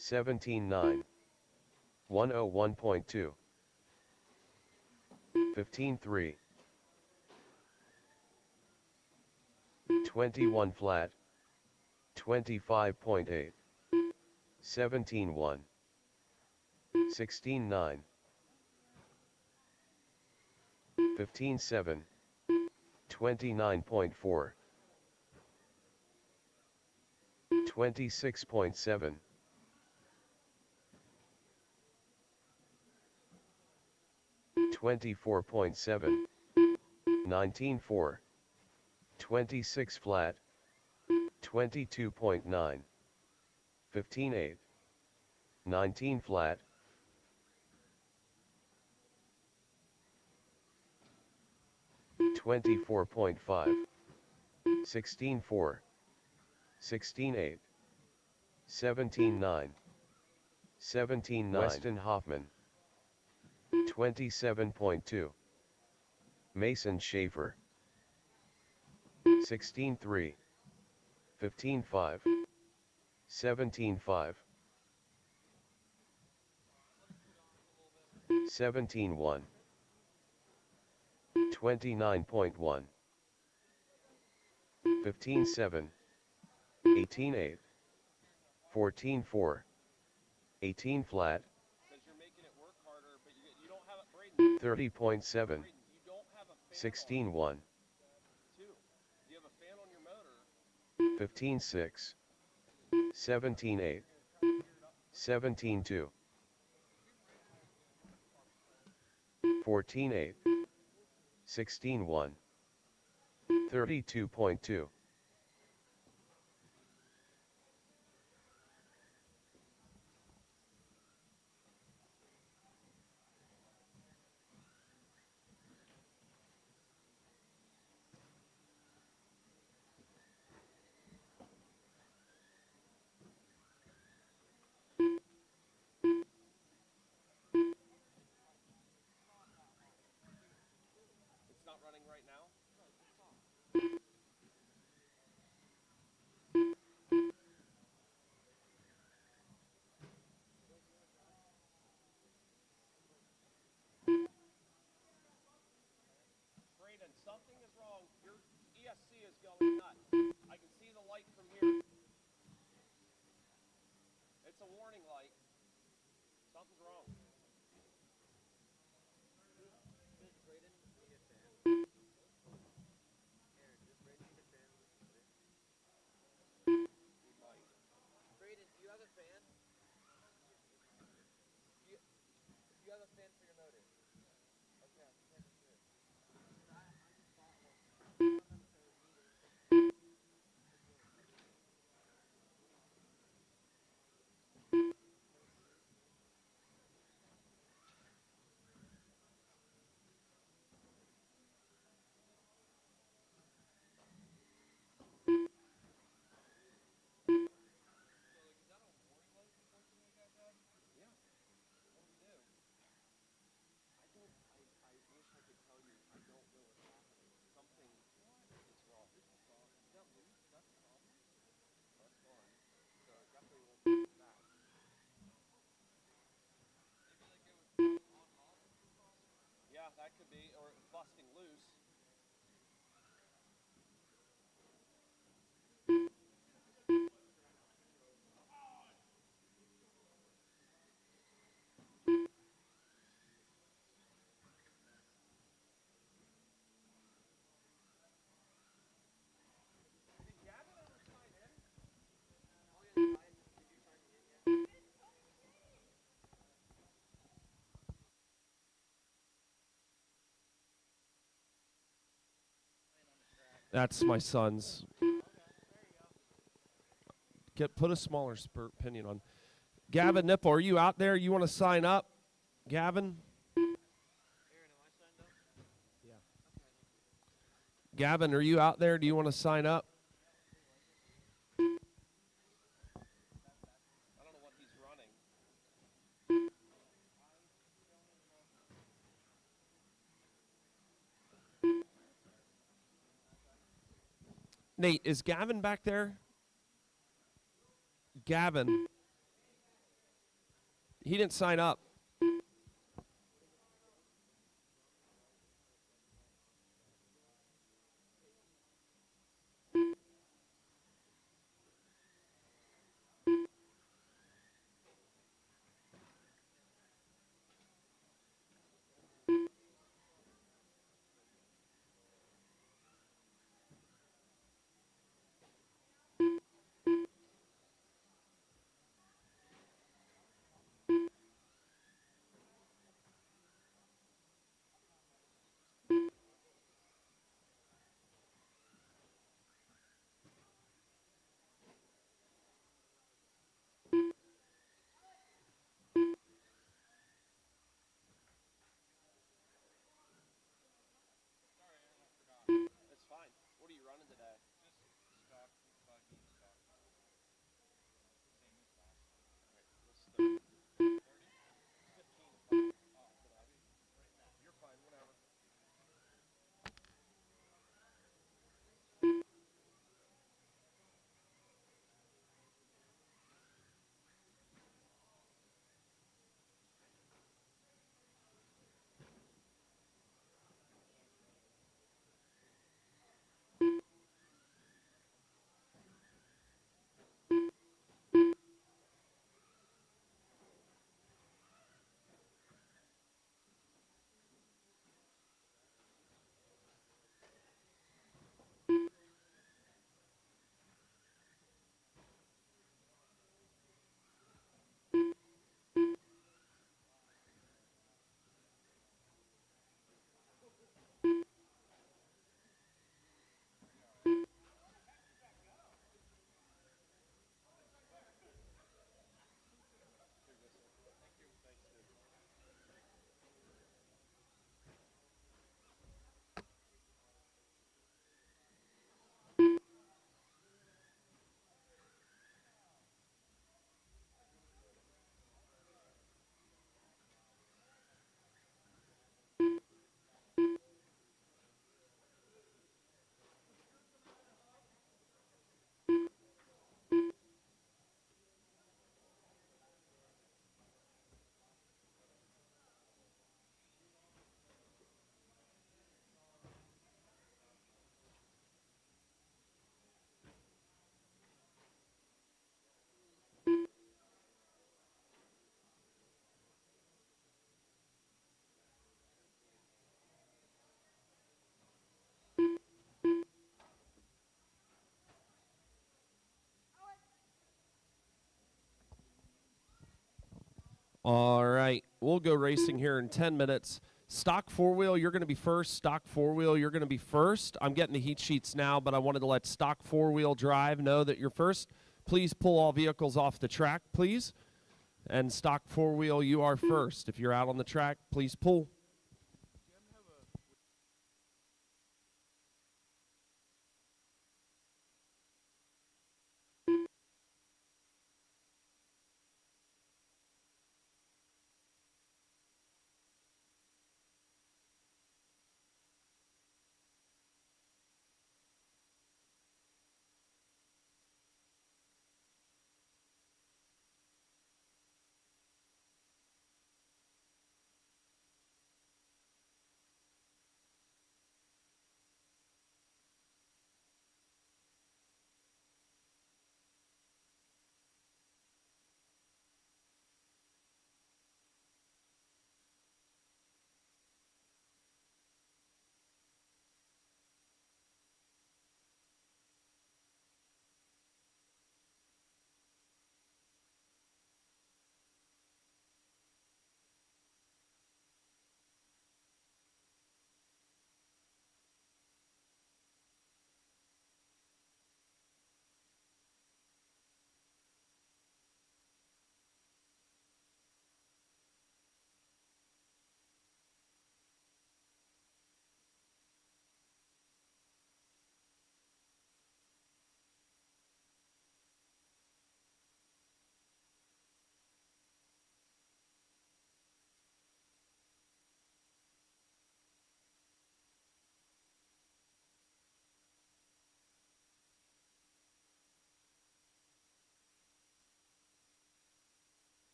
17.9. 101.2. 15.3. 21 flat. 25.8. 17.1. 16.9. 15.7. 29.4. 26.7. 24.7. 19.4. 26 flat. 22.9. 15.8. 19 flat. 24.5. 16.4. 16.8. 17.9. 17.9. Weston Hoffman. 27.2. Mason Schaefer. 16.3. 15.5. 17.5. 17.1. 29.1. 15.7. 18.8. 14.4. 18 flat. 30.7. 16.1. 15.6. 17.8. 17.2. 14.8. 16.1. 32.2. Something is wrong. Your ESC is going nuts. I can see the light from here. It's a warning light. Something's wrong. Braden, do you have a fan? Do you have a fan for your motor? Okay, I'm checking through. Yeah, that could be, or busting loose. That's my son's. Put a smaller pinion on. Gavin Nipple, are you out there? You want to sign up? Gavin? Yeah. Gavin, are you out there? Do you want to sign up? I don't know what he's running. Nate, is Gavin back there? Gavin. He didn't sign up. It's fine. What are you running today? Just stock, buggy, stock. Same as last time. What's the 30? 15 is fine. Oh, today. Right now. You're fine, whatever. All right, we'll go racing here in 10 minutes. Stock four-wheel, you're going to be first. Stock four-wheel, you're going to be first. I'm getting the heat sheets now, but I wanted to let stock four-wheel drive know that you're first. Please pull all vehicles off the track, please. And stock four-wheel, you are first. If you're out on the track, please pull.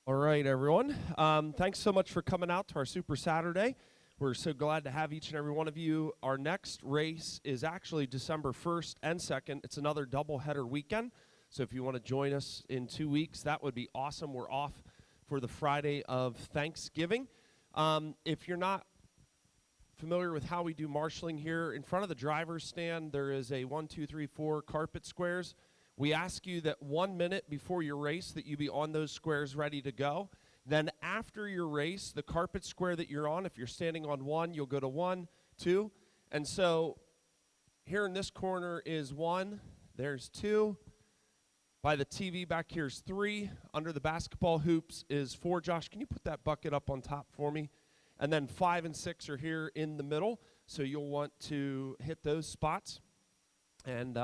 All right, everyone. Thanks so much for coming out to our Super Saturday. We're so glad to have each and every one of you. Our next race is actually December 1st and 2nd. It's another doubleheader weekend. So if you want to join us in 2 weeks, that would be awesome. We're off for the Friday of Thanksgiving. If you're not familiar with how we do marshaling here, in front of the driver's stand, there is a 1, 2, 3, 4 carpet squares. We ask you that 1 minute before your race that you be on those squares ready to go. Then after your race, the carpet square that you're on, if you're standing on 1, you'll go to 1, 2. And so here in this corner is 1, there's 2. By the TV back here is 3. Under the basketball hoops is 4. Josh, can you put that bucket up on top for me? And then 5 and 6 are here in the middle, so you'll want to hit those spots. And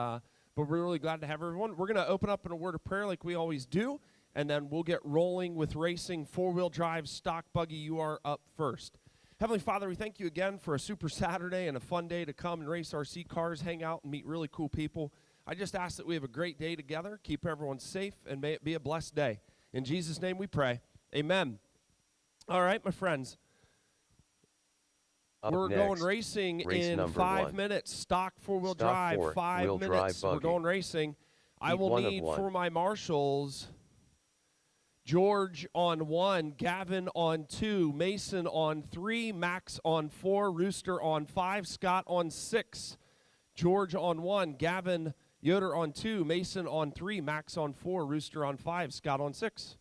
but we're really glad to have everyone. We're going to open up in a word of prayer like we always do, and then we'll get rolling with racing. Four-wheel drive, stock buggy, you are up first. Heavenly Father, we thank you again for a Super Saturday and a fun day to come and race RC cars, hang out, and meet really cool people. I just ask that we have a great day together, keep everyone safe, and may it be a blessed day. In Jesus' name we pray. Amen. All right, my friends. We're going racing in 5 minutes. Stock four-wheel drive, 5 minutes. We're going racing. I will need for my marshals George on 1, Gavin on 2, Mason on 3, Max on 4, Rooster on 5, Scott on 6. George on 1, Gavin Yoder on 2, Mason on 3, Max on 4, Rooster on 5, Scott on 6.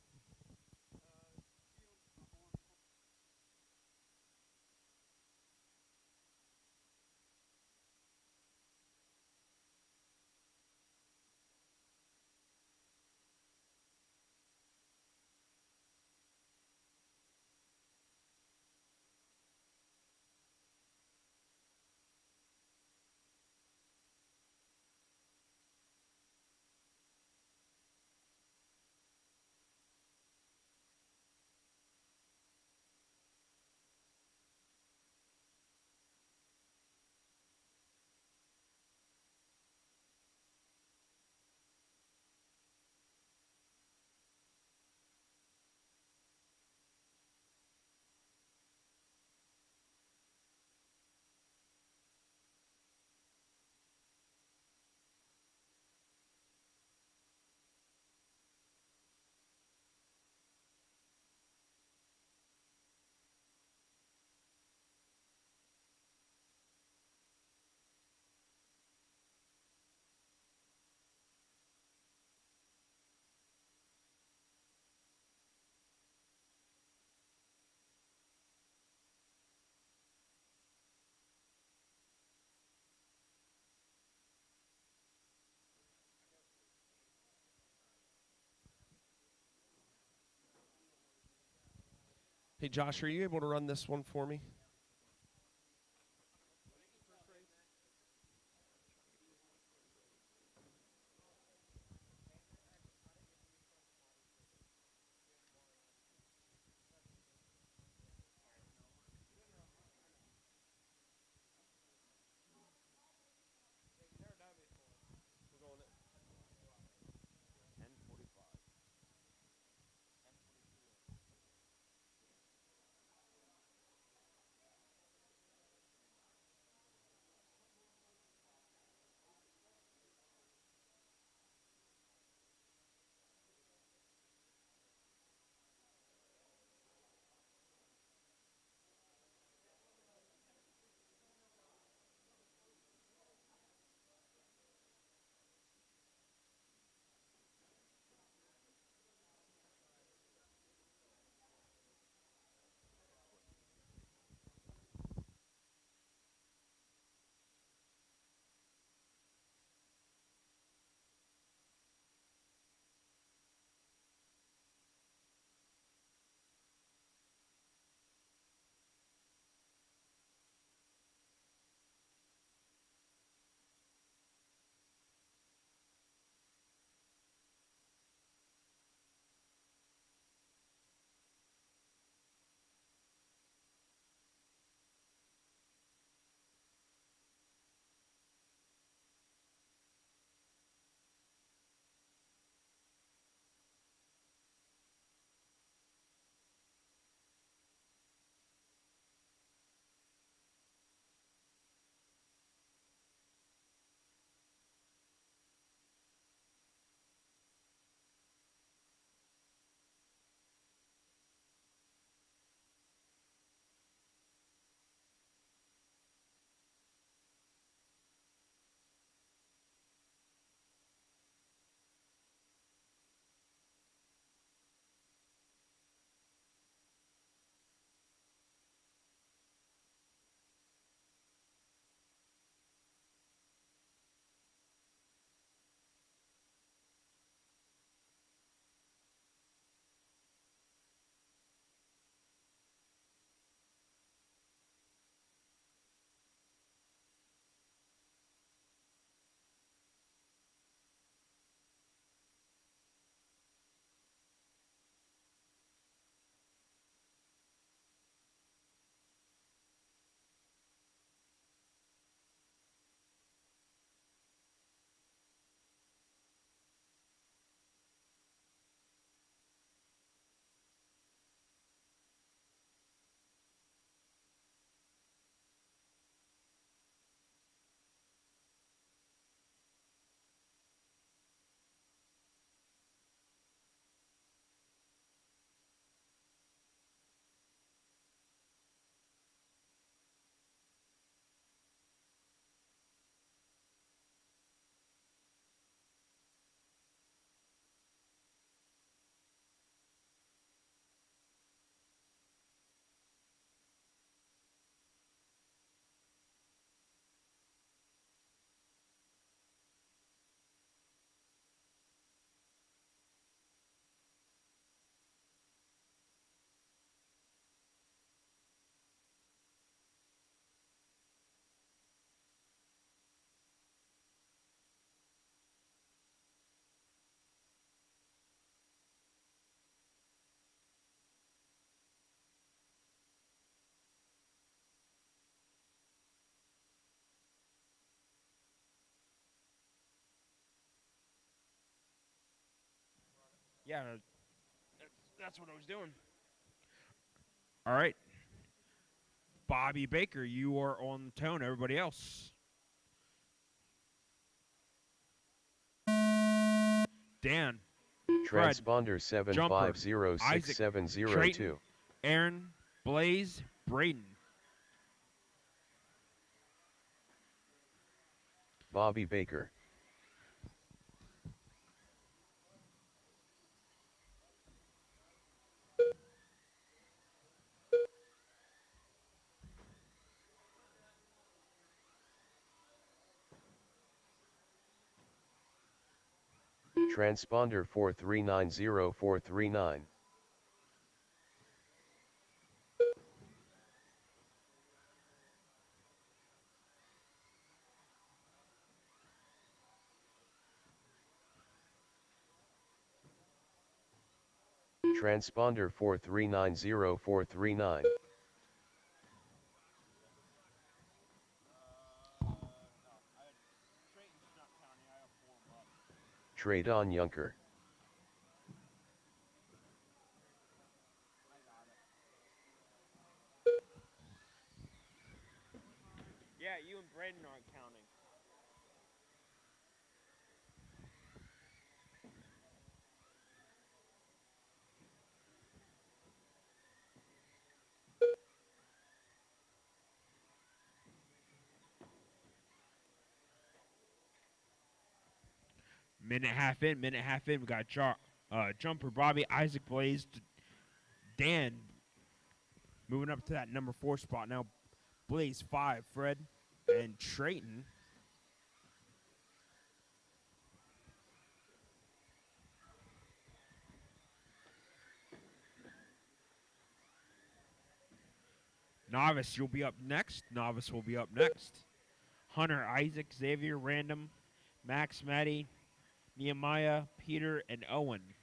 Hey, Josh, are you able to run this one for me? Yeah, that's what I was doing. All right. Bobby Baker, you are on the tone. Everybody else. Dan, Fred, Transponder Jumper, Isaac, 7506702. Trayton, Aaron, Blaze, Braden. Bobby Baker. Transponder 4390439. Transponder 4390439. Trade on Yunker. Yeah, you and Braden aren't counting. Minute half in. We got Jumper, Bobby, Isaac, Blaze, Dan moving up to that number 4 spot now. Blaze 5, Fred, and Trayton. Novice, you'll be up next. Novice will be up next. Hunter, Isaac, Xavier, Random, Max, Maddie, Nehemiah, Peter, and Owen.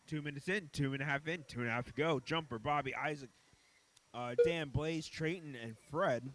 Two minutes in, 2.5 in, 2.5 to go. Jumper, Bobby, Isaac, Dan, Blaze, Trayton, and Fred.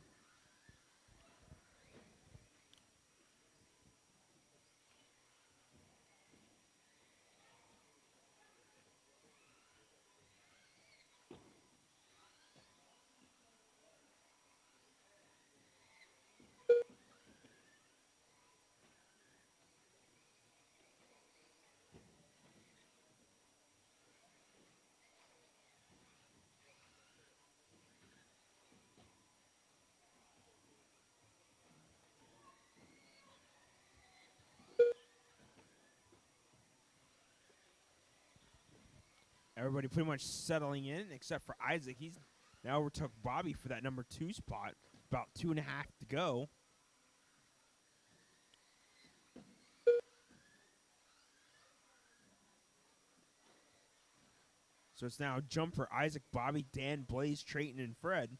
Everybody pretty much settling in except for Isaac. He's now overtook Bobby for that number 2 spot. About 2.5 to go. So it's now Jumper, Isaac, Bobby, Dan, Blaze, Trayton, and Fred.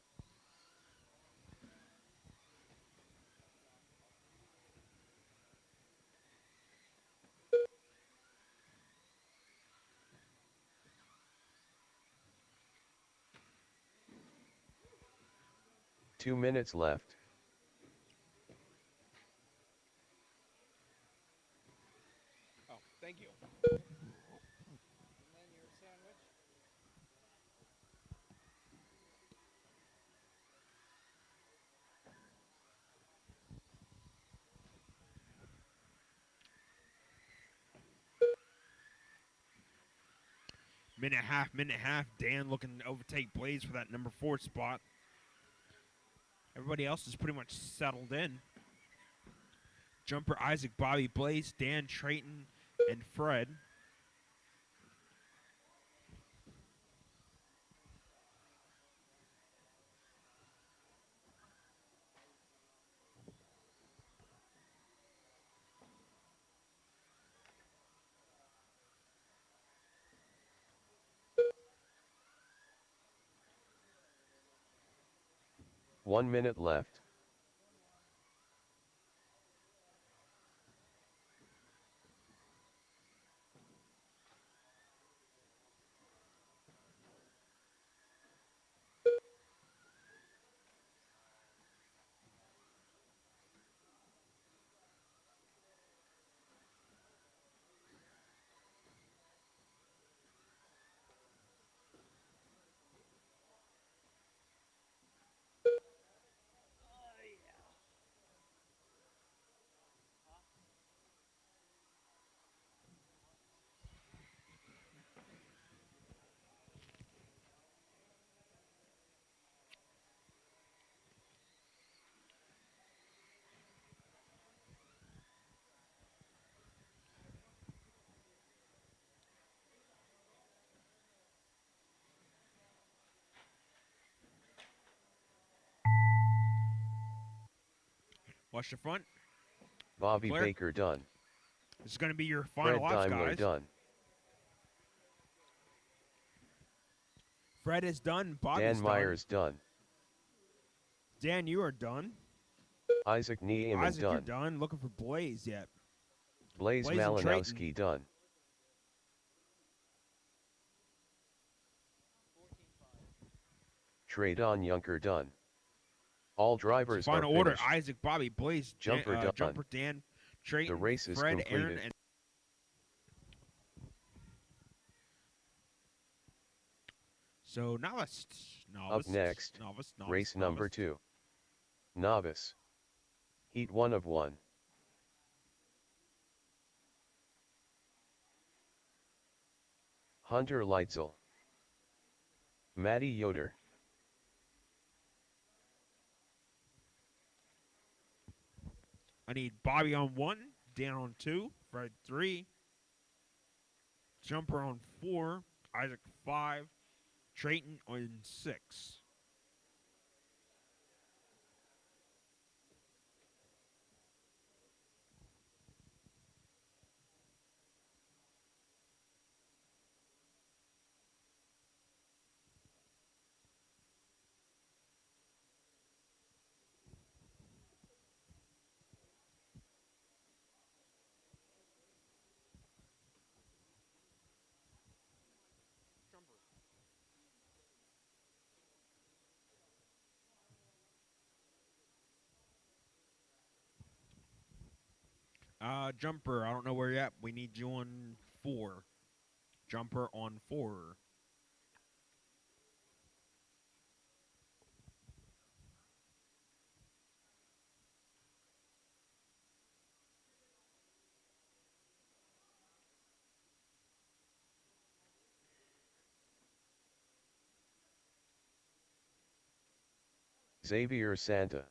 Two minutes left. Oh, thank you. Minute and a half. Dan looking to overtake Blaze for that number 4 spot. Everybody else is pretty much settled in. Jumper, Isaac, Bobby, Blaze, Dan, Trayton, and Fred. 1 minute left. Watch the front. Bobby Clear. Baker done. This is going to be your Fred final laps, Daimler guys. done. Fred is done. Bobby's Dan done. Myers done. Dan, you are done. Isaac Niemann Isaac, you're done. done. Looking for Blaze yet. Blaze Blaze and Malinowski done. Traydon Yunker done. All drivers are Final order: finished. Isaac, Bobby, Blaze, Jumper done. Jumper, Dan, Trayton, The race is Fred, completed. Aaron, and so novice. Up next, race number 2. Novice. Heat 1 of 1. Hunter Leitzel. Matty Yoder. I need Bobby on 1, Dan on 2, Fred 3, Jumper on 4, Isaac 5, Trayton on 6. Jumper, I don't know where you're at. We need you on 4. Jumper on 4. Xavier Santa.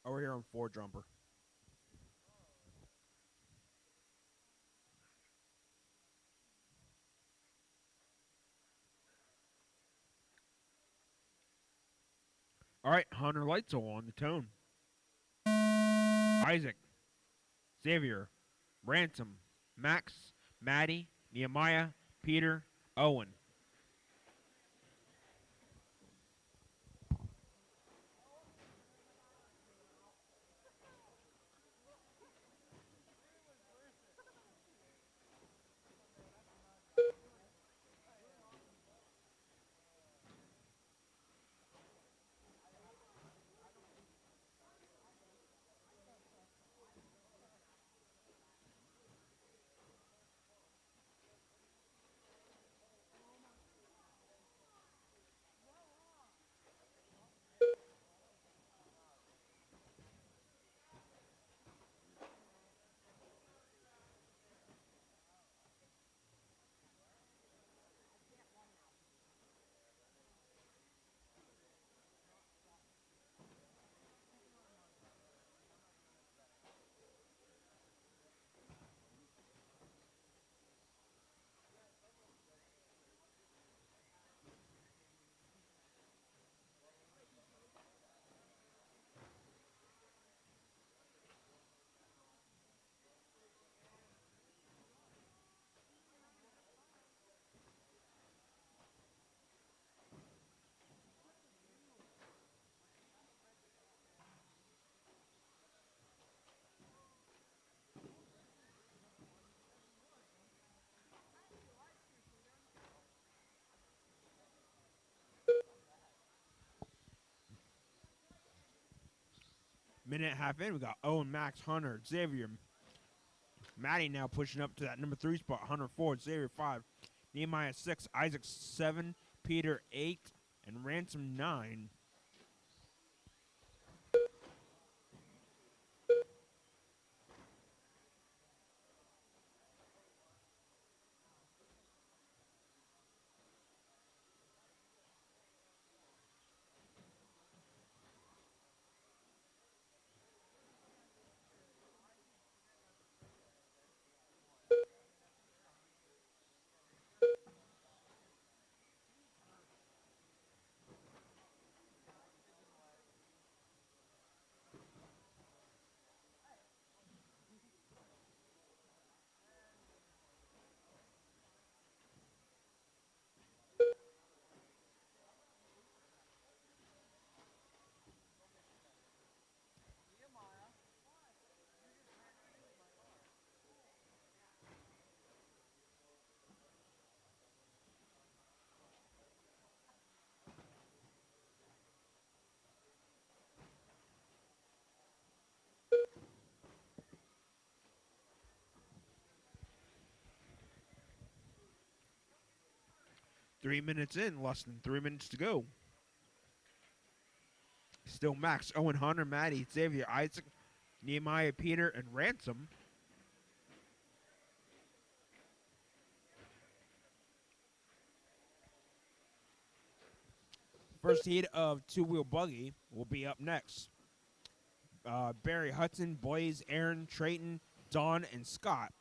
Over here on 4, Jumper. All right, Hunter Leitzel on the tone. Isaac, Xavier, Ransom, Max, Maddie, Nehemiah, Peter, Owen. Minute and a half in, we got Owen, Max, Hunter, Xavier. Maddie now pushing up to that number 3 spot. Hunter 4, Xavier 5, Nehemiah 6, Isaac 7, Peter 8, and Ransom 9. Three minutes in, less than 3 minutes to go. Still Max, Owen, Hunter, Maddie, Xavier, Isaac, Nehemiah, Peter, and Ransom. First heat of two-wheel buggy will be up next. Barry, Hudson, Blaze, Aaron, Trayton, Don, and Scott.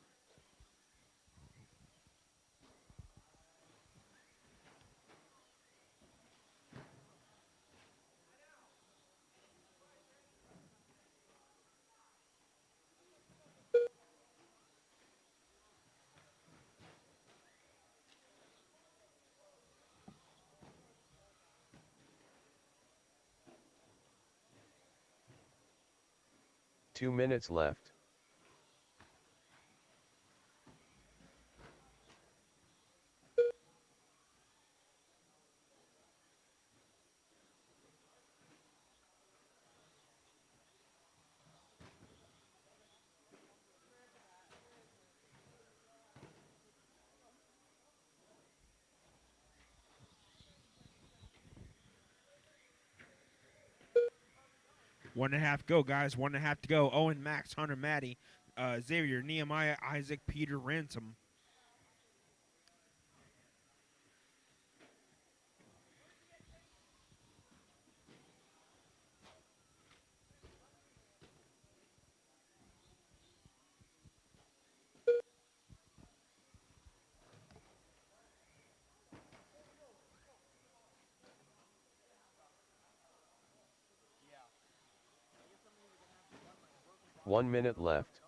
Two minutes left. One and a half go, guys. 1.5 to go. Owen, Max, Hunter, Maddie, Xavier, Nehemiah, Isaac, Peter, Ransom. One minute left.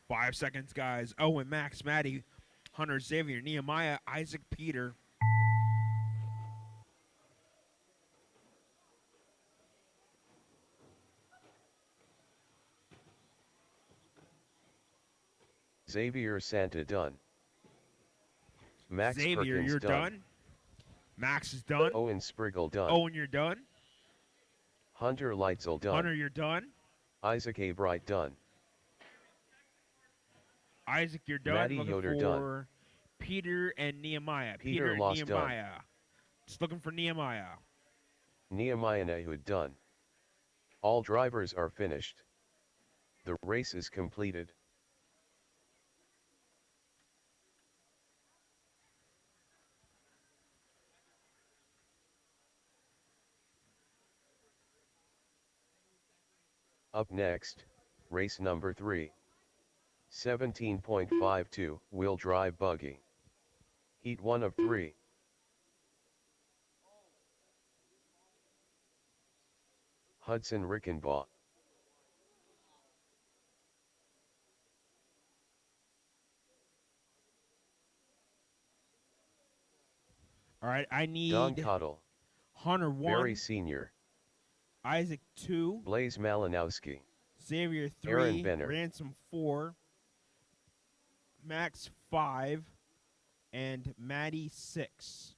Five seconds, guys. Owen, Max, Maddie, Hunter, Xavier, Nehemiah, Isaac, Peter. Xavier Santa done. Max Xavier, Perkins you're done. Max is done. Owen Spriggle done. Owen, you're done. Hunter Leitzel done. Hunter, you're done. Isaac A. Bright done. Isaac, you're done. Maddie Looking Yoder for done. Peter and Nehemiah. Peter and lost Nehemiah. done. Just looking for Nehemiah. Nehemiah Nahud done. All drivers are finished. The race is completed. Up next, race number 3. 17.52 wheel drive buggy. Heat 1 of 3. Hudson Rickenbaugh. All right, I Don need Cottle. Hunter 1, Barry Sr. Isaac 2, Blaze Malinowski. Xavier Aaron 3, Benner. Ransom 4, Max 5, and Maddie 6.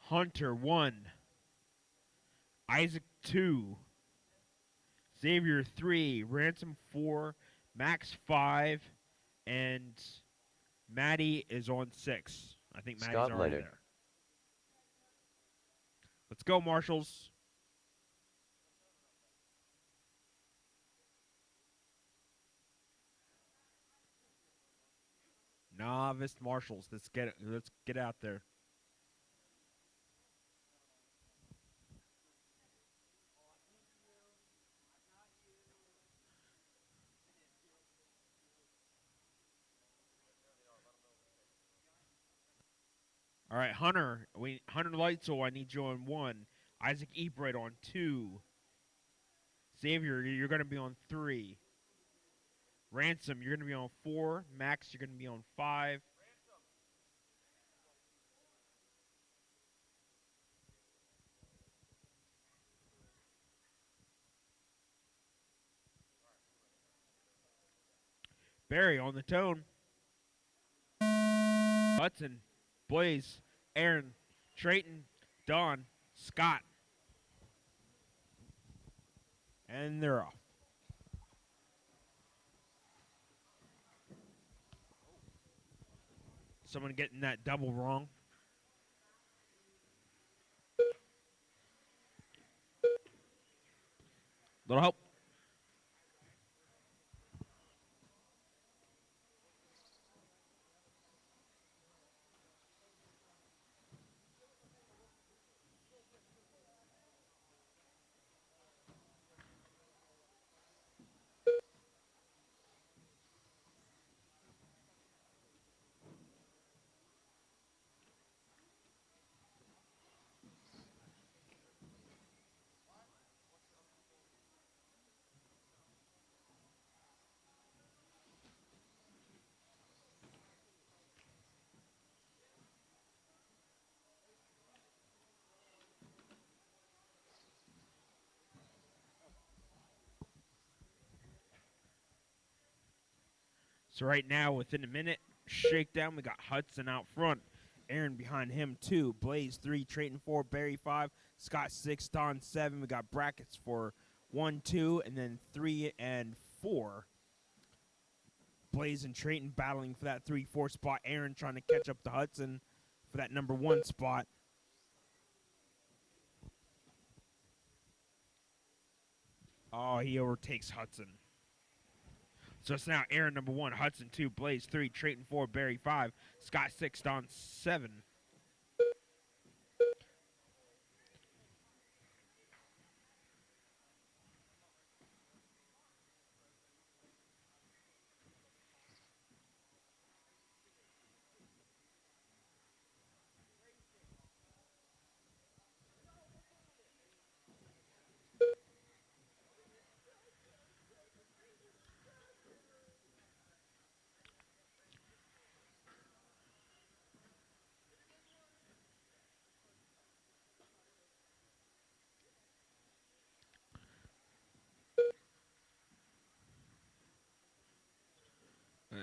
Hunter 1, Isaac 2, Xavier 3, Ransom 4, Max 5, and Maddie is on 6. I think Maddie's Scott already Leonard. there. Let's go, Marshals. Novice Marshals. Let's get out there. All right, Hunter. Hunter Lightsoul, I need you on 1. Isaac Ebright on 2. Xavier, you're going to be on 3. Ransom, you're going to be on 4. Max, you're going to be on 5. Barry on the tone. Hudson, Blaze, Aaron, Trayton, Don, Scott. And they're off. Someone getting that double wrong. Little help. So right now, within a minute, shakedown, we got Hudson out front. Aaron behind him, 2. Blaze, 3. Trayton, 4. Barry, 5. Scott, 6. Don, 7. We got brackets for 1, 2, and then 3 and 4. Blaze and Trayton battling for that 3-4 spot. Aaron trying to catch up to Hudson for that number 1 spot. Oh, he overtakes Hudson. So it's now Aaron number 1, Hudson 2, Blaze 3, Trayton 4, Barry 5, Scott 6, Don 7.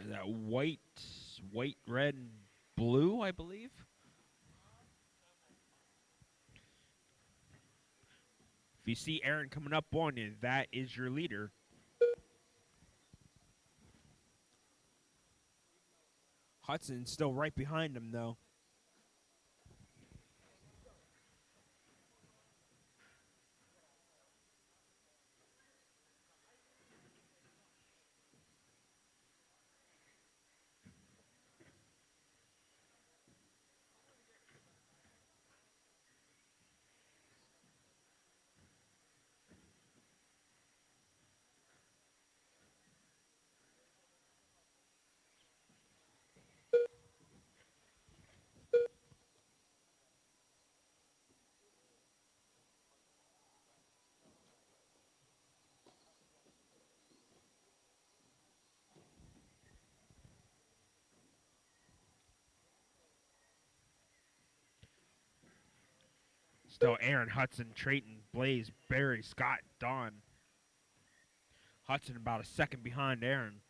That white, red, and blue, I believe. If you see Aaron coming up on you, that is your leader. Hudson's still right behind him, though. Still Aaron, Hudson, Trayton, Blaze, Barry, Scott, Don. Hudson about a second behind Aaron.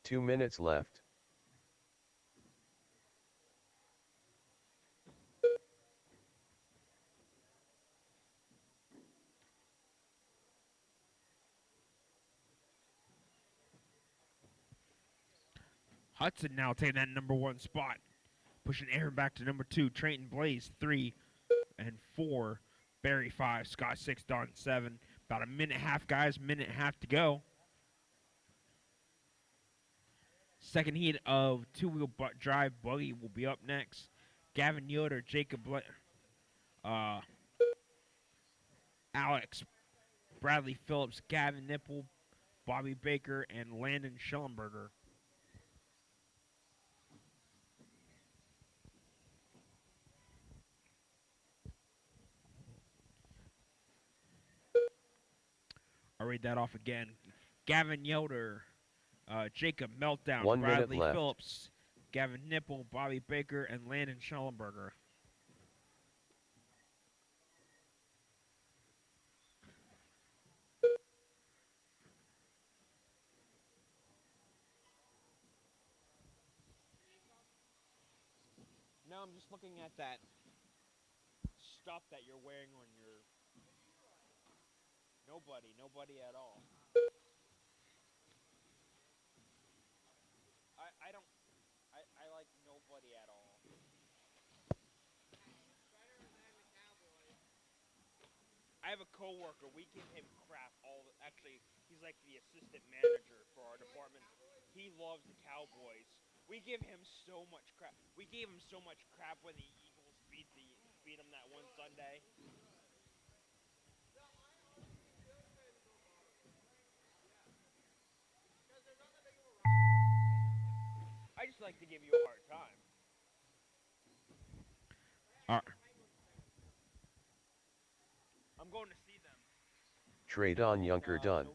Two minutes left. Hudson now taking that number 1 spot. Pushing Aaron back to number 2. Trayton, Blaze, 3 and 4. Barry, 5. Scott, 6. Don, 7. About a minute and a half, guys. Minute and a half to go. Second heat of two-wheel drive buggy will be up next. Gavin Yoder, Jacob Alex, Bradley Phillips, Gavin Nipple, Bobby Baker, and Landon Schellenberger. I'll read that off again. Gavin Yoder, Jacob Meltdown, 1 minute Bradley left. Phillips, Gavin Nipple, Bobby Baker, and Landon Schellenberger. No, I'm just looking at that stuff that you're wearing on your... Nobody at all. I like nobody at all. I have a coworker. We give him crap actually, he's like the assistant manager for our department. He loves the Cowboys. We give him so much crap. We gave him so much crap when the Eagles beat him that one Sunday. I just like to give you a hard time. All right. I'm going to see them. Traydon Yunker done.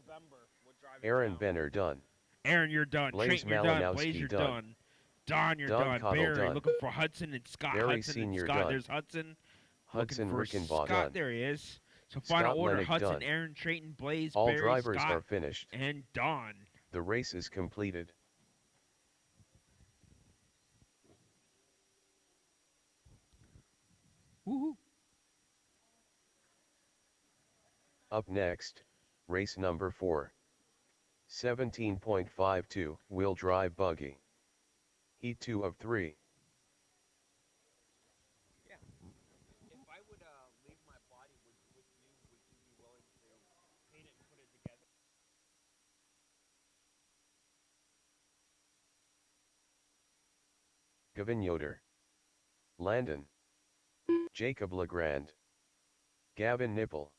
Aaron Benner done. Aaron, you're done. Blaze Trayton, you're done. Malinowski Blaze, you're done. done. Don, you're Don done. Cottle Barry, done. looking for Hudson and Scott. Barry Hudson Senior and Scott. done. There's Hudson. Hudson Looking for Rickenbaugh Scott. done. There he is. So Scott final order: Lennick Hudson, done. Aaron, Trayton, Blaze, All Barry, drivers Scott, are finished. and Don. The race is completed. Woohoo! Up next, race number 4. 17.52 wheel drive buggy. Heat 2 of 3. Yeah. If I would leave my body, would you be willing to paint it and put it together? Gavin Yoder, Landon, Jacob Legrand, Gavin Nipple,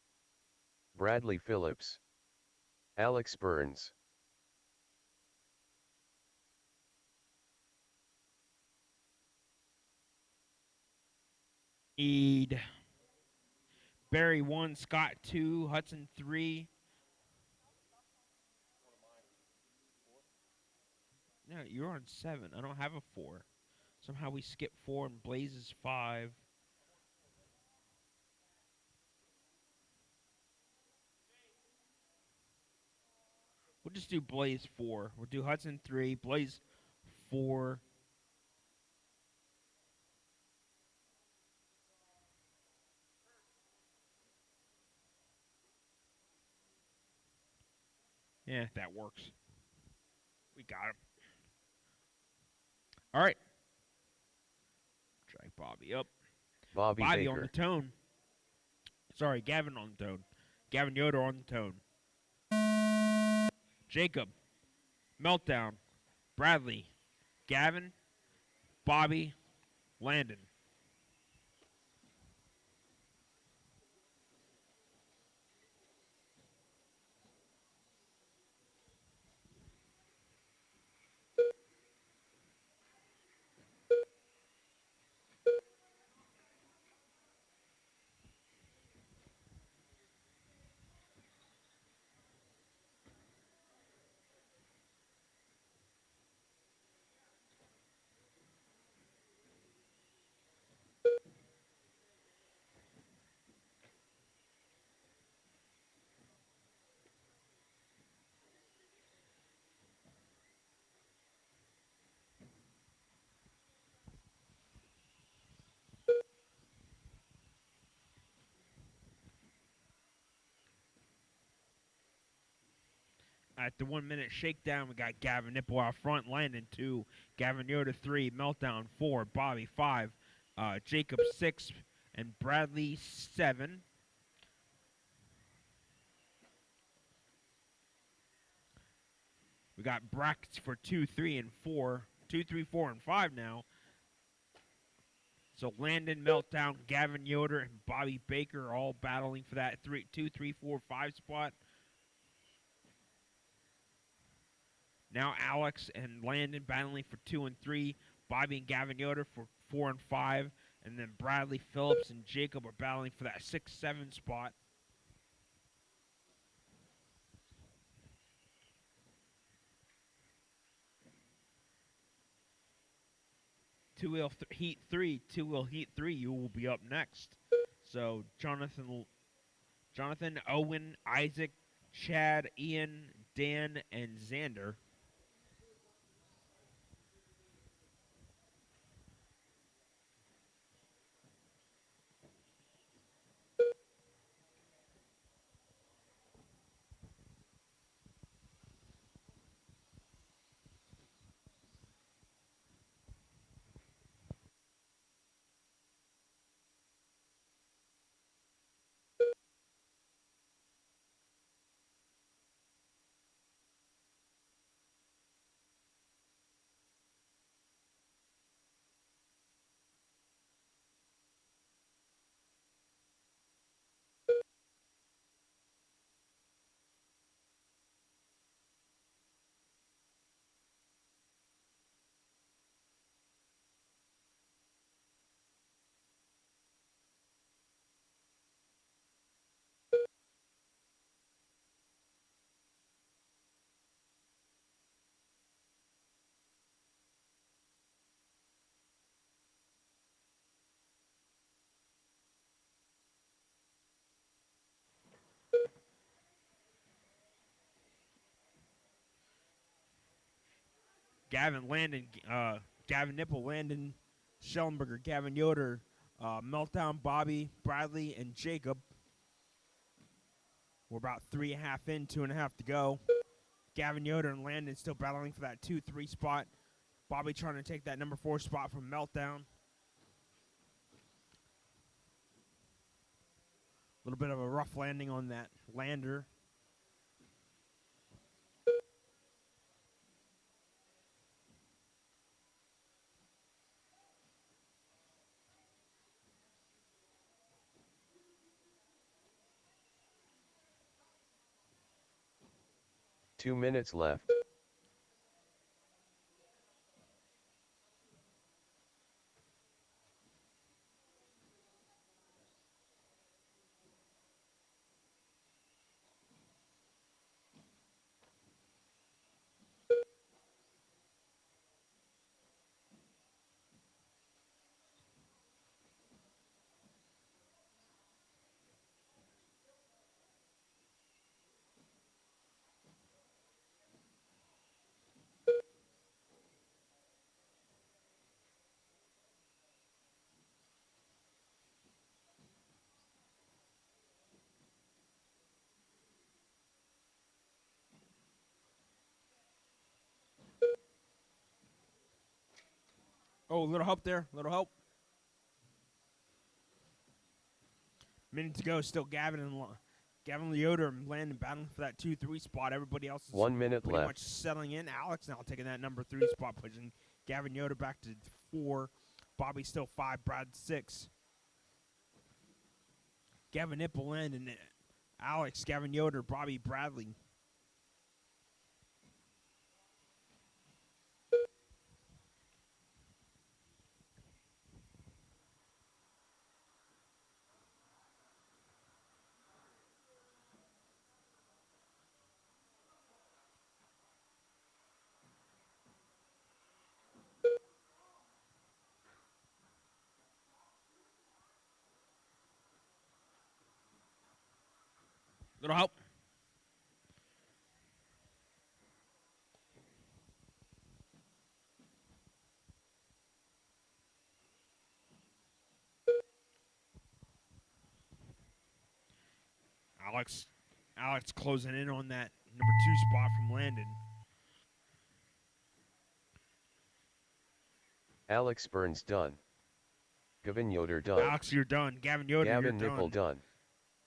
Bradley Phillips, Alex Burns. Eid. Barry 1, Scott 2, Hudson 3. No, you're on 7. I don't have a 4. Somehow we skipped 4 and Blaze is 5. We'll just do Blaze 4. We'll do Hudson 3, Blaze 4. Yeah, that works. We got him. All right. Drag Bobby up. Bobby on Baker. the tone. Sorry, Gavin on the tone. Gavin Yoder on the tone. Jacob. Meltdown. Bradley. Gavin. Bobby. Landon. At the 1 minute shakedown, we got Gavin Nipple out front, Landon 2, Gavin Yoder 3, Meltdown 4, Bobby 5, Jacob 6, and Bradley 7. We got brackets for 2, 3, and 4. 2, 3, 4, and 5 now. So Landon, Meltdown, Gavin Yoder, and Bobby Baker all battling for that 2, 3, 4, 5 spot. Now Alex and Landon battling for 2 and 3. Bobby and Gavin Yoder for 4 and 5. And then Bradley, Phillips, and Jacob are battling for that 6, 7 spot. Two-wheel heat 3, two-wheel heat 3, you will be up next. So Jonathan, Owen, Isaac, Chad, Ian, Dan, and Xander. Gavin Nipple, Landon Schellenberger, Gavin Yoder, Meltdown, Bobby, Bradley, and Jacob. We're about 3.5 in, 2.5 to go. Gavin Yoder and Landon still battling for that 2, 3 spot. Bobby trying to take that number 4 spot from Meltdown. A little bit of a rough landing on that lander. Two minutes left. Oh, a little help there. A little help. Minute to go. Still Gavin Yoder and Landon battling for that 2, 3 spot. Everybody else is 1 minute pretty left. much settling in. Alex now taking that number 3 spot, pushing Gavin Yoder back to 4. Bobby still 5. Brad 6. Gavin Nipple, Landon, Alex, Gavin Yoder, Bobby, Bradley. Little help. Alex closing in on that number 2 spot from Landon. Alex Burns done. Gavin Yoder done. Alex, you're done. Gavin Yoder, Gavin you're Nipple done.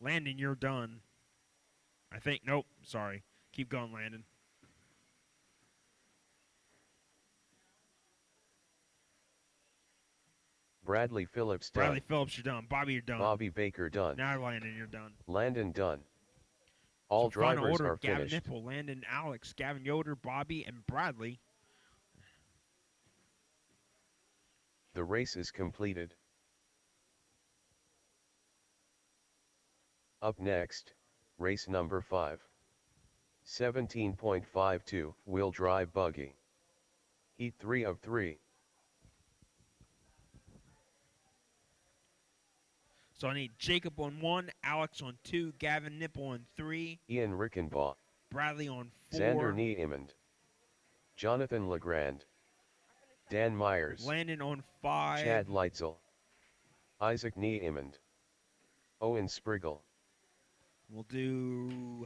Landon, you're done. I think. Nope. Sorry. Keep going, Landon. Bradley Phillips done. Bradley Phillips, you're done. Bobby, you're done. Bobby Baker done. Now, Landon, you're done. Landon done. All So final drivers order, are Gavin finished. Nipple, Landon, Alex, Gavin Yoder, Bobby, and Bradley. The race is completed. Up next, race number 5. 17.52 wheel drive buggy. Heat 3 of 3. So I need Jacob on 1, Alex on 2, Gavin Nipple on 3, Ian Rickenbaugh, Bradley on 4, Xander Niemand, Jonathan Legrand, Dan Myers, Landon on 5, Chad Leitzel, Isaac Niemand, Owen Spriggle. We'll do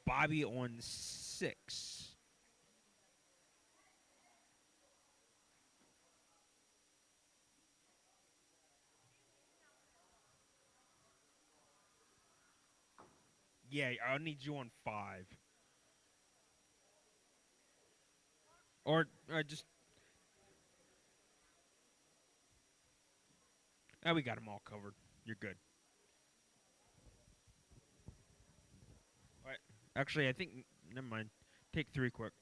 Bobby on 6. Yeah, I need you on 5. Or just... Oh, we got them all covered. You're good. All right. Actually, I think... Never mind. Take 3 quick.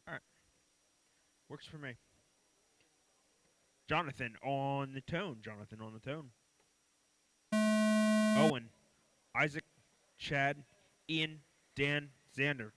All right. Works for me. Jonathan on the tone. Jonathan on the tone. Owen, Isaac, Chad, Ian, Dan, Xander.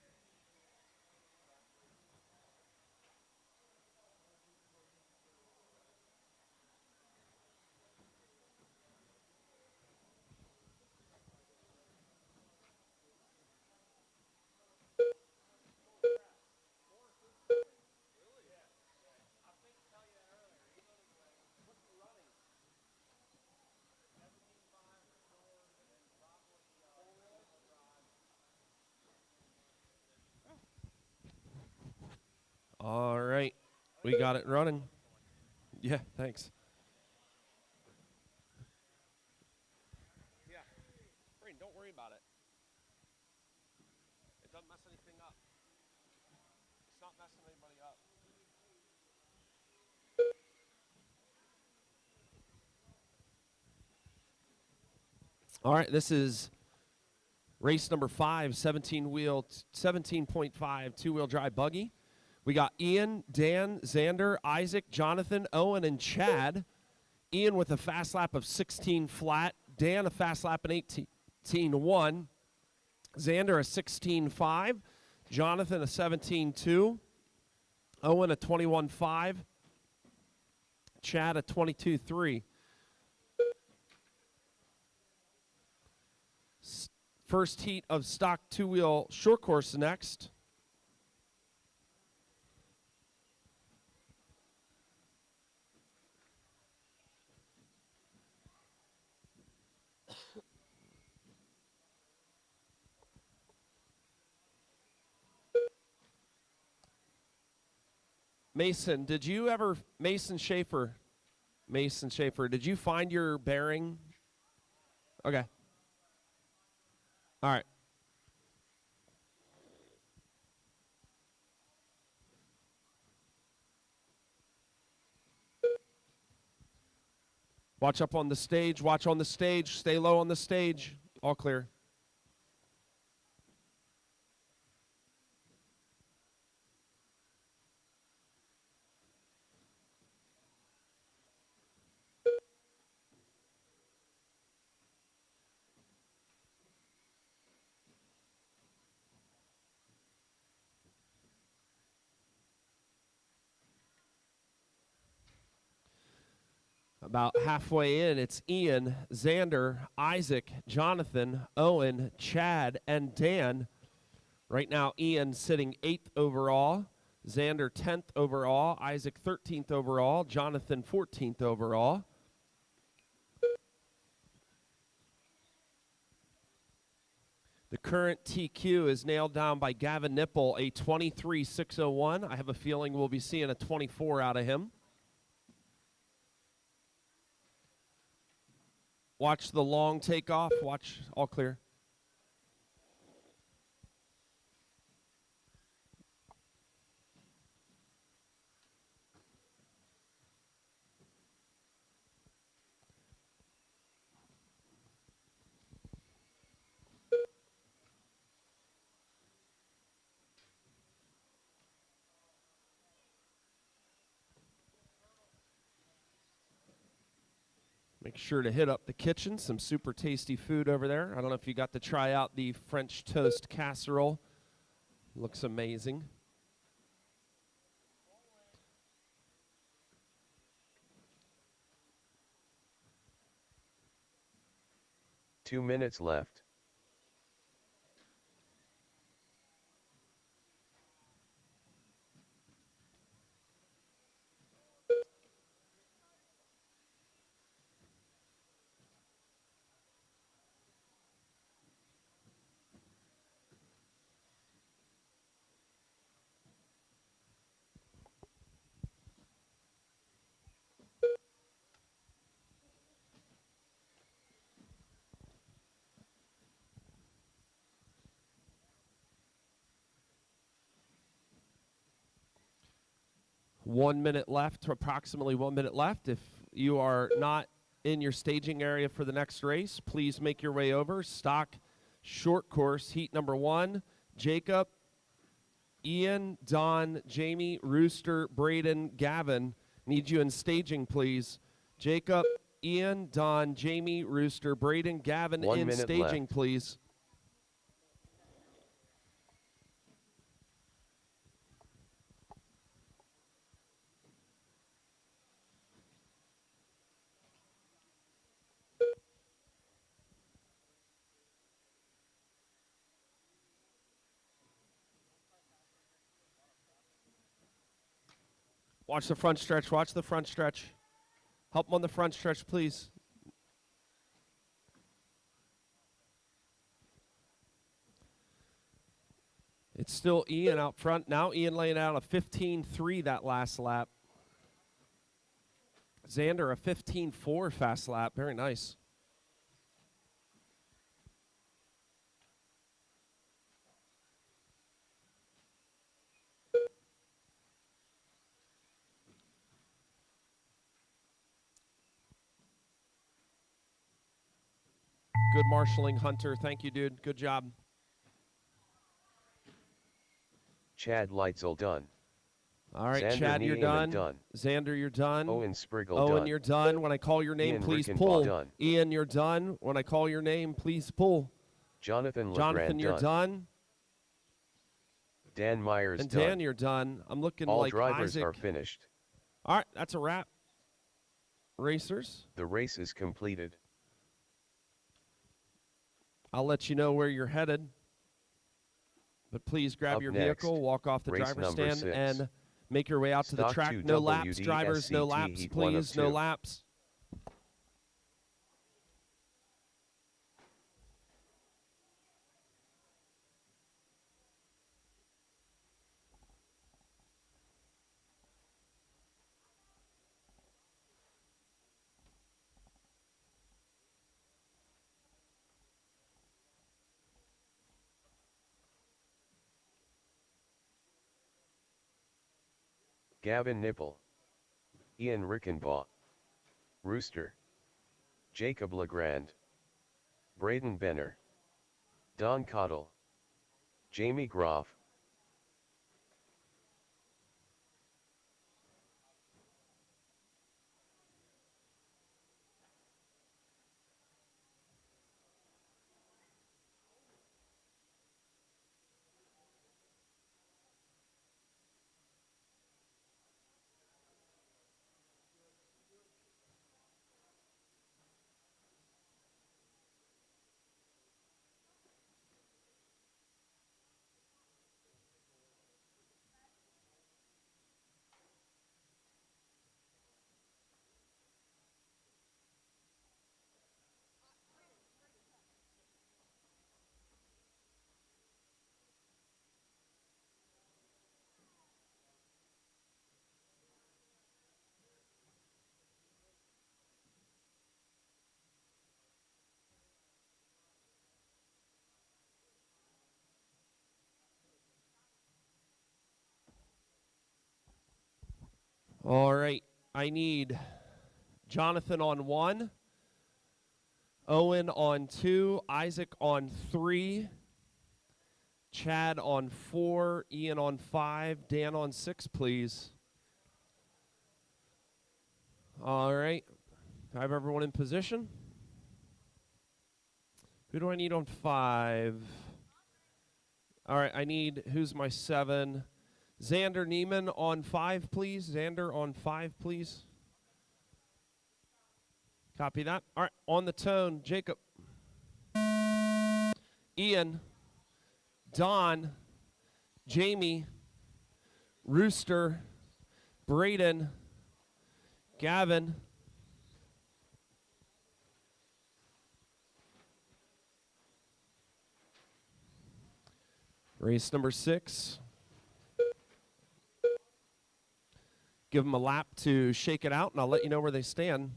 All right. We got it running. Yeah, thanks. Yeah. Brain, don't worry about it. It doesn't mess anything up. It's not messing anybody up. All right, this is race number 5, 17.5 two-wheel drive buggy. We got Ian, Dan, Xander, Isaac, Jonathan, Owen, and Chad. Ian with a fast lap of 16 flat. Dan a fast lap in 18.1. Xander a 16.5. Jonathan a 17.2. Owen a 21.5. Chad a 22.3. First heat of stock two-wheel short course next. Mason, did you ever, Mason Schaefer, did you find your bearing? Okay. All right. Watch up on the stage, watch on the stage, stay low on the stage. All clear. About halfway in, it's Ian, Xander, Isaac, Jonathan, Owen, Chad, and Dan. Right now, Ian sitting 8th overall, Xander 10th overall, Isaac 13th overall, Jonathan 14th overall. The current TQ is nailed down by Gavin Nipple, a 23.601. I have a feeling we'll be seeing a 24 out of him. Watch the long takeoff. Watch, all clear. Make sure to hit up the kitchen. Some super tasty food over there. I don't know if you got to try out the French toast casserole. Looks amazing. Two minutes left. Approximately 1 minute left. If you are not in your staging area for the next race, please make your way over. Stock short course, heat number 1. Jacob, Ian, Don, Jamie, Rooster, Braden, Gavin. Need you in staging, please. Jacob, Ian, Don, Jamie, Rooster, Braden, Gavin 1 in minute staging, left. please. Watch the front stretch. Watch the front stretch. Help him on the front stretch, please. It's still Ian out front. Now Ian laying out a 15.3 that last lap. Xander a 15.4 fast lap. Very nice. Good marshaling, Hunter. Thank you, dude. Good job. Chad Leitzel done. All right, Xander Chad, you're Niemann done. Xander, you're done. Owen Spriggle Owen, done. you're done. When I call your name, Ian please Rickenbaugh pull. done. Ian, you're done. When I call your name, please pull. Jonathan Jonathan, LeGrand you're done. done. Dan Myers And done. Dan, you're done. I'm looking All like drivers Isaac. are finished. All right, that's a wrap. Racers, The race is completed. I'll let you know where you're headed. But please grab Up your next, vehicle, walk off the race driver's number stand, 6. and make your way out to the Stock track. 2 No laps, drivers, no WDSCT laps, Heat 1 of please, no 2. laps. Gavin Nipple. Ian Rickenbaugh. Rooster. Jacob Legrand. Braden Benner. Don Cottle. Jamie Groff. All right. I need Jonathan on 1, Owen on 2, Isaac on 3, Chad on 4, Ian on 5, Dan on 6, please. All right. I have everyone in position. Who do I need on 5? All right, I need, who's my 7? Xander Neiman on 5, please. Xander on 5, please. Copy that. All right, on the tone, Jacob. Ian. Don. Jamie. Rooster. Braden. Gavin. Race number 6. Give them a lap to shake it out, and I'll let you know where they stand.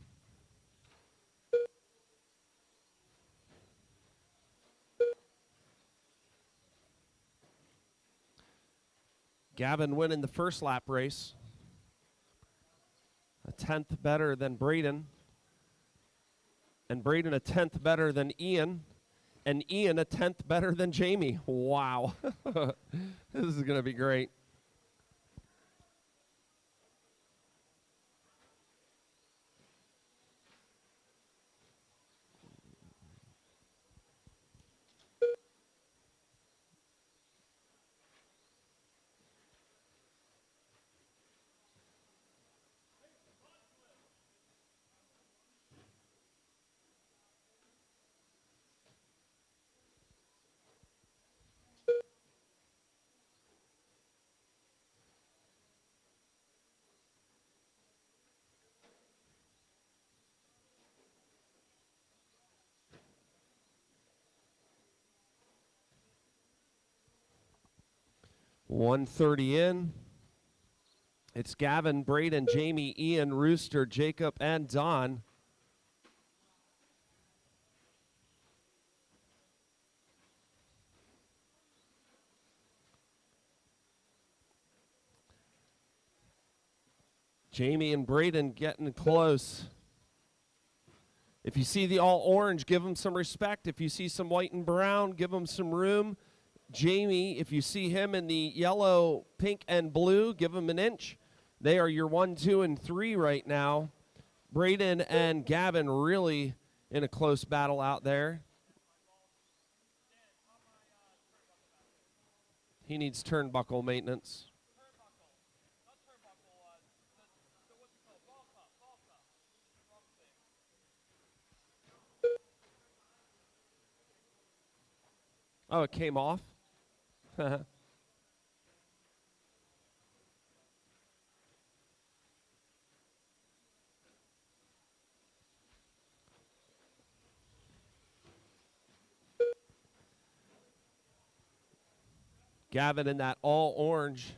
Gavin winning the first lap race. A 10th better than Braden. And Braden a 10th better than Ian. And Ian a 10th better than Jamie. Wow. This is going to be great. .130 in. It's Gavin, Braden, Jamie, Ian, Rooster, Jacob, and Don. Jamie and Braden getting close. If you see the all orange, give them some respect. If you see some white and brown, give them some room. Jamie, if you see him in the yellow, pink, and blue, give him an inch. They are your 1, 2, and 3 right now. Braden and Gavin really in a close battle out there. He needs turnbuckle maintenance. Oh, it came off? Gavin in that all orange.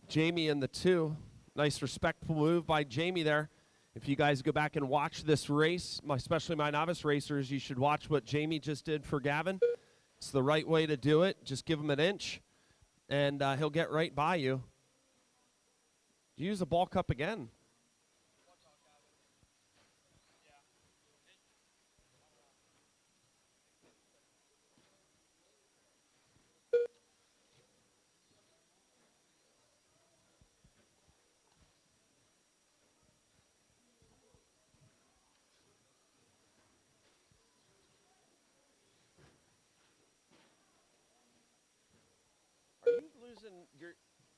Jamie in the 2. Nice respectful move by Jamie there. If you guys go back and watch this race, especially my novice racers, you should watch what Jamie just did for Gavin. It's the right way to do it. Just give him an inch, and he'll get right by you. Use a ball cup again.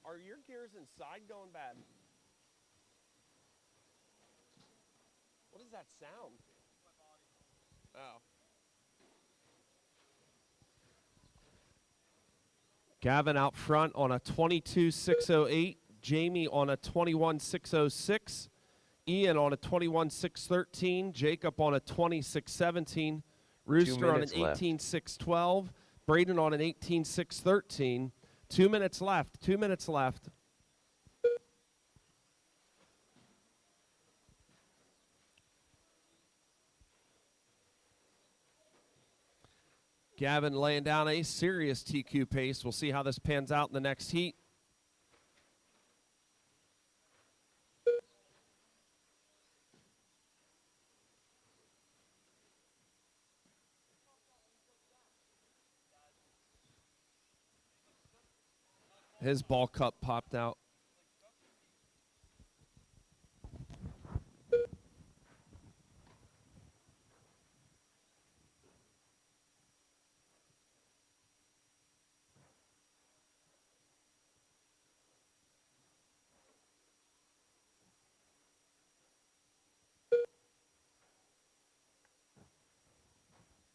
Are your gears inside going bad? What does that sound? Oh. Gavin out front on a 22.608. Jamie on a 21.606. Ian on a 21.613. Jacob on a 26.17. Rooster on an 18.612. Braden on an 18.613. 2 minutes left. 2 minutes left. Gavin laying down a serious TQ pace. We'll see how this pans out in the next heat. His ball cup popped out.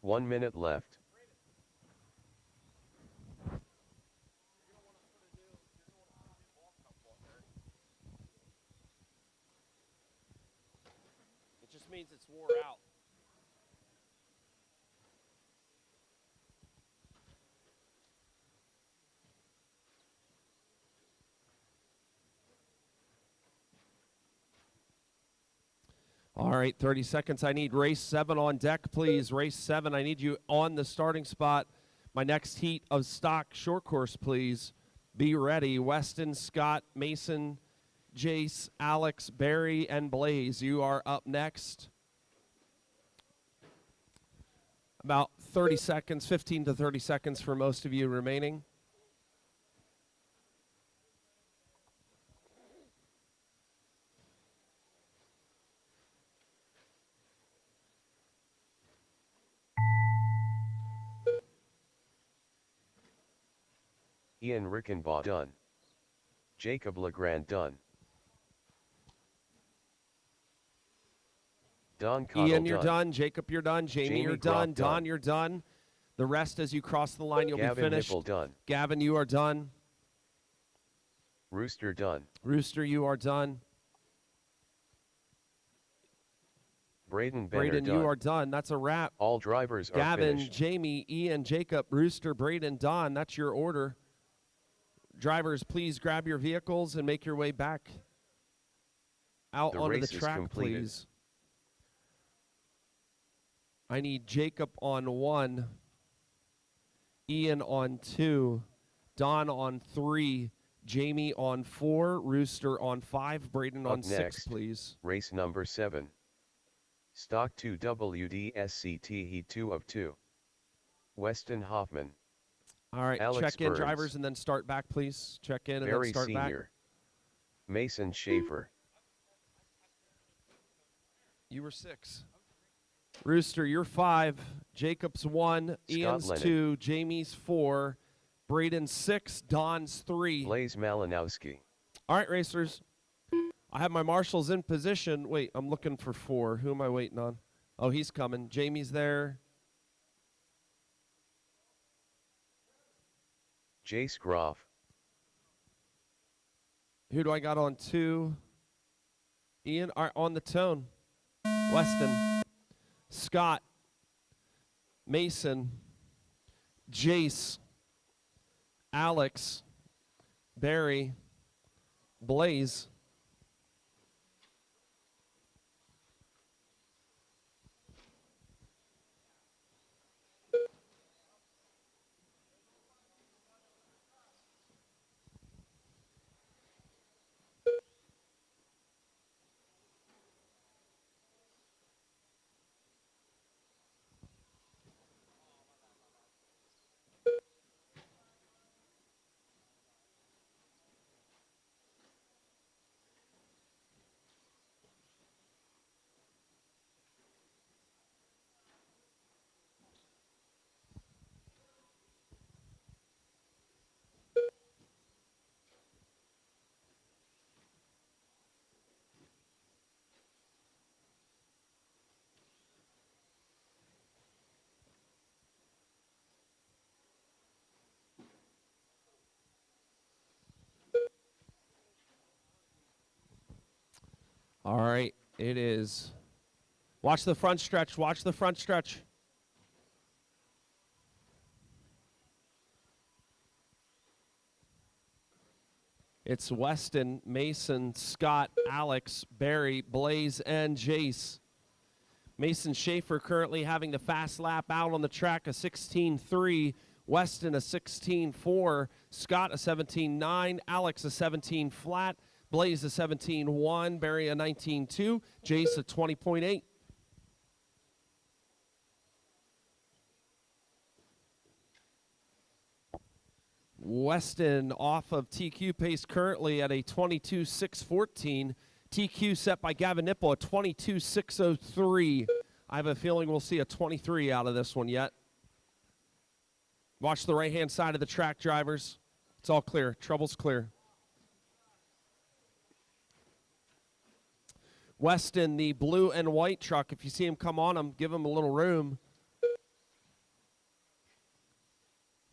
One minute left. It just means it's wore out. All right, 30 seconds. I need race 7 on deck, please. Race 7, I need you on the starting spot. My next heat of stock short course, please. Be ready. Weston, Scott, Mason, Jace, Alex, Barry, and Blaze. You are up next. About 30 seconds, 15 to 30 seconds for most of you remaining. Ian Rickenbaugh done. Jacob Legrand done. Don Cottle Ian, you're done. Jacob, you're done. Jamie, you're done. Groff Don, you're done. The rest as you cross the line, you'll Gavin be finished. Hipple done. Gavin, you are done. Rooster done. Rooster, you are done. Braden Benner Braden, done. you are done. That's a wrap. All drivers are Gavin, finished. Jamie, Ian, Jacob, Rooster, Braden, Don. That's your order. Drivers, please grab your vehicles and make your way back out The onto the race is track, completed. please. I need Jacob on 1, Ian on 2, Don on 3, Jamie on 4, Rooster on 5, Braden on Up 6, next, please. Race number 7. Stock 2 WDSCT Heat 2 of 2. Weston Hoffman. All right, Alex check in, Burns. drivers, and then start back, please. Check in and Barry then start Sr. back. Mason Schaefer. You were 6. Rooster, you're 5. Jacob's 1. Ian's Lennon. 2. Jamie's 4. Braden's 6. Don's 3. Blaze Malinowski. All right, racers. I have my marshals in position. Wait, I'm looking for 4. Who am I waiting on? Oh, he's coming. Jamie's there. Jace Groff. Who do I got on 2? Ian, all right, on the tone. Weston. Scott. Mason. Jace. Alex. Barry. Blaze. All right, it is. Watch the front stretch. Watch the front stretch. It's Weston, Mason, Scott, Alex, Barry, Blaze, and Jace. Mason Schaefer currently having the fast lap out on the track, a 16.3. Weston, a 16.4. Scott, a 17.9. Alex, a 17 flat. Blaze, a 17.1. Barry, a 19.2. Jace, a 20.8. Weston off of TQ pace currently at a 22.614. TQ set by Gavin Nipple at 22.603. I have a feeling we'll see a 23 out of this one yet. Watch the right-hand side of the track, drivers. It's all clear. Trouble's clear. Weston, the blue and white truck. If you see him come on him, give him a little room.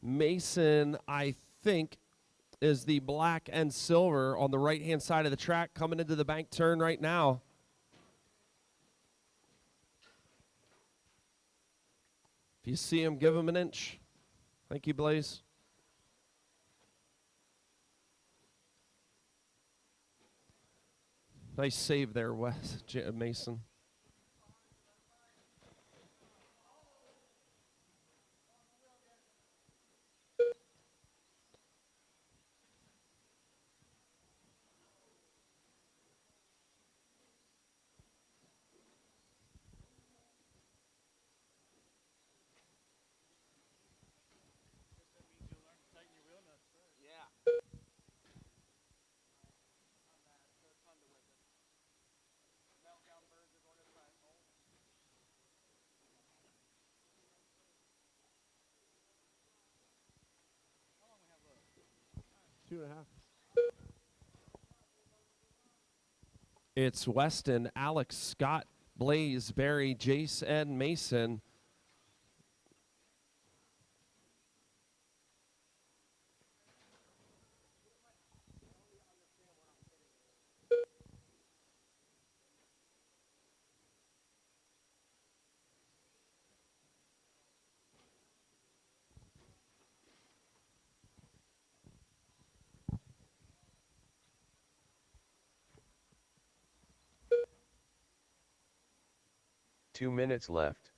Mason, I think, is the black and silver on the right-hand side of the track coming into the bank turn right now. If you see him, give him an inch. Thank you, Blaze. Nice save there, Mason. Two and a half. It's Weston, Alex, Scott, Blaze, Barry, Jace, and Mason. Two minutes left.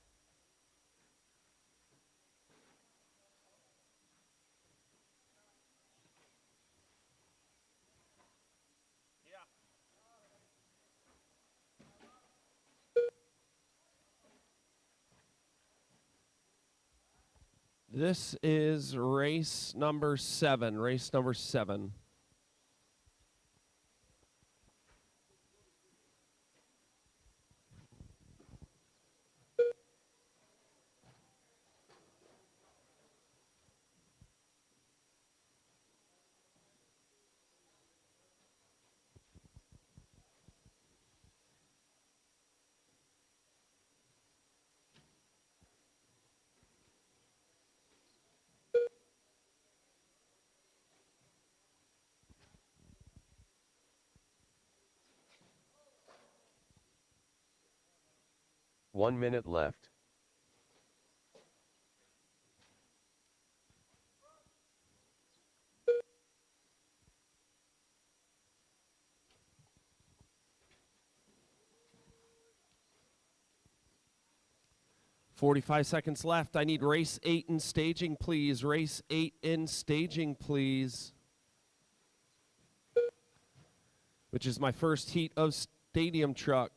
This is race number 7. Race number 7. One minute left. .45 seconds left. I need race 8 in staging, please. Race 8 in staging, please. Which is my first heat of stadium truck.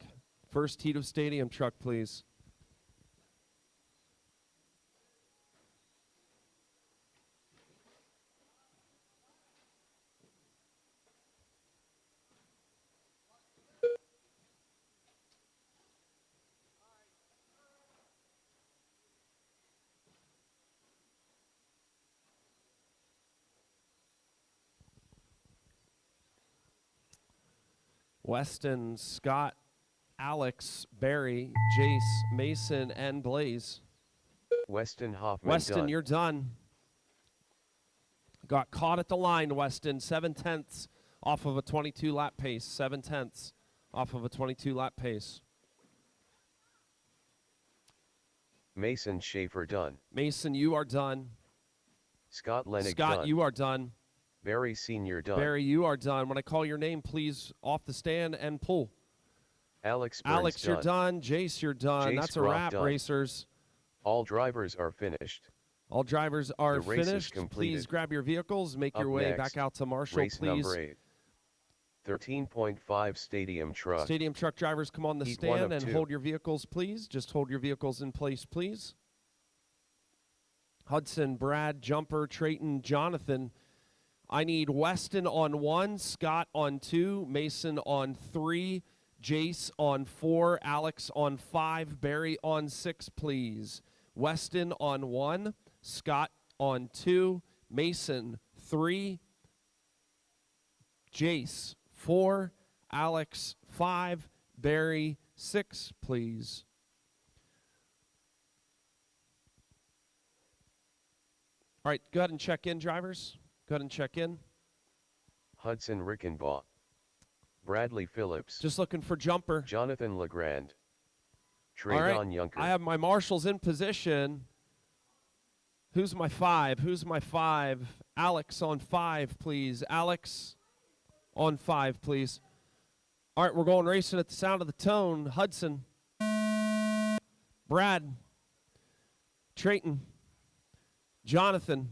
First heat of stadium truck, please. Weston, Scott, Alex, Barry, Jace, Mason, and Blaze. Weston Hoffman Weston, done. you're done. Got caught at the line, Weston. 7/10 off of a 22-lap pace. 7/10 off of a 22-lap pace. Mason Schaefer done. Mason, you are done. Scott Lennox Scott, done. you are done. Barry Sr. done. Barry, you are done. When I call your name, please off the stand and pull. Alex Burns Alex, done. you're done. Jace, you're done. Jace That's a Groff wrap, done. racers. All drivers are finished. All drivers are The race is finished. completed. Please grab your vehicles. Make your Up way next, back out to Marshall, Race please. number 8. 13.5 stadium truck. Stadium truck drivers, come on the Heat 1 stand of and 2. hold your vehicles, please. Just hold your vehicles in place, please. Hudson, Brad, Jumper, Trayton, Jonathan, I need Weston on 1, Scott on 2, Mason on 3, Jace on 4, Alex on 5, Barry on 6, please. Weston on 1, Scott on 2, Mason 3, Jace 4, Alex 5, Barry 6, please. All right, go ahead and check in, drivers. Go ahead and check in. Hudson Rickenbaugh. Bradley Phillips. Just looking for jumper. Jonathan Legrand. All right, Traydon Yunker. I have my marshals in position. Who's my 5? Who's my 5? Alex on 5, please. Alex on 5, please. All right, we're going racing at the sound of the tone. Hudson. Brad. Trayton. Jonathan.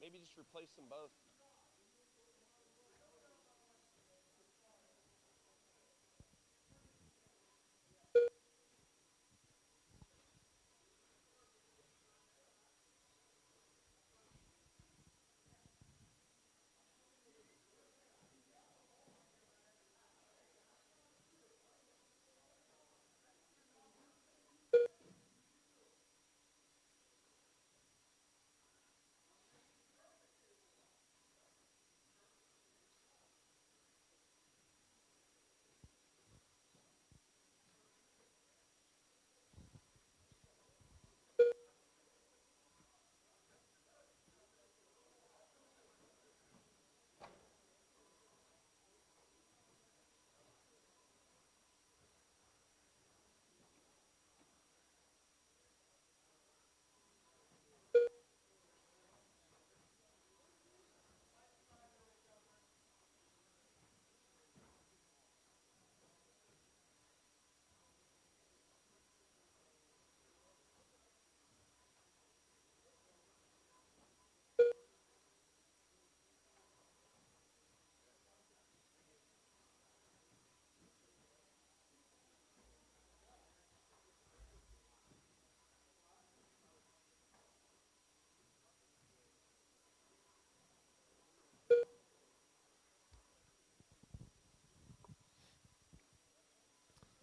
Maybe just replace them both.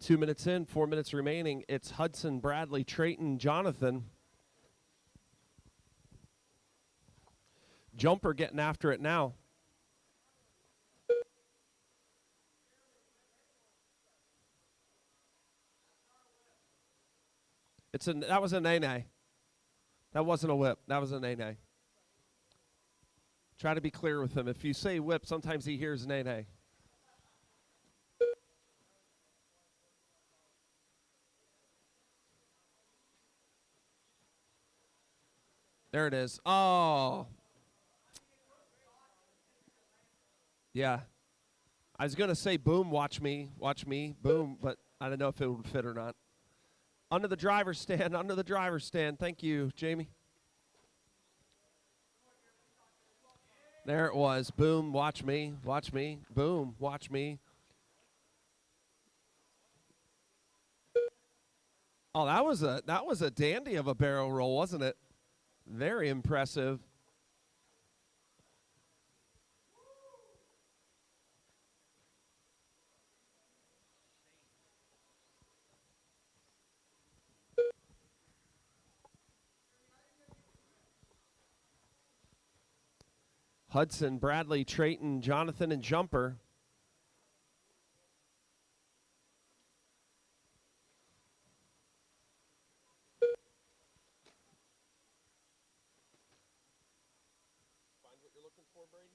Two minutes in, 4 minutes remaining. It's Hudson, Bradley, Trayton, Jonathan. Jumper getting after it now. That was a nay-nay. That wasn't a whip. That was a nay-nay. Try to be clear with him. If you say whip, sometimes he hears nay-nay. There it is. Oh. Yeah. I was going to say, boom, watch me, boom, but I don't know if it would fit or not. Under the driver's stand, under the driver's stand. Thank you, Jamie. There it was. Boom, watch me, boom, watch me. Oh, that was a dandy of a barrel roll, wasn't it? Very impressive. Hudson, Bradley, Trayton, Jonathan, and Jumper. Find what you're looking for, Brady?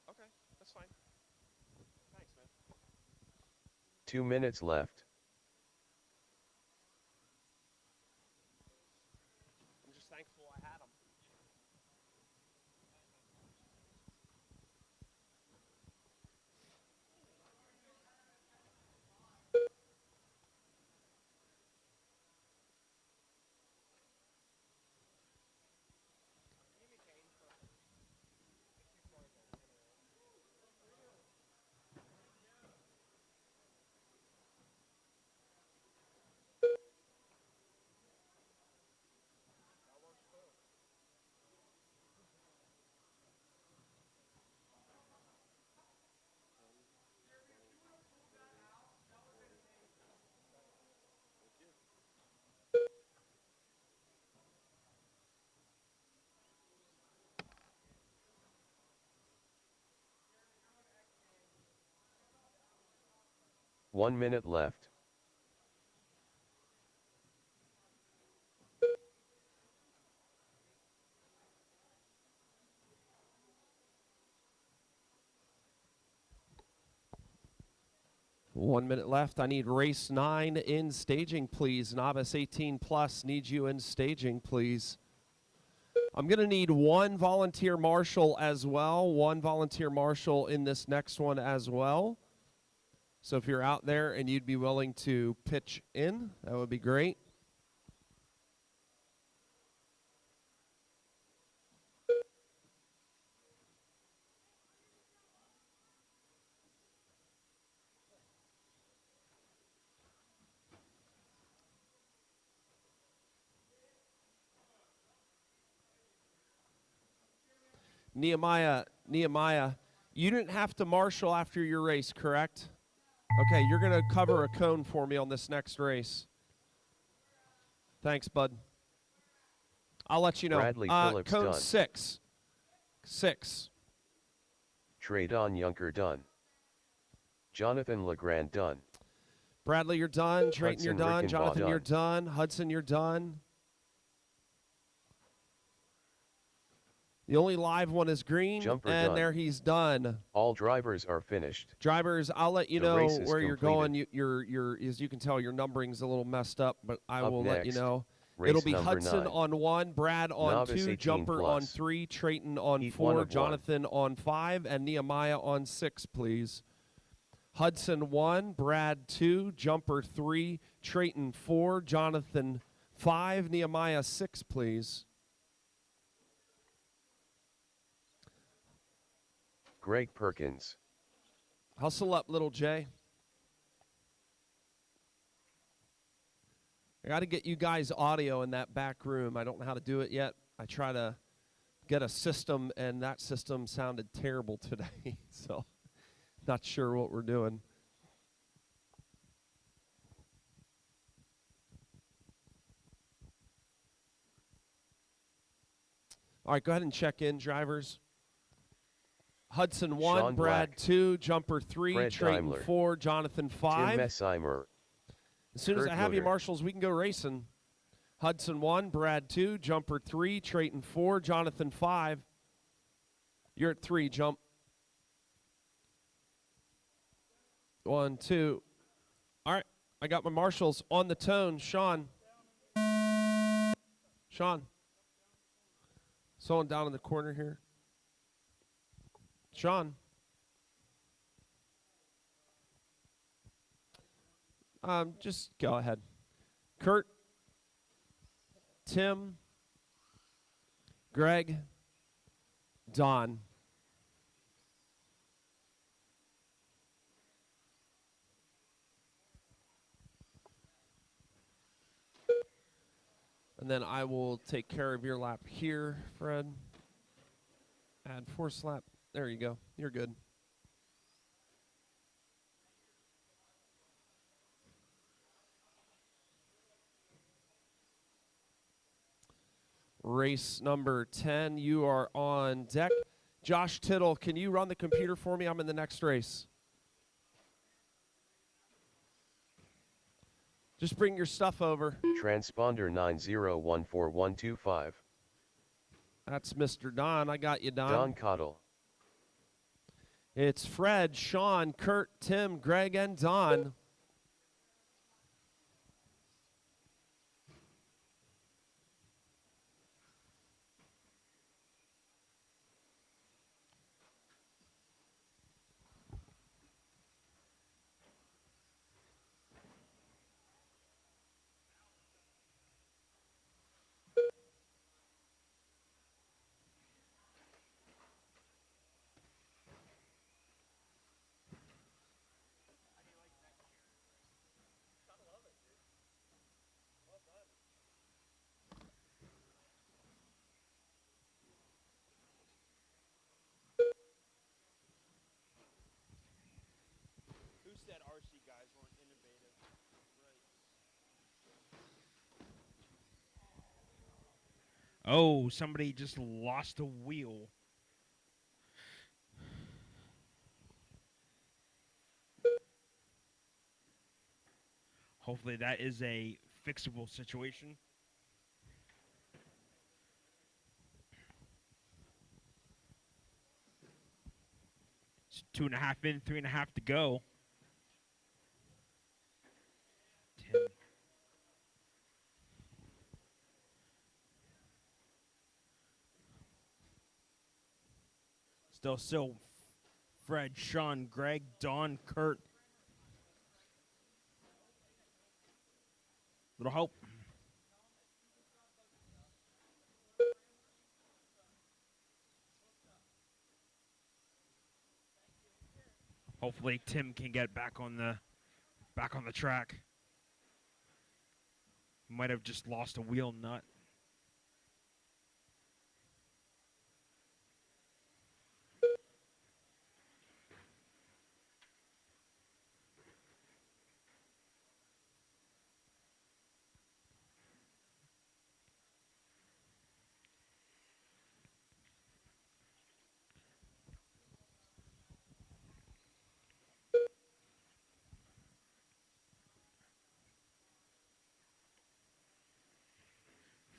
Okay, that's fine. Thanks, man. 2 minutes left. I'm just thankful I had them. 1 minute left. One minute left. I need race 9 in staging, please. Novice 18 plus needs you in staging, please. I'm going to need one volunteer marshal as well. One volunteer marshal in this next one as well. So if you're out there and you'd be willing to pitch in, that would be great. Nehemiah, you didn't have to marshal after your race, correct? Okay, you're going to cover a cone for me on this next race. Thanks, bud. I'll let you know. Bradley Phillips cone done. 6. 6. Traydon Yunker done. Jonathan Legrand done. Bradley, you're done. Trayton, you're Hudson done. Rickenbaugh Jonathan, you're done. done. Hudson, you're done. The only live one is green, Jumper and done. there he's done. All drivers are finished. Drivers, I'll let you The know race is where you're completed. going. You're, as you can tell, your numbering's a little messed up, but I Up will let you next, know. Race It'll be number Hudson 9. on 1, Brad on Novice 2, 18 Jumper on plus. 3, Trayton on Heat 1 4, of 1. Jonathan on 5, and Nehemiah on 6, please. Hudson 1, Brad 2, Jumper 3, Trayton 4, Jonathan 5, Nehemiah 6, please. Greg Perkins. Hustle up, little Jay. I got to get you guys audio in that back room. I don't know how to do it yet. I try to get a system, and that system sounded terrible today. So not sure what we're doing. All right, go ahead and check in, drivers. Hudson 1, Sean Brad Black. 2, Jumper 3, Fred Trayton Daimler. 4, Jonathan 5. Tim Messimer. As soon as Kurt I have you, Loder. marshals, we can go racing. Hudson 1, Brad 2, Jumper 3, Trayton 4, Jonathan 5. You're at 3, jump. 1, 2. All right, I got my marshals on the tone. Sean. Sean. Someone down in the corner here. Sean. Just go ahead. Kurt, Tim, Greg, Don. And then I will take care of your lap here, Fred. Add force lap. There you go. You're good. Race number 10, you are on deck. Josh Tittle, can you run the computer for me? I'm in the next race. Just bring your stuff over. Transponder 9014125. That's Mr. Don. I got you, Don. Don Cottle. It's Fred, Sean, Kurt, Tim, Greg, and Don. Who said RC guys weren't innovative? Right. Oh, somebody just lost a wheel. Hopefully that is a fixable situation. It's 2.5 in, 3.5 to go. Tim. Still Fred, Sean, Greg, Don, Kurt. Little hope. Hopefully Tim can get back on the track. He might have just lost a wheel nut.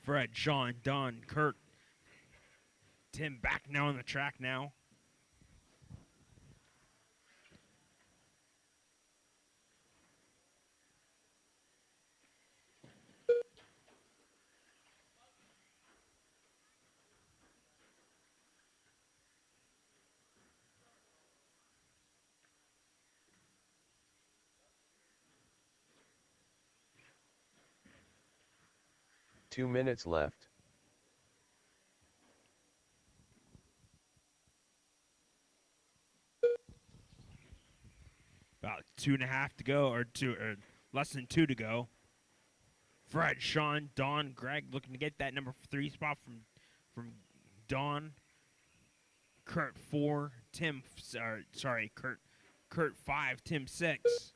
Fred, Sean, Don, Kurt, Tim back now on the track now. Two minutes left. About 2.5 to go, or less than 2 to go. Fred, Sean, Don, Greg looking to get that number 3 spot from Don. Kurt 4, Kurt 5, Tim 6.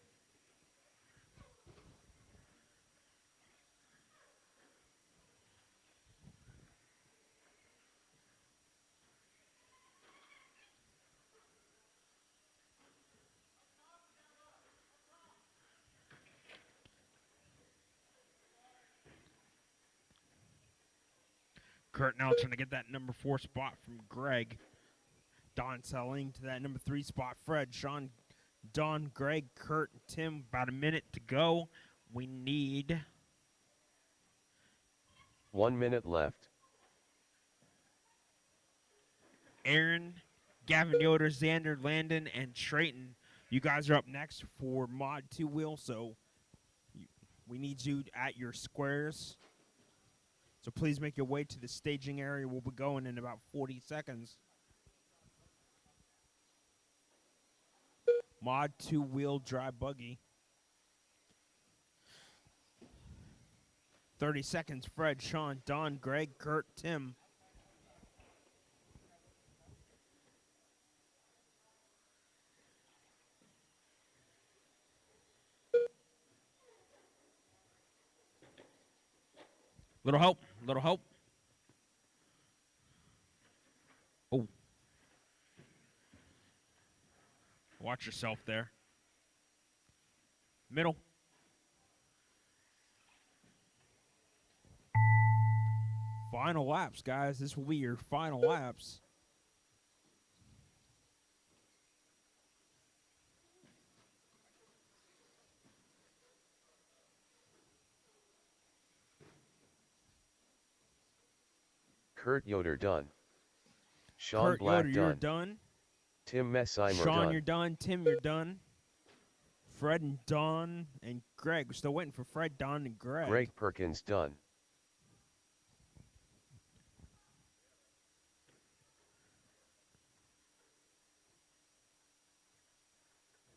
Kurt now trying to get that number 4 spot from Greg. Don selling to that number 3 spot. Fred, Sean, Don, Greg, Kurt, Tim. About a minute to go. We need 1 minute left. Aaron, Gavin Yoder, Xander, Landon, and Trayton. You guys are up next for Mod 2 Wheel, so we need you at your squares. So please make your way to the staging area. We'll be going in about 40 seconds. Mod 2 Wheel Dry Buggy. 30 seconds. Fred, Sean, Don, Greg, Kurt, Tim. Little hope. Little hope. Oh. Watch yourself there. Middle. Final laps, guys. This will be your final laps. Kurt Yoder done. Sean Kurt Black Yoder, done. you're done. Tim Messimer Sean, done. you're done. Tim, you're done. Fred and Don and Greg. We're still waiting for Fred, Don, and Greg. Greg Perkins done.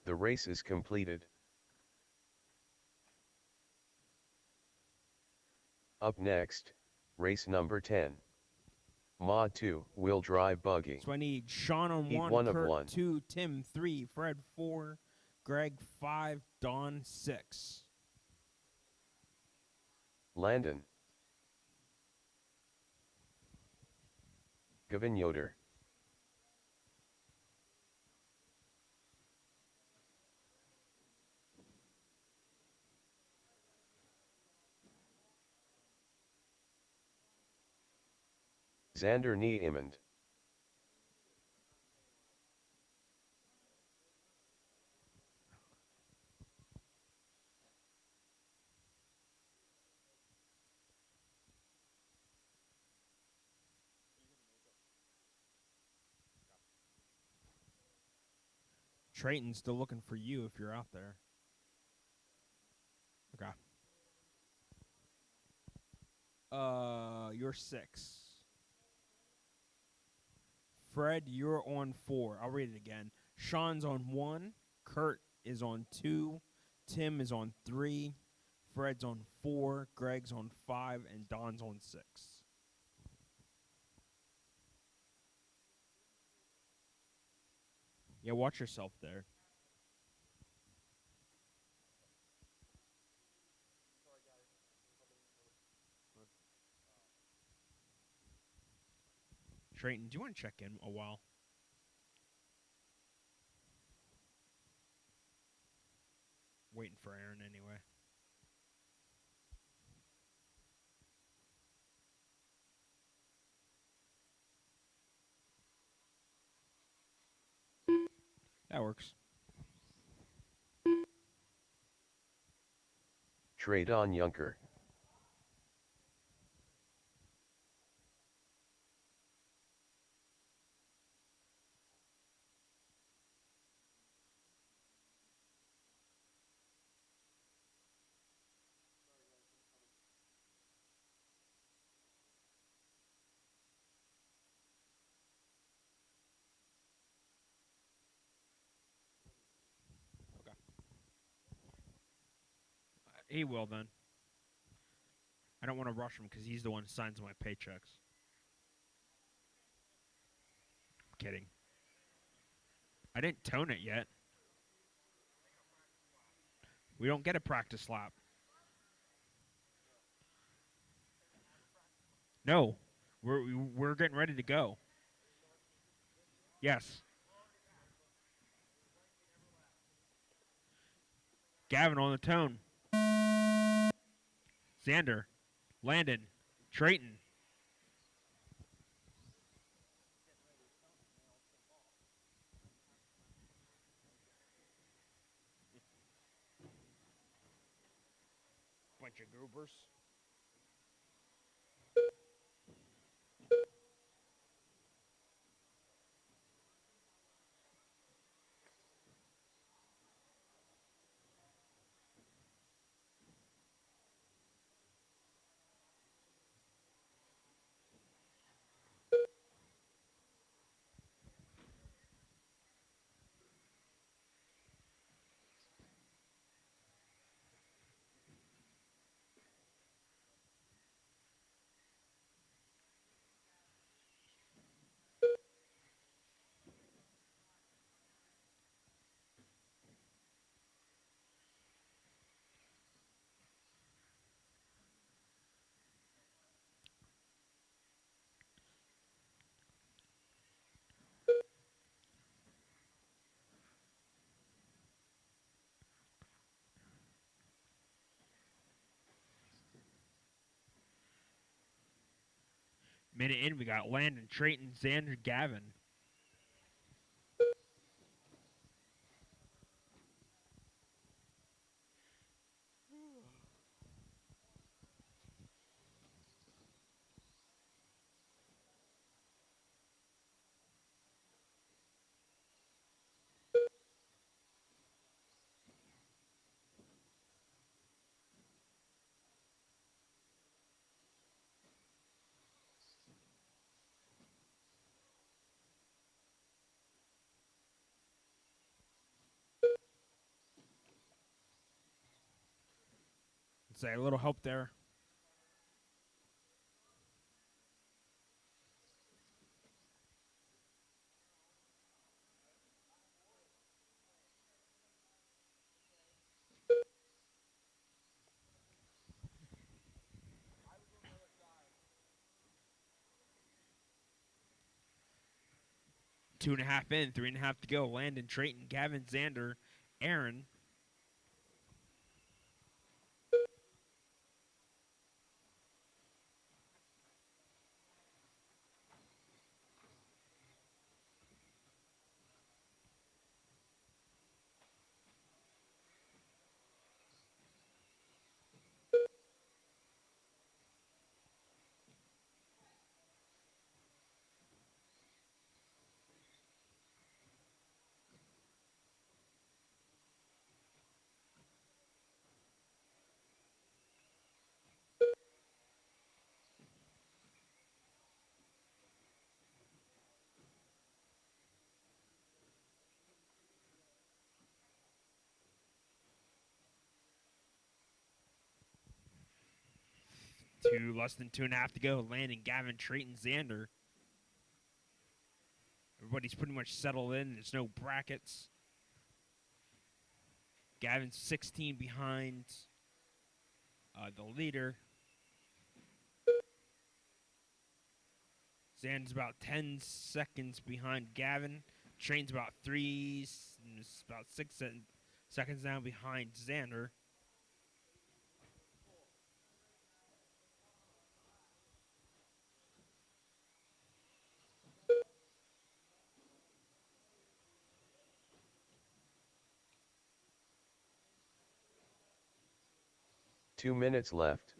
The race is completed. Up next, race number 10. Mod 2, wheel drive buggy. So I need Sean on Heat 1, one of Kurt one. 2, Tim 3, Fred 4, Greg 5, Don 6. Landon. Gavin Yoder. Xander Niemand. Trayton's still looking for you if you're out there. Okay. You're 6. Fred, you're on 4. I'll read it again. Sean's on 1. Kurt is on 2. Tim is on 3. Fred's on 4. Greg's on 5. And Don's on 6. Yeah, watch yourself there. Trayton, do you want to check in a while? Waiting for Aaron anyway. That works. Traydon Yunker. He will then. I don't want to rush him because he's the one who signs my paychecks. Kidding. I didn't tone it yet. We don't get a practice lap. No. We're getting ready to go. Yes. Gavin on the tone. Xander. Landon. Trayton. Bunch of goobers. Minute in, we got Landon, Trayton, Xander, Gavin. Say a little help there. Two and a half in, 3.5 to go. Landon, Trayton, Gavin, Xander, Aaron. Less than 2.5 to go. Landon, Gavin, Trayton, Xander. Everybody's pretty much settled in. There's no brackets. Gavin's 16 behind the leader. Xander's about 10 seconds behind Gavin. Trayton's about about 6 seconds down behind Xander. Two minutes left.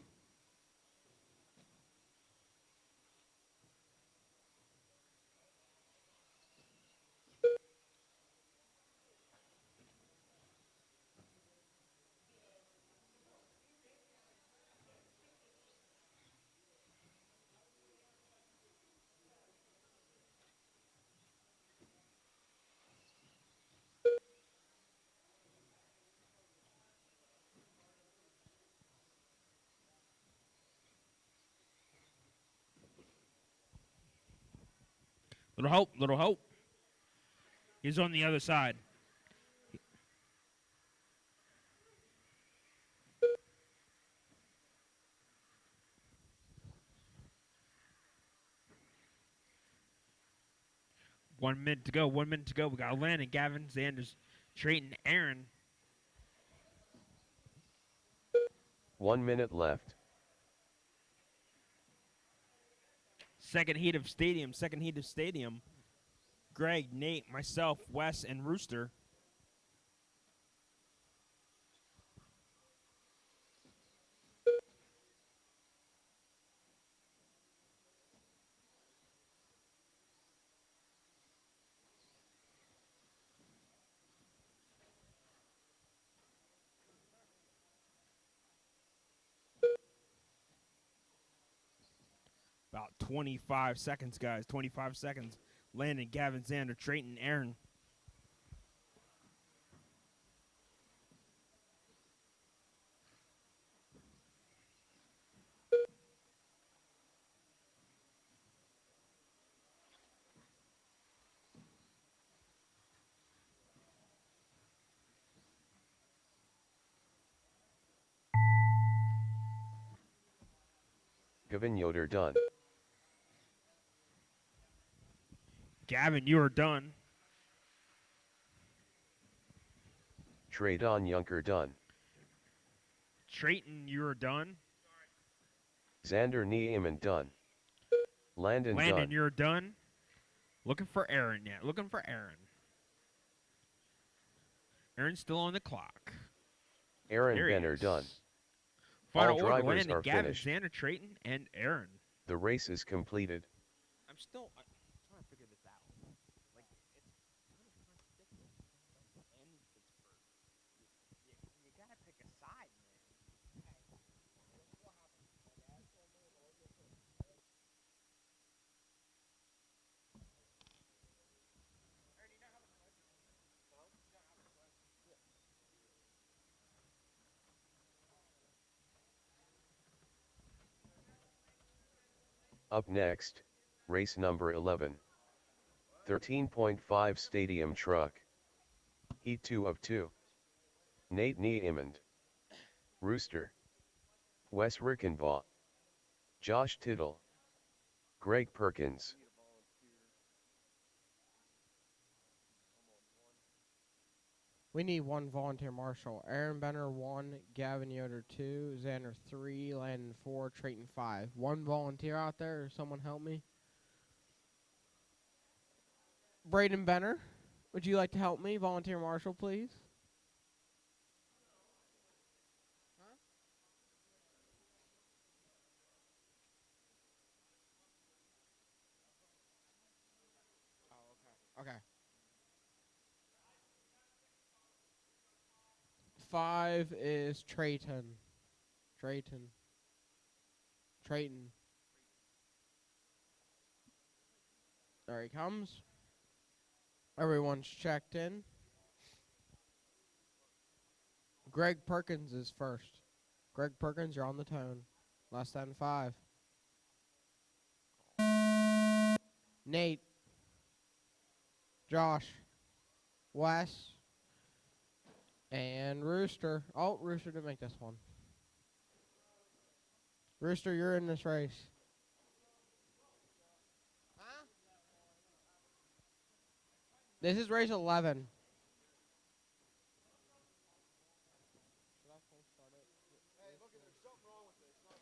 Little hope, little hope. He's on the other side. One minute to go. We got Landon, Gavin, Xanders, Trayton, Aaron. 1 minute left. Second heat of stadium. Greg, Nate, myself, Wes, and Rooster. About 25 seconds, guys. 25 seconds. Landon, Gavin, Xander, Trayton, Aaron. Gavin Yoder done. Gavin, you are done. Traydon Yunker done. Trayton, you are done. Xander Niemann done. Landon done. You're done. Looking for Aaron yet. Aaron's still on the clock. Aaron There he Benner is. done. Final All order, drivers Landon, are Gavin, finished. Xander, Trayton, and Aaron. The race is completed. I'm trying to figure this out. Like, it's kind of contradictory. And Pittsburgh. You gotta pick a side, man. Up next, race number 11. 13.5 Stadium Truck. Heat 2 of 2. Nate Niemann. Rooster. Wes Rickenbaugh. Josh Tittle. Greg Perkins. We need one volunteer marshal. Aaron Benner 1, Gavin Yoder 2, Xander 3, Landon 4, Trayton 5. One volunteer out there, or someone help me? Braden Benner, would you like to help me? Volunteer marshal, please. Huh? Oh, okay. 5 is Trayton. There he comes. Everyone's checked in. Greg Perkins is first. Greg Perkins, you're on the tone. Less than 5. Nate. Josh. Wes. And Rooster. Oh, Rooster didn't make this one. Rooster, you're in this race. Huh? This is race 11.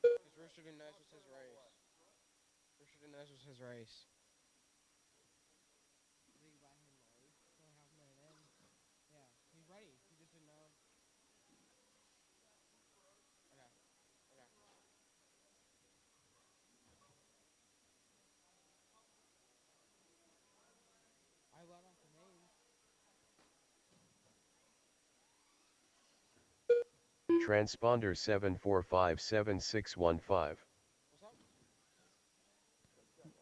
Because Rooster didn't know this was his race. Rooster didn't know this was his race. Yeah, he's ready. He just didn't know. Okay. I let off the name. Transponder 7457615. What's up?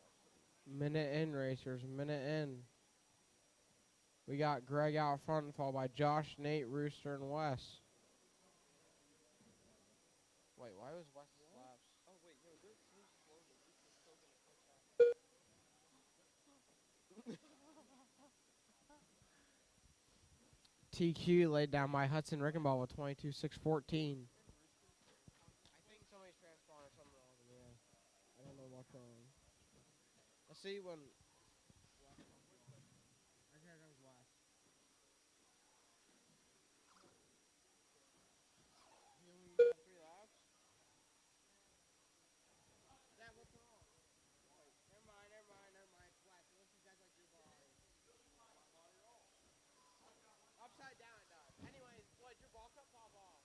Minute in, racers. Minute in. We got Greg out front, followed by Josh, Nate, Rooster, and Wes. Wait, why was Wes laps? Oh, wait, no, don't move slowly. Rooster's still going to push out. TQ laid down by Hudson Rickenball with 22.614. I think somebody's transponder or something wrong with him, yeah. I don't know what's wrong. Let's see when... Here comes Wes. You only got 3 laps? Dad, what's wrong? Wait, never mind. It's Wes. It looks exactly like your body. Not at all. Upside down it does. Anyways, what, your ball cup pop off?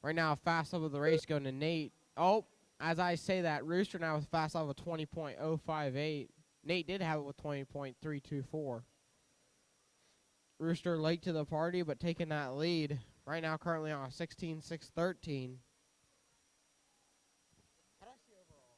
Right now, fast lap of the race going to Nate. Oh, as I say that, Rooster now with fast lap of 20.058. Nate did have it with 20.324. Rooster late to the party, but taking that lead. Right now, currently on 16.613. How do I see overall?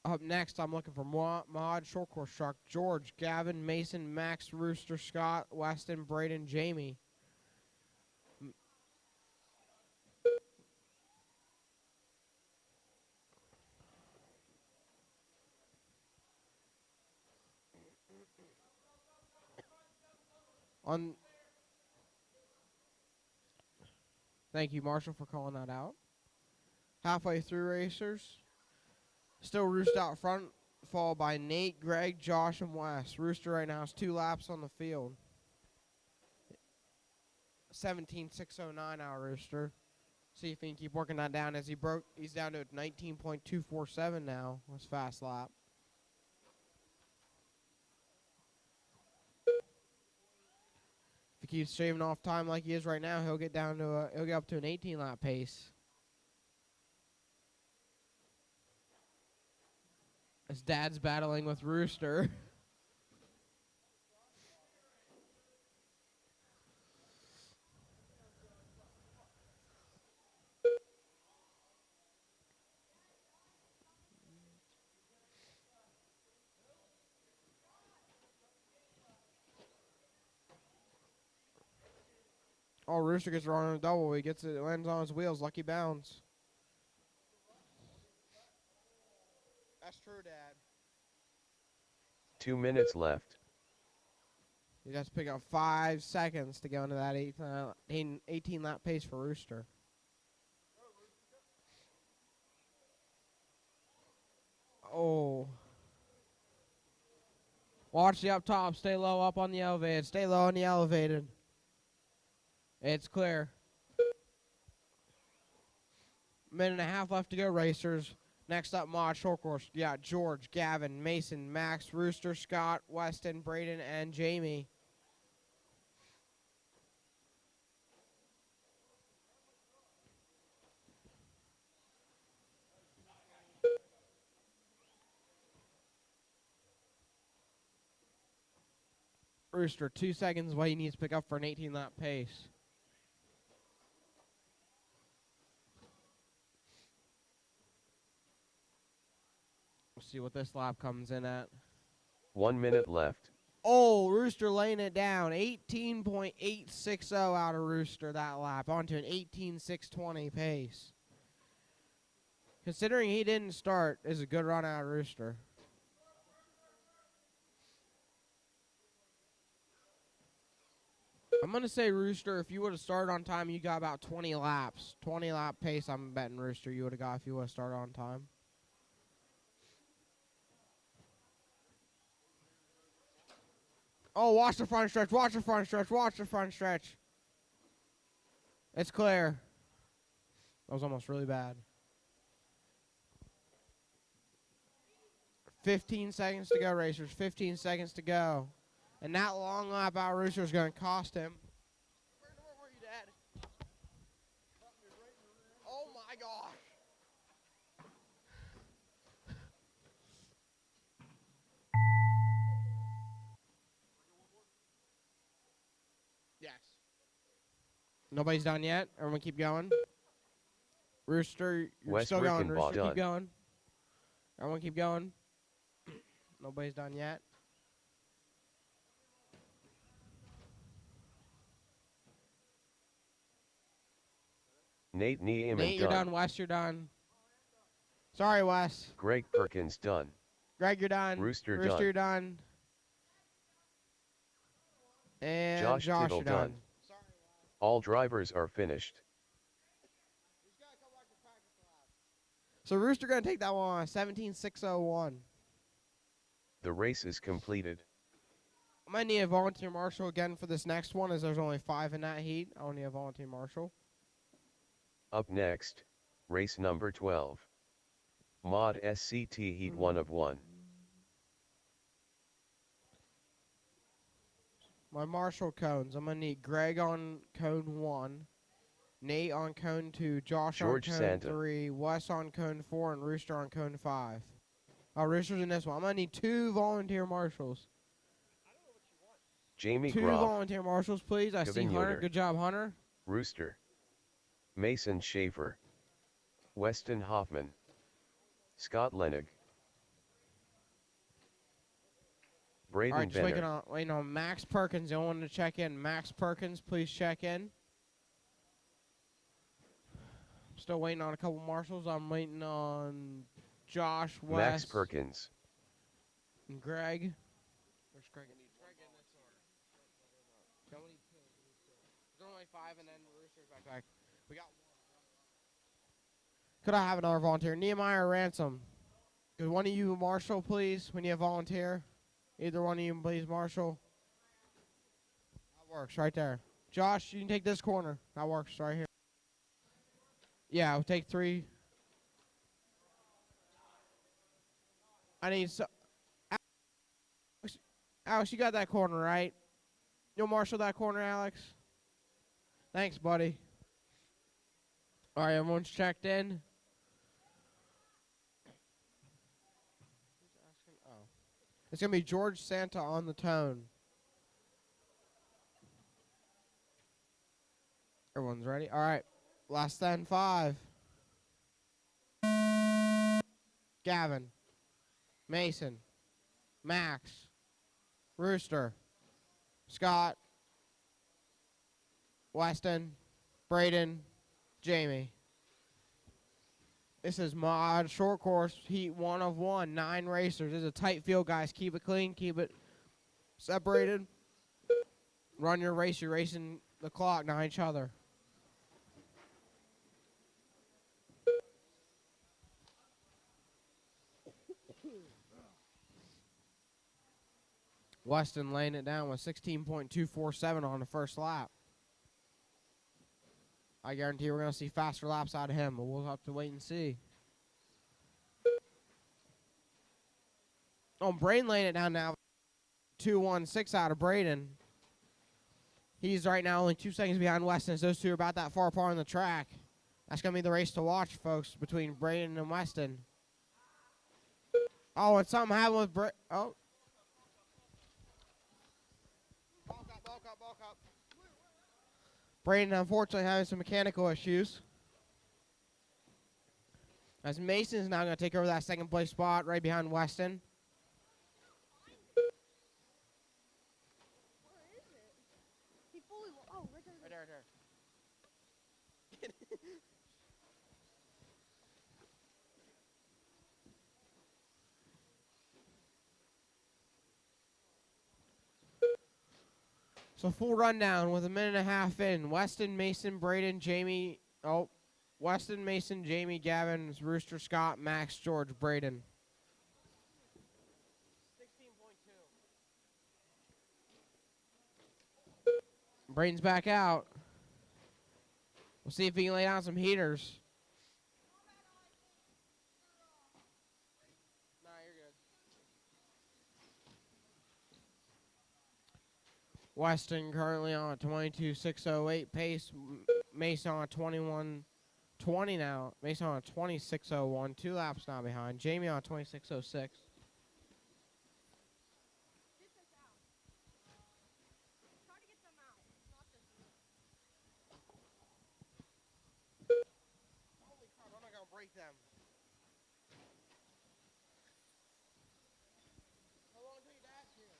Up next, I'm looking for Mod, Short Course Truck, George, Gavin, Mason, Max, Rooster, Scott, Weston, Braden, Jamie. Thank you, Marshall, for calling that out. Halfway through, racers. Still Rooster out front, followed by Nate, Greg, Josh, and Wes. Rooster right now has 2 laps on the field. 17.609 now, Rooster. See if he can keep working that down as he's down to 19.247 now. That's fast lap. If he keeps shaving off time like he is right now, he'll get up to an 18 lap pace. His dad's battling with Rooster. Oh, Rooster gets run on a double. He lands on his wheels. Lucky bounce. That's true, Dad. 2 minutes left. He has to pick up 5 seconds to go into that 18 lap pace for Rooster. Oh. Watch the up top. Stay low up on the elevated. Stay low on the elevated. It's clear. Minute and a half left to go, racers. Next up, Mod Short Course. Yeah, George, Gavin, Mason, Max, Rooster, Scott, Weston, Braden, and Jamie. Rooster, 2 seconds what he needs to pick up for an 18 lap pace. see what this lap comes in at. 1 minute left. Oh, Rooster laying it down. 18.860 out of Rooster that lap. Onto an 18.620 pace. Considering he didn't start, is a good run out of Rooster. I'm going to say, Rooster, if you would have started on time, you got about 20 laps. 20 lap pace, I'm betting Rooster you would have got if you would have started on time. Oh, watch the front stretch, watch the front stretch, watch the front stretch. It's clear. That was almost really bad. 15 seconds to go, racers. 15 seconds to go. And that long lap out Rooster is going to cost him. Where were you, Dad? Oh, my gosh. Yes. Nobody's done yet. Everyone keep going. Rooster, you're West still going. Rickenbach Rooster, keep done. going. Everyone keep going. Nobody's done yet. Nate Niemann Nate, you're done. done. Wes, you're done. Sorry, Wes. Greg Perkins done. Greg, you're done. Rooster Rooster, done. you're done. And Josh Josh, Tittle you're done. done. All drivers are finished. So Rooster going to take that one on 17.601. The race is completed. I might need a volunteer marshal again for this next one, as there's only 5 in that heat. I only need a volunteer marshal. Up next, race number 12. Mod SCT Heat 1 of 1. My marshal cones. I'm going to need Greg on cone 1, Nate on cone 2, Josh George on cone Santa. 3, Wes on cone 4, and Rooster on cone 5. Oh, Rooster's in this one. I'm going to need 2 volunteer marshals. Jamie 2 Groff, volunteer marshals, please. I see Kevin Hunter. Yoder. Good job, Hunter. Rooster. Mason Schaefer. Weston Hoffman. Scott Lenig. All Braden right, just Benner. waiting on Max Perkins. The only one to check in. Max Perkins, please check in. Still waiting on a couple marshals. I'm waiting on Josh, Wes, Max Perkins. and Greg. Where's Greg? I need Greg in this order. Don't need 2. There's only 5, and then Rooster's back. We got 1. Could I have another volunteer? Nehemiah or Ransom? Could one of you marshal, please, when you volunteer? Either one of you, please, marshal. That works right there. Josh, you can take this corner. That works right here. Yeah, I'll take 3. I need so. Alex, you got that corner, right? You'll marshal that corner, Alex? Thanks, buddy. All right, everyone's checked in. Oh. It's going to be George Santa on the tone. Everyone's ready? All right. Less than 5. Gavin. Mason. Max. Rooster. Scott. Weston. Braden. Jamie. This is Mod Short Course Heat 1 of 1. 9 racers. This is a tight field, guys. Keep it clean. Keep it separated. Run your race. You're racing the clock, not each other. Weston laying it down with 16.247 on the first lap. I guarantee we're going to see faster laps out of him, but we'll have to wait and see. Oh, Braden laying it down now. 2.16 out of Braden. He's right now only 2 seconds behind Weston. Those two are about that far apart on the track. That's going to be the race to watch, folks, between Braden and Weston. Oh, and something happened with Braden. Oh. Bulk up. Braden, unfortunately, having some mechanical issues. As Mason is now going to take over that second place spot right behind Weston. Right there, right there. So full rundown with a minute and a half in. Weston, Mason, Braden, Jamie. Oh, Weston, Mason, Jamie, Gavin, Rooster, Scott, Max, George, Braden. 16.2. Braden's back out. We'll see if he can lay down some heaters. Nah, you're good. Weston currently on a 22.608 pace. Mason on a 21.20 now. Mason on a 26.01. 2 laps now behind. Jamie on a 26.06. Holy crap, I'm not going to break them. How long until you dash here?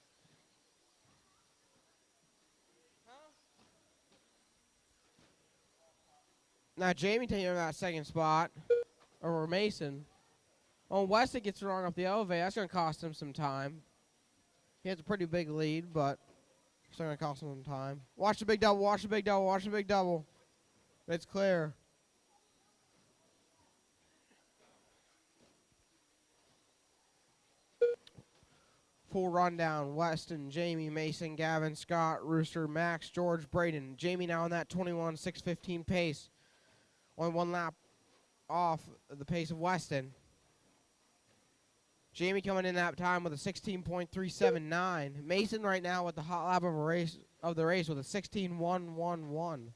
Huh? Now Jamie taking over that second spot over Mason. Oh, Weston gets it wrong off the elevator. That's going to cost him some time. He has a pretty big lead, but it's going to cost him some time. Watch the big double, watch the big double, watch the big double. It's clear. Full rundown. Weston, Jamie, Mason, Gavin, Scott, Rooster, Max, George, Braden. Jamie now on that 21.615 pace. Only 1 lap off the pace of Weston. Jamie coming in that time with a 16.379. Mason right now with the hot lap of the race with a 16.111.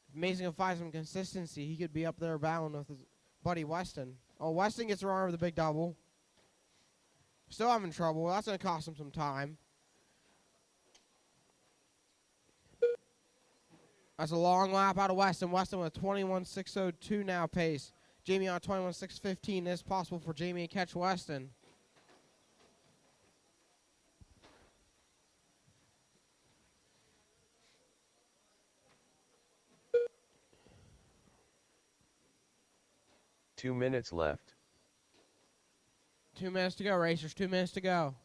If Mason can find some consistency, he could be up there battling with his buddy Weston. Oh, Weston gets around with the big double. Still having trouble. That's going to cost him some time. That's a long lap out of Weston. Weston with a 21.602 now pace. Jamie on 21.615. It's possible for Jamie to catch Weston. Two minutes left. 2 minutes to go, racers. 2 minutes to go.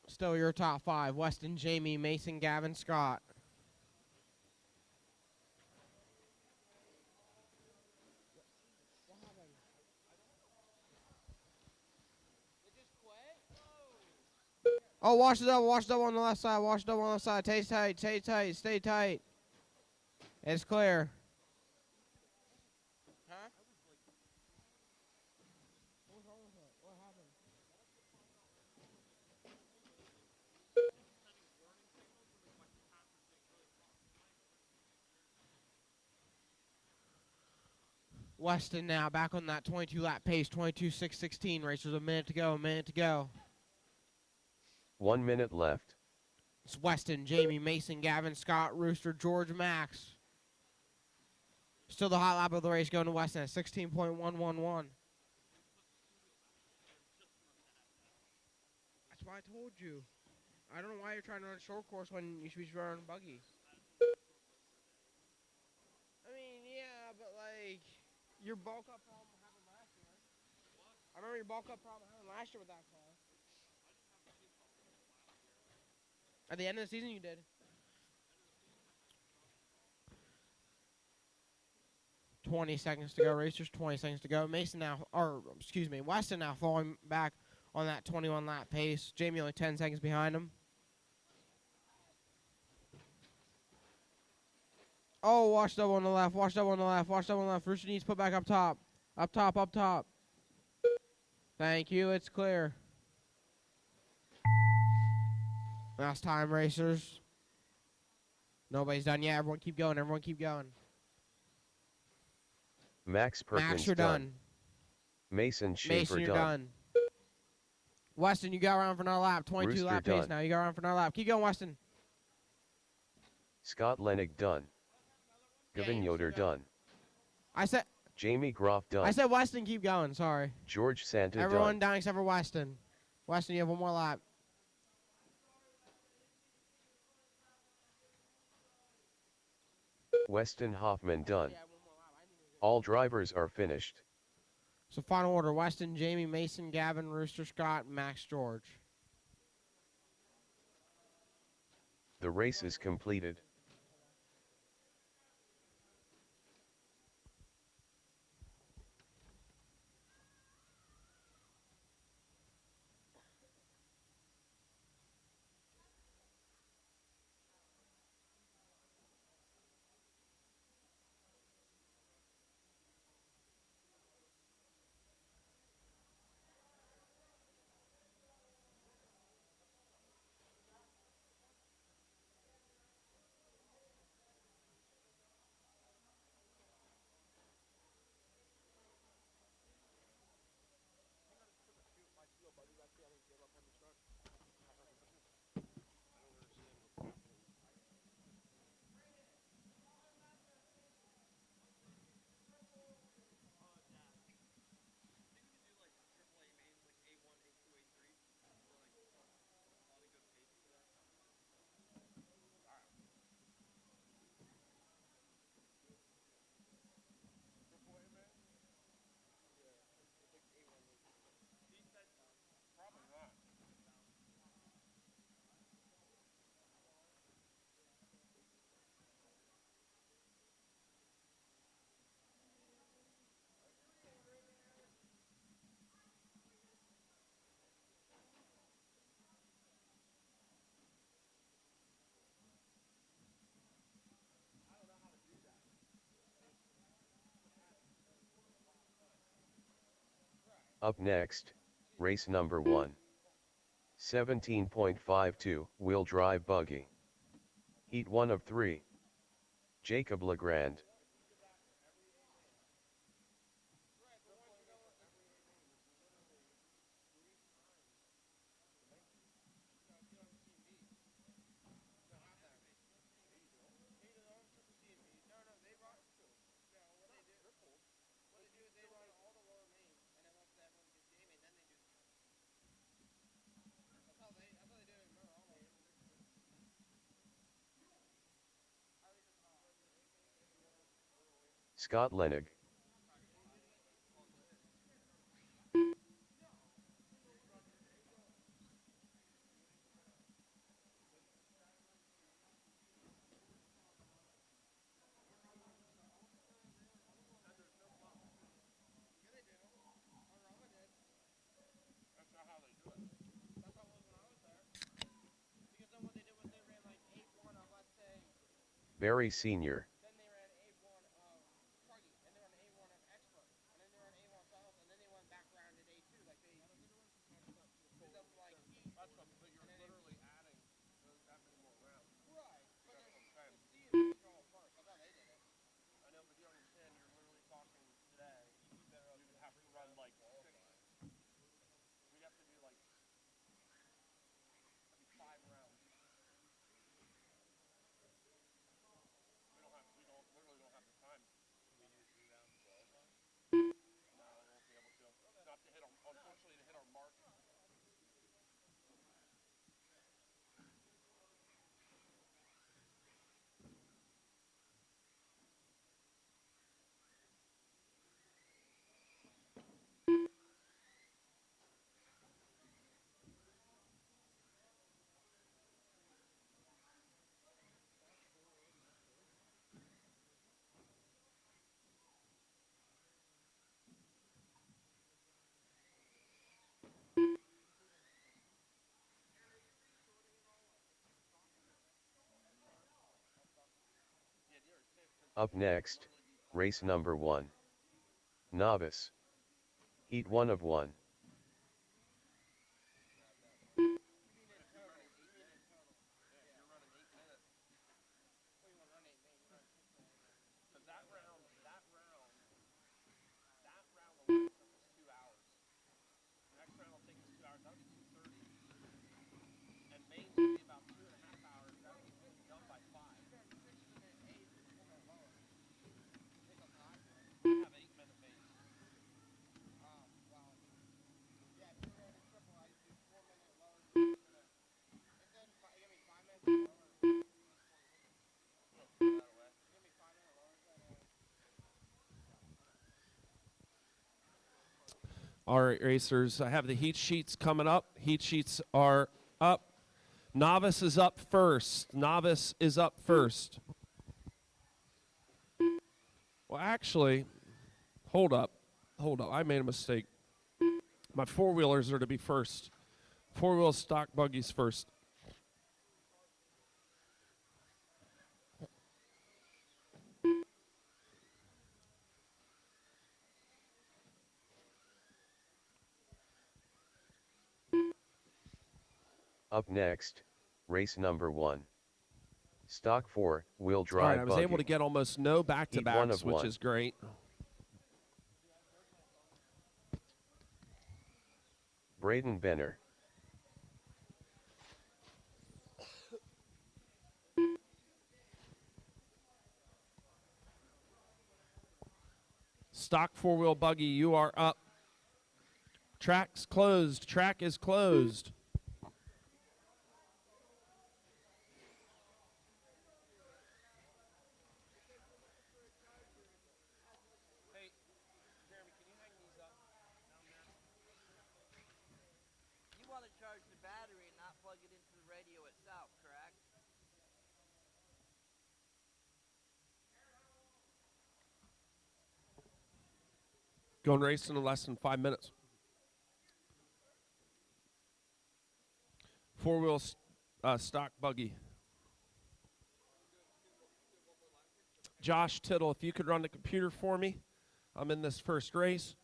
Still your top 5. Weston, Jamie, Mason, Gavin, Scott. Oh, watch the double on the left side, watch the double on the left side. Stay tight, stay tight, stay tight. It's clear. Huh? What was wrong with it? What happened? Weston now back on that 22 lap pace, 22.616. Racers a minute to go, a minute to go. 1 minute left. It's Weston, Jamie, Mason, Gavin, Scott, Rooster, George, Max. Still the hot lap of the race going to Weston at 16.111. That's why I told you. I don't know why you're trying to run a short course when you should be running buggy. I mean, yeah, but like, your bulk up problem happened last year. I remember your bulk up problem happened last year with that car. At the end of the season, you did. "20 seconds to go, racers. 20 seconds to go." Mason now, or excuse me, Weston now falling back on that 21 lap pace. Jamie only 10 seconds behind him. Oh, watch double on the left. Watch double on the left. Watch double on the left. Rooster needs to put back up top. Up top, up top. Thank you. It's clear. Last time, racers. Nobody's done yet. Everyone keep going. Everyone keep going. Max Perkins Max, you're done. Mason Schaefer Mason, you're done. Weston, you got around for another lap. 22 Rooster lap pace done. now. You got around for another lap. Keep going, Weston. Scott Lennig done. Gavin Yoder done. I said Jamie Groff done. Weston, keep going. Sorry. George Santa Everyone done. down except for Weston. Weston, you have one more lap. Weston Hoffman done. All drivers are finished. So final order: Weston, Jamie, Mason, Gavin, Rooster, Scott, Max, George. The race is completed. Up next, race number 1. 17.52 wheel drive buggy. Heat 1 of 3. Jacob Legrand. Scott Lennig. Barry Sr. Up next, race number 1. Novice. Heat 1 of 1. All right, racers, I have the heat sheets coming up. Heat sheets are up. Novice is up first. Novice is up first. Well, actually, hold up. Hold up. I made a mistake. My four-wheelers are to be first. Four-wheel stock buggies first. Up next, race number 1. Stock 4-wheel All right, drive I was buggy. able to get almost no Heat 1 back-to-backs, of which 1. is great. Braden Benner. Stock four-wheel buggy, you are up. Track's closed. Track is closed. You want to charge the battery and not plug it into the radio itself, correct? Going racing in less than 5 minutes. Four-wheel stock buggy. Josh Tittle, if you could run the computer for me. I'm in this first race.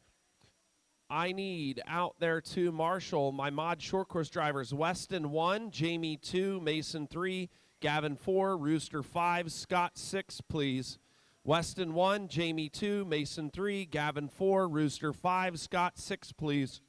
I need out there to Marshall, my mod short course drivers. Weston 1, Jamie 2, Mason 3, Gavin 4, Rooster 5, Scott 6, please. Weston 1, Jamie 2, Mason 3, Gavin 4, Rooster 5, Scott 6, please.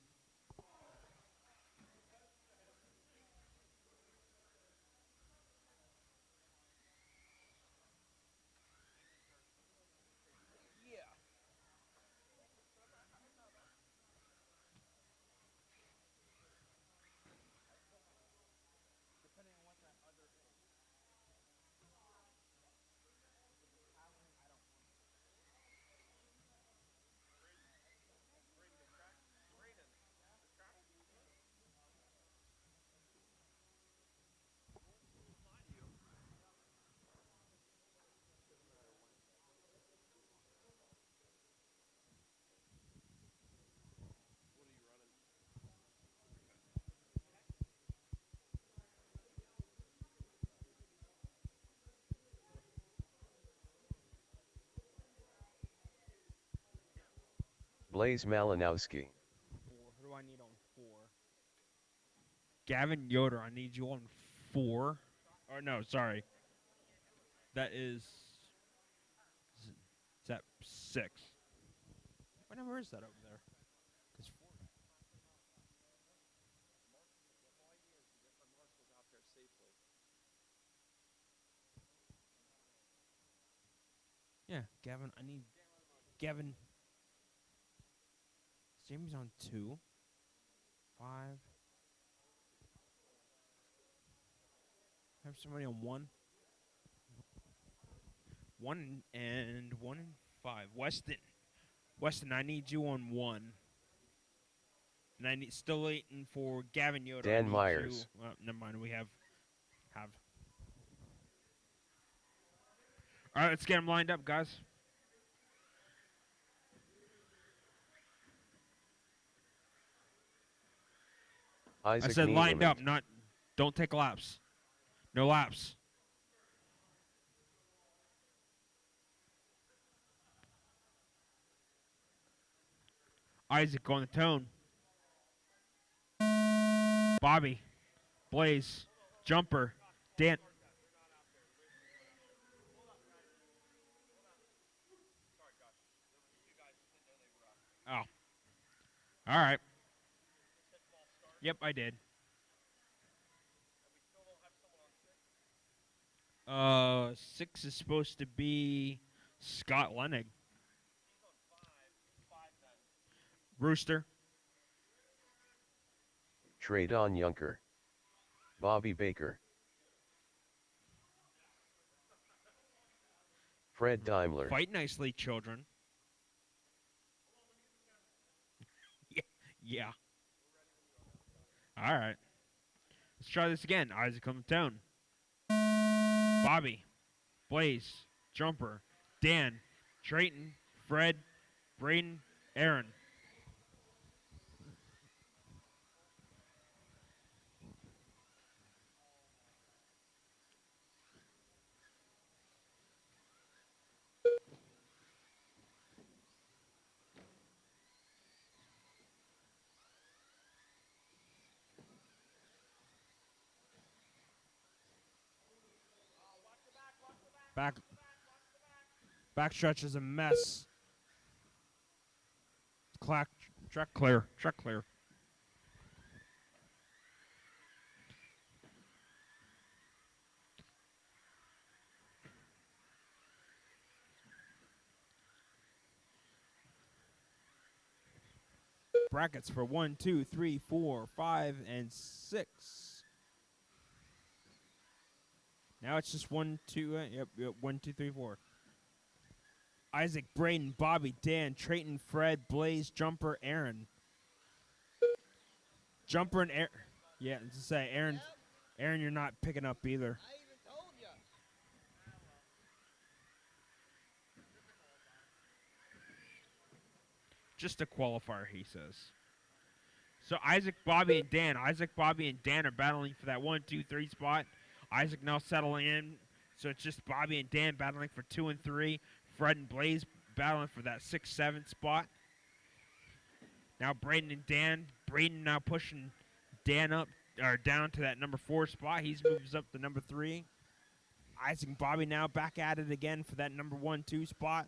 Blaze Malinowski. Who do I need on 4? Gavin Yoder, I need you on 4. Or no, sorry. That is that 6? What number is that over there? 'Cause 4. Yeah, Gavin. I need Gavin. Jamie's on 2. 5. Have somebody on 1. 1 and 1 and 5. Weston, I need you on 1. And I need still waiting for Gavin Yoder. Dan Myers. Well, never mind. We have. All right, let's get them lined up, guys. Isaac I said lined Needlement. up, not. Don't take laps. No laps. Isaac on the tone. Bobby. Blaze. Jumper. Dan. Oh. All right. Yep, I did. 6 is supposed to be Scott Lennig. Rooster. Traydon Yunker. Bobby Baker. Fred Daimler. Fight nicely, children. Yeah. All right. Let's try this again. Isaac on the tone. Bobby, Blaze, Jumper, Dan, Drayton, Fred, Braden, Aaron. Backstretch is a mess. Track clear. Track clear. Brackets for 1, 2, 3, 4, 5, and 6. Now it's just 1, 2, yep, 1, 2, 3, 4. Isaac, Braden, Bobby, Dan, Trayton, Fred, Blaze, Jumper, Aaron. Jumper and Aaron. Yeah, to say, Aaron, you're not picking up either. I even told you. Just a qualifier, he says. So Isaac, Bobby, and Dan. Isaac, Bobby, and Dan are battling for that 1, 2, 3 spot. Isaac now settling in. So it's just Bobby and Dan battling for 2 and 3. Fred and Blaze battling for that 6, 7 spot. Now Braden and Dan. Braden now pushing Dan up or down to that number 4 spot. He moves up to number 3. Isaac and Bobby now back at it again for that number 1, 2 spot.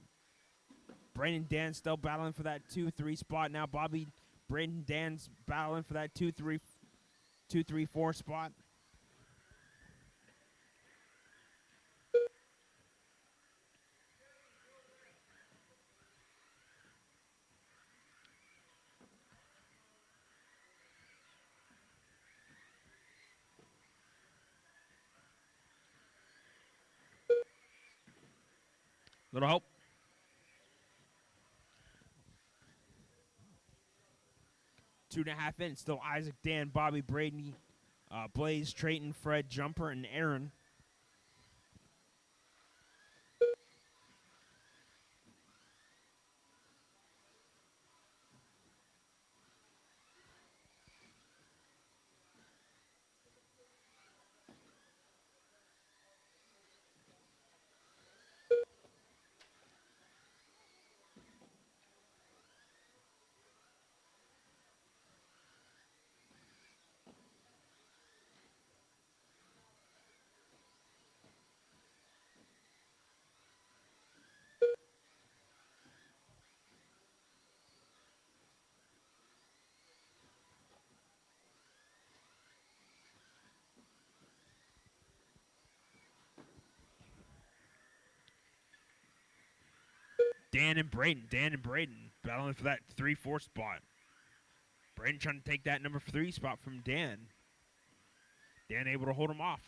Braden and Dan still battling for that 2, 3 spot. Now Bobby, Braden and Dan's battling for that 2, 3, 4 spot. Little help. Two and a half in. Still Isaac, Dan, Bobby, Braden, Blaze, Trayton, Fred, Jumper, and Aaron. Dan and Braden battling for that 3, 4 spot. Braden trying to take that number 3 spot from Dan. Dan able to hold him off.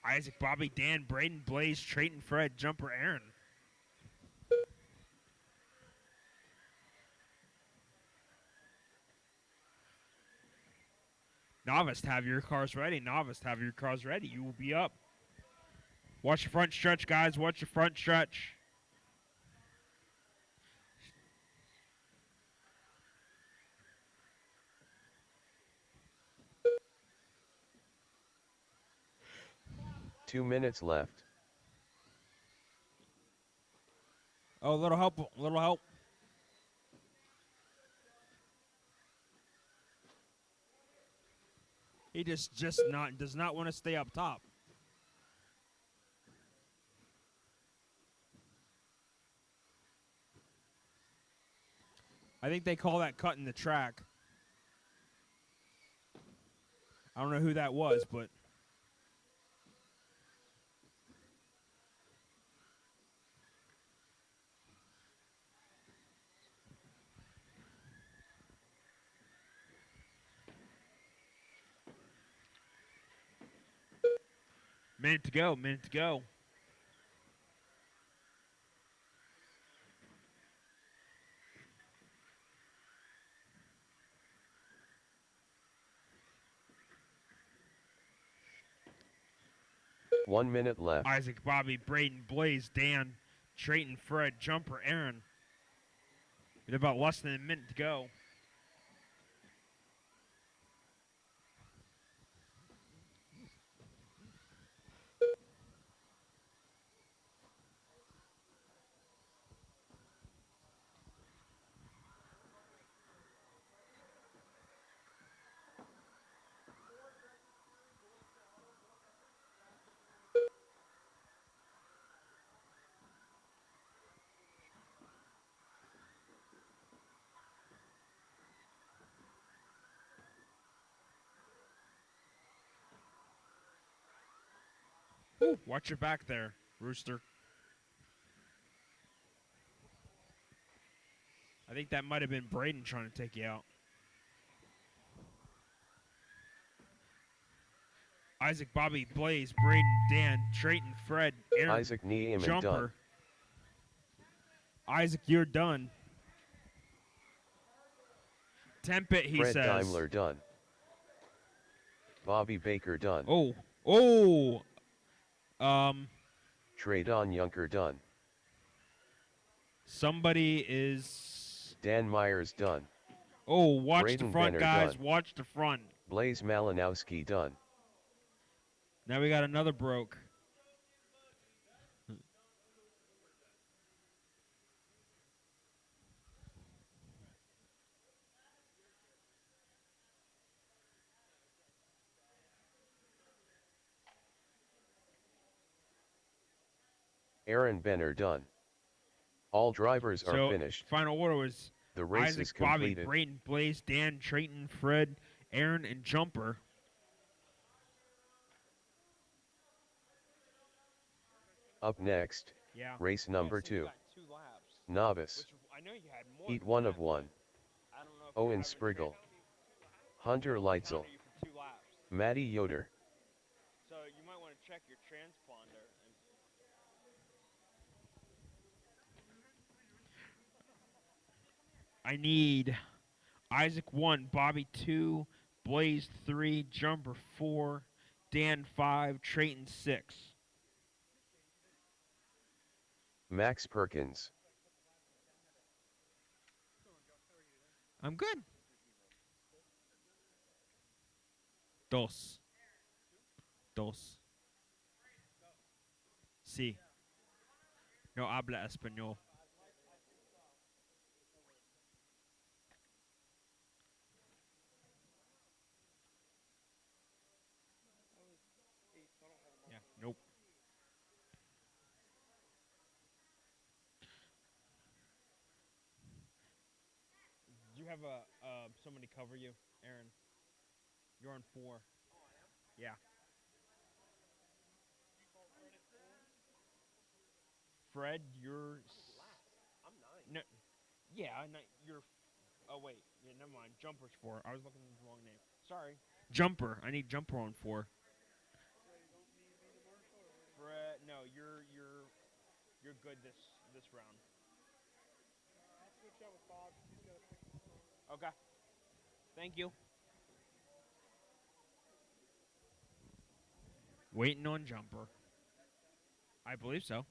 Isaac, Bobby, Dan, Braden, Blaze, Trayton, Fred, Jumper, Aaron. Novice, have your cars ready. Novice, have your cars ready. You will be up. Watch your front stretch, guys. Watch your front stretch. Two minutes left. Oh, little help, little help. He does not want to stay up top. I think they call that cutting the track. I don't know who that was, but minute to go. 1 minute left. Isaac, Bobby, Braden, Blaze, Dan, Trayton, Fred, Jumper, Aaron. With about less than a minute to go. Ooh, watch your back there, Rooster. I think that might have been Braden trying to take you out. Isaac, Bobby, Blaze, Braden, Dan, Trayton, Fred, Aaron, Isaac Neeman Jumper. done. Isaac, you're done. Temp it, he Fred says. Daimler done. Bobby Baker done. Oh. Trey Don Yunker done. Somebody is. Dan Myers done. Oh, watch Braden the front, Benner guys. done. Watch the front. Blaze Malinowski done. Now we got another broke. Aaron Benner done. All drivers are So, finished. final order was The race Isaac, is Bobby, completed. Braden, Blaze, Dan, Trayton, Fred, Aaron, and Jumper. Up next, Yeah. race number 2. Got 2 laps. Novice. Which I know you had more. Heat than 1 that. of 1. I don't know if Owen Spriggle. Hunter Leitzel. you for 2 laps. Matty Yoder. So you might want to check your transponder. I need Isaac 1, Bobby 2, Blaze 3, Jumper 4, Dan 5, Trayton 6. Max Perkins. I'm good. Dos. Sí. No habla español. Yeah, nope. Do you have somebody cover you, Aaron? You're on 4. Yeah. Fred, you're. I'm 9. No, yeah, you're. Oh wait, yeah, never mind. Jumper's 4. I was looking at the wrong name. Sorry. Jumper. I need Jumper on 4. Fred, no, you're good this round. Okay. Thank you. Waiting on Jumper. I believe so.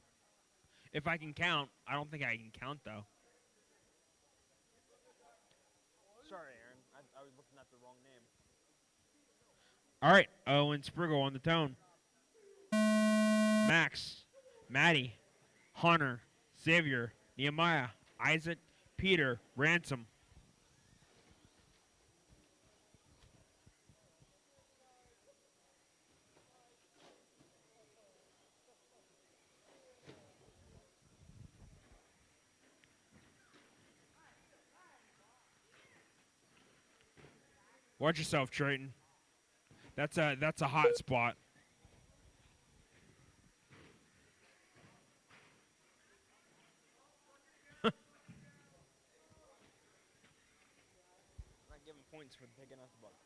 If I can count. I don't think I can count, though. Sorry, Aaron. I was looking at the wrong name. All right. Owen Spriggle on the tone. Max. Maddie. Hunter. Xavier. Nehemiah. Isaac. Peter. Ransom. Watch yourself, Trayton. That's a hot spot. Not giving points for picking us buckets.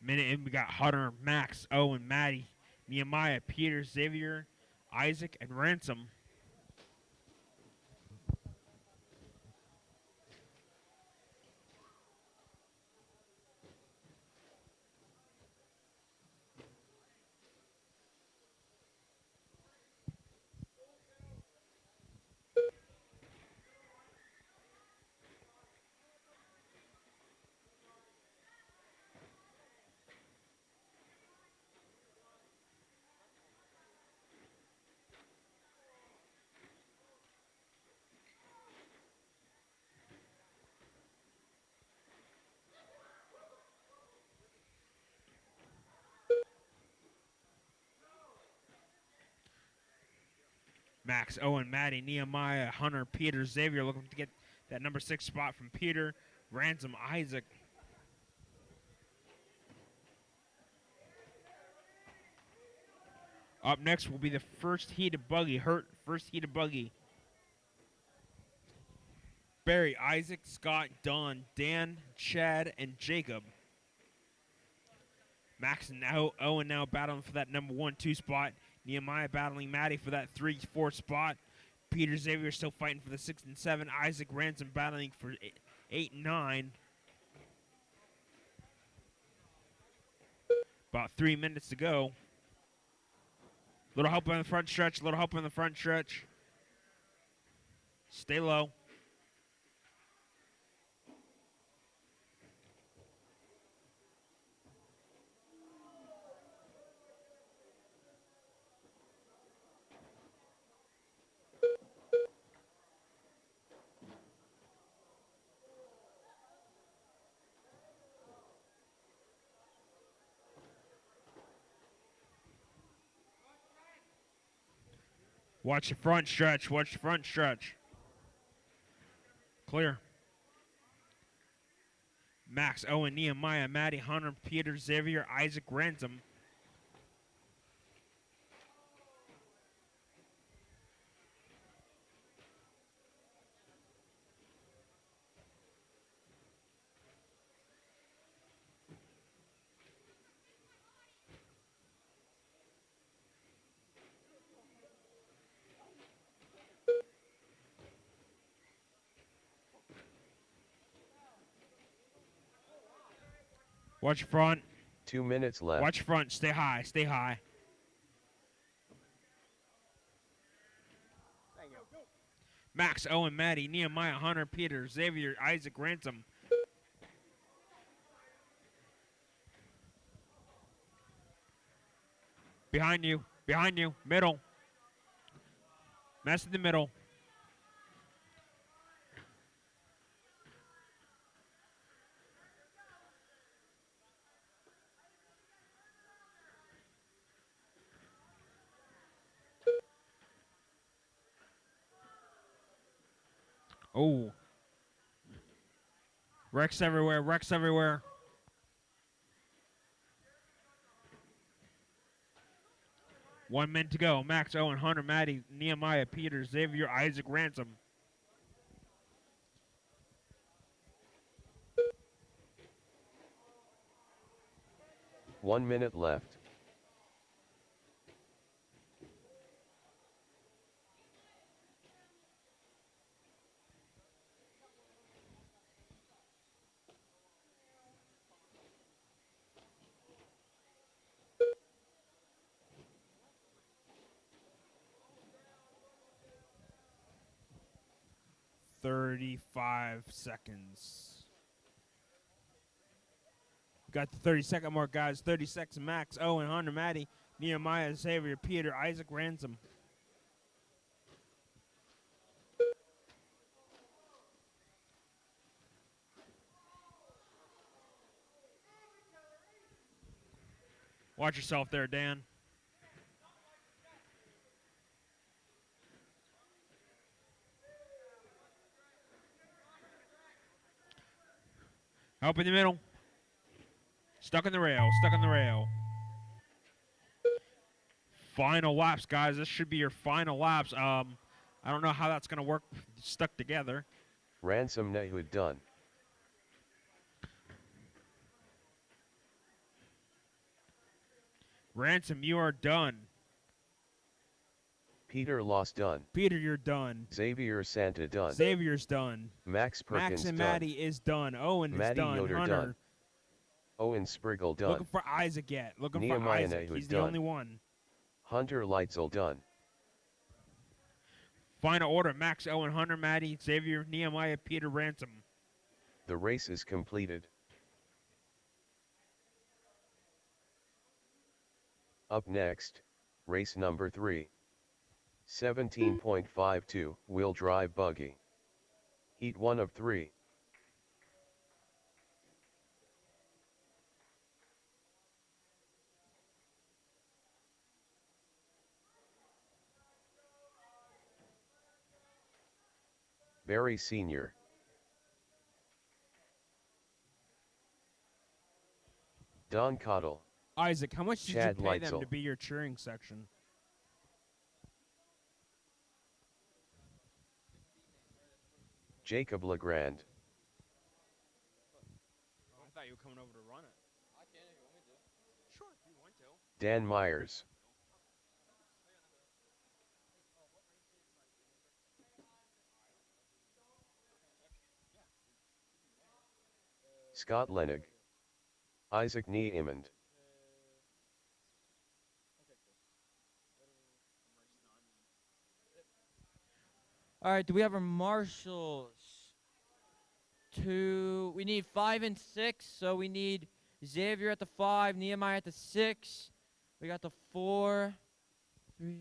Minute in, we got Hunter, Max, Owen, Maddie, Nehemiah, Peter, Xavier, Isaac, and Ransom. Max, Owen, Maddie, Nehemiah, Hunter, Peter, Xavier looking to get that number 6 spot from Peter, Ransom, Isaac. Up next will be the first heated buggy. First heated buggy. Barry, Isaac, Scott, Don, Dan, Chad, and Jacob. Max and Owen now battling for that number 1-2 spot. Nehemiah battling Maddie for that 3-4 spot. Peter Xavier still fighting for the 6 and 7. Isaac Ransom battling for 8 and 9. About 3 minutes to go. Little help on the front stretch. Little help on the front stretch. Stay low. Watch the front stretch. Watch the front stretch. Clear. Max, Owen, Nehemiah, Maddie, Hunter, Peter, Xavier, Isaac, Ransom. Watch your front. 2 minutes left. Watch your front. Stay high. Stay high. Max, Owen, Maddie, Nehemiah, Hunter, Peter, Xavier, Isaac, Ransom. Behind you. Behind you. Middle. Mess in the middle. Oh. Wrecks everywhere. Wrecks everywhere. One minute to go. Max, Owen, Hunter, Maddie, Nehemiah, Peter, Xavier, Isaac, Ransom. One minute left. $35 seconds. Got the 30-second mark, guys. 30 seconds max. Owen, Hunter, Maddie, Nehemiah, Xavier, Peter, Isaac, Ransom. Watch yourself there, Dan. Help in the middle. Stuck in the rail. Stuck in the rail. Final laps, guys. This should be your final laps. I don't know how that's going to work stuck together. Ransom Nehud done. Ransom, you are done. Peter Lost done. Peter, you're done. Xavier Santa done. Xavier's done. Max Perkins Max and done. Maddie is done. Owen is Maddie done. Yoder Hunter. done. Owen Spriggle done. Looking for Isaac yet. Looking for Nehemiah Isaac. Nehud He's the done. only one. Hunter Leitzel done. Final order: Max, Owen, Hunter, Maddie, Xavier, Nehemiah, Peter, Ransom. The race is completed. Up next, race number 3. 17.52 wheel drive buggy. Heat 1 of 3. Barry Sr. Don Cottle. Isaac, how much did Chad you pay them Leitzel. to be your cheering section? Jacob Legrand. I thought you were coming over to run it. I can if you want me to. Sure, if you want to. Dan Myers. Scott Lenig. Isaac Niemond. All right, do we have our marshals? We need 5 and 6, so we need Xavier at the 5, Nehemiah at the 6. We got the 4, 3.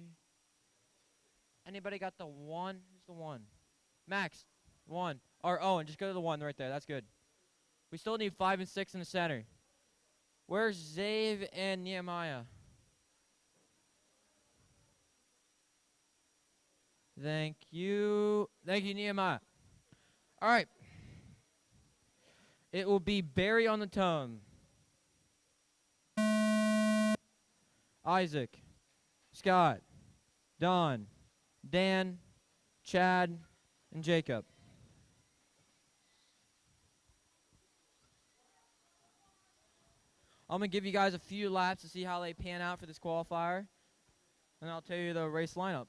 Anybody got the 1? Who's the 1? Max, 1. Or Owen, just go to the 1 right there. That's good. We still need 5 and 6 in the center. Where's Xav and Nehemiah? Thank you. Thank you, Nehemiah. All right. It will be Barry on the tone. Isaac, Scott, Don, Dan, Chad, and Jacob. I'm going to give you guys a few laps to see how they pan out for this qualifier, and I'll tell you the race lineup.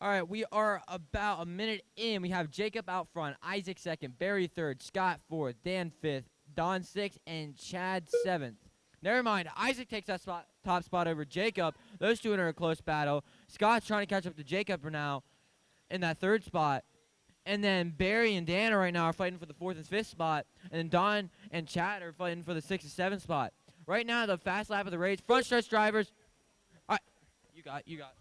All right, we are about a minute in. We have Jacob out front, Isaac second, Barry third, Scott fourth, Dan fifth, Don sixth, and Chad seventh. Never mind, Isaac takes that top spot over Jacob. Those two are in a close battle. Scott's trying to catch up to Jacob for now in that third spot. And then Barry and Dan right now are fighting for the fourth and fifth spot. And then Don and Chad are fighting for the sixth and seventh spot. Right now, the fast lap of the race, front stretch drivers. All right, you got.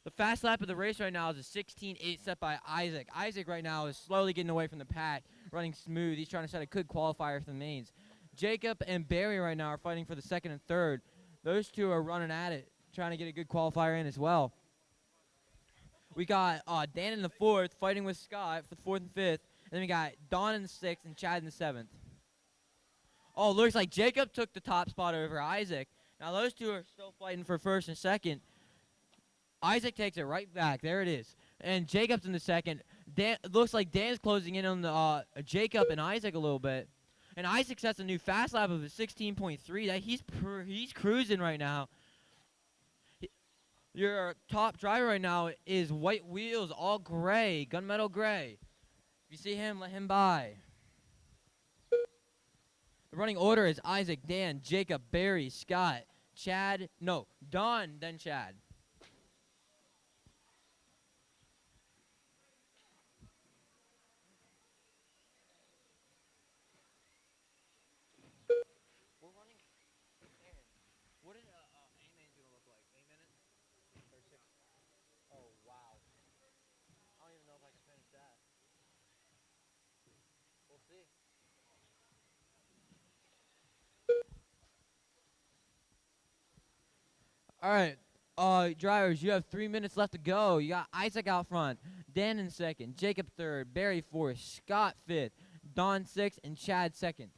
The fast lap of the race right now is a 16.8 set by Isaac. Isaac right now is slowly getting away from the pack, running smooth. He's trying to set a good qualifier for the mains. Jacob and Barry right now are fighting for the second and third. Those two are running at it, trying to get a good qualifier in as well. We got Dan in the fourth, fighting with Scott for the fourth and fifth. And then we got Don in the sixth and Chad in the seventh. Oh, looks like Jacob took the top spot over Isaac. Now those two are still fighting for first and second. Isaac takes it right back. There it is. And Jacob's in the second. Dan, looks like Dan's closing in on the Jacob and Isaac a little bit. And Isaac sets a new fast lap of a 16.3. That he's cruising right now. Your top driver right now is white wheels, all gray, gunmetal gray. If you see him, let him by. The running order is Isaac, Dan, Jacob, Barry, Scott, Chad. No, Don, then Chad. All right. Drivers, you have 3 minutes left to go. You got Isaac out front, Dan in second, Jacob third, Barry fourth, Scott fifth, Don sixth, and Chad second.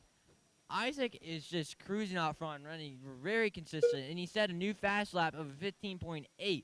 Isaac is just cruising out front, running very consistent, and he set a new fast lap of 15.8.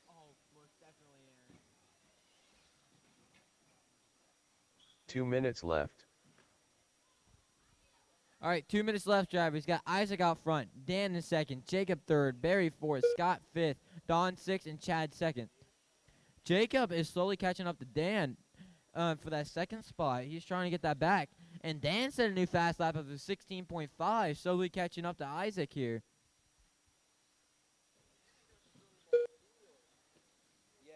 Oh, most definitely, Aaron. 2 minutes left. All right, 2 minutes left, driver. He's got Isaac out front, Dan in second, Jacob third, Barry fourth, Scott fifth, Don sixth, and Chad second. Jacob is slowly catching up to Dan for that second spot. He's trying to get that back. And Dan set a new fast lap of 16.5, slowly catching up to Isaac here. Yeah.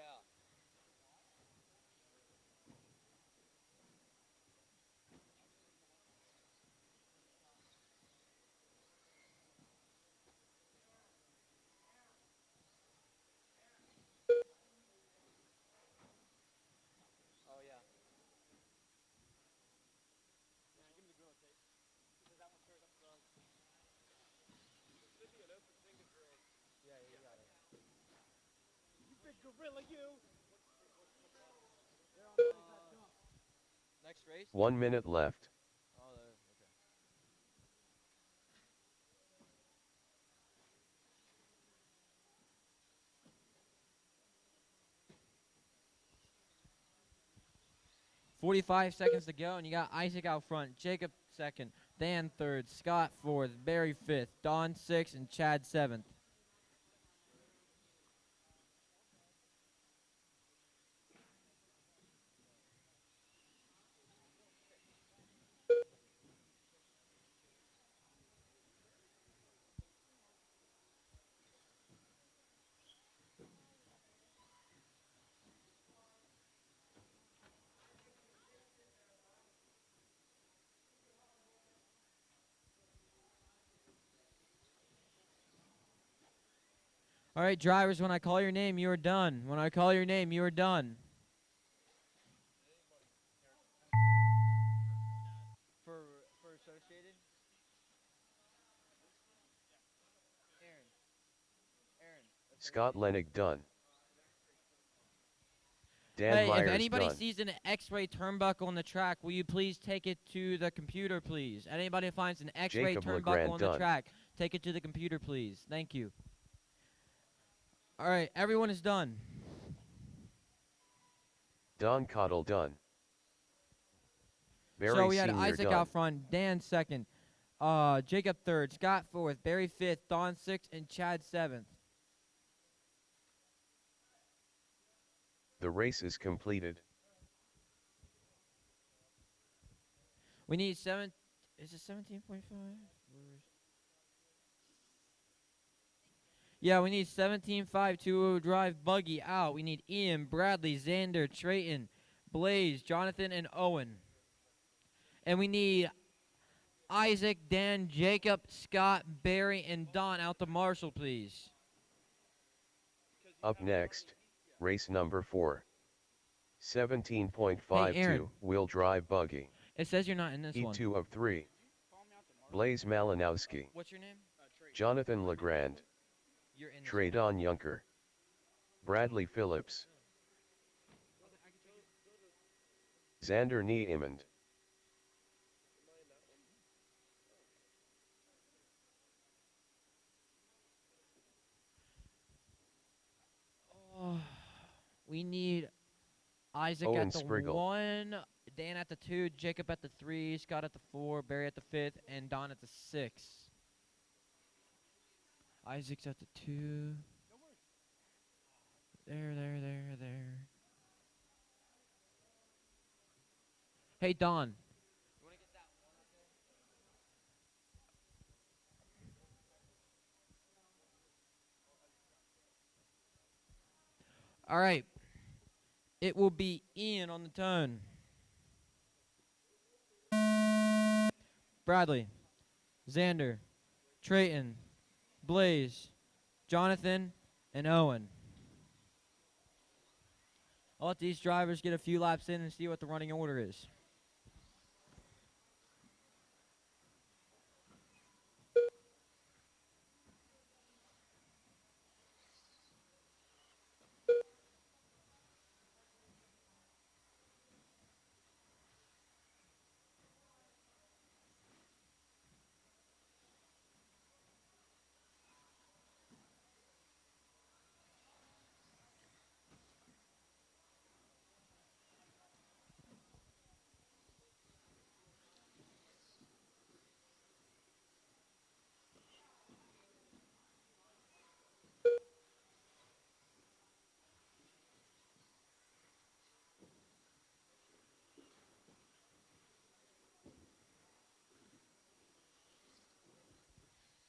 1 minute left. 45 seconds to go, and you got Isaac out front, Jacob second, Dan third, Scott fourth, Barry fifth, Don sixth, and Chad seventh. All right, drivers, when I call your name, you are done. When I call your name, you are done. For Associated? Aaron. Scott Lennick done. Dan Hey, Myers if anybody done. sees an X-ray turnbuckle on the track, will you please take it to the computer, please? Anybody finds an X-ray Jacob turnbuckle Legrand on the done. track, take it to the computer, please. Thank you. All right, everyone is done. Don Cottle done. Barry So we had Senior Isaac done. out front, Dan second, Jacob third, Scott fourth, Barry fifth, Don sixth, and Chad seventh. The race is completed. We need is it 17.5? Yeah, we need 17.5 two-wheel drive buggy out. We need Ian, Bradley, Xander, Trayton, Blaze, Jonathan, and Owen. And we need Isaac, Dan, Jacob, Scott, Barry, and Don out to Marshall, please. Up next, race number 4. Hey, 17.52 Aaron. wheel drive buggy. It says you're not in this one. E2 of 3. Blaze Malinowski. What's your name? Jonathan Legrand. You're in this Trey Don Yunker. Bradley Phillips. Xander Niemand. one. We need Isaac Owen at the Spriggle. 1, Dan at the 2, Jacob at the 3, Scott at the 4, Barry at the 5th, and Don at the 6. Isaac's at the 2. There. Hey, Don. All right. It will be Ian on the turn. Bradley, Xander, Trayton, Blaze, Jonathan, and Owen. I'll let these drivers get a few laps in and see what the running order is.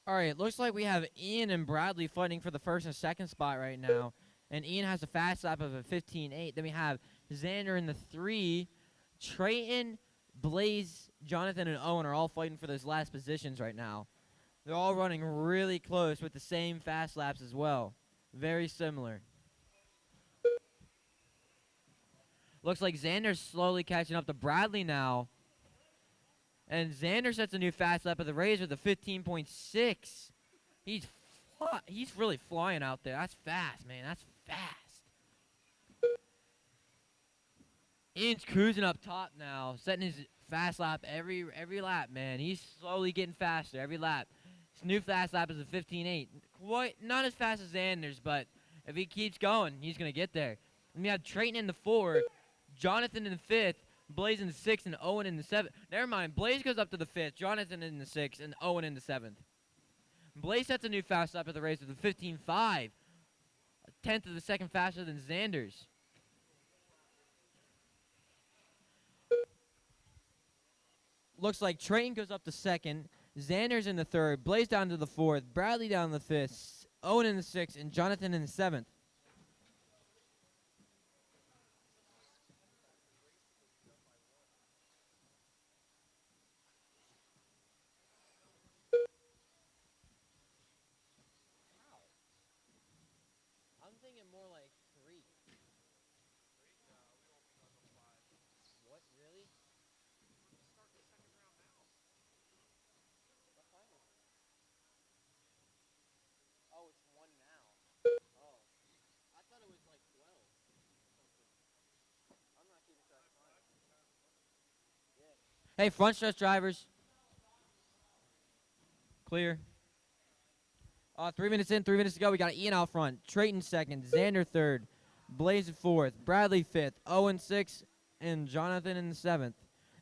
All right, it looks like we have Ian and Bradley fighting for the first and second spot right now. And Ian has a fast lap of a 15.8. Then we have Xander in the 3. Trayton, Blaze, Jonathan, and Owen are all fighting for those last positions right now. They're all running really close with the same fast laps as well. Very similar. Looks like Xander's slowly catching up to Bradley now. And Xander sets a new fast lap of the race with a 15.6. He's really flying out there. That's fast, man. That's fast. Ian's cruising up top now, setting his fast lap every lap, man. He's slowly getting faster every lap. His new fast lap is a 15.8. Quite not as fast as Xander's, but if he keeps going, he's gonna get there. And we have Trayton in the 4, Jonathan in the 5th, Blaze in the 6th, and Owen in the 7th. Never mind. Blaze goes up to the 5th, Jonathan in the 6th, and Owen in the 7th. Blaze sets a new fast lap of the race with a 15.5, a tenth of a second faster than Xander's. Looks like Trayton goes up to 2nd, Xander's in the 3rd, Blaze down to the 4th, Bradley down to the 5th, Owen in the 6th, and Jonathan in the 7th. I'm thinking more like 3. What, really? Oh, it's 1 now. Oh. I thought it was like 12. I'm not keeping track of time. Yeah. Hey, front stretch drivers. Clear. 3 minutes in, 3 minutes to go. We got Ian out front. Trayton 2nd, Xander 3rd, Blaze 4th, Bradley 5th, Owen 6th, and Jonathan in the 7th.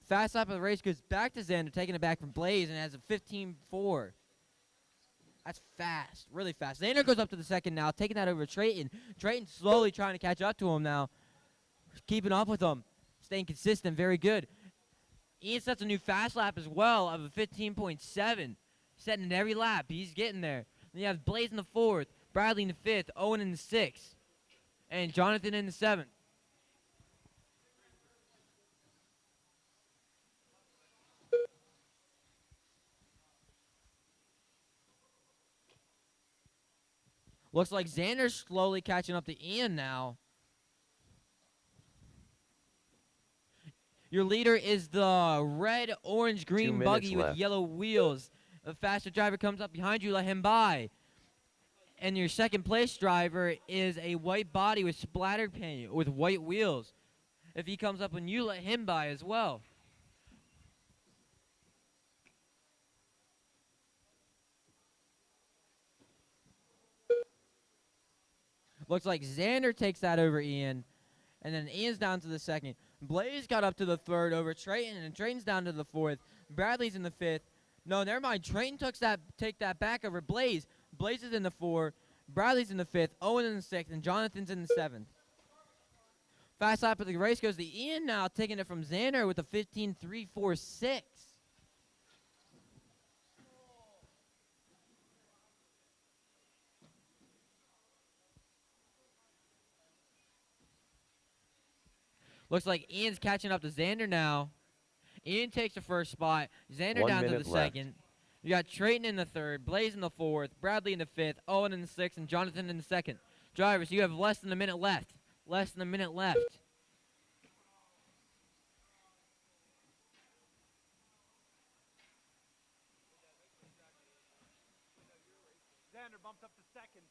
Fast lap of the race goes back to Xander, taking it back from Blaze, and has a 15.4. That's fast, really fast. Xander goes up to the 2nd now, taking that over Trayton. Trayton slowly trying to catch up to him now. Keeping up with him. Staying consistent, very good. Ian sets a new fast lap as well of a 15.7. Setting it every lap. He's getting there. Then you have Blaze in the 4th, Bradley in the 5th, Owen in the 6th, and Jonathan in the 7th. Looks like Xander's slowly catching up to Ian now. Your leader is the red, orange, green buggy with yellow wheels. A faster driver comes up behind you, let him by. And your second place driver is a white body with splattered paint with white wheels. If he comes up when you, let him by as well. Looks like Xander takes that over Ian. And then Ian's down to the 2nd. Blaze got up to the 3rd over Trayton, and Trayton's down to the 4th. Bradley's in the 5th. No, never mind. Trayton take that back over Blaze. Blaze is in the 4. Bradley's in the 5th. Owen in the 6th, and Jonathan's in the 7th. Fast lap of the race goes to Ian now, taking it from Xander with a 15.346. Looks like Ian's catching up to Xander now. Ian takes the first spot. Xander 1 down to the minute left. second. You got Trayton in the third, Blaze in the fourth, Bradley in the fifth, Owen in the sixth, and Jonathan in the second. Drivers, you have less than a minute left. Less than a minute left. Xander bumped up to second.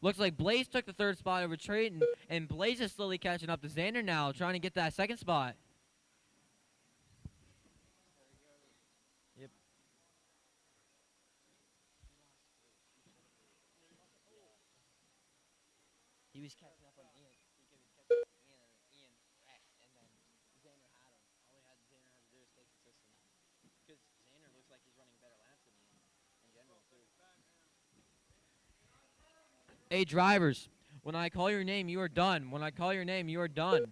Looks like Blaze took the third spot over Trayton, and Blaze is slowly catching up to Xander now, trying to get that second spot. Yep. He was catching up on Ian. He was catching up on Ian, and Ian wrecked, and then Xander had him. All Xander had to do is stay consistent. Because Xander looks like he's running better laps than Ian in general, too. Hey, drivers, when I call your name, you are done. When I call your name, you are done.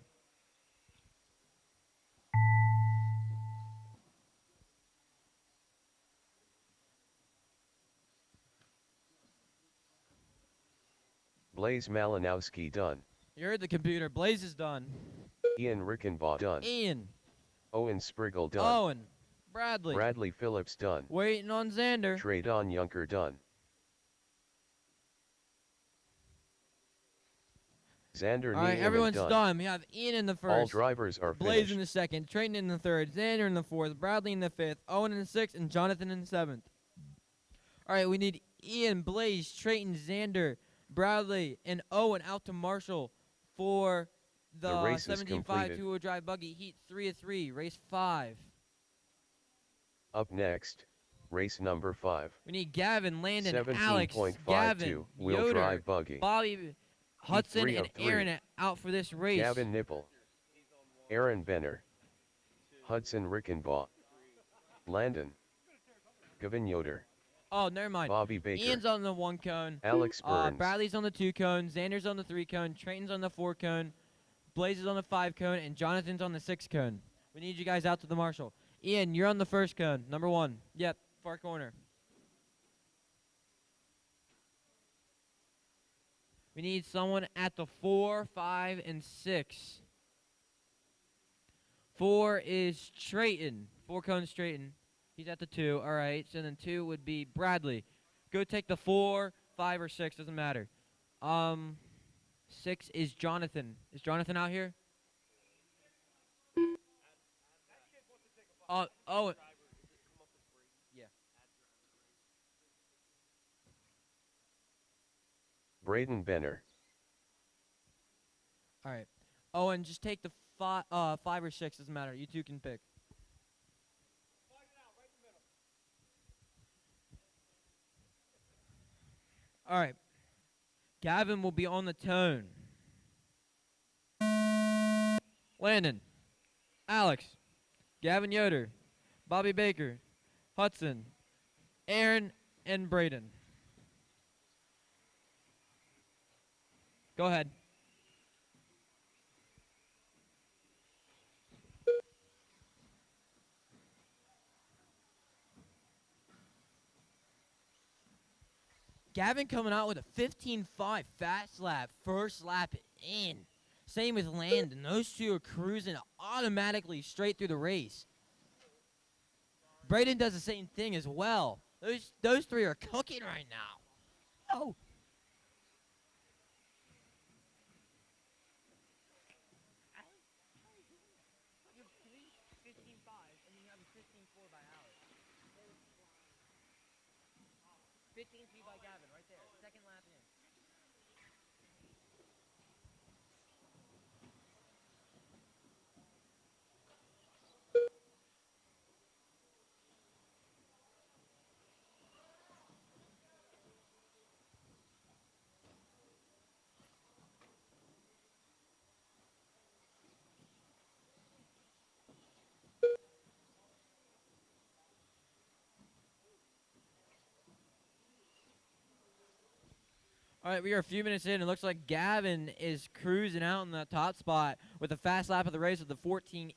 Blaze Malinowski done. You heard the computer. Blaze is done. Ian Rickenbaugh done. Ian. Owen Spriggle done. Owen. Bradley. Bradley Phillips done. Waiting on Xander. Traydon Junker done. Xander All right, Niemann everyone's done. done. We have Ian in the first. All drivers are Blaze finished. in the second. Trayton in the third. Xander in the fourth. Bradley in the fifth. Owen in the sixth. And Jonathan in the seventh. All right, we need Ian, Blaze, Trayton, Xander, Bradley, and Owen out to Marshall for The race is 17.5 completed. two-wheel drive buggy heat 3 of 3, race 5. Up next, race number 5. We need Gavin, Landon, Alex, 17.52 Gavin, wheel Yoder, drive buggy. Bobby, Hudson, 3 and of 3. Aaron out for this race. Gavin Nipple. Aaron Benner. Hudson Rickenbaugh. Landon. Gavin Yoder. Oh, never mind. Bobby Baker. Ian's on the 1 cone. Alex Burns. Bradley's on the 2 cone. Xander's on the 3 cone. Trayton's on the 4 cone. Blaze is on the 5 cone. And Jonathan's on the 6 cone. We need you guys out to the Marshall. Ian, you're on the 1st cone. Number 1. Yep, far corner. We need someone at the 4, 5, and 6. 4 is Trayton. 4 cones Trayton. He's at the 2. All right. So then 2 would be Bradley. Go take the 4, 5, or 6. Doesn't matter. 6 is Jonathan. Is Jonathan out here? Oh. Yeah. Braden Benner. All right. Oh, and just take the 5 or 6. Doesn't matter. You two can pick. All right. Gavin will be on the tone. Landon. Alex. Gavin Yoder. Bobby Baker. Hudson. Aaron and Braden. Go ahead. Gavin coming out with a 15.5 fast lap, first lap in. Same with Landon. Those two are cruising automatically straight through the race. Braden does the same thing as well. Those three are cooking right now. Oh. You have 3:15.5, and you have a 15.4 by Alex. 15.3 by Gavin, right there. Second lap in. All right, we are a few minutes in. It looks like Gavin is cruising out in the top spot with a fast lap of the race with the 14.8.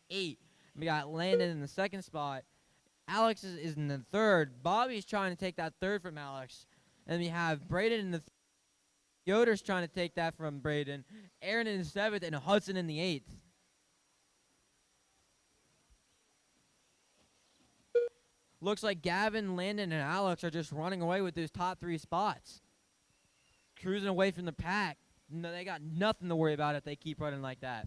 We got Landon in the second spot. Alex is in the third. Bobby's trying to take that third from Alex. And we have Braden in the Yoder's trying to take that from Braden. Aaron in the 7th and Hudson in the 8th. Looks like Gavin, Landon, and Alex are just running away with those top 3 spots. Cruising away from the pack. No, they got nothing to worry about if they keep running like that.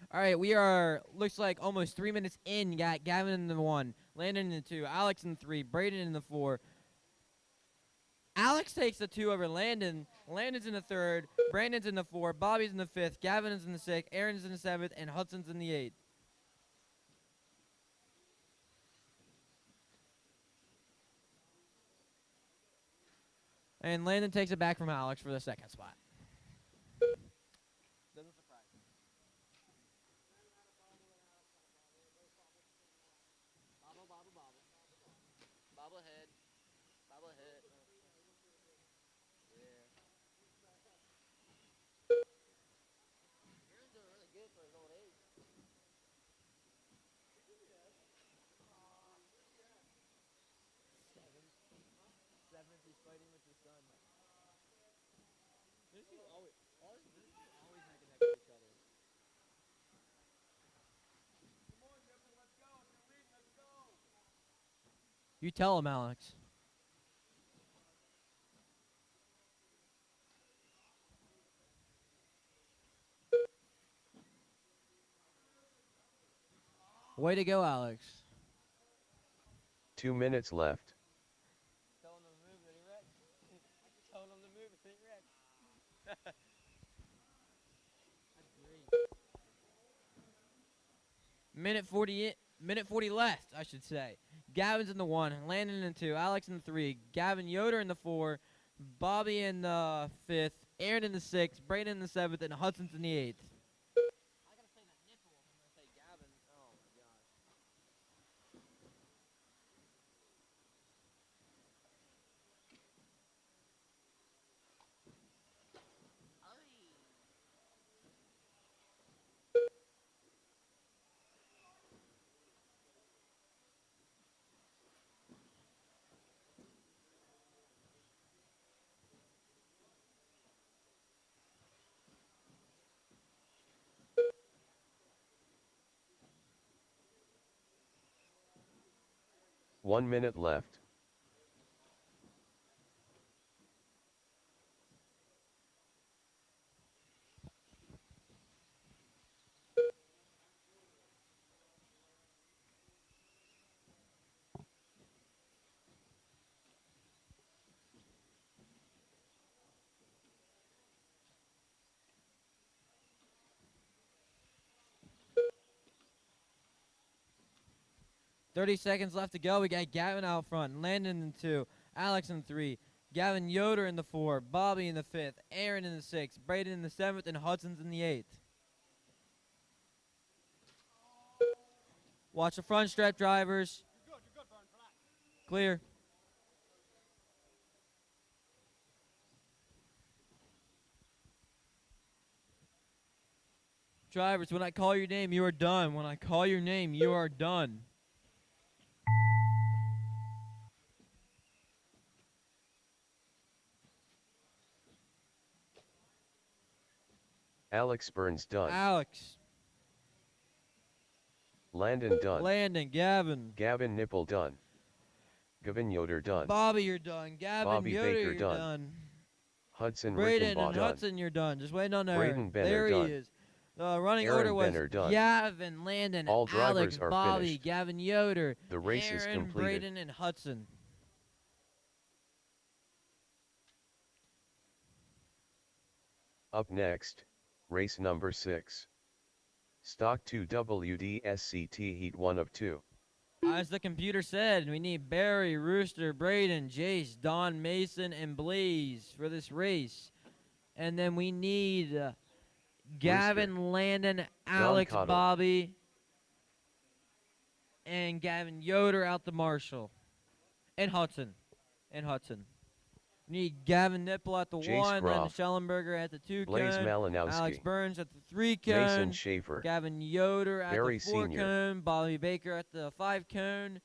All right, we are, looks like almost 3 minutes in. You got Gavin in the 1, Landon in the 2, Alex in the 3, Braden in the 4. Alex takes the 2 over Landon. Landon's in the 3rd, Brandon's in the 4, Bobby's in the 5th, Gavin is in the 6th, Aaron's in the 7th, and Hudson's in the 8th. And Landon takes it back from Alex for the 2nd spot. Doesn't surprise me. Bobble, bobble, bobble. Bobble head. Bobble head. Yeah. Aaron's doing really good for his old age. 7th, he's fighting with his son. These two always neck and neck with each other. You tell him, Alex. Way to go, Alex. 2 minutes left. Telling him to move, that he wrecked. Telling him to move, that he wrecked. That's great. Minute 40 left, I should say. Gavin's in the 1, Landon in the 2, Alex in the 3, Gavin Yoder in the 4, Bobby in the 5th, Aaron in the 6th, Braden in the 7th, and Hudson's in the 8th. I gotta say that nipple if I'm gonna say Gavin. Oh my gosh. 1 minute left.30 seconds left to go. We got Gavin out front, Landon in 2, Alex in 3, Gavin Yoder in the 4, Bobby in the 5th, Aaron in the 6th, Braden in the 7th, and Hudson's in the 8th. Watch the front stretch, drivers. You're good, Vern, for that. Clear. Drivers, when I call your name, you are done. When I call your name, you are done. Alex Burns done. Alex. Landon done. Landon, Gavin. Gavin Nipple done. Gavin Yoder done. Bobby, you're done. Gavin Bobby Yoder, Baker you're done. done. Hudson Braden Rickenbaugh and done. Hudson, you're done. Just waiting on Braden Aaron. Benner There done. he is. Running Aaron order was Benner done. Gavin, Landon, All drivers Alex, are Bobby, finished. Gavin Yoder, The race Aaron, is completed. Braden, and Hudson. Up next, race number 6. Stock 2 WDSCT Heat 1 of 2. As the computer said, we need Barry, Rooster, Braden, Jace, Don, Mason, and Blaze for this race. And then we need Gavin, Landon, Alex, Cottle. Bobby, and Gavin Yoder out the marshal. And Hudson. We need Gavin Nipple at the Jace 1, then Groff. Schellenberger at the 2 Blaze cone, Malinowski. Alex Burns at the 3 Mason cone, Schaefer. Gavin Yoder at Barry the 4 Sr. cone, Bobby Baker at the 5 cone,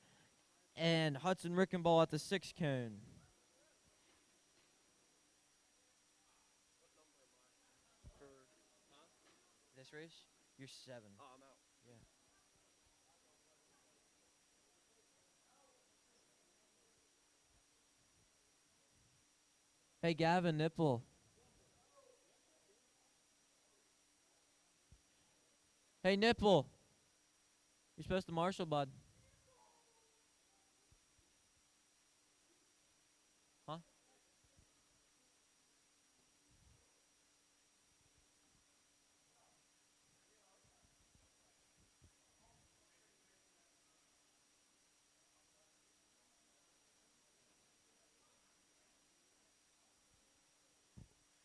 and Hudson Rickenball at the 6 cone. This race? You're 7. Oh, I'm out. Yeah. Hey, Gavin Nipple. Hey, Nipple. You're supposed to marshal, bud. Huh?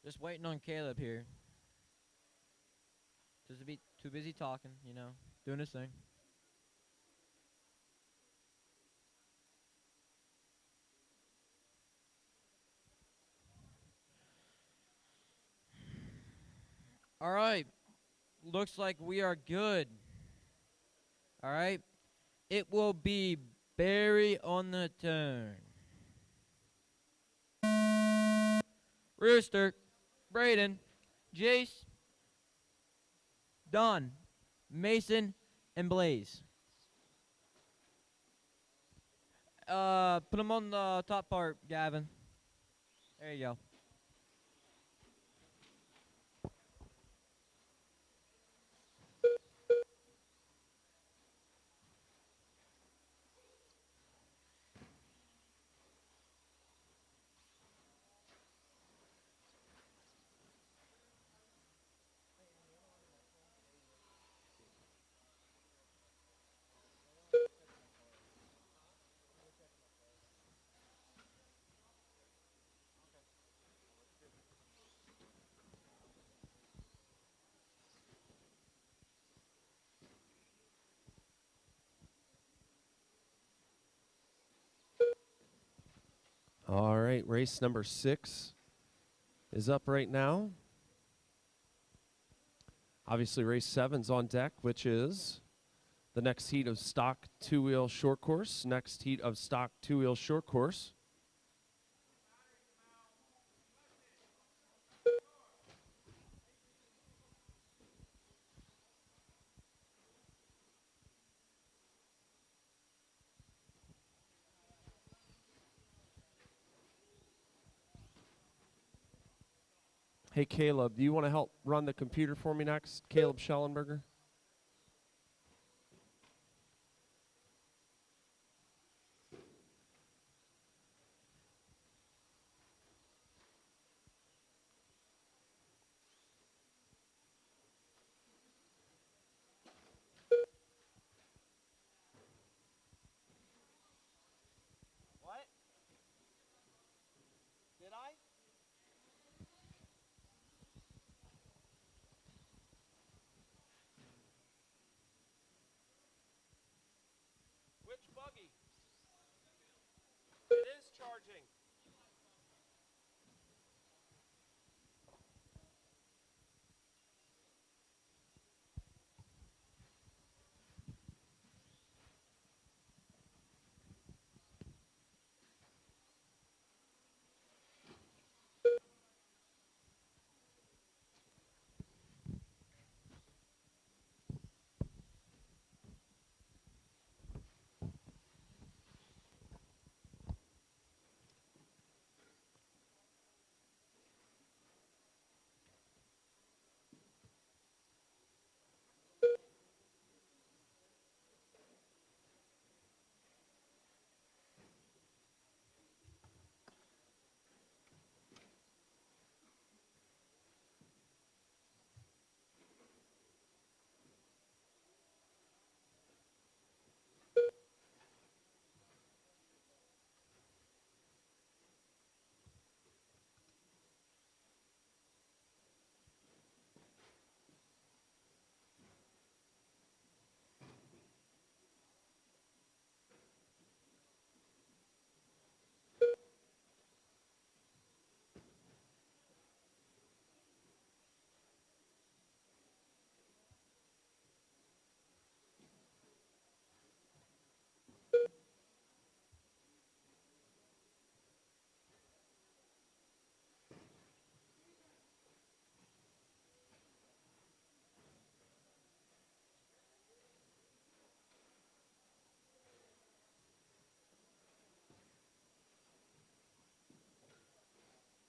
Just waiting on Caleb here. Just to be too busy talking, you know, doing his thing. All right. Looks like we are good. All right. It will be Barry on the turn. Rooster, Braden, Jace, Don, Mason, and Blaze. Put them on the top part, Gavin. There you go. All right, race number 6 is up right now. Obviously, race 7's on deck, which is the next heat of stock 2-wheel short course. Next heat of stock 2-wheel short course. Hey, Caleb, do you want to help run the computer for me next? Caleb Schellenberger. What? Did I? Which buggy? It is charging.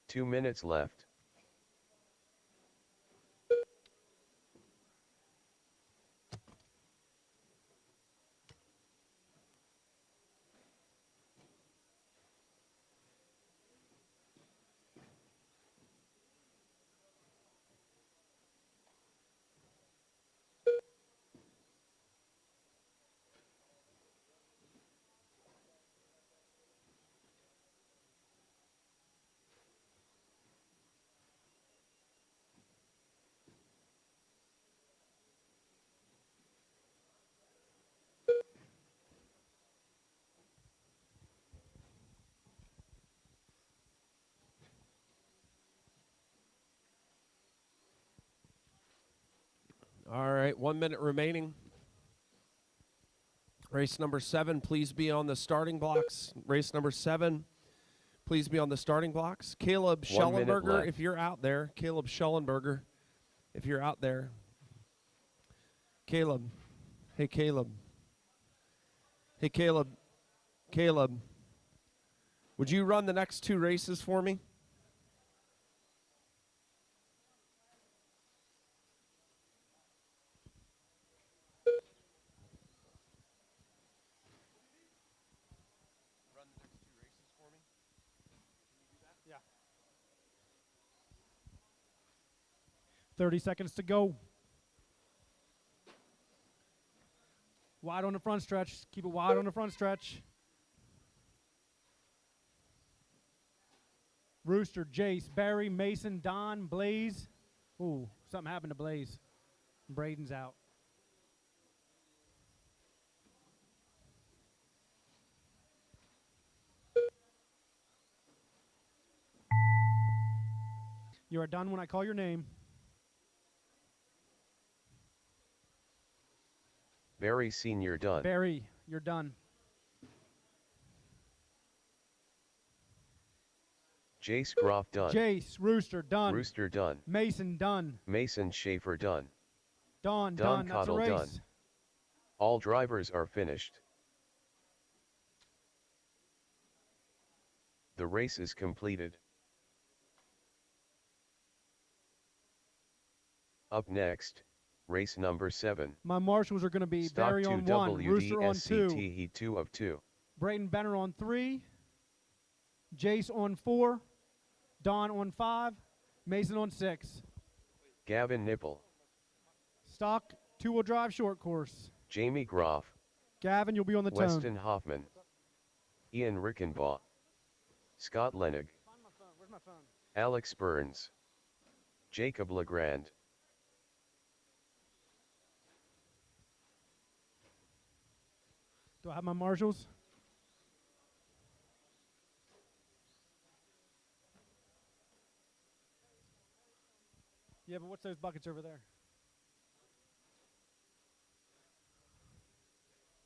2 minutes left. All right, 1 minute remaining. Race number 7, please be on the starting blocks. Race number 7, please be on the starting blocks. Caleb 1 minute Schellenberger, left. if you're out there. Caleb Schellenberger, if you're out there. Caleb. Hey, Caleb. Hey, Caleb. Caleb. Would you run the next 2 races for me? Run the next 2 races for me? Can you do that? Yeah. 30 seconds to go. Wide on the front stretch. Keep it wide on the front stretch. Rooster, Jace, Barry, Mason, Don, Blaze. Ooh, something happened to Blaze. Braden's out. You are done when I call your name. Barry Sr. done. Barry, you're done. Jace Groff done. Jace, Rooster, done. Rooster done. Mason, done. Mason Schaefer done. Don, Don done. That's a Cottle race. done. All drivers are finished. The race is completed. Up next, race number 7. My marshals are going to be Stock Barry 2 on 1, Rooster on 2, WDSCT Heat 2 of 2. Braden Benner on 3, Jace on 4, Don on 5, Mason on 6. Gavin Nipple. Stock 2-wheel drive short course. Jamie Groff. Gavin, you'll be on the Weston tone. Hoffman. Ian Rickenbaugh. Scott Lenig. Where's my phone? Alex Burns. Jacob Legrand. Do I have my marshals? Yeah, but what's those buckets over there?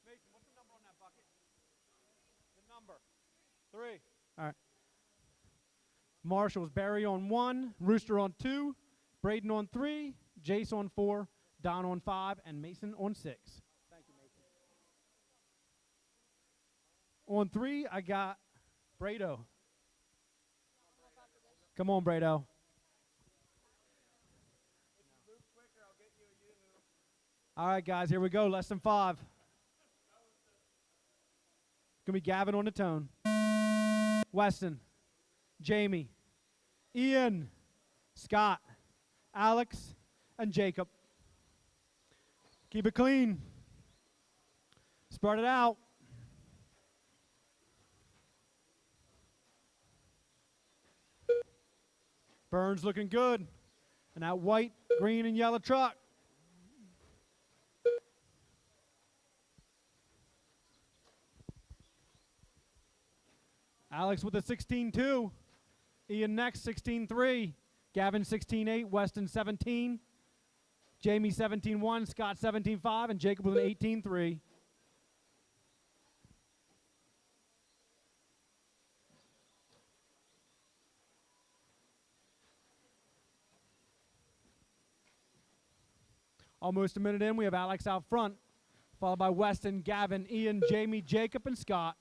Mason, what's the number on that bucket? The number. 3. All right. Marshals, Barry on 1, Rooster on 2, Braden on 3, Jace on 4, Don on 5, and Mason on 6. Thank you, Mason. On 3, I got Brado. Come on, Brado. All right, guys, here we go. Less than 5. Gonna be Gavin on the tone. Weston, Jamie, Ian, Scott, Alex, and Jacob. Keep it clean. Spread it out. Burns looking good. And that white, green, and yellow truck. Alex with a 16.2. Ian next, 16.3. Gavin 16.8. Weston 17. Jamie 17.1. Scott 17.5. And Jacob with an 18.3. Almost a minute in, we have Alex out front, followed by Weston, Gavin, Ian, Jamie, Jacob, and Scott.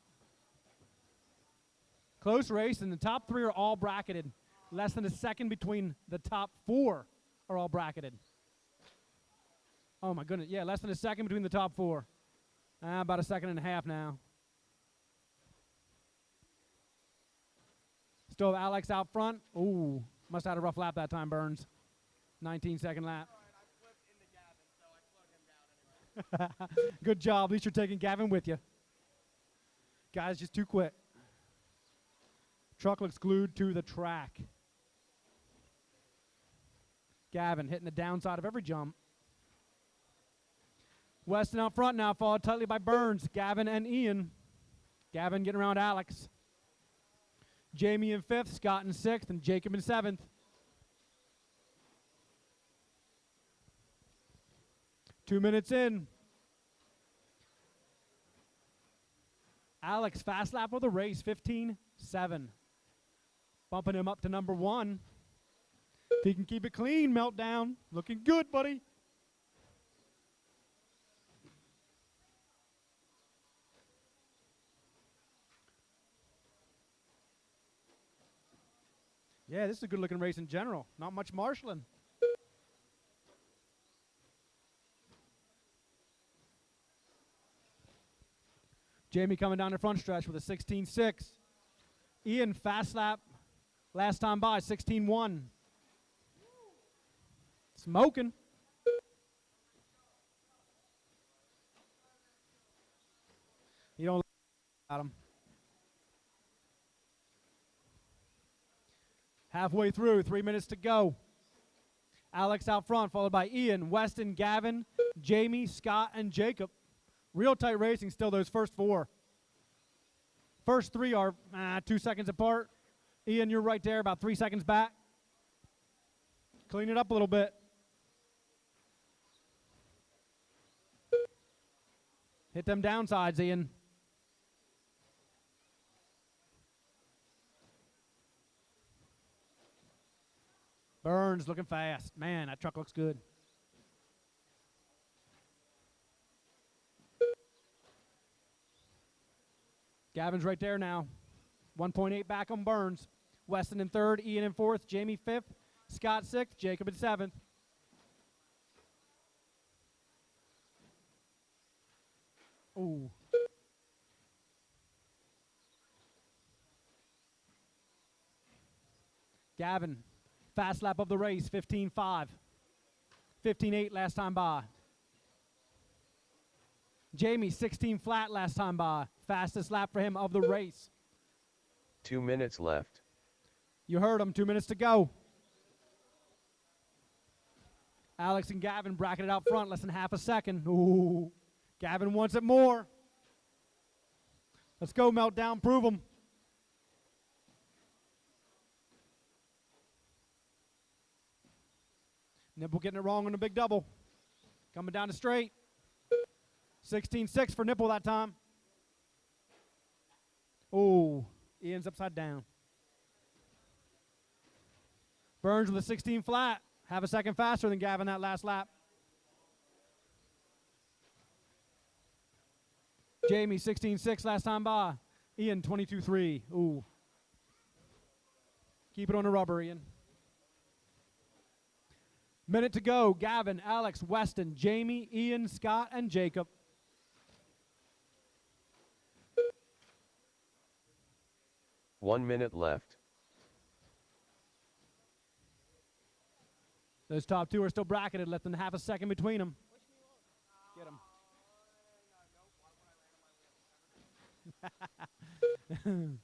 Close race, and the top 3 are all bracketed. Less than a second between the top 4 are all bracketed. Oh, my goodness. Yeah, less than a second between the top 4. About a second and a half now. Still have Alex out front. Ooh, must have had a rough lap that time, Burns. 19-second lap. Good job. At least you're taking Gavin with you. Guy's just too quick. Truck looks glued to the track. Gavin hitting the downside of every jump. Weston out front now, followed tightly by Burns, Gavin, and Ian. Gavin getting around Alex. Jamie in 5th, Scott in 6th, and Jacob in 7th. Two minutes in. Alex, fast lap of the race, 15-7. Bumping him up to number 1. If he can keep it clean, Meltdown. Looking good, buddy. Yeah, this is a good-looking race in general. Not much marshalling. Jamie coming down the front stretch with a 16.6. Ian, fast lap. Last time by, 16.1. Smoking. You don't at him. Halfway through, 3 minutes to go. Alex out front, followed by Ian, Weston, Gavin, Jamie, Scott, and Jacob. Real tight racing still, those first 4. First 3 are 2 seconds apart. Ian, you're right there, about 3 seconds back. Clean it up a little bit. Hit them downsides, Ian. Burns looking fast. Man, that truck looks good. Gavin's right there now. 1.8 back on Burns. Weston in 3rd, Ian in 4th, Jamie 5th, Scott 6th, Jacob in 7th. Ooh. Gavin, fast lap of the race, 15.5. 15.8 last time by. Jamie, 16 flat last time by. Fastest lap for him of the race. 2 minutes left. You heard him, 2 minutes to go. Alex and Gavin bracketed out front, less than half a second. Ooh, Gavin wants it more. Let's go, Meltdown, prove him. Nipple getting it wrong on the big double. Coming down the straight. 16.6 for Nipple that time. Oh, Ian's upside down. Burns with a 16 flat. Half a second faster than Gavin that last lap. Jamie, 16.6 last time by. Ian, 22.3. Ooh. Keep it on the rubber, Ian. Minute to go. Gavin, Alex, Weston, Jamie, Ian, Scott, and Jacob. One minute left. Those top 2 are still bracketed, less than half a second between them. Get them.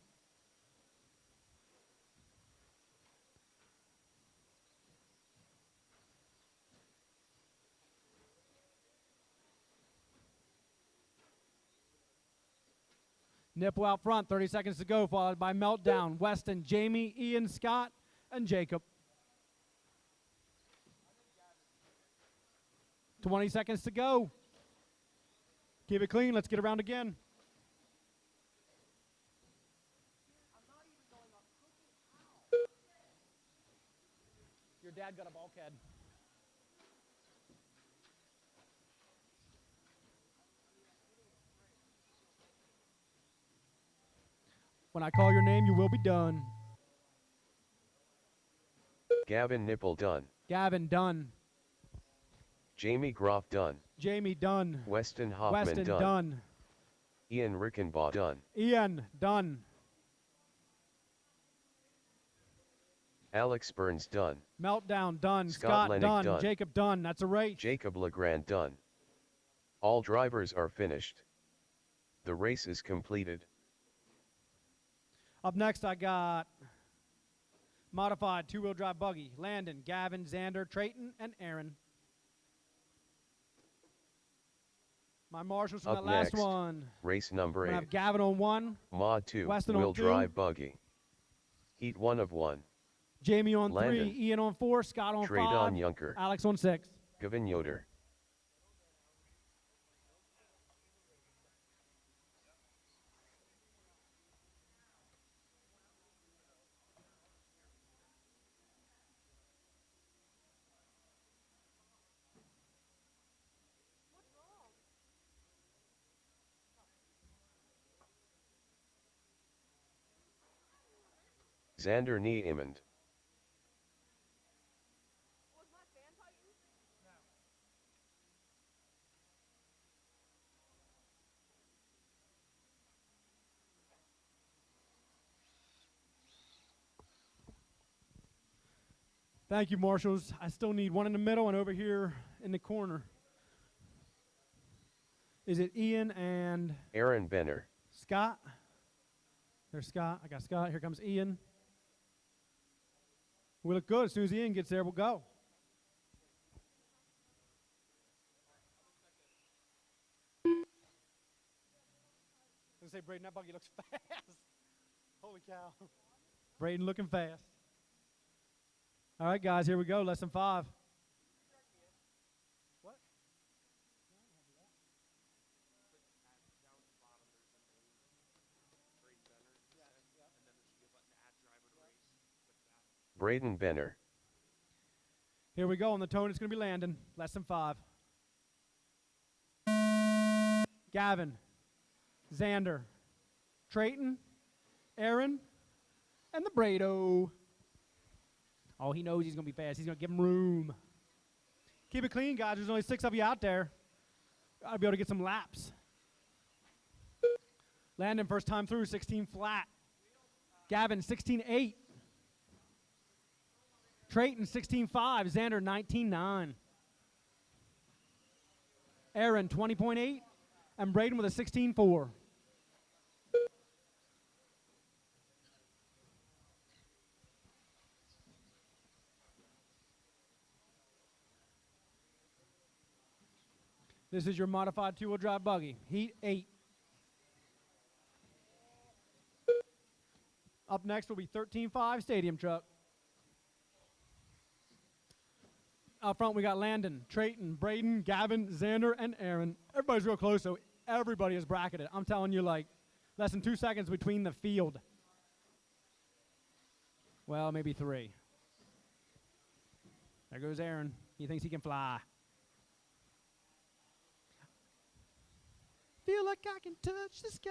Nipple out front, 30 seconds to go, followed by Meltdown, Weston, Jamie, Ian, Scott, and Jacob. 20 seconds to go. Keep it clean. Let's get around again. Your dad got a bulkhead. When I call your name, you will be done. Gavin Nipple done. Gavin done. Jamie Groff done. Jamie done. Weston Hoffman Weston done. done. Ian Rickenbaugh done. Ian done. Alex Burns done. Meltdown done. Scott Scott Lennick done. done. Jacob done. That's a race. Jacob Legrand done. All drivers are finished. The race is completed. Up next, I got modified two-wheel drive buggy. Landon, Gavin, Xander, Trayton, and Aaron. My marshals from Up that last next, one. Race We're number gonna 8. have Gavin on 1, Mod 2 Weston on wheel 2. drive buggy. Heat 1 of 1. Jamie on Landon. 3, Ian on 4, Scott on Trey 5, Don Junker. Alex on 6. Gavin Yoder. Xander Niemand. Thank you, marshals. I still need one in the middle and over here in the corner. Is it Ian and Aaron Benner. Scott? There's Scott. I got Scott. Here comes Ian. We look good. As soon as Ian gets there, we'll go. I was gonna say, Braden, that buggy looks fast. Holy cow. Braden looking fast. All right, guys, here we go. Lesson 5. What? Braden Benner. Here we go. On the tone, it's going to be Landon. Lesson 5. Gavin, Xander, Trayton, Aaron, and the Brado. Oh, he knows he's going to be fast. He's going to give him room. Keep it clean, guys. There's only 6 of you out there. I'll be able to get some laps. Landon, first time through, 16 flat. Gavin, 16.8. Trayton, 16.5. Xander, 19.9. Aaron, 20.8. And Braden with a 16.4. This is your modified two-wheel drive buggy. Heat 8. Up next will be 13.5 stadium truck. Up front we got Landon, Trayton, Braden, Gavin, Xander, and Aaron. Everybody's real close, so everybody is bracketed. I'm telling you, like, less than 2 seconds between the field. Well, maybe 3. There goes Aaron. He thinks he can fly. Feel like I can touch the sky.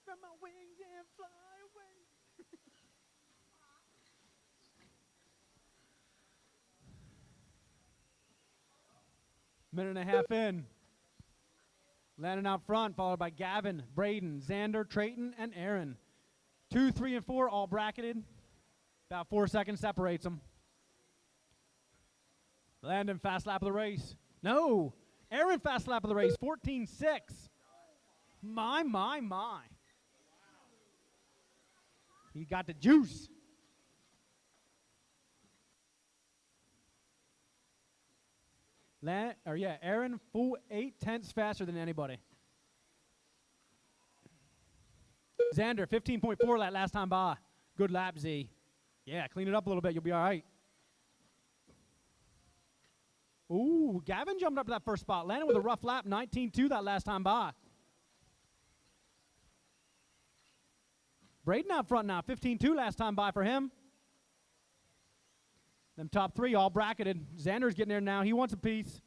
Spread my wings and fly away. Minute and a half in. Landon out front, followed by Gavin, Braden, Xander, Trayton, and Aaron. 2, 3, and 4 all bracketed. About 4 seconds separates them. Landon fast lap of the race. No. Aaron fast lap of the race. 14.6. My. He got the juice. Aaron full 8/10 faster than anybody. Xander, 15.4 that last time by. Good lap, Z. Yeah, clean it up a little bit. You'll be all right. Ooh, Gavin jumped up to that first spot. Landon with a rough lap, 19.2 that last time by. Braden out front now, 15.2 last time by for him. Them top 3 all bracketed. Xander's getting there now. He wants a piece.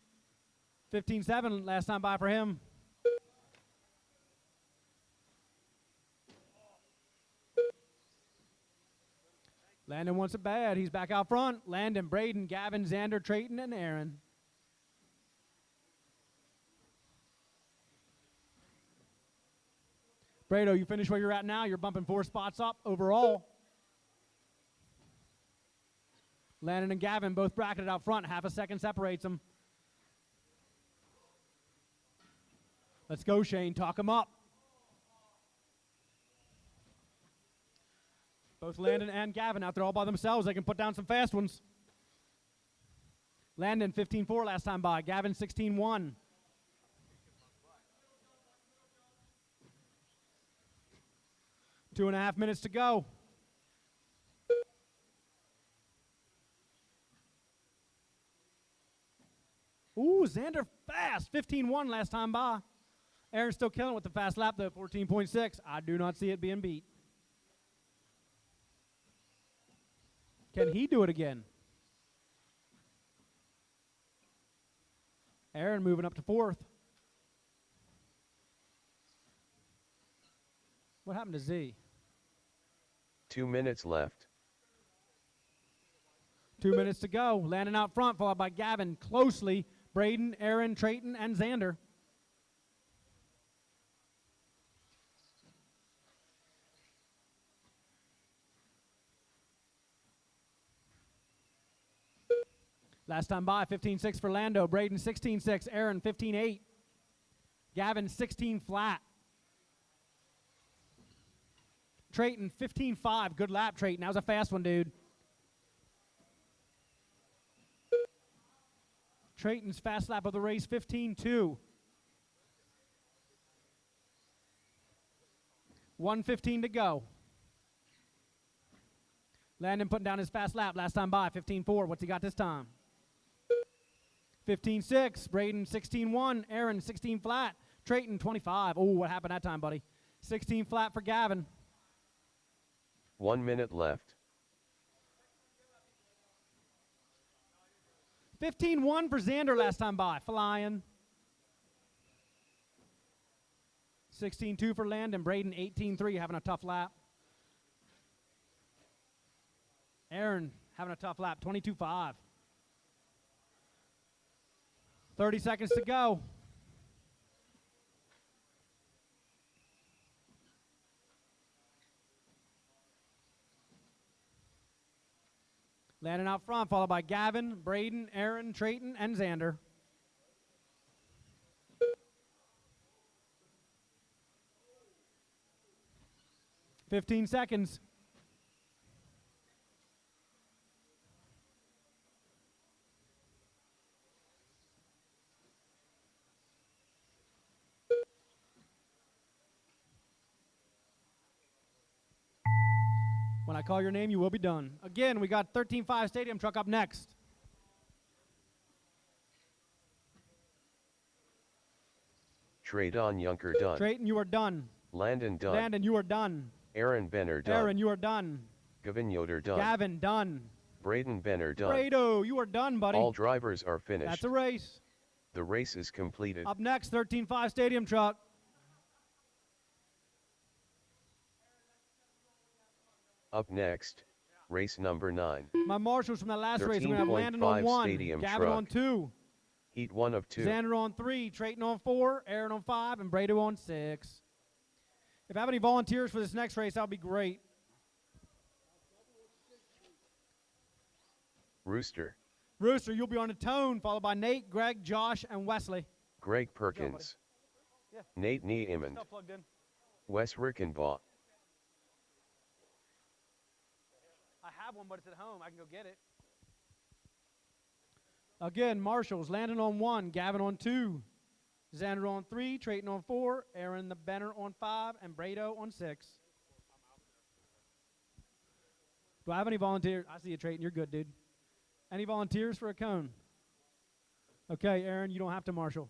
15-7 last time by for him. Landon wants it bad. He's back out front. Landon, Braden, Gavin, Xander, Trayton, and Aaron. Brado, you finish where you're at now. You're bumping 4 spots up overall. Landon and Gavin both bracketed out front. Half a second separates them. Let's go, Shane. Talk him up. Both Landon and Gavin out there all by themselves. They can put down some fast ones. Landon 15-4 last time by. Gavin 16-1. Two and a half minutes to go. Ooh, Xander fast. 15-1 last time by. Aaron's still killing with the fast lap, though. 14.6. I do not see it being beat. Can he do it again? Aaron moving up to 4th. What happened to Z? 2 minutes left. 2 minutes to go. Landon out front, followed by Gavin closely. Braden, Aaron, Trayton, and Xander. Last time by, 15-6 for Lando. Braden 16-6. Aaron 15-8. Gavin 16 flat. Trayton 15-5. Good lap, Trayton. That was a fast one, dude. Trayton's fast lap of the race, 15-2. 1:15 to go. Landon putting down his fast lap last time by, 15-4. What's he got this time? 15-6. Braden 16-1. Aaron 16 flat. Trayton 25. Oh, what happened that time, buddy? 16 flat for Gavin. 1 minute left. 15-1 for Xander last time by. Flying. 16-2 for Landon. Braden 18-3, having a tough lap. Aaron having a tough lap, 22-5. 30 seconds to go. Landon out front, followed by Gavin, Braden, Aaron, Trayton, and Xander. Fifteen seconds. When I call your name, you will be done. Again, we got 13-5 Stadium Truck up next. Trayton Yunker done. Trayton, you are done. Landon done. Landon, you are done. Aaron Benner done. Aaron, you are done. Gavin Yoder done. Gavin, done. Braden Benner done. Brado, you are done, buddy. All drivers are finished. That's a race. The race is completed. Up next, 13-5 Stadium Truck. Up next, race number 9. My marshals from that last race. We're going to have Landon on 1, Stadium Gavin truck. on 2, Heat 1 of 2. Xander on 3, Trayton on 4, Aaron on 5, and Brado on 6. If I have any volunteers for this next race, that would be great. Rooster. Rooster, you'll be on the tone, followed by Nate, Greg, Josh, and Wesley. Greg Perkins. Yeah. Nate Niemand. Still plugged in. Wes Rickenbaugh. I have one, but it's at home. I can go get it. Again, marshals, Landon on 1, Gavin on 2, Xander on 3, Trayton on 4, Aaron the Benner on 5, and Brado on 6. Do I have any volunteers? I see you, Trayton. You're good, dude. Any volunteers for a cone? Okay, Aaron, you don't have to marshal.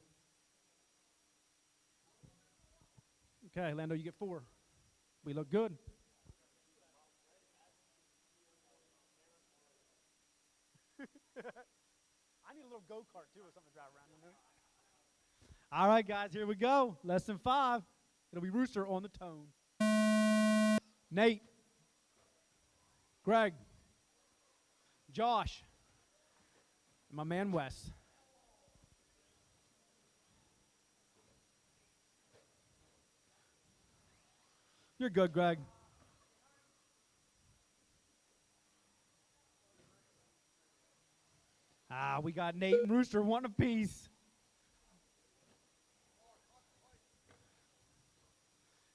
Okay, Lando, you get 4. We look good. I need a little go-kart, too, or something to drive around in. All right, guys, here we go. Less than 5. It'll be Rooster on the tone. Nate. Greg. Josh. And my man, Wes. You're good, Greg. We got Nate and Rooster one apiece.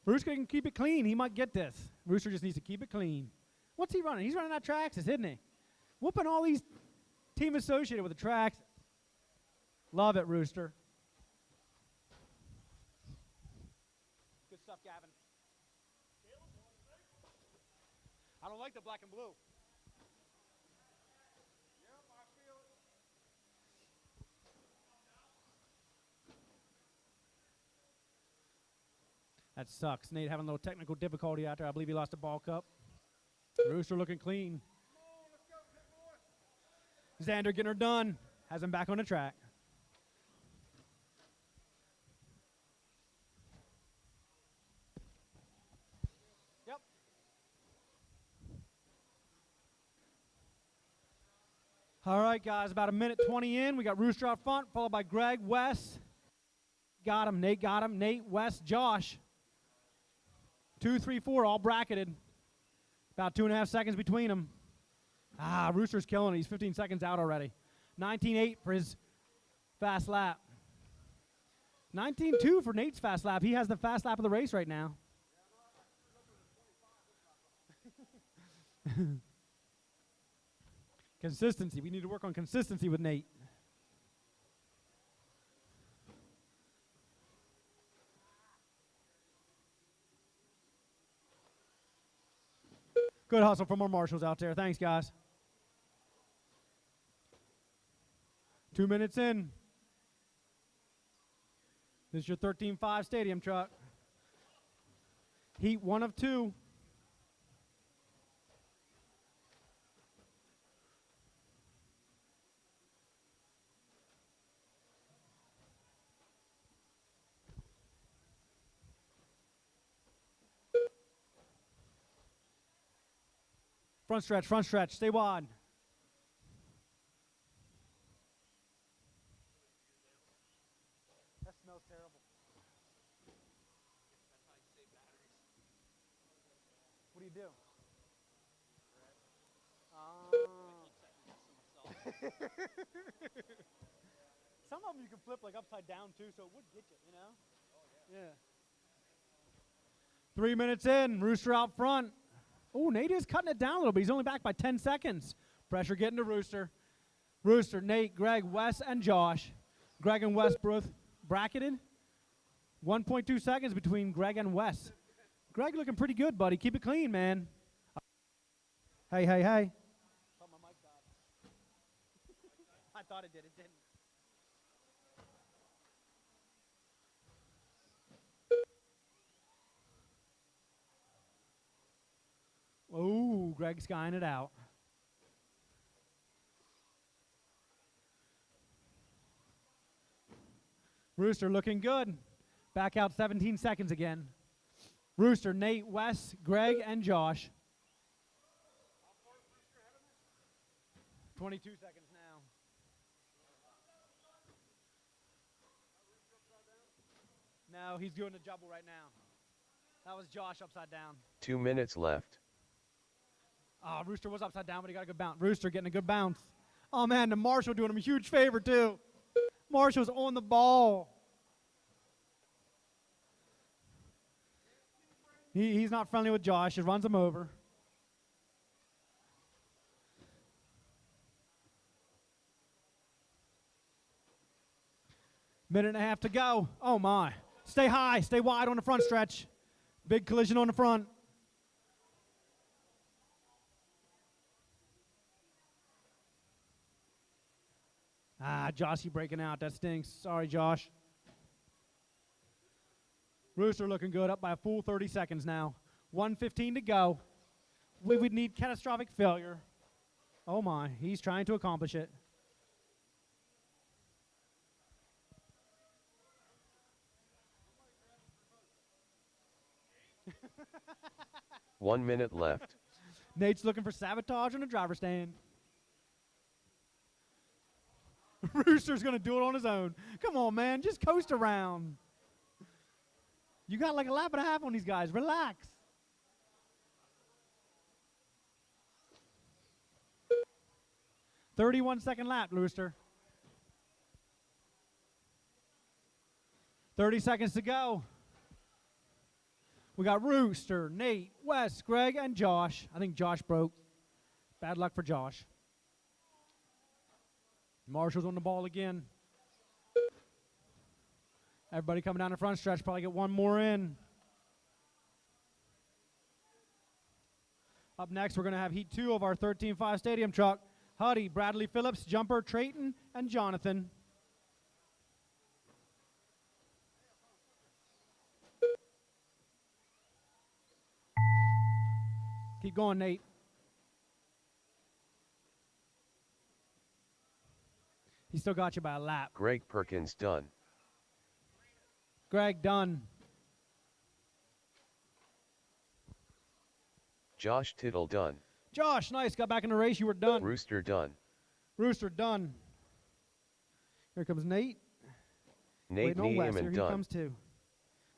Rooster can keep it clean. He might get this. Rooster just needs to keep it clean. What's he running? He's running out Traxxas, isn't he? Whooping all these team associated with the tracks. Love it, Rooster. Good stuff, Gavin. I don't like the black and blue. That sucks. Nate having a little technical difficulty out there. I believe he lost a ball cup. Rooster looking clean. Xander getting her done. Has him back on the track. Yep. All right, guys, about a minute 20 in. We got Rooster out front, followed by Greg, Wes. Got him. Nate got him. Nate, Wes, Josh. 2, 3, 4, all bracketed. About 2.5 seconds between them. Rooster's killing it. He's 15 seconds out already. 19.8 for his fast lap. 19.2 for Nate's fast lap. He has the fast lap of the race right now. Consistency. We need to work on consistency with Nate. Good hustle from our marshals out there. Thanks, guys. 2 minutes in. This is your 13.5 stadium truck. Heat 1 of 2. Front stretch, stay wide. That smells terrible. What do you do? Some of them you can flip like upside down too, so it would get you, know? Yeah. 3 minutes in, Rooster out front. Oh, Nate is cutting it down a little bit. He's only back by 10 seconds. Pressure getting to Rooster. Rooster, Nate, Greg, Wes, and Josh. Greg and Wes both bracketed. 1.2 seconds between Greg and Wes. Greg looking pretty good, buddy. Keep it clean, man. Hey, hey, hey. Oh, my mic died. I thought it did. It didn't. Oh, Greg's skying it out. Rooster looking good. Back out 17 seconds again. Rooster, Nate, Wes, Greg, and Josh. 22 seconds now. No, he's doing the double right now. That was Josh upside down. 2 minutes left. Rooster was upside down, but he got a good bounce. Rooster getting a good bounce. Oh, man, the Marshall doing him a huge favor, too. Marshall's on the ball. He's not friendly with Josh. He runs him over. Minute and a half to go. Oh, my. Stay high. Stay wide on the front stretch. Big collision on the front. Joshy breaking out. That stinks. Sorry, Josh. Rooster looking good, up by a full 30 seconds now. 1:15 to go. We would need catastrophic failure. Oh, my. He's trying to accomplish it. 1 minute left. Nate's looking for sabotage on the driver's stand. Rooster's going to do it on his own. Come on, man. Just coast around. You got like a lap and a half on these guys. Relax. "31-second lap, Rooster. 30 seconds to go. We got Rooster, Nate, Wes, Greg, and Josh. I think Josh broke. Bad luck for Josh. Marshall's on the ball again. Everybody coming down the front stretch, probably get one more in. Up next, we're going to have Heat 2 of our 13.5 Stadium truck. Huddy, Bradley Phillips, Jumper, Trayton, and Jonathan. Keep going, Nate. He still got you by a lap. Greg Perkins done. Greg, done. Josh Tittle done. Josh, nice. Got back in the race. You were done. Rooster done. Rooster, done. Here comes Nate. Nate Waiting on Wes. Nieman Here he done. comes too.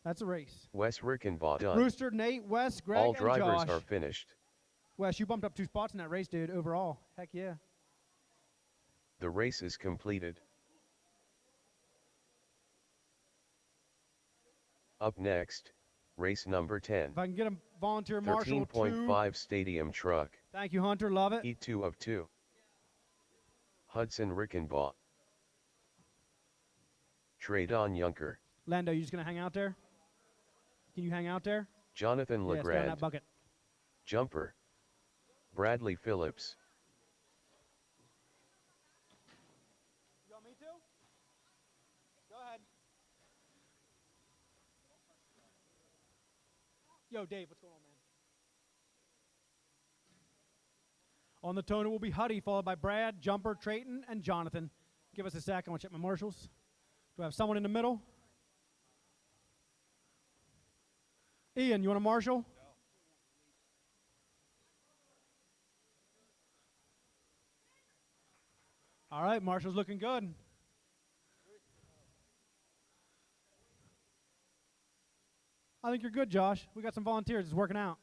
That's a race. Wes Rickenbaugh done. Rooster, Nate, Wes, Greg, All and drivers Josh. are finished. Wes, you bumped up 2 spots in that race, dude, overall. Heck yeah. The race is completed. Up next, race number 10. If I can get a volunteer marshal, 13.5 Stadium truck. Thank you, Hunter. Love it. E2 of 2. Hudson Rickenbaugh. Traydon Yunker. Lando, you just going to hang out there? Can you hang out there? Jonathan Yeah, stay in Legrand. that bucket. Jumper. Bradley Phillips. You want me to? Go ahead. Yo, Dave, what's going on, man? On the tone, it will be Huddy, followed by Brad, Jumper, Trayton, and Jonathan. Give us a sec. I want to check my marshals. Do I have someone in the middle? Ian, you want a marshal? No. All right, marshal's looking good. I think you're good, Josh. We got some volunteers. It's working out.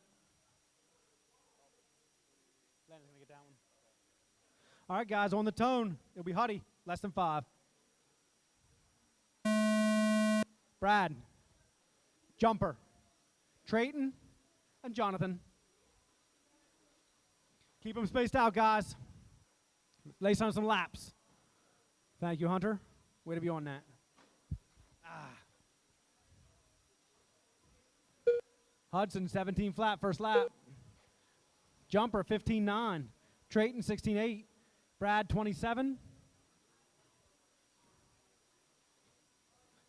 Landon's going to get that one. All right, guys, on the tone. It'll be Huddy, less than 5. Brad, Jumper, Trayton, and Jonathan. Keep them spaced out, guys. Lace on some laps. Thank you, Hunter. Way to be on that. Hudson, 17 flat, first lap. Jumper, 15.9. Trayton, 16.8. Brad, 27.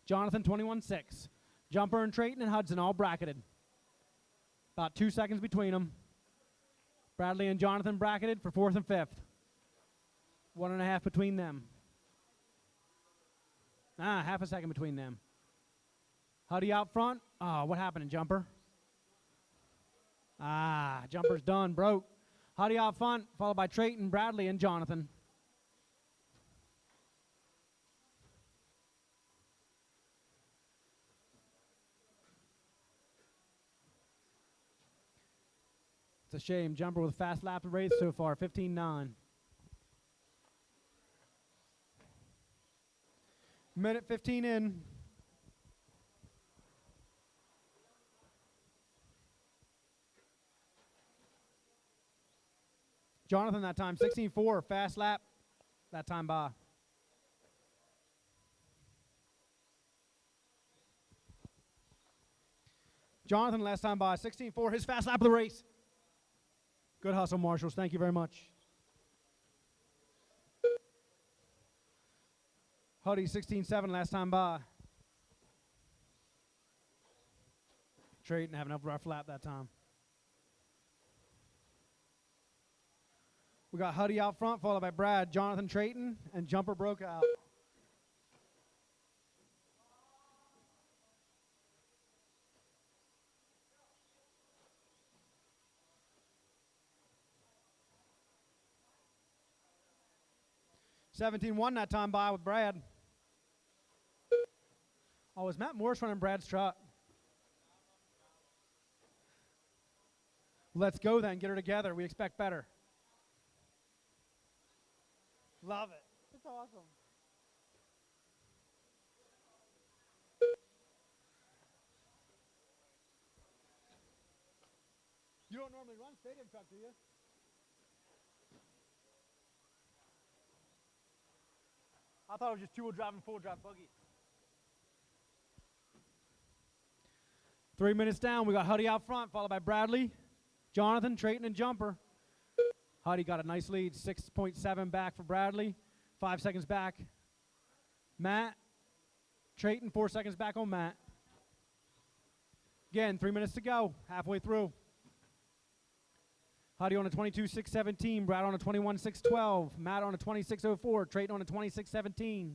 Jonathan, 21.6. Jumper and Trayton and Hudson all bracketed. About 2 seconds between them. Bradley and Jonathan bracketed for 4th and 5th. 1.5 between them. Half a second between them. Huddy out front. What happened in Jumper? Jumper's done, broke. Huddy out front, followed by Trayton, Bradley, and Jonathan. It's a shame. Jumper with a fast lap of race so far, 15.9. Minute 15 in. Jonathan that time, 16.4, fast lap that time by. Jonathan last time by, 16.4, his fast lap of the race. Good hustle, marshals. Thank you very much. Huddy, 16.7 last time by. Trayton having a rough lap that time. We got Huddy out front, followed by Brad, Jonathan, Trayton, and Jumper broke out. 17-1 that time by with Brad. Oh, is Matt Morris running Brad's truck? Let's go then. Get her together. We expect better. Love it. It's awesome. You don't normally run stadium truck, do you? I thought it was just two-wheel drive and four-wheel drive buggy. 3 minutes down, we got Huddy out front, followed by Bradley, Jonathan, Trayton, and Jumper. Huddy got a nice lead, 6.7 back for Bradley, 5 seconds back. Matt, Trayton, 4 seconds back on Matt. Again, 3 minutes to go, halfway through. Huddy on a 22.617, Brad on a 21.612, Matt on a 26.04, Trayton on a 26.17.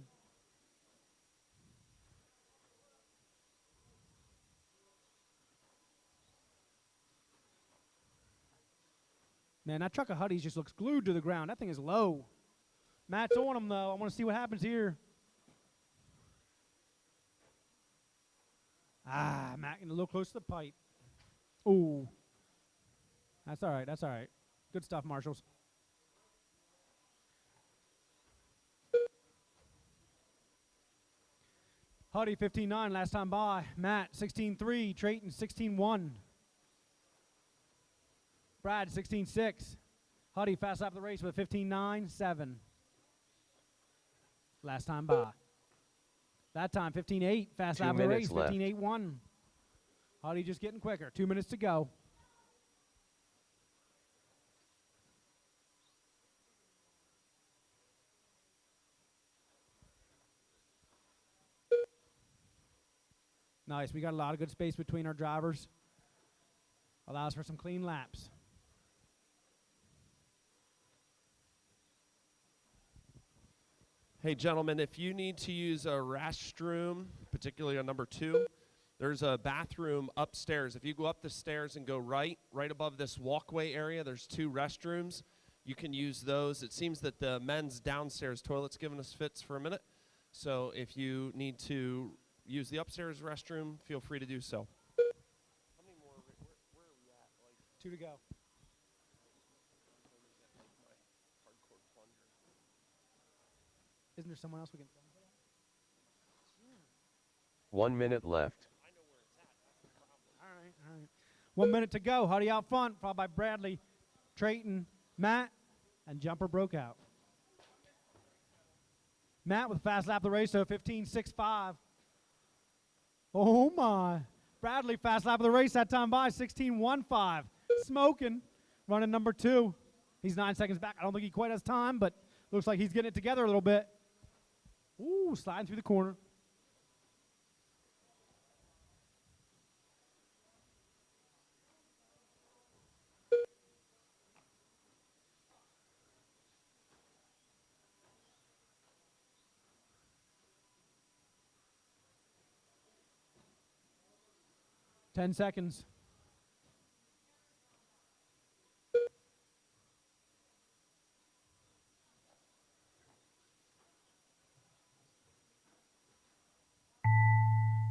Man, that truck of Huddy's just looks glued to the ground. That thing is low. Matt's on him, though. I want to see what happens here. Ah, Matt getting a little close to the pipe. Ooh. That's all right. That's all right. Good stuff, Marshals. Huddy 15.9 last time by. Matt 16.3. Trayton 16.1. Brad 16.6. Huddy fast lap of the race with 15.9.7. Last time by. That time 15.8. Fast lap of the race 15.8.1. Huddy just getting quicker. 2 minutes to go. Nice. We got a lot of good space between our drivers. Allows for some clean laps. Hey, gentlemen, if you need to use a restroom, particularly on number 2, there's a bathroom upstairs. If you go up the stairs and go right above this walkway area, there's 2 restrooms. You can use those. It seems that the men's downstairs toilet's giving us fits for a minute. So if you need to use the upstairs restroom, feel free to do so. How many more? Where are we at? Like 2 to go. Isn't there someone else we can film for that? 1 minute left. I know where it's at. That's the problem. All right, all right. 1 minute to go. Huddy out front, followed by Bradley, Trayton, Matt, and Jumper broke out. Matt with a fast lap of the race, so 15.65. Oh, my. Bradley, fast lap of the race that time by, 16.15. Smoking, running number 2. He's 9 seconds back. I don't think he quite has time, but looks like he's getting it together a little bit. Ooh, sliding through the corner. Ten seconds.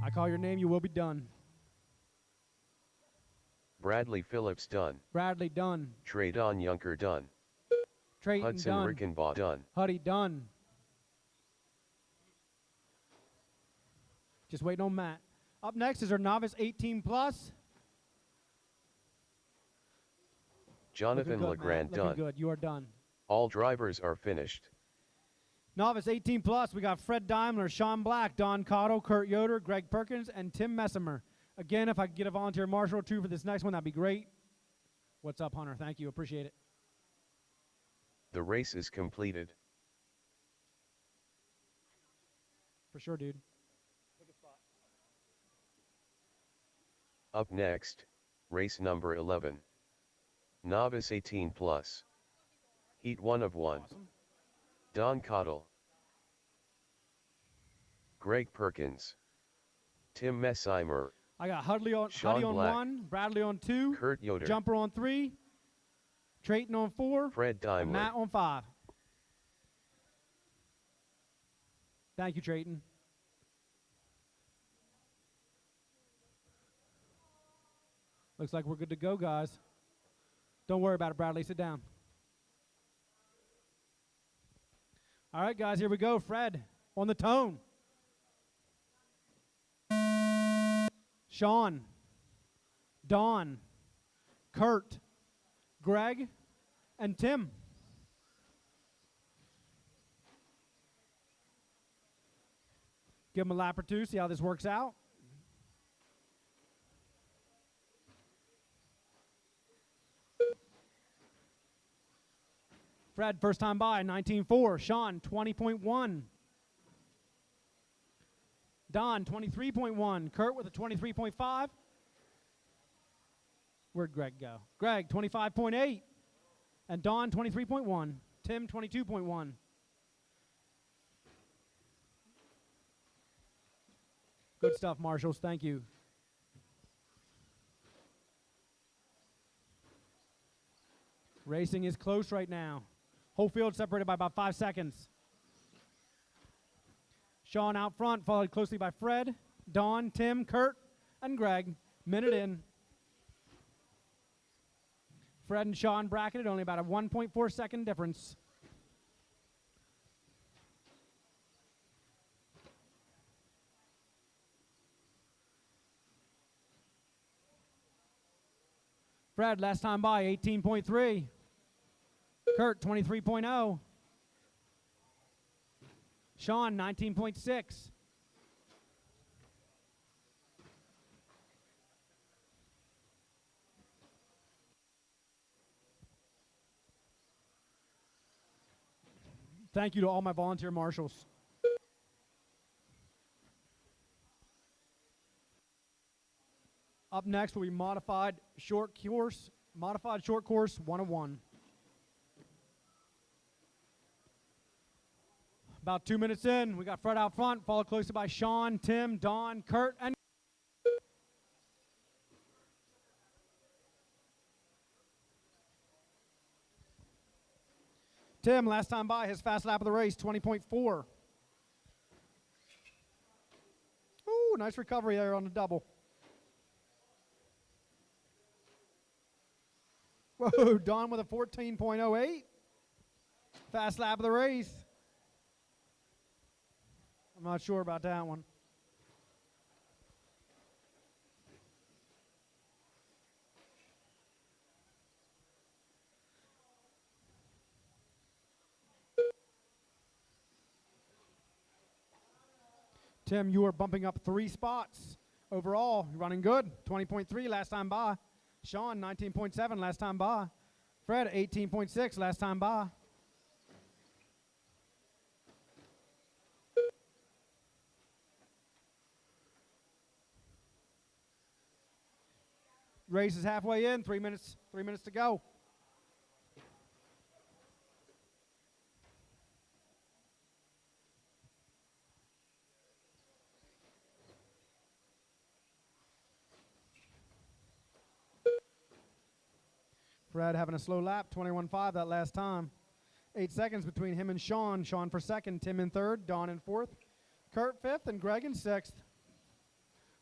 I call your name, you will be done. Bradley Phillips done. Bradley done. Traydon Yunker done. Trayton Hudson done. Rickenbaugh done. Huddy done. Just waiting on Matt. Up next is our novice 18 plus. Jonathan Looking good, LeGrand Matt. Looking done. good. You are done. All drivers are finished. Novice 18 plus, we got Fred Daimler, Sean Black, Don Cotto, Kurt Yoder, Greg Perkins, and Tim Messimer. Again, if I could get a volunteer marshal or 2 for this next one, that'd be great. What's up, Hunter? Thank you. Appreciate it. The race is completed. For sure, dude. Up next, race number 11. Novice 18 plus. Heat 1 of 1. Awesome. Don Cottle. Greg Perkins. Tim Messimer. I got Huddy on Sean Black. 1, Bradley on 2, Kurt Yoder. Jumper on 3, Trayton on 4, Fred and Daimler. Matt on 5. Thank you, Trayton. Looks like we're good to go, guys. Don't worry about it, Bradley. Sit down. All right, guys, here we go. Fred on the tone. Sean, Don, Kurt, Greg, and Tim. Give them a lap or two, see how this works out. Fred, first time by, 19.4. Sean, 20.1. Don, 23.1. Kurt with a 23.5. Where'd Greg go? Greg, 25.8. And Don, 23.1. Tim, 22.1. Good stuff, Marshals. Thank you. Racing is close right now. Whole field separated by about 5 seconds. Sean out front, followed closely by Fred, Don, Tim, Kurt, and Greg. Minute in. Fred and Sean bracketed, only about a 1.4 second difference. Fred, last time by, 18.3. Kurt, 23.0. Sean, 19.6. Thank you to all my volunteer marshals. Up next will be modified short course 101. About 2 minutes in, we got Fred out front, followed closely by Sean, Tim, Don, Kurt, and Tim, last time by, his fast lap of the race, 20.4. Ooh, nice recovery there on the double. Whoa, Don with a 14.08. Fast lap of the race. I'm not sure about that one. Tim, you are bumping up 3 spots overall. You're running good. 20.3 last time by. Sean, 19.7 last time by. Fred, 18.6 last time by. Race is halfway in. 3 minutes to go. Fred having a slow lap, 21.5 that last time. 8 seconds between him and Sean. Sean for second, Tim in third, Don in fourth, Kurt fifth, and Greg in sixth.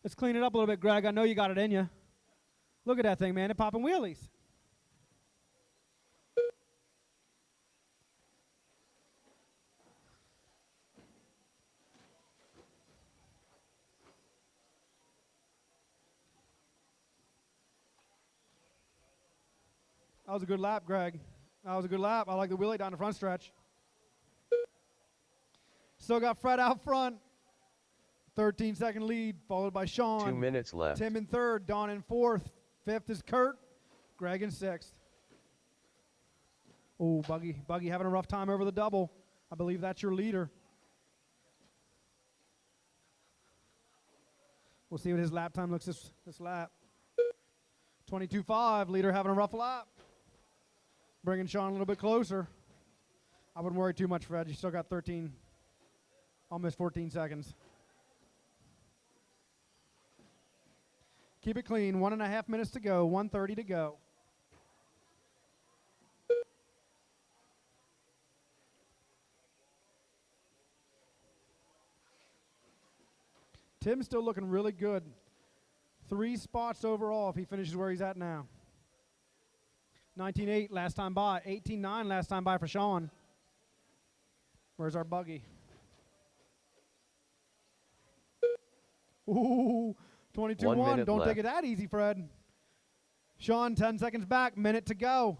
Let's clean it up a little bit, Greg. I know you got it in you. Look at that thing, man. It's popping wheelies. That was a good lap, Greg. That was a good lap. I like the wheelie down the front stretch. Still got Fred out front. 13-second lead, followed by Sean. 2 minutes left. Tim in third, Don in fourth. Fifth is Kurt. Greg in sixth. Oh, Buggy having a rough time over the double. I believe that's your leader. We'll see what his lap time looks this lap. 22.5, leader having a rough lap. Bringing Sean a little bit closer. I wouldn't worry too much, Fred. You still got 13, almost 14 seconds. Keep it clean. 1.5 minutes to go. 1:30 to go. Tim's still looking really good. 3 spots overall if he finishes where he's at now. 19.8 last time by. 18.9 last time by for Sean. Where's our buggy? Ooh, 22-1. Don't take it that easy, Fred. Sean, 10 seconds back. Minute to go.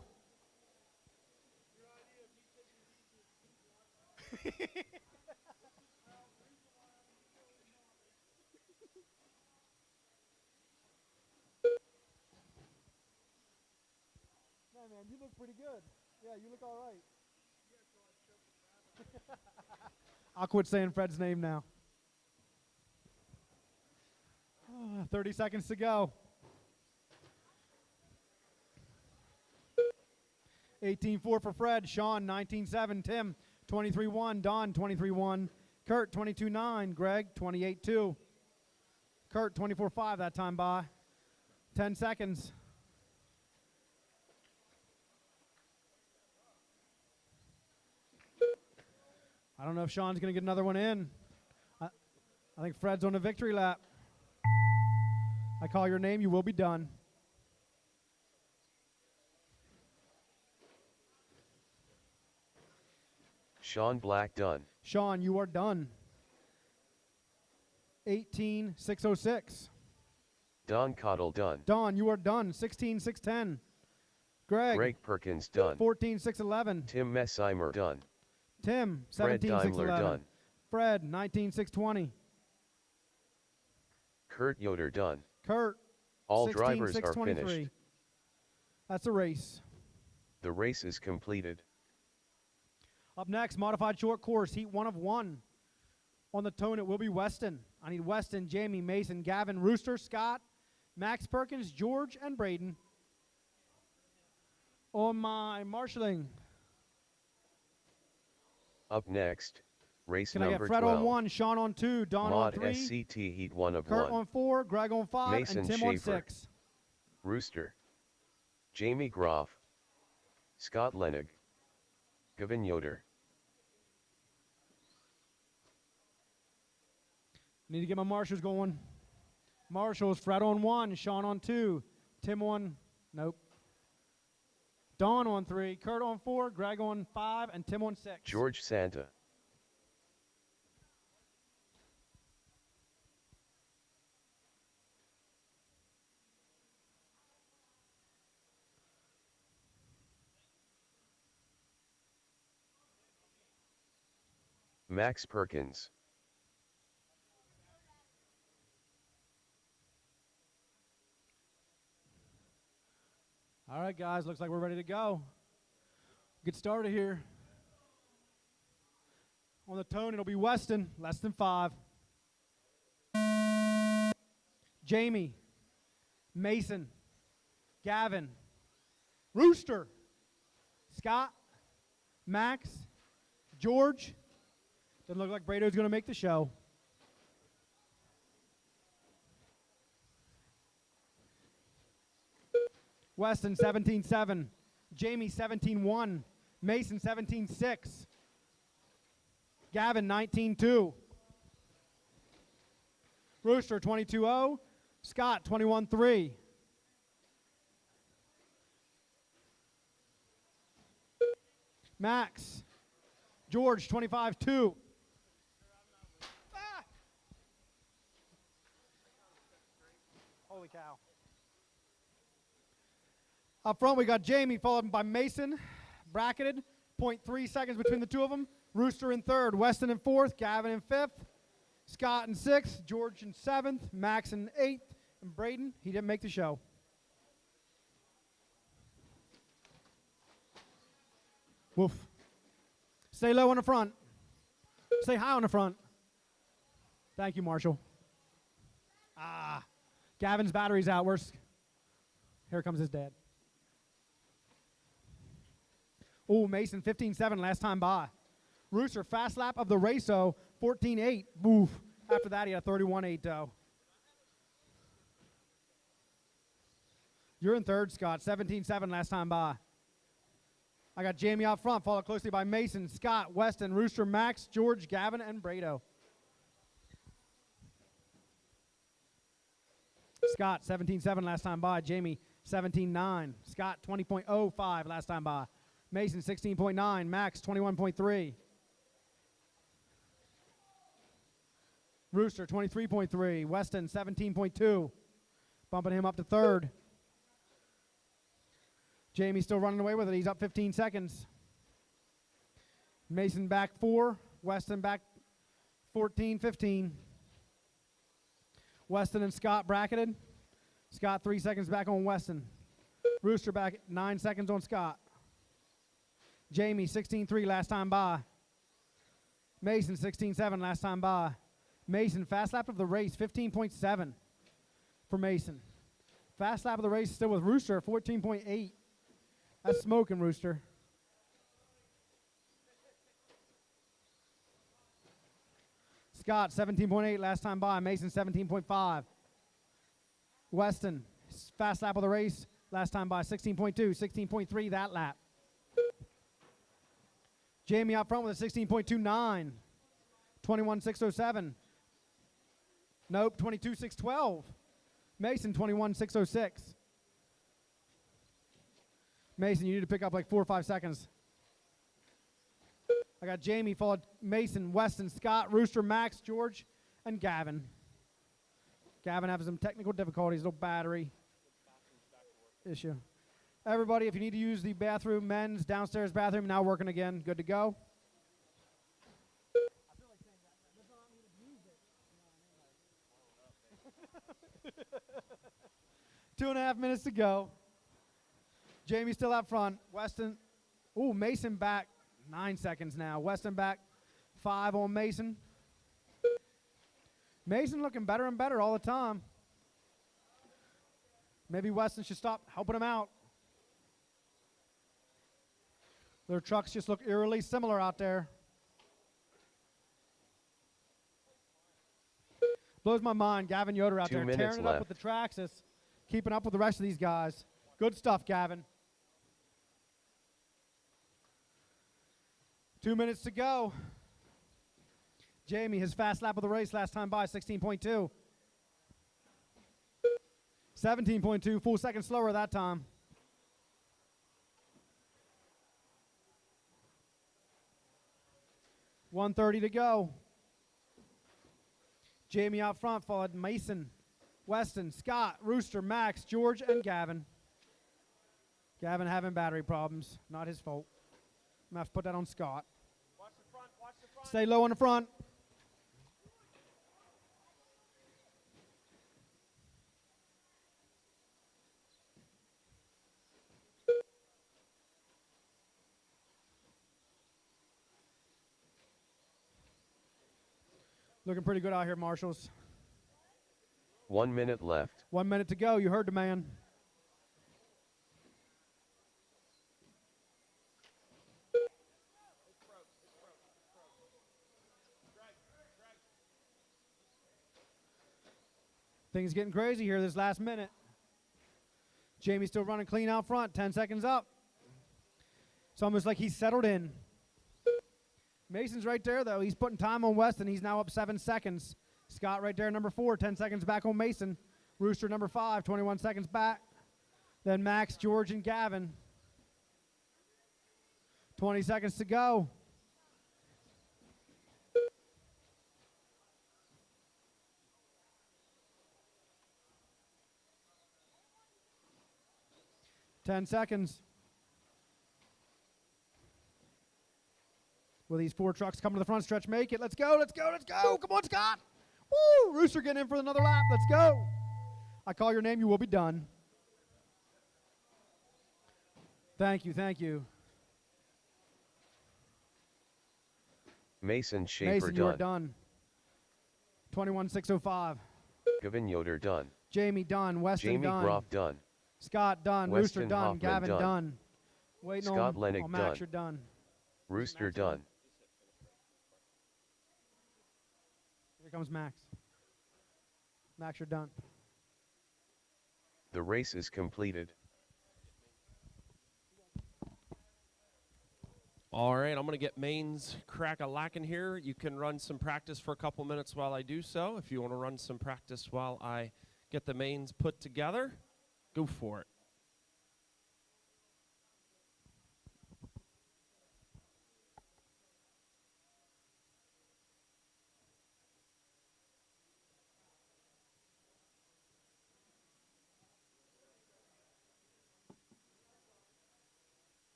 Man, you look pretty good. Yeah, you look all right. I'll quit saying Fred's name now. 30 seconds to go. 18-4 for Fred. Sean, 19-7. Tim, 23-1. Don, 23-1. Kurt, 22-9. Greg, 28-2. Kurt, 24-5 that time by. 10 seconds. I don't know if Sean's going to get another one in. I think Fred's on a victory lap. I call your name, you will be done. Sean Black done. Sean, you are done. 18-606. Don Cottle done. Don, you are done. 16-610. Greg Perkins done. 14-611. Tim Messimer done. Tim, Fred Daimler 17-611. done. Fred, 19-620. Kurt Yoder done. Kurt, All drivers are 16-623. finished. That's a race. The race is completed. Up next, modified short course, heat 1 of 1. On the tone, it will be Weston. I need Weston, Jamie, Mason, Gavin, Rooster, Scott, Max Perkins, George, and Braden. On my marshalling. Up next, race Can I number get Fred 12. on 1, Sean on 2, Don Mod on 3, SCT Heat 1 of Kurt 1. on 4, Greg on 5, Mason and Tim on Schaefer. 6. Rooster. Jamie Groff. Scott Lenig. Gavin Yoder. Need to get my marshals going. Marshals, Fred on 1, Sean on 2, Tim on, nope. Don on 3, Kurt on 4, Greg on 5, and Tim on 6. George Santa. Max Perkins. All right, guys, looks like we're ready to go. Get started here. On the tone, it'll be Weston, less than 5. Jamie, Mason, Gavin, Rooster, Scott, Max, George. Doesn't look like Brado's going to make the show. Weston 17-7, Jamie 17-1, Mason 17-6, Gavin 19-2, Rooster 22-0, Scott 21-3. Max, George 25-2. Holy cow. Up front, we got Jamie, followed by Mason, bracketed, 0.3 seconds between the two of them. Rooster in 3rd, Weston in 4th, Gavin in 5th, Scott in 6th, George in 7th, Max in 8th, and Braden, he didn't make the show. Woof. Stay low on the front. Stay high on the front. Thank you, Marshall. Gavin's battery's out. Here comes his dad. Oh, Mason, 15-7 last time by. Rooster, fast lap of the race, 14-8. Boof. After that, he had a 31-8, though. You're in 3rd, Scott. 17-7 last time by. I got Jamie out front, followed closely by Mason, Scott, Weston, Rooster, Max, George, Gavin, and Brado. Scott 17.7 last time by. Jamie 17.9. Scott 20.05 last time by. Mason 16.9. Max 21.3. Rooster 23.3. Weston 17.2. Bumping him up to third. Jamie still running away with it. He's up 15 seconds. Mason back 4. Weston back 14, 15. Weston and Scott bracketed. Scott 3 seconds back on Weston. Rooster back 9 seconds on Scott. Jamie 16.3 last time by. Mason 16.7 last time by. Mason fast lap of the race 15.7 for Mason. Fast lap of the race still with Rooster 14.8. That's smoking, Rooster. Scott 17.8 last time by. Mason 17.5. Weston fast lap of the race last time by 16.2, 16.3 that lap. Jamie out front with a 16.29, 21.607. Nope, 22.612. Mason 21.606. Mason, you need to pick up like 4 or 5 seconds. I got Jamie, followed Mason, Weston, Scott, Rooster, Max, George, and Gavin. Gavin having some technical difficulties, little battery issue. Everybody, if you need to use the bathroom, men's downstairs bathroom, now working again. Good to go. 2.5 minutes to go. Jamie still out front. Weston, Mason back 9 seconds now. Weston back 5 on Mason. Mason looking better and better all the time. Maybe Weston should stop helping him out. Their trucks just look eerily similar out there. Blows my mind, Gavin Yoder out 2 there minutes tearing it left. up with the Traxxas, keeping up with the rest of these guys. Good stuff, Gavin. 2 minutes to go. Jamie, his fast lap of the race last time by, 16.2. 17.2, full second slower that time. $1:30 to go. Jamie out front, followed Mason, Weston, Scott, Rooster, Max, George, and Gavin. Gavin having battery problems. Not his fault. I'm going to have to put that on Scott. Watch the front, watch the front. Stay low on the front. Looking pretty good out here, Marshals. 1 minute left. 1 minute to go. You heard the man. Things getting crazy here this last minute. Jamie's still running clean out front. 10 seconds up. It's almost like he's settled in. Mason's right there, though. He's putting time on Weston. He's now up 7 seconds. Scott right there, number 4, 10 seconds back on Mason. Rooster, number 5, 21 seconds back. Then Max, George, and Gavin. 20 seconds to go. Ten seconds. Will these 4 trucks come to the front stretch make it? Let's go, let's go, let's go. Come on, Scott. Woo! Rooster getting in for another lap. Let's go. I call your name, you will be done. Thank you, thank you. Mason Schaefer Mason, you are done. done. 21.605. Gavin Yoder done. Jamie done. Weston Jamie done. Groff done. Scott done. Weston Rooster done. Hoffman Gavin done. done. Waiting Scott on Lennick Max, done. you're done. Rooster done. Here comes Max. Max, you're done. The race is completed. All right, I'm going to get Maine's crack-a-lackin' here. You can run some practice for a couple minutes while I do so, if you want to run some practice while I get the mains put together. Go for it.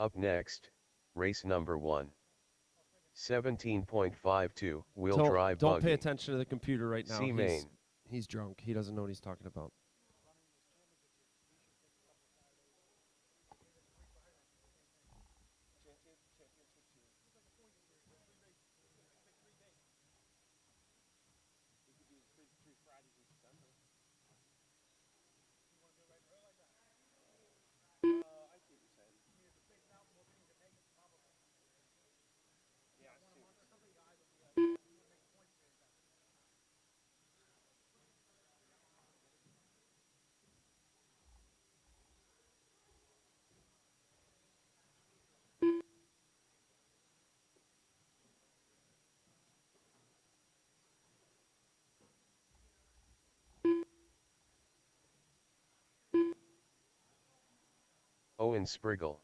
Up next, race number 1. 17.52 wheel drive Don't buggy. pay attention to the computer right now. C main. He's drunk. He doesn't know what he's talking about. Owen Spriggle.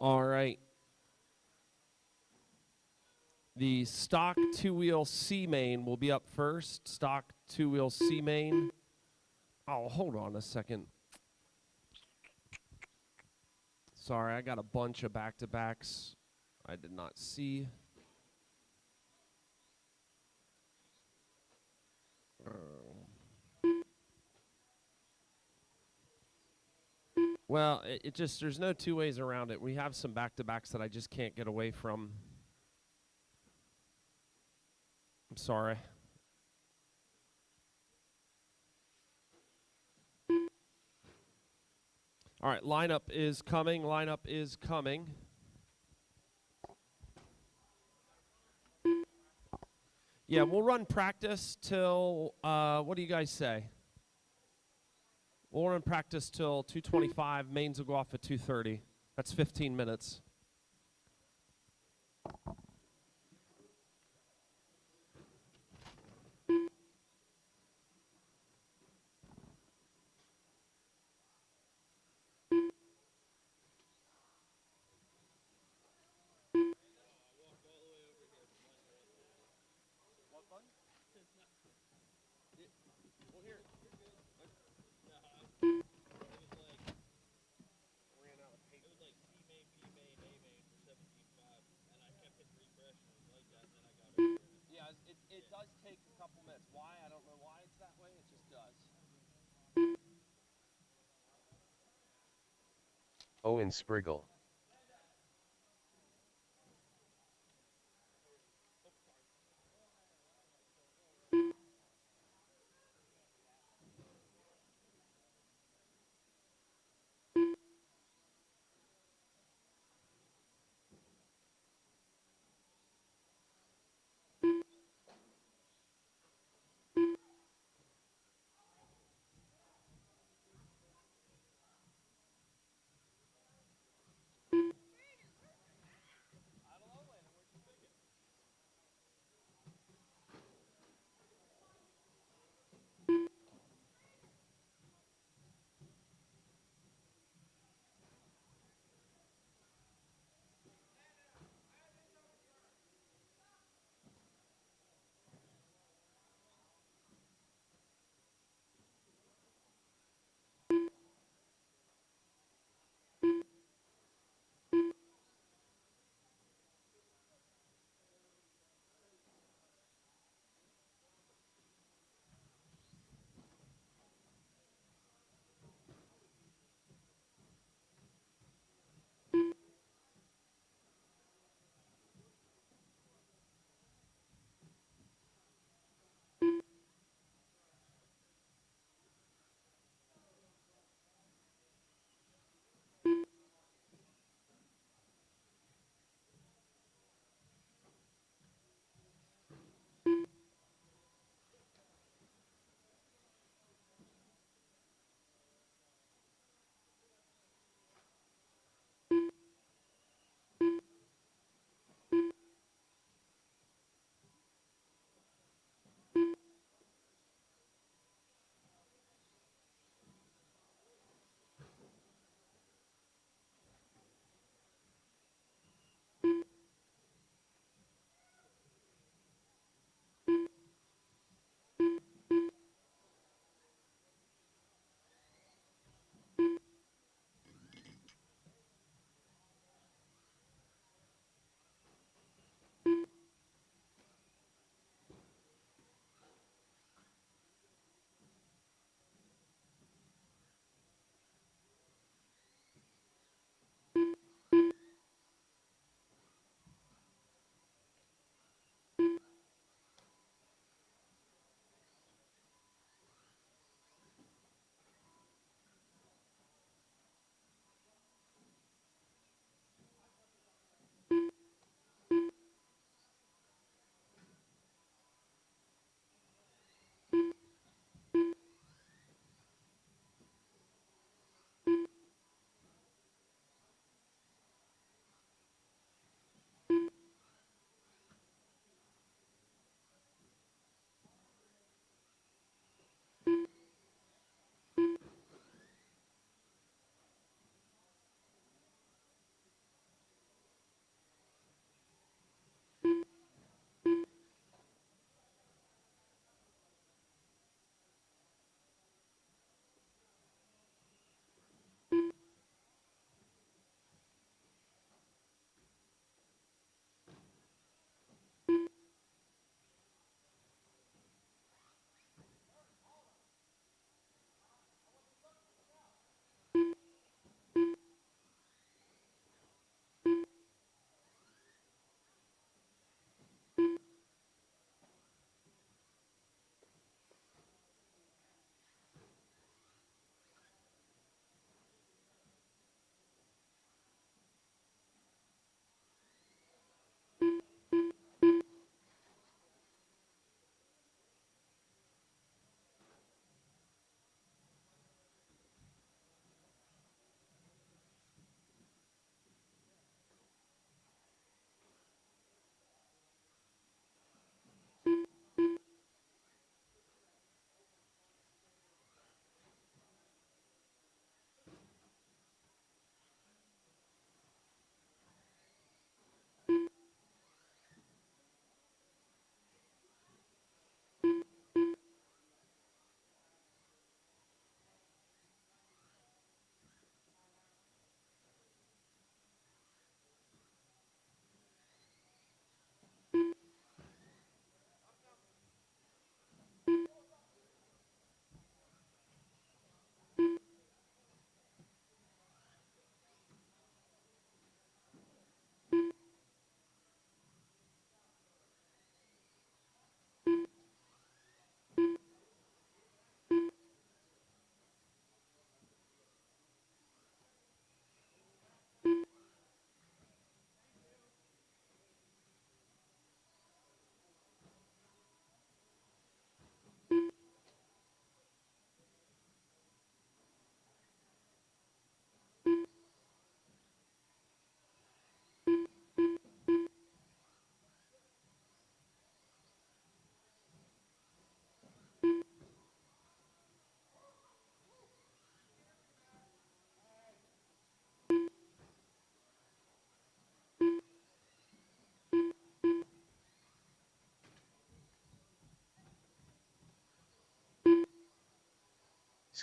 All right. The stock two-wheel C main will be up first. Stock two-wheel C main. Oh, hold on a second. Sorry, I got a bunch of back-to-backs I did not see. Well, it just, there's no two ways around it. We have some back-to-backs that I just can't get away from. I'm sorry. All right, lineup is coming. Lineup is coming. Yeah, we'll run practice till, what do you guys say? We'll run practice till 2:25. Mains will go off at 2:30. That's 15 minutes. It does take a couple minutes. Why? I don't know why it's that way. It just does. Owen Spriggle.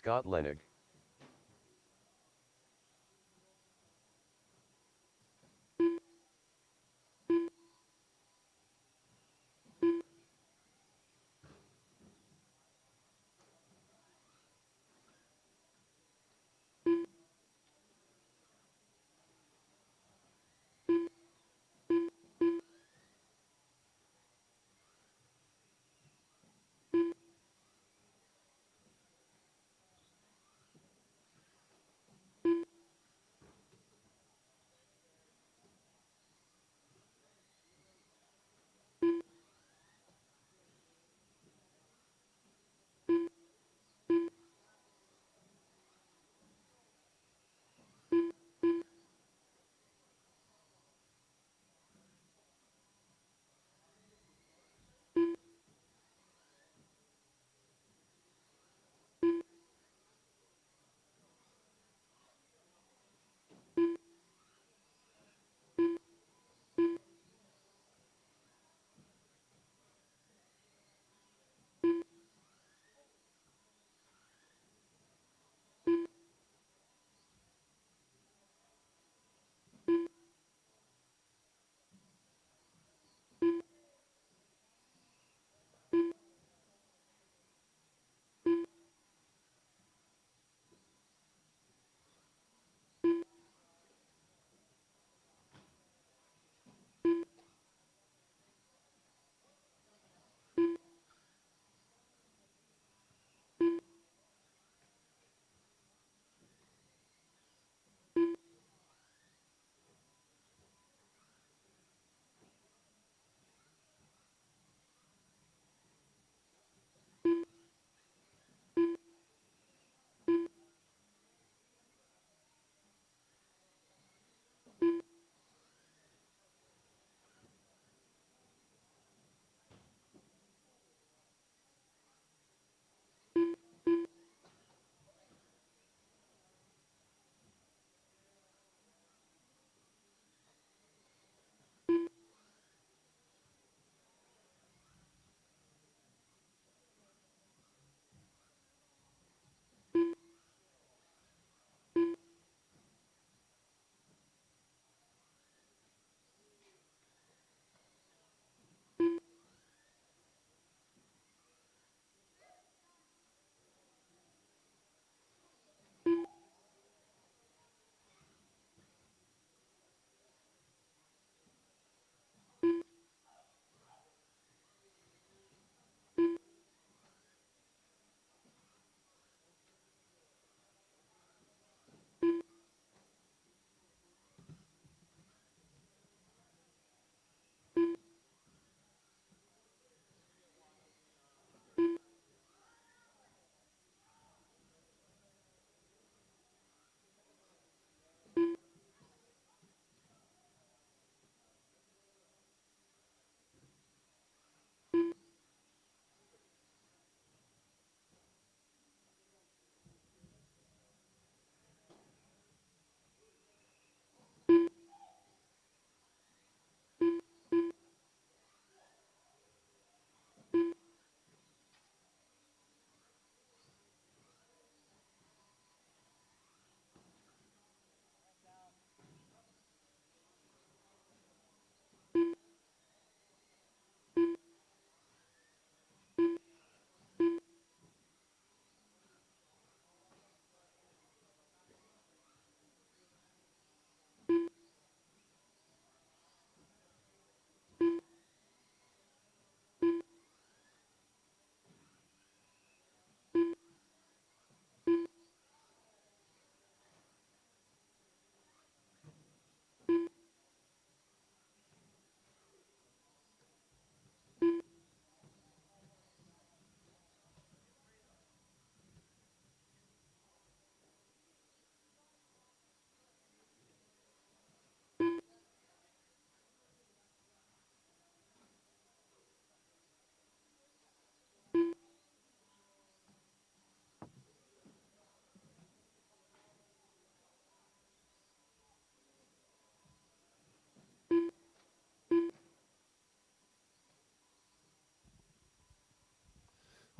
Scott Lenig.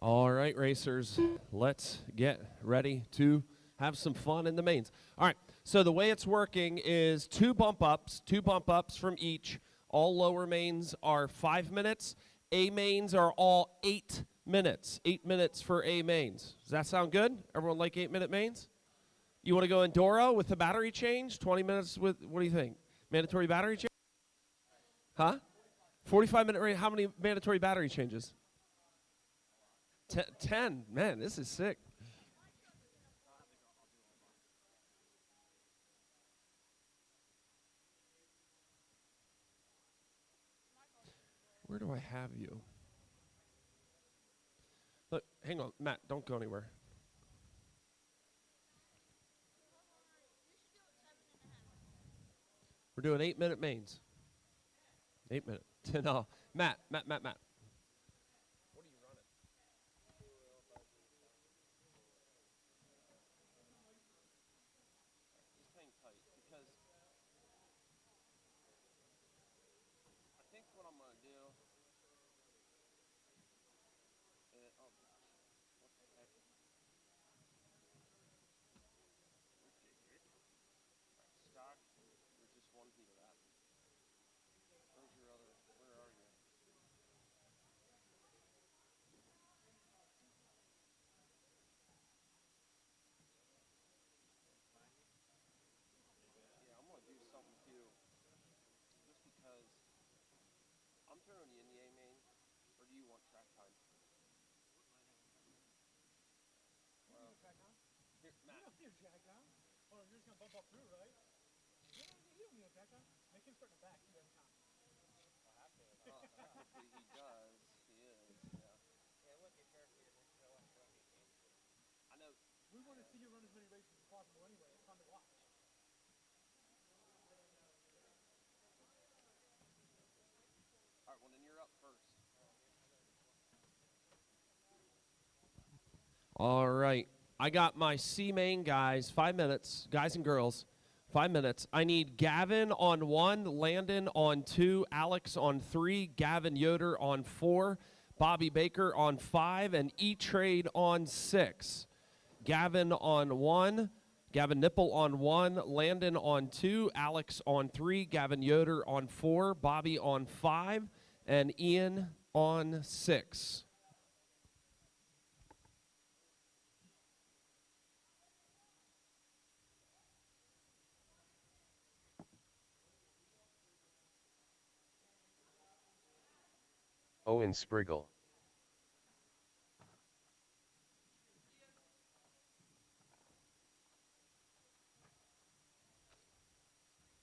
All right, racers, let's get ready to have some fun in the mains. All right, so the way it's working is two bump ups from each. All lower mains are 5 minutes. A mains are all 8 minutes. 8 minutes for A mains. Does that sound good? Everyone like 8-minute mains? You want to go Enduro with the battery change? 20 minutes with, what do you think? Mandatory battery change? Huh? 45-minute rate. How many mandatory battery changes? 10. Man, this is sick. Where do I have you? Look, hang on. Matt, don't go anywhere. We're doing 8-minute mains. 8 minutes. No, Matt. What are you running? Just hang tight because I think what I'm going to do is, oh gosh, what the heck? Stock, there's just one heat of that. Where's your other, where are you? Yeah, I'm going to do something too, just because I'm throwing you in the A main, or do you want track time? Well, here, Matt. Oh, you're just gonna bump up through, right? You don't need a track on. Make him start in the back too every time. Technically he does. He is, yeah. Yeah, it wouldn't be fair for you to show up for me. I know. We want to see you run as many races as possible anyway. It's fun to watch. All right, well, then you're up first. All right. I got my C main guys, 5 minutes, guys and girls, 5 minutes. I need Gavin on 1, Landon on 2, Alex on 3, Gavin Yoder on 4, Bobby Baker on 5, and E-Trade on 6. Gavin on 1, Gavin Nipple on 1, Landon on 2, Alex on 3, Gavin Yoder on 4, Bobby on 5, and Ian on 6. Owen Spriggle.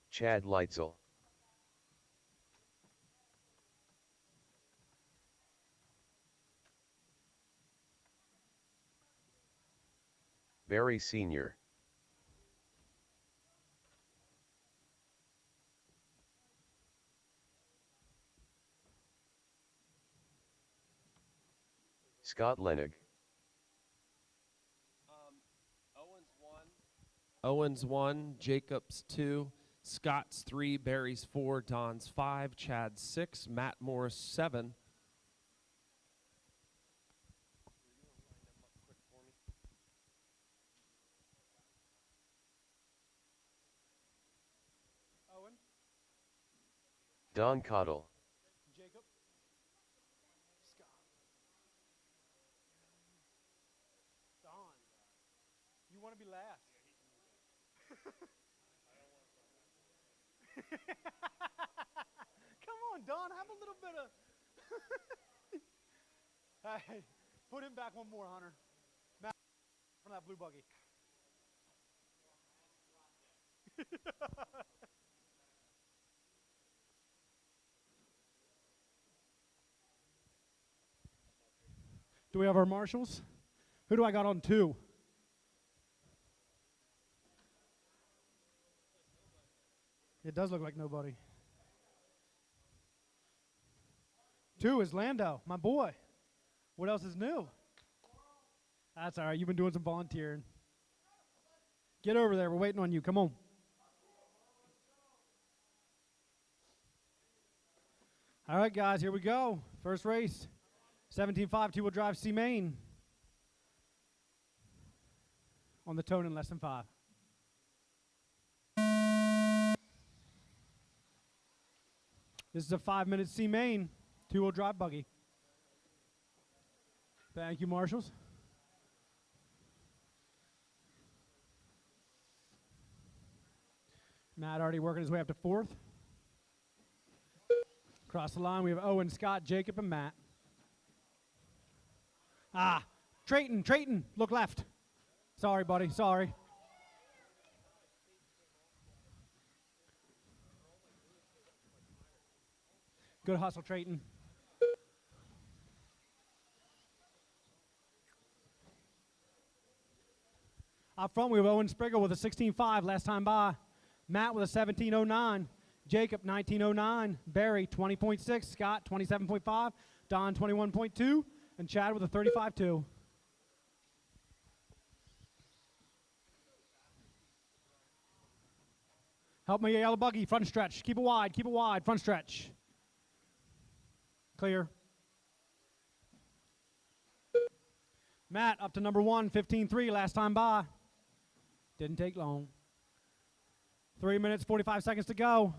Chad Leitzel. Barry Sr. Scott Lenig. Owens 1, Jacobs 2, Scott's 3, Barry's 4, Don's 5, Chad's 6, Matt Morris 7. Owen, Don Cottle. Jacob, Scott, Don. You want to be last? Come on, Don, have a little bit of. Hey, put him back one more, Hunter. Matt, from that blue buggy. Do we have our marshals? Who do I got on 2? It does look like nobody. 2 is Lando, my boy. What else is new? That's all right. You've been doing some volunteering. Get over there. We're waiting on you. Come on. All right, guys. Here we go. First race. 17.5, two-wheel drive C main. On the tone in less than 5. This is a 5-minute C main, two-wheel drive buggy. Thank you, marshals. Matt already working his way up to 4th. Across the line, we have Owen, Scott, Jacob, and Matt. Ah, Trayton, look left. Sorry, buddy, sorry. Good hustle, Trayton. Up front, we have Owen Spriggle with a 16.5 last time by. Matt with a 17.09. Jacob, 19.09. Barry, 20.6. Scott, 27.5. Don, 21.2. And Chad with a 35.2. Help me, yellow buggy, front stretch. Keep it wide, front stretch. Clear. Matt up to number 1, 15.3 last time by. Didn't take long. 3 minutes, 45 seconds to go.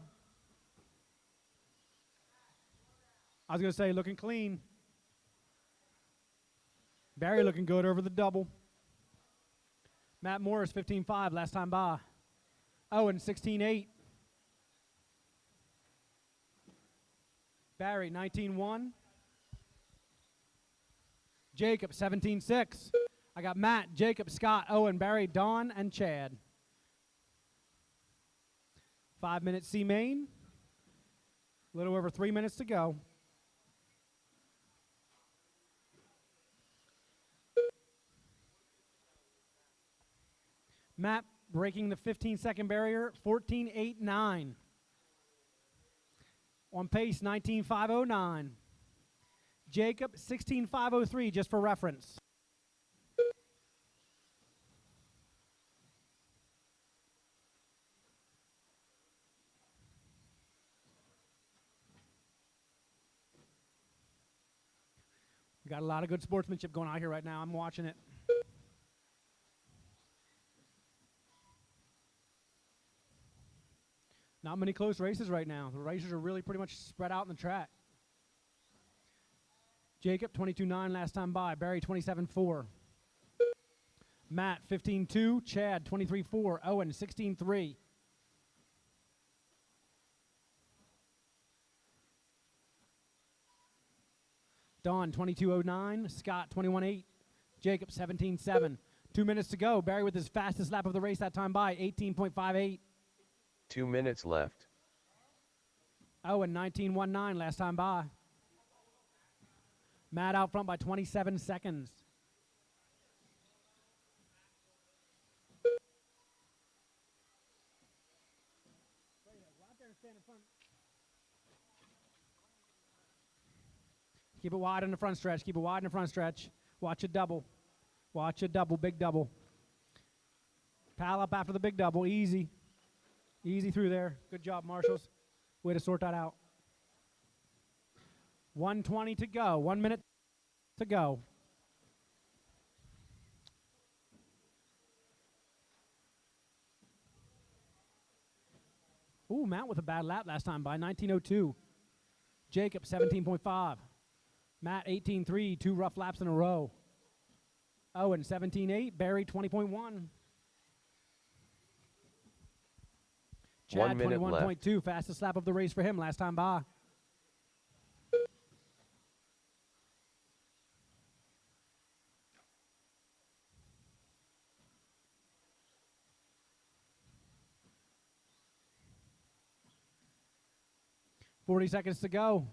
I was going to say looking clean. Barry looking good over the double. Matt Morris, 15.5 last time by. Owen, 16.8. Barry, 19.1. Jacob, 17.6. I got Matt, Jacob, Scott, Owen, Barry, Don, and Chad. 5 minutes C main. A little over 3 minutes to go. Matt breaking the 15-second barrier, 14.89. On pace, 19.509. Jacob, 16.503, just for reference. We got a lot of good sportsmanship going on here right now. I'm watching it. Not many close races right now. The racers are really pretty much spread out in the track. Jacob, 22.9 last time by. Barry, 27.4. Matt, 15.2. Chad, 23.4. Owen, 16.3. Don, 22.09. Scott, 21.8. Jacob, 17.7. 2 minutes to go. Barry with his fastest lap of the race that time by, 18.58. 2 minutes left. Owen, 19.19 last time by. Matt out front by 27 seconds. Keep it wide in the front stretch. Keep it wide in the front stretch. Watch it double. Watch it double, big double. Pal up after the big double, easy. Easy through there. Good job, marshals. Way to sort that out. 1:20 to go. 1 minute to go. Ooh, Matt with a bad lap last time by 19.02. Jacob, 17.5. Matt, 18.3. 2 rough laps in a row. Owen, 17.8. Barry, 20.1. Chad, 21.2, fastest lap of the race for him last time by. $40 seconds to go.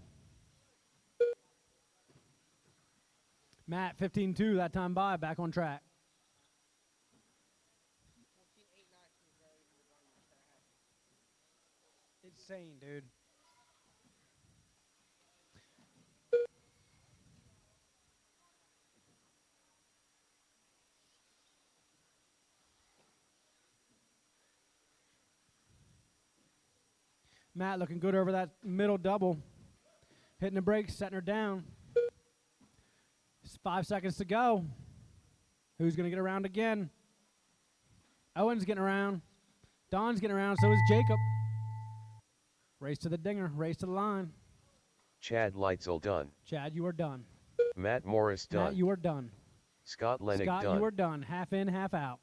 Matt, 15.2 that time by, back on track. Insane, dude. Matt looking good over that middle double. Hitting the brakes, setting her down. 5 seconds to go. Who's going to get around again? Owen's getting around. Don's getting around. So is Jacob. Race to the dinger. Race to the line. Chad Leitzel done. Chad, you are done. Matt Morris done. Matt, you are done. Scott Lennick Scott, done. you are done. Half in, half out.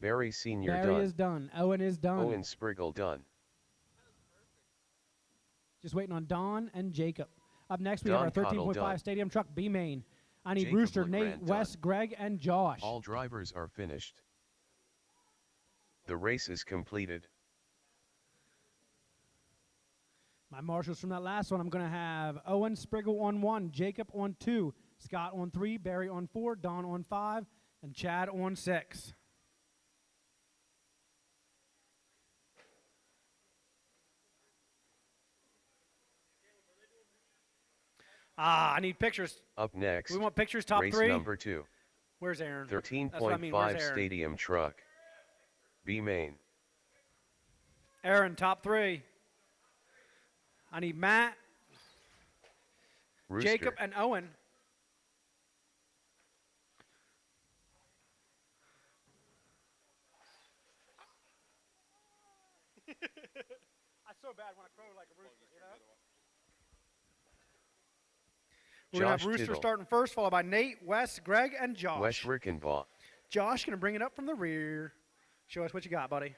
Barry Sr. Barry done. is done. Owen is done. Owen Spriggle done. Just waiting on Don and Jacob. Up next, we Don have our Cottle 13.5 done. Stadium truck B main. I need Jacob Rooster, LeGrand Nate, Wes, done. Greg, and Josh. All drivers are finished. The race is completed. My marshals from that last one, I'm going to have Owen Spriggle on 1, Jacob on 2, Scott on 3, Barry on 4, Don on 5, and Chad on 6. I need pictures. Up next, We want pictures, top race 3. number 2. Where's Aaron? 13.5 That's what I mean, where's Aaron? Stadium truck. B main. Aaron, top 3. I need Matt, Rooster. Jacob, and Owen. That's so bad when I crow like a rooster, you know? We're going to Josh have Rooster Tittle. starting first, followed by Nate, Wes, Greg, and Josh. Wes Rickenbaugh. Josh going to bring it up from the rear. Show us what you got, buddy.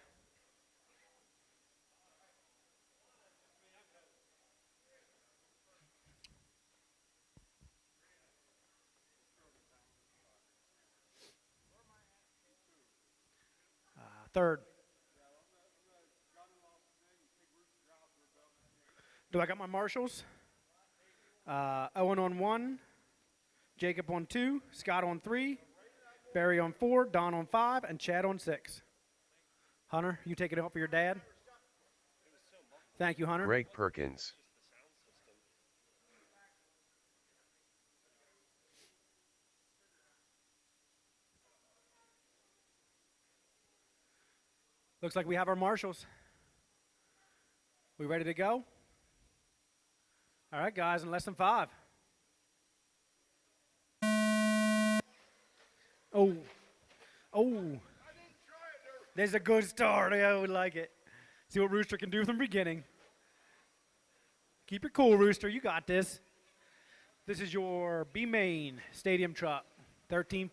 Third. Do I got my marshals? Owen on 1, Jacob on 2, Scott on 3, Barry on 4, Don on 5, and Chad on 6. Hunter, you take it out for your dad. Thank you, Hunter. Greg Perkins. Looks like we have our marshals. We ready to go? All right, guys, in less than 5. Oh. There's a good start. Yeah, we like it. See what Rooster can do from the beginning. Keep it cool, Rooster. You got this. This is your B main stadium truck, 13.5.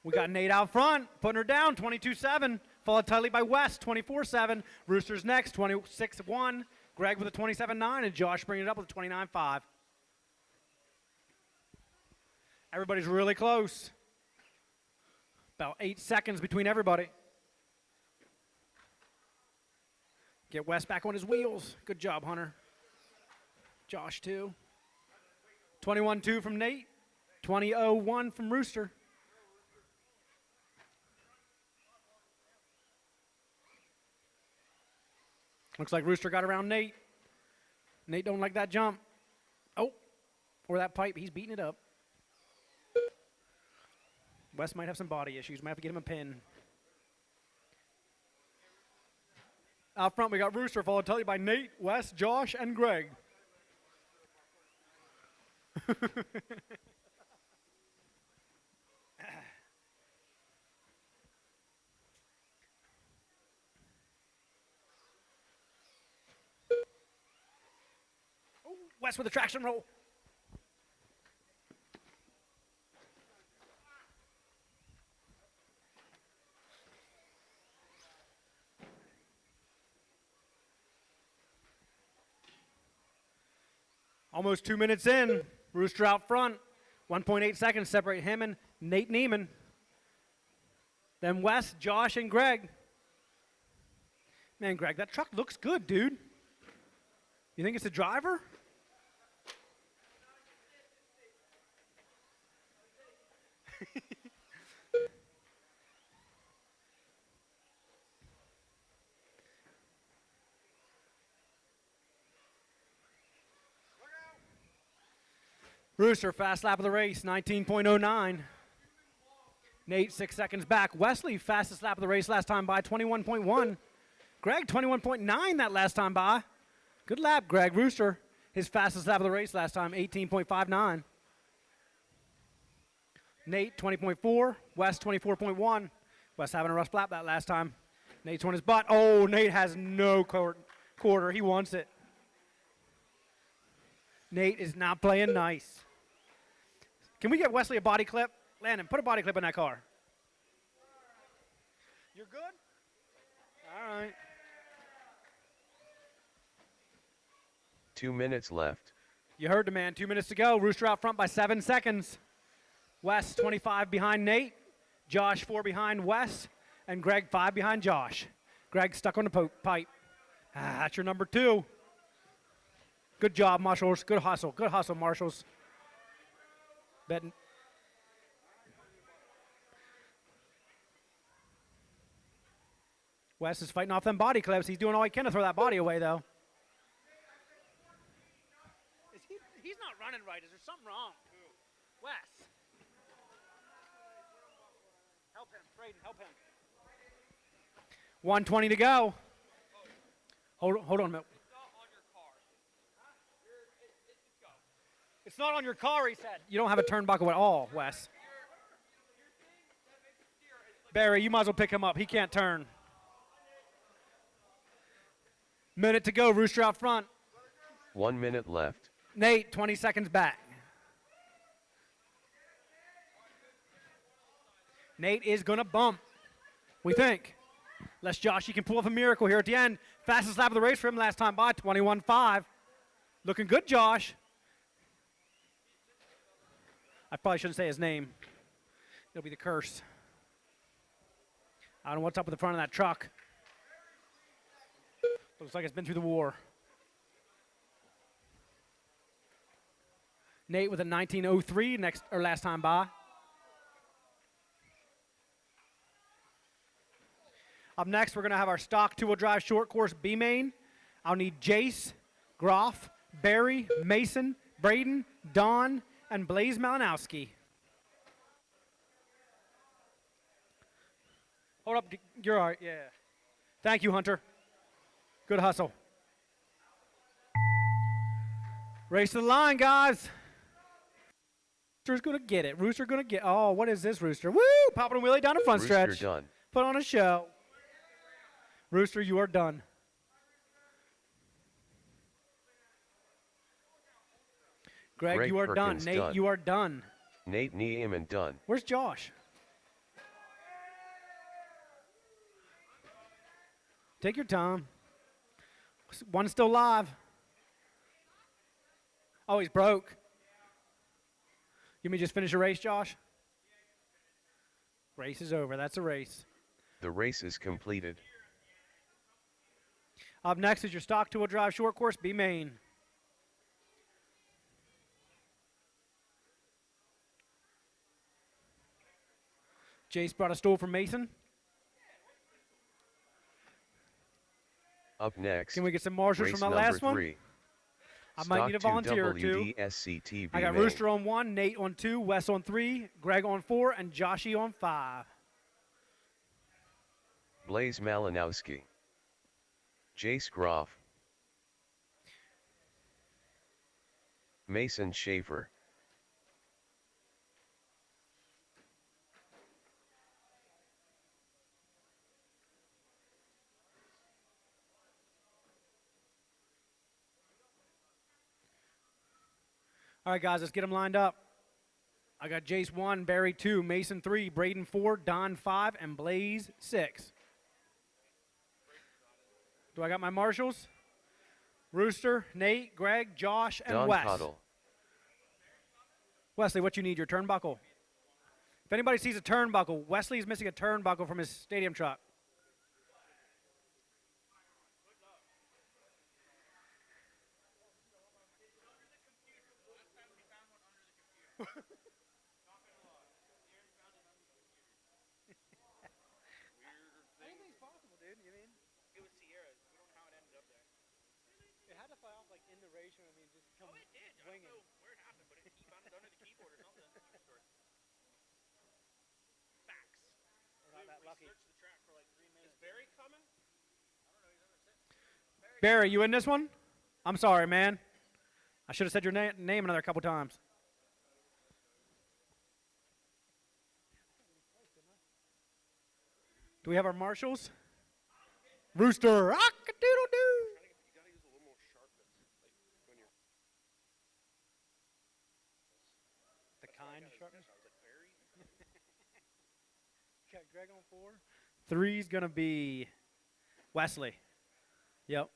We got Nate out front, putting her down, 22.7. Followed tightly by West, 24.7. Roosters next, 26.1. Greg with a 27.9, and Josh bringing it up with a 29.5. Everybody's really close. About 8 seconds between everybody. Get West back on his wheels. Good job, Hunter. Josh, too. 21.2 from Nate. 20.01 from Rooster. Looks like Rooster got around Nate. Nate don't like that jump. Oh, or that pipe. He's beating it up. Wes might have some body issues. Might have to get him a pin. Out front, we got Rooster, followed tightly by Nate, Wes, Josh, and Greg. West with a traction roll. Almost 2 minutes in. Rooster out front. 1.8 seconds separate him and Nate Neiman. Then Wes, Josh, and Greg. Man, Greg, that truck looks good, dude. You think it's the driver? Rooster, fast lap of the race, 19.09. Nate, 6 seconds back. Wesley, fastest lap of the race last time by 21.1. Greg, 21.9 that last time by. Good lap, Greg. Rooster, his fastest lap of the race last time, 18.59. Nate, 20.4. Wes, 24.1. Wes having a rough lap that last time. Nate's on his butt. Oh, Nate has no quarter. He wants it. Nate is not playing nice. Can we get Wesley a body clip? Landon, put a body clip in that car. You're good? All right. 2 minutes left. You heard the man. 2 minutes to go. Rooster out front by 7 seconds. Wes, 25 behind Nate. Josh, 4 behind Wes. And Greg, 5 behind Josh. Greg stuck on the pipe. That's your number 2. Good job, Marshals. Good hustle. Good hustle, Marshals. Betting. Wes is fighting off them body clips. He's doing all he can to throw that body away, though. He's not running right. Is there something wrong? Wes. Help him. Braden, help him. 1:20 to go. Hold on a minute. It's not on your car, he said. You don't have a turnbuckle at all, Wes. Barry, you might as well pick him up. He can't turn. Minute to go. Rooster out front. 1 minute left. Nate, 20 seconds back. Nate is going to bump, we think. Unless Josh, he can pull off a miracle here at the end. Fastest lap of the race for him last time by, 21.5. Looking good, Josh. I probably shouldn't say his name. It'll be the curse. I don't know what's up with the front of that truck. Looks like it's been through the war. Nate with a 19.03 last time by. Up next, we're going to have our stock two-wheel drive short course B main. I'll need Jace, Groff, Barry, Mason, Braden, Don, and Blaze Malinowski. Hold up, you're all right, yeah. Thank you, Hunter. Good hustle. Race to the line, guys. Rooster's gonna get it. Rooster gonna get, oh, what is this, Rooster? Woo, popping a wheelie down the front Rooster stretch. done. Put on a show. Rooster, you are done. Greg, you are Perkins done. Nate, done. you are done. Nate Nieman done. Where's Josh? Take your time. One's still live. Oh, he's broke. You mean just finish a race, Josh? Race is over. That's a race. The race is completed. Up next is your stock two-wheel drive short course B main. Jace brought a stool from Mason. Up next, Can we get some marshals race from that number last one? 3. I might need a volunteer or two. WDSCTB I got main. Rooster on 1, Nate on 2, Wes on 3, Greg on 4, and Joshy on 5. Blaze Malinowski. Jace Groff. Mason Schaefer. All right, guys, let's get them lined up. I got Jace 1, Barry 2, Mason 3, Braden 4, Don 5, and Blaze 6. Do I got my marshals? Rooster, Nate, Greg, Josh, and Don Wes. Cottle. Wesley, what you need? Your turnbuckle. If anybody sees a turnbuckle, Wesley's missing a turnbuckle from his stadium truck. Anything's possible, dude. You mean? It was Sierra's. We don't know how it ended up there. It had to fall out like in the race. I mean, just come It did. I winging. don't know where it happened, but he found it under the keyboard or something. Facts. We're not that lucky. Searched the track for like 3 minutes. Is Barry coming? I don't know. Barry, you in this one? I'm sorry, man. I should have said your name another couple times. Do we have our marshals? Rooster, rock-a-doodle-doo. The kind of sharpness? Got Greg on 4. 3's going to be Wesley. Yep.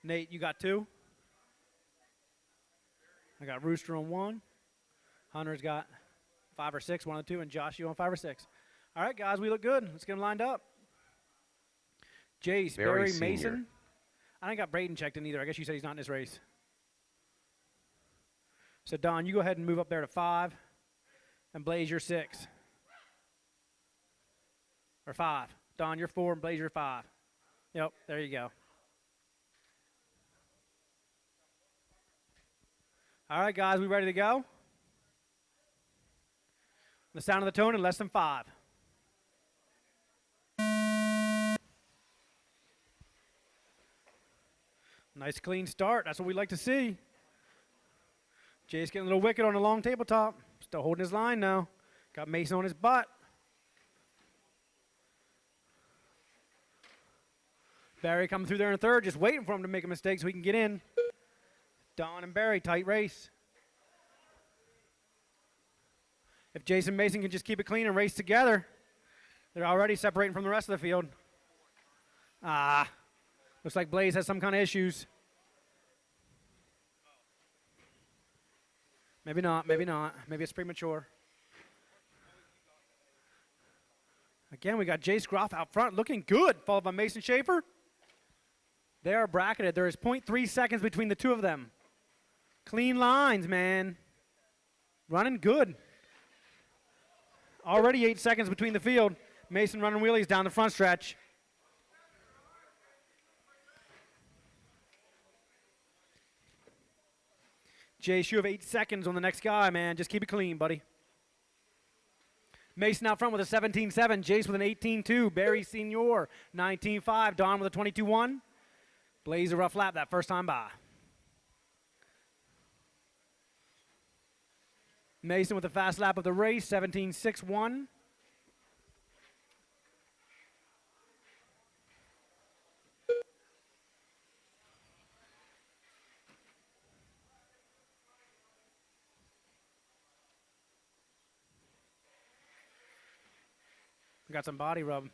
Nate, you got 2? I got Rooster on 1. Hunter's got 5 or 6, 1 of the 2, and Josh, you on 5 or 6. All right, guys, we look good. Let's get them lined up. Jace, Barry, Senior. Mason. I ain't got Braden checked in either. I guess you said he's not in this race. So, Don, you go ahead and move up there to 5. And Blaze, you're 6. Or 5. Don, you're 4, and Blaze, you're 5. Yep, there you go. All right, guys, we ready to go? The sound of the tone in less than 5. Nice clean start. That's what we like to see. Jay's getting a little wicked on the long tabletop. Still holding his line now. Got Mason on his butt. Barry coming through there in 3rd, just waiting for him to make a mistake so he can get in. Don and Barry, tight race. If Jason Mason can just keep it clean and race together, they're already separating from the rest of the field. Looks like Blaze has some kind of issues. Maybe not, maybe not. Maybe it's premature. Again, we got Jace Groff out front looking good, followed by Mason Schaefer. They are bracketed. There is 0.3 seconds between the two of them. Clean lines, man. Running good. Already 8 seconds between the field. Mason running wheelies down the front stretch. Jace, you have 8 seconds on the next guy, man. Just keep it clean, buddy. Mason out front with a 17-7. Jace with an 18-2. Barry Senior, 19-5. Don with a 22-1. Blaze a rough lap that first time by. Mason with the fast lap of the race, 17.61. Got some body rub.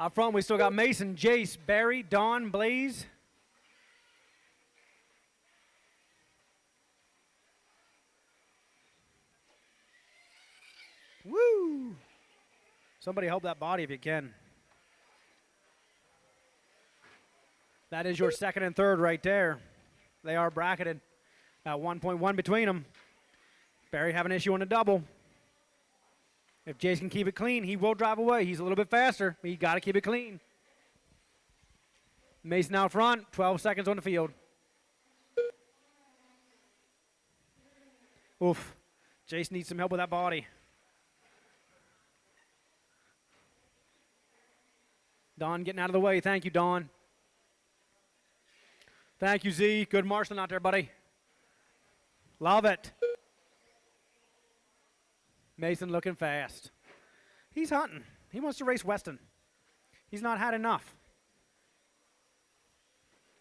Out front, we still got Mason, Jace, Barry, Don, Blaze. Woo! Somebody help that body if you can. That is your 2nd and 3rd right there. They are bracketed. At 1.1 between them. Barry have an issue on the double. If Jace can keep it clean, he will drive away. He's a little bit faster, but you got to keep it clean. Mason out front, 12 seconds on the field. Oof. Jace needs some help with that body. Don getting out of the way. Thank you, Don. Thank you, Z. Good marshaling out there, buddy. Love it. Mason looking fast. He's hunting. He wants to race Weston. He's not had enough.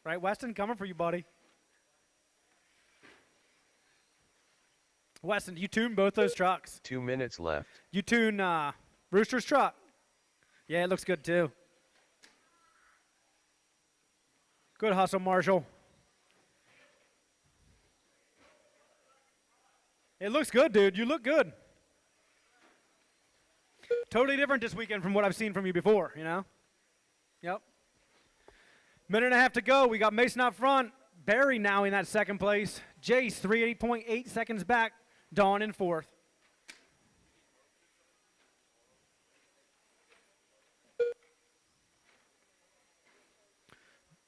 Right, Weston, coming for you, buddy. Weston, you tune both those trucks. 2 minutes left. You tune Rooster's truck. Yeah, it looks good too. Good hustle, Marshall. It looks good, dude. You look good. Totally different this weekend from what I've seen from you before, you know? Yep. Minute and a half to go. We got Mason out front. Barry now in that 2nd place. Jace, 3.8 seconds back. Dawn in 4th.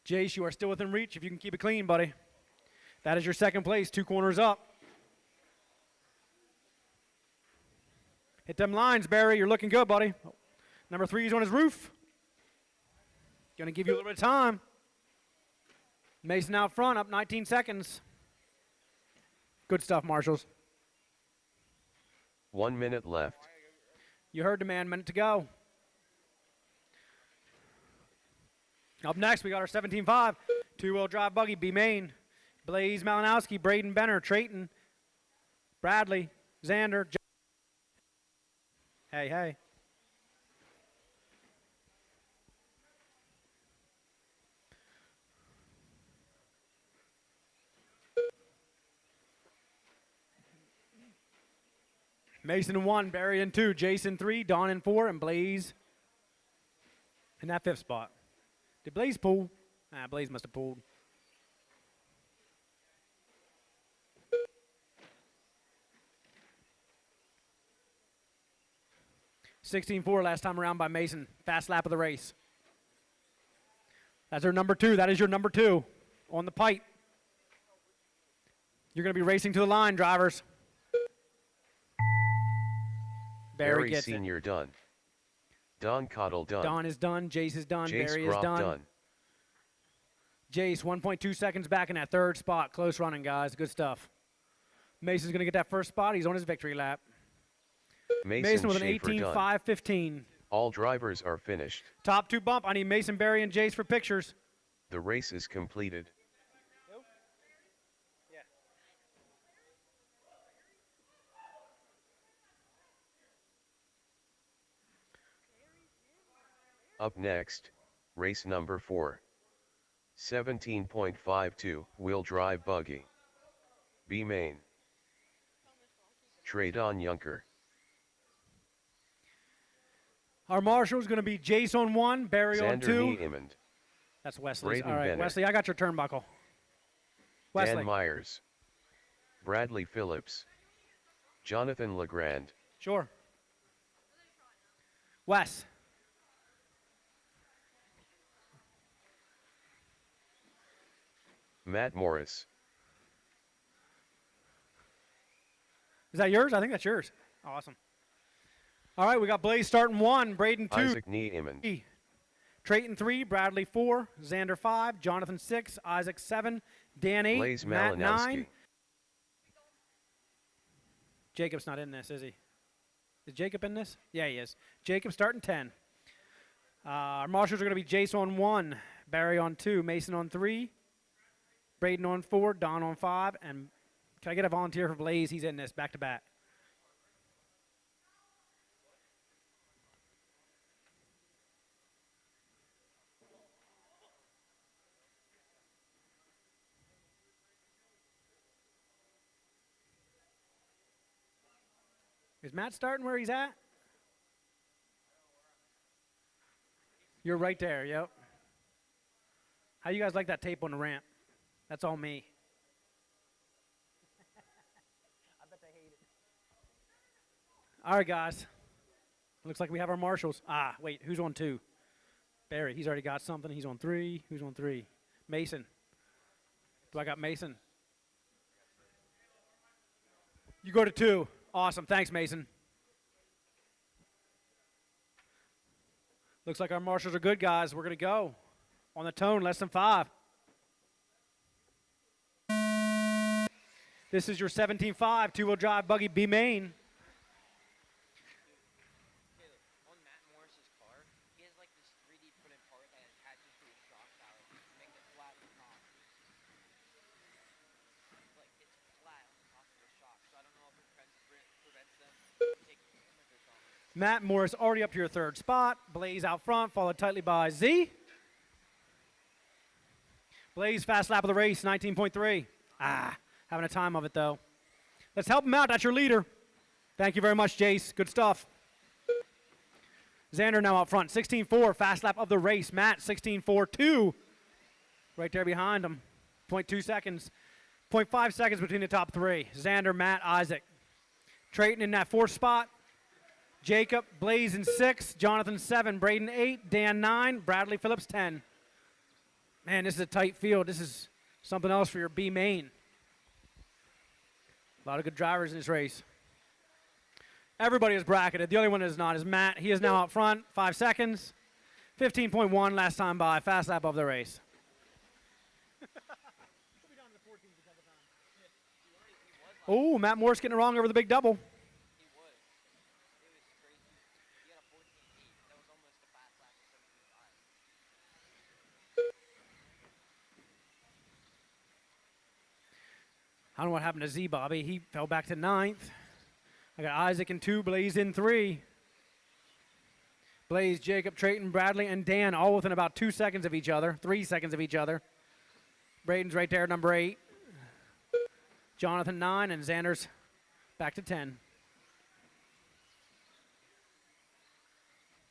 Jace, you are still within reach if you can keep it clean, buddy. That is your 2nd place, 2 corners up. Hit them lines, Barry. You're looking good, buddy. Number 3 is on his roof. Going to give you a little bit of time. Mason out front, up 19 seconds. Good stuff, Marshals. 1 minute left. You heard the man, minute to go. Up next, we got our 17.5 two-wheel drive buggy, B Main. Blaze Malinowski, Braden Benner, Trayton, Bradley, Xander. Hey, hey. Mason in 1, Barry in 2, Jason 3, Don in 4, and Blaze in that 5th spot. Did Blaze pull? Blaze must have pulled. (16.4) last time around by Mason. Fast lap of the race. That's our number 2. That is your number 2 on the pipe. You're going to be racing to the line, drivers. Barry gets Senior done. Don Cottle done. Don is done. Jace is done. Jace Barry is Groff done. Jace, 1.2 seconds back in that 3rd spot. Close running, guys. Good stuff. Mason's going to get that 1st spot. He's on his victory lap. Mason with an 18.5.15. All drivers are finished. Top 2 bump. I need Mason, Barry, and Jace for pictures. The race is completed. Up next, race number 4. 17.52 wheel drive buggy. B Main. Traydon Yunker. Our marshal is going to be Jace on 1, Barry on 2. Niemand. That's Wesley's. Braden All right, Benner. Wesley, I got your turnbuckle. Wesley. Dan Myers. Bradley Phillips. Jonathan Legrand. Sure. Wes. Matt Morris. Is that yours? I think that's yours. Awesome. All right, we got Blaze starting 1, Braden 2. Isaac Niemand. Trayton 3, Bradley 4, Xander 5, Jonathan 6, Isaac 7, Dan 8, Blaze Matt 9. Malinowski. Jacob's not in this, is he? Is Jacob in this? Yeah, he is. Jacob starting 10. Our marshals are going to be Jace on 1, Barry on 2, Mason on 3, Braden on 4, Don on 5, and can I get a volunteer for Blaze? He's in this back to back. Is Matt starting where he's at? You're right there, yep. How you guys like that tape on the ramp? That's all me. I bet they hate it. All right, guys. Looks like we have our marshals. Wait, who's on 2? Barry, he's already got something. He's on 3. Who's on 3? Mason. Do I got Mason? You go to 2. Awesome. Thanks, Mason. Looks like our marshals are good, guys. We're going to go on the tone, less than 5. This is your 17.5 two-wheel drive buggy B Main. On Matt Morris's car, he has like this 3D printed part that attaches to his shock tower to make it flat on top. Like it's flat on top of the shock, so I don't know if it prevents them from taking damage or something. Matt Morris already up to your 3rd spot. Blaze out front, followed tightly by Z. Blaze, fast lap of the race, 19.3. Having a time of it, though. Let's help him out. That's your leader. Thank you very much, Jace. Good stuff. Xander now out front. 16.4, fast lap of the race. Matt, 16.42. Right there behind him. 0.2 seconds. 0.5 seconds between the top 3. Xander, Matt, Isaac. Trayton in that 4th spot. Jacob, Blaze in 6. Jonathan 7. Braden 8. Dan 9. Bradley Phillips 10. Man, this is a tight field. This is something else for your B Main. A lot of good drivers in this race. Everybody is bracketed. The only one that is not is Matt. He is now out front. 5 seconds. 15.1 last time by. Fast lap of the race. Oh, Matt Morris getting it wrong over the big double. He was. It was crazy. He had a 14.8. That was almost a fast lap of 17.5. I don't know what happened to Z Bobby. He fell back to 9th. I got Isaac in 2, Blaze in 3. Blaze, Jacob, Trayton, Bradley, and Dan all within about 2 seconds of each other, 3 seconds of each other. Braden's right there, number 8. Jonathan 9, and Xander's back to 10.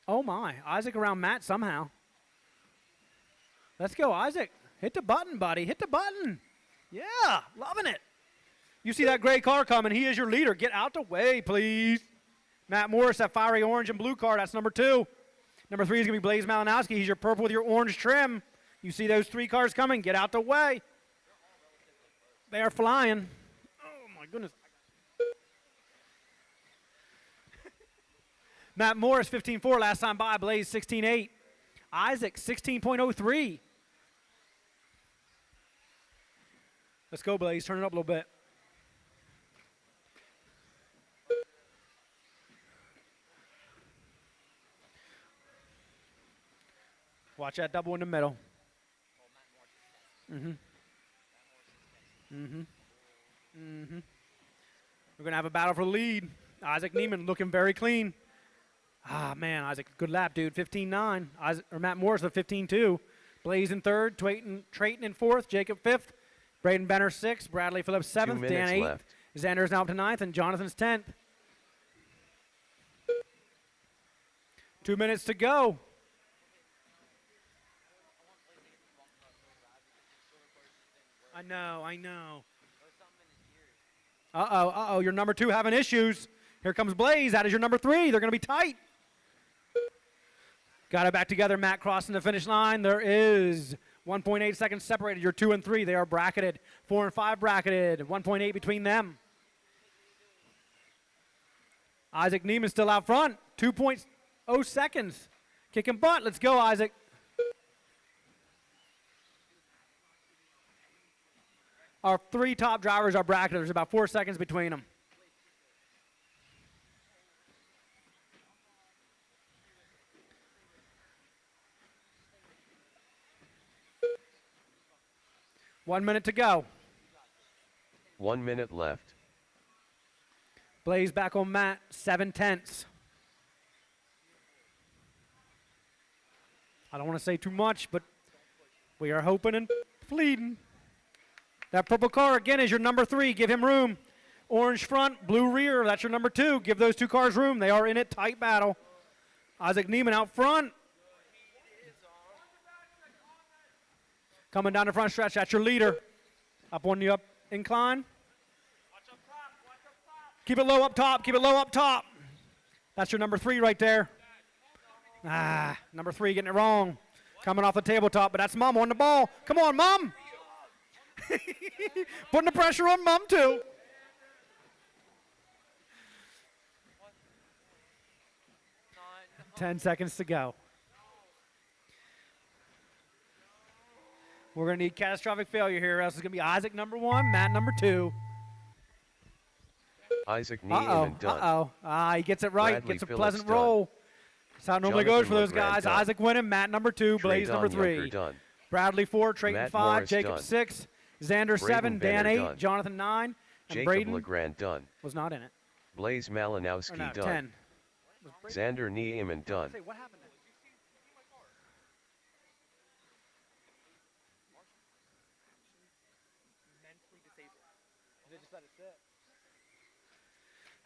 Oh my, Isaac around Matt somehow. Let's go, Isaac. Hit the button, buddy. Hit the button. Yeah, loving it. You see that gray car coming. He is your leader. Get out the way, please. Matt Morris, that fiery orange and blue car. That's number 2. Number 3 is going to be Blaze Malinowski. He's your purple with your orange trim. You see those 3 cars coming. Get out the way. They are flying. Oh, my goodness. Matt Morris, 15.4 last time by. Blaze, 16.8. Isaac, 16.03. Let's go, Blaze. Turn it up a little bit. Watch that double in the middle. Mm-hmm. Mm-hmm. Mm-hmm. We're going to have a battle for the lead. Isaac Neiman looking very clean. Ah, man, Isaac, good lap, dude. 15.9. Matt Morris with 15.2. Blaze in 3rd. Trayton in 4th. Jacob 5th. Braden Benner 6th. Bradley Phillips 7th. Dan 8th. Left. Xander's now up to 9th. And Jonathan's 10th. 2 minutes to go. I know. Uh-oh, your number 2 having issues. Here comes Blaze. That is your number 3. They're going to be tight. Got it back together. Matt crossing the finish line. There is 1.8 seconds separated. Your 2 and 3. They are bracketed. 4 and 5 bracketed. 1.8 between them. Isaac Neiman still out front. 2.0 seconds. Kicking butt. Let's go, Isaac. Our 3 top drivers are bracketed. There's about 4 seconds between them. One minute to go. 1 minute left. Blaze back on Matt, 7/10. I don't want to say too much, but we are hoping and pleading. That purple car, again, is your number 3. Give him room. Orange front, blue rear. That's your number 2. Give those 2 cars room. They are in it. Tight battle. Isaac Neiman out front. Coming down the front stretch. That's your leader. Up on the up incline. Keep it low up top. Keep it low up top. That's your number 3 right there. Ah, number 3 getting it wrong. Coming off the tabletop, but that's Mom on the ball. Come on, Mom. Putting the pressure on Mom, too. Ten seconds to go. We're going to need catastrophic failure here, or else it's going to be Isaac number 1, Matt number 2. Isaac Neiman done. He gets it right. Bradley Gets a Phillips pleasant done. roll. That's how it normally Jonathan goes for those LeGrand guys. done. Isaac winning, Matt number 2, Blaze number 3. Done. Bradley 4, Trayton Matt 5, Morris Jacob done. 6, Xander 7, Dan Benner 8, done. Jonathan 9, and Jacob Braden LeGrand done. was not in it. Blaze Or Malinowski no, done. 10. Xander Neiman done. Say, what happened?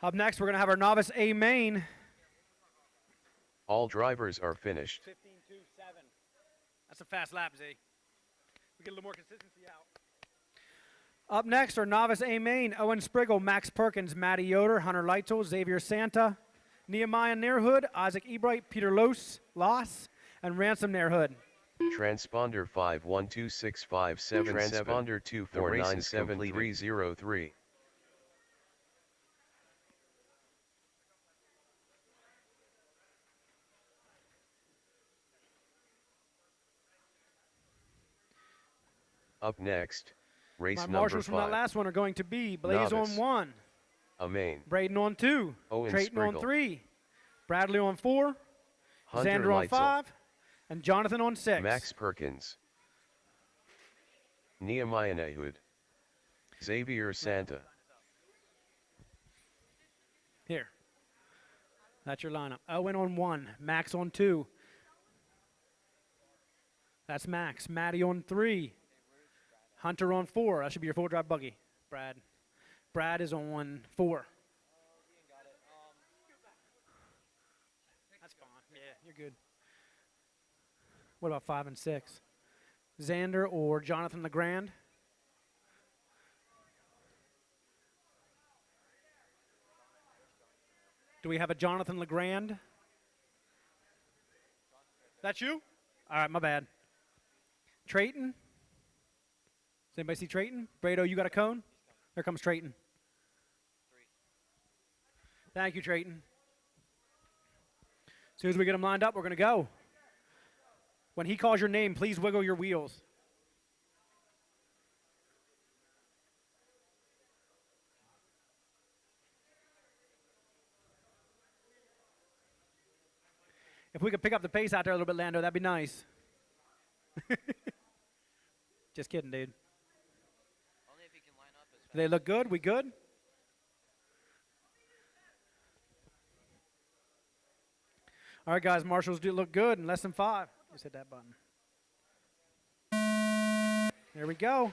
Up next, we're going to have our novice A main. All drivers are finished. 15-2-7. That's a fast lap, Z. We get a little more consistency out. Up next, our novice A main. Owen Spriggle, Max Perkins, Matty Yoder, Hunter Leitzel, Xavier Santa, Nehemiah Nairhood, Isaac Ebright, Peter Loss, and Ransom Nairhood. Transponder 5126577. Transponder 2497303. Up next, race My number marshals from that 5. last one are going to be Blaze Novice. on 1, Amain. Braden on 2, Owen Trayton on Spriggle. 3, Bradley on 4, Hunter Xander on Leitzel. 5, and Jonathan on 6. Max Perkins. Nehemiah Nehud. Xavier Santa. Here. That's your lineup. Owen on 1, Max on 2. That's Max. Maddie on 3. Hunter on 4. That should be your 4-drive buggy. Brad. Brad is on 4. That's fine. Yeah, you're good. What about 5 and 6? Xander or Jonathan LeGrand? Do we have a Jonathan LeGrand? That's you? All right, my bad. Trayton? Does anybody see Trayton? Brado, you got a cone? There comes Trayton. Thank you, Trayton. As soon as we get them lined up, we're going to go. When he calls your name, please wiggle your wheels. If we could pick up the pace out there a little bit, Lando, that'd be nice. Just kidding, dude. Only if he can line up as Do they look good? We good? All right, guys, marshals do look good in less than 5. Just hit that button. There we go.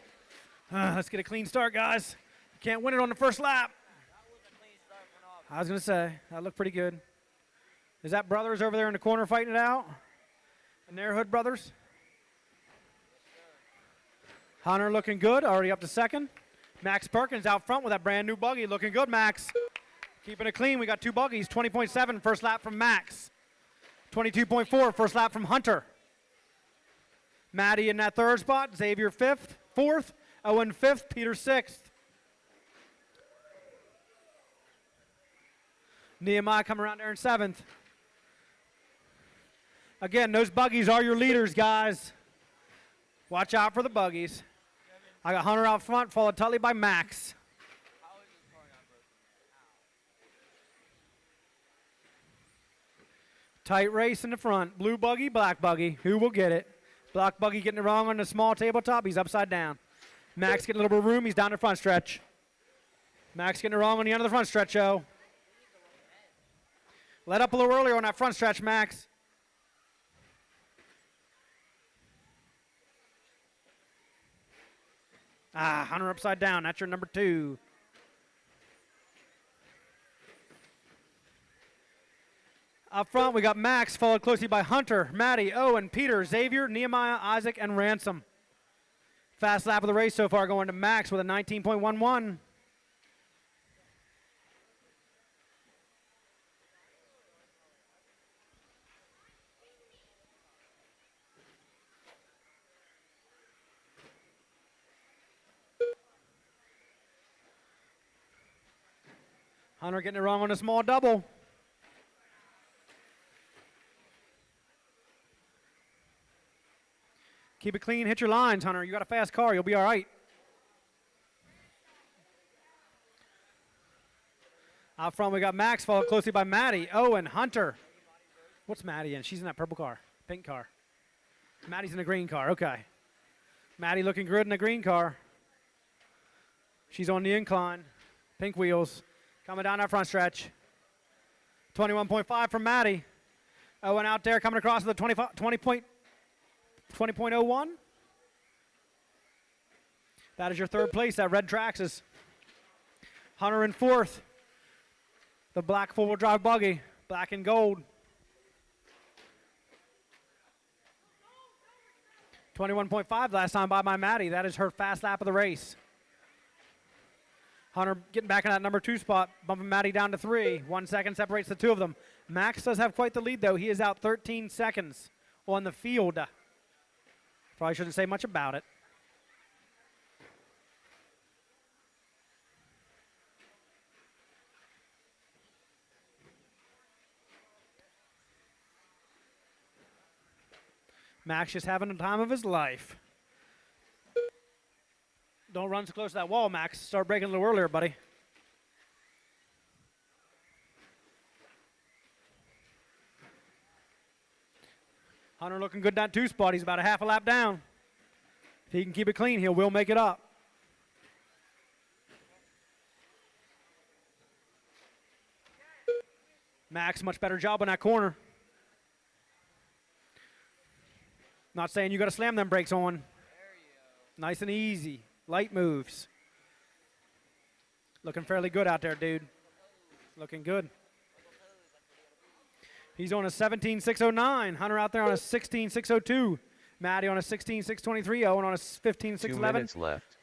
Let's get a clean start, guys. You can't win it on the first lap. That was a clean start from off. I was going to say, that looked pretty good. Is that brothers over there in the corner fighting it out? And their Hood brothers? Hunter looking good, already up to 2nd. Max Perkins out front with that brand new buggy. Looking good, Max. Keeping it clean. We got 2 buggies. 20.7 first lap from Max. 22.4 first lap from Hunter. Maddie in that 3rd spot. Xavier 5th, 4th. Owen 5th. Peter 6th. Nehemiah coming around there in 7th. Again, those buggies are your leaders, guys. Watch out for the buggies. I got Hunter out front, followed tightly by Max. How is his car not broken? Tight race in the front. Blue buggy, black buggy. Who will get it? Black buggy getting it wrong on the small tabletop. He's upside down. Max getting a little bit of room. He's down the front stretch. Max getting it wrong on the end of the front stretch, Joe. Let up a little earlier on that front stretch, Max. Hunter upside down. That's your number 2. Up front, we got Max, followed closely by Hunter, Maddie, Owen, Peter, Xavier, Nehemiah, Isaac, and Ransom. Fast lap of the race so far going to Max with a 19.11. Hunter getting it wrong on a small double. Keep it clean, hit your lines, Hunter. You got a fast car, you'll be all right. Out front, we got Max, followed closely by Maddie, Owen, Hunter. What's Maddie in? She's in that purple car, pink car. Maddie's in the green car, okay. Maddie looking good in the green car. She's on the incline, pink wheels. Coming down that front stretch. 21.5 from Maddie. Owen out there coming across with a 20.01. That is your 3rd place, that red Traxxas. Hunter in 4th. The black 4-wheel drive buggy, black and gold. 21.5 last time by my Maddie. That is her fast lap of the race. Hunter getting back in that number 2 spot, bumping Maddie down to 3. 1 second separates the 2 of them. Max does have quite the lead, though. He is out 13 seconds on the field. Probably shouldn't say much about it. Max just having the time of his life. Don't run so close to that wall, Max. Start breaking a little earlier, buddy. Hunter looking good down 2 spot. He's about a half a lap down. If he can keep it clean, he will make it up. Max, much better job on that corner. Not saying you got to slam them brakes on. Nice and easy. Light moves. Looking fairly good out there, dude. Looking good. He's on a 17.609. Hunter out there on a 16.602. Matty on a 16.623. Owen on a 15.611. 2 minutes left.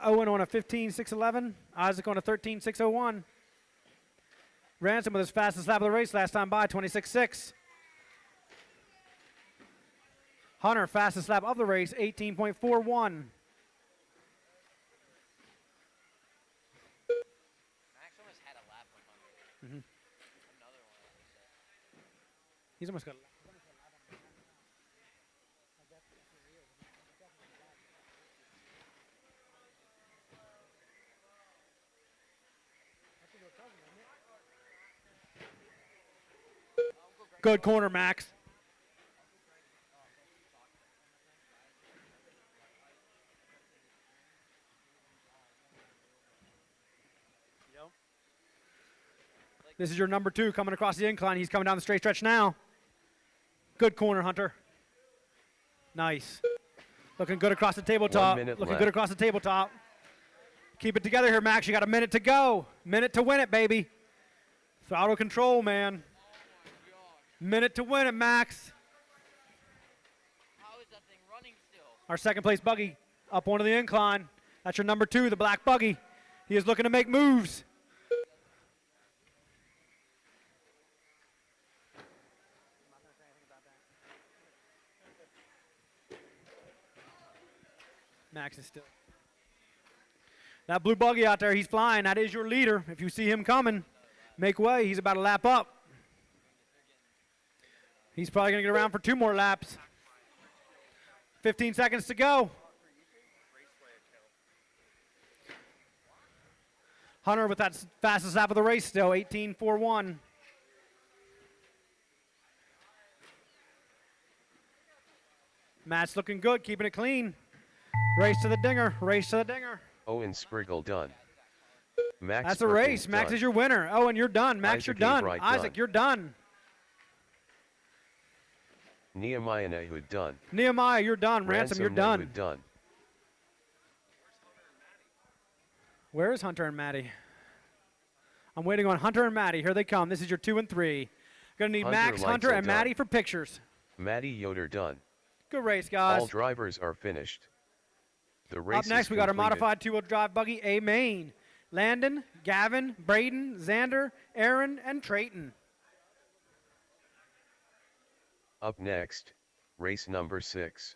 Owen on a 15.611. Isaac on a 13.601. Ransom with his fastest lap of the race last time by, 26.6. Hunter, fastest lap of the race, 18.41. Max almost had a lap on Hunter. Mhm. Another one. I would say. He's almost got a lap. Good corner, Max. This is your number 2 coming across the incline. He's coming down the straight stretch now. Good corner, Hunter. Nice. Looking good across the tabletop. 1 minute Looking left. good across the tabletop. Keep it together here, Max. You got a minute to go. Minute to win it, baby. Throttle control, man. Minute to win it, Max. How is that thing running still? Our second place buggy up onto the incline. That's your number 2, the black buggy. He is looking to make moves. Max is still. That blue buggy out there, he's flying. That is your leader. If you see him coming, make way. He's about a lap up. He's probably going to get around for 2 more laps. 15 seconds to go. Hunter with that fastest lap of the race still, 18.41. Matt's looking good, keeping it clean. Race to the dinger, race to the dinger. Owen Spriggle done. Max That's a Perkins race. Max done. is your winner. Oh, and you're done. Max, you're Isaac done. Wright Isaac, done. you're done. Nehemiah Nehud done. Nehemiah, you're done. Ransom, you're done. Nehud done. Where is Hunter and Maddie? I'm waiting on Hunter and Maddie. Here they come. This is your 2 and 3. Gonna need Hunter Max, Hunter, Leitzel and done. Maddie for pictures. Matty Yoder done. Good race, guys. All drivers are finished. The race Up next, is we got our completed. modified 2-wheel drive buggy, A Main. Landon, Gavin, Braden, Xander, Aaron, and Trayton. Up next, race number 6.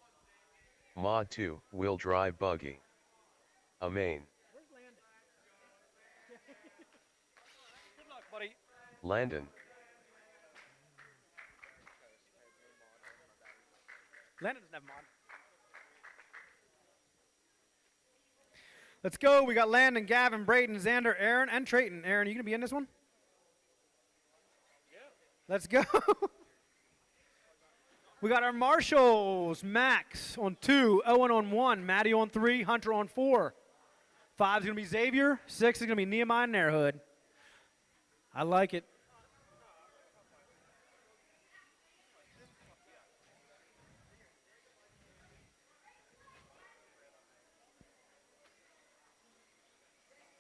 Mod 2 wheel drive buggy. A main. Good luck, buddy. Landon. Landon doesn't have mod. Let's go. We got Landon, Gavin, Braden, Xander, Aaron, and Trayton. Aaron, are you going to be in this one? Yeah. Let's go. We got our marshals. Max on 2, Owen on 1, Maddie on 3, Hunter on 4. 5 is going to be Xavier. 6 is going to be Nehemiah Nairhood. I like it.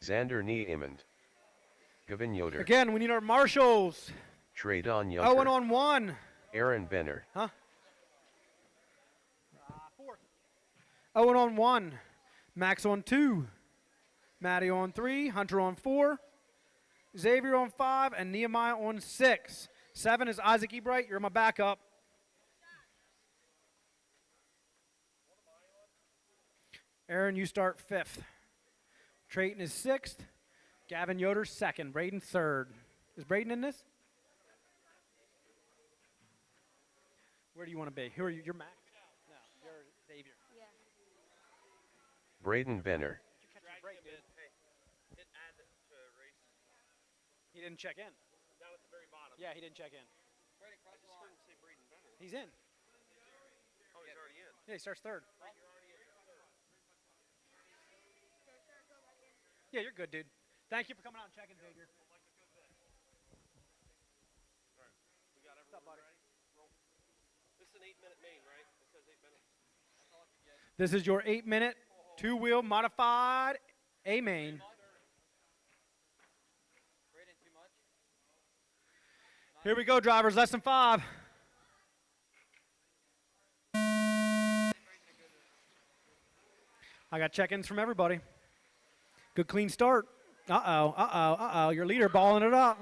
Xander Niemond. Gavin Yoder. Again, we need our marshals. Traydon Yoder. Owen on 1. Aaron Benner. Huh? 4. Owen on 1. Max on 2. Maddie on 3. Hunter on 4. Xavier on 5. And Nehemiah on 6. 7 is Isaac Ebright. You're my backup. Aaron, you start 5th. Trayton is 6th. Gavin Yoder 2nd. Braden 3rd. Is Braden in this? Where do you want to be? Who are you? You're Max? No, you're Xavier. Braden Benner. He didn't check in. Down at the very bottom. Yeah, he didn't check in. Right across the line. He's in. Oh, he's already in. Yeah, he starts third. Yeah, you're good, dude. Thank you for coming out and checking, Xavier. We got What's up, buddy? This is an 8-minute main, right? It says 8 minutes. This is your 8-minute, two-wheel modified A-main. Braden, too much? Here we go, drivers. Less than 5. I got check-ins from everybody. Good clean start. Uh-oh. Your leader balling it up.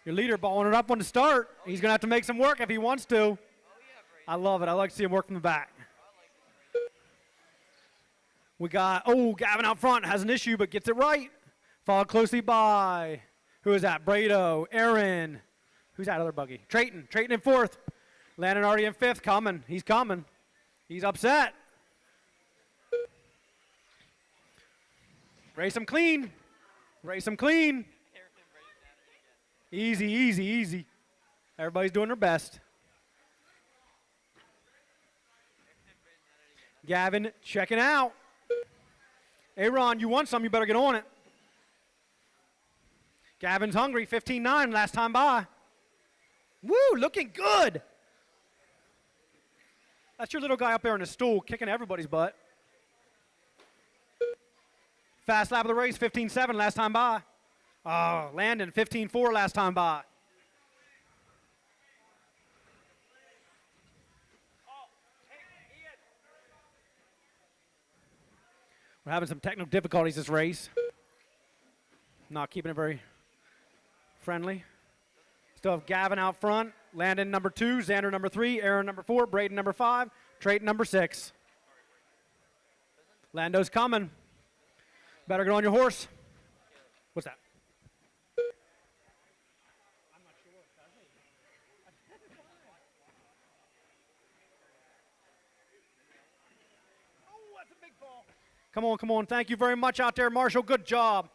Your leader balling it up on the start. He's going to have to make some work if he wants to. I love it. I like to see him work from the back. We got, Gavin out front has an issue but gets it right. Followed closely by, who is that? Brado, Aaron. Who's that other buggy? Trayton in 4th. Landon already in 5th, coming. He's coming. He's upset. Race him clean. Easy. Everybody's doing their best. Gavin checking out. Aaron, you want some, you better get on it. Gavin's hungry, 15-9 last time by. Woo, looking good. That's your little guy up there on the stool kicking everybody's butt. Fast lap of the race, 15-7 last time by. Oh, Landon, 15-4 last time by. We're having some technical difficulties this race. Not keeping it very friendly. Still have Gavin out front, Landon number 2, Xander number 3, Aaron number 4, Braden number 5, Trayton number 6. Lando's coming. Better get on your horse. What's that? I'm not sure. Oh, that's a big ball. Come on. Thank you very much out there, Marshall. Good job.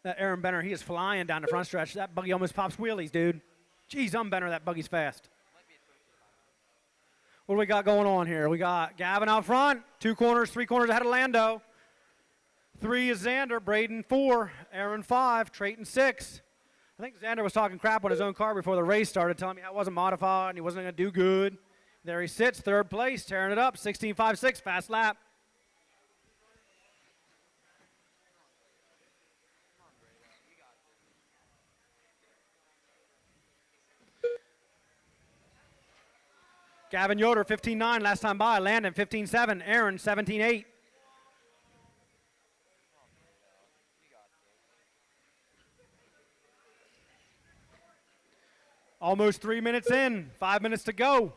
That Aaron Benner, he is flying down the front stretch. That buggy almost pops wheelies, dude. Jeez, Benner, that buggy's fast. What do we got going on here? We got Gavin out front, 2 corners, 3 corners ahead of Lando. 3 is Xander, Braden 4, Aaron 5, Trayton 6. I think Xander was talking crap on his own car before the race started, telling me how it wasn't modified and he wasn't going to do good. There he sits, 3rd place, tearing it up, 16.56, fast lap. Gavin Yoder, 15-9 last time by. Landon, 15-7. Aaron, 17-8. Almost 3 minutes in. 5 minutes to go.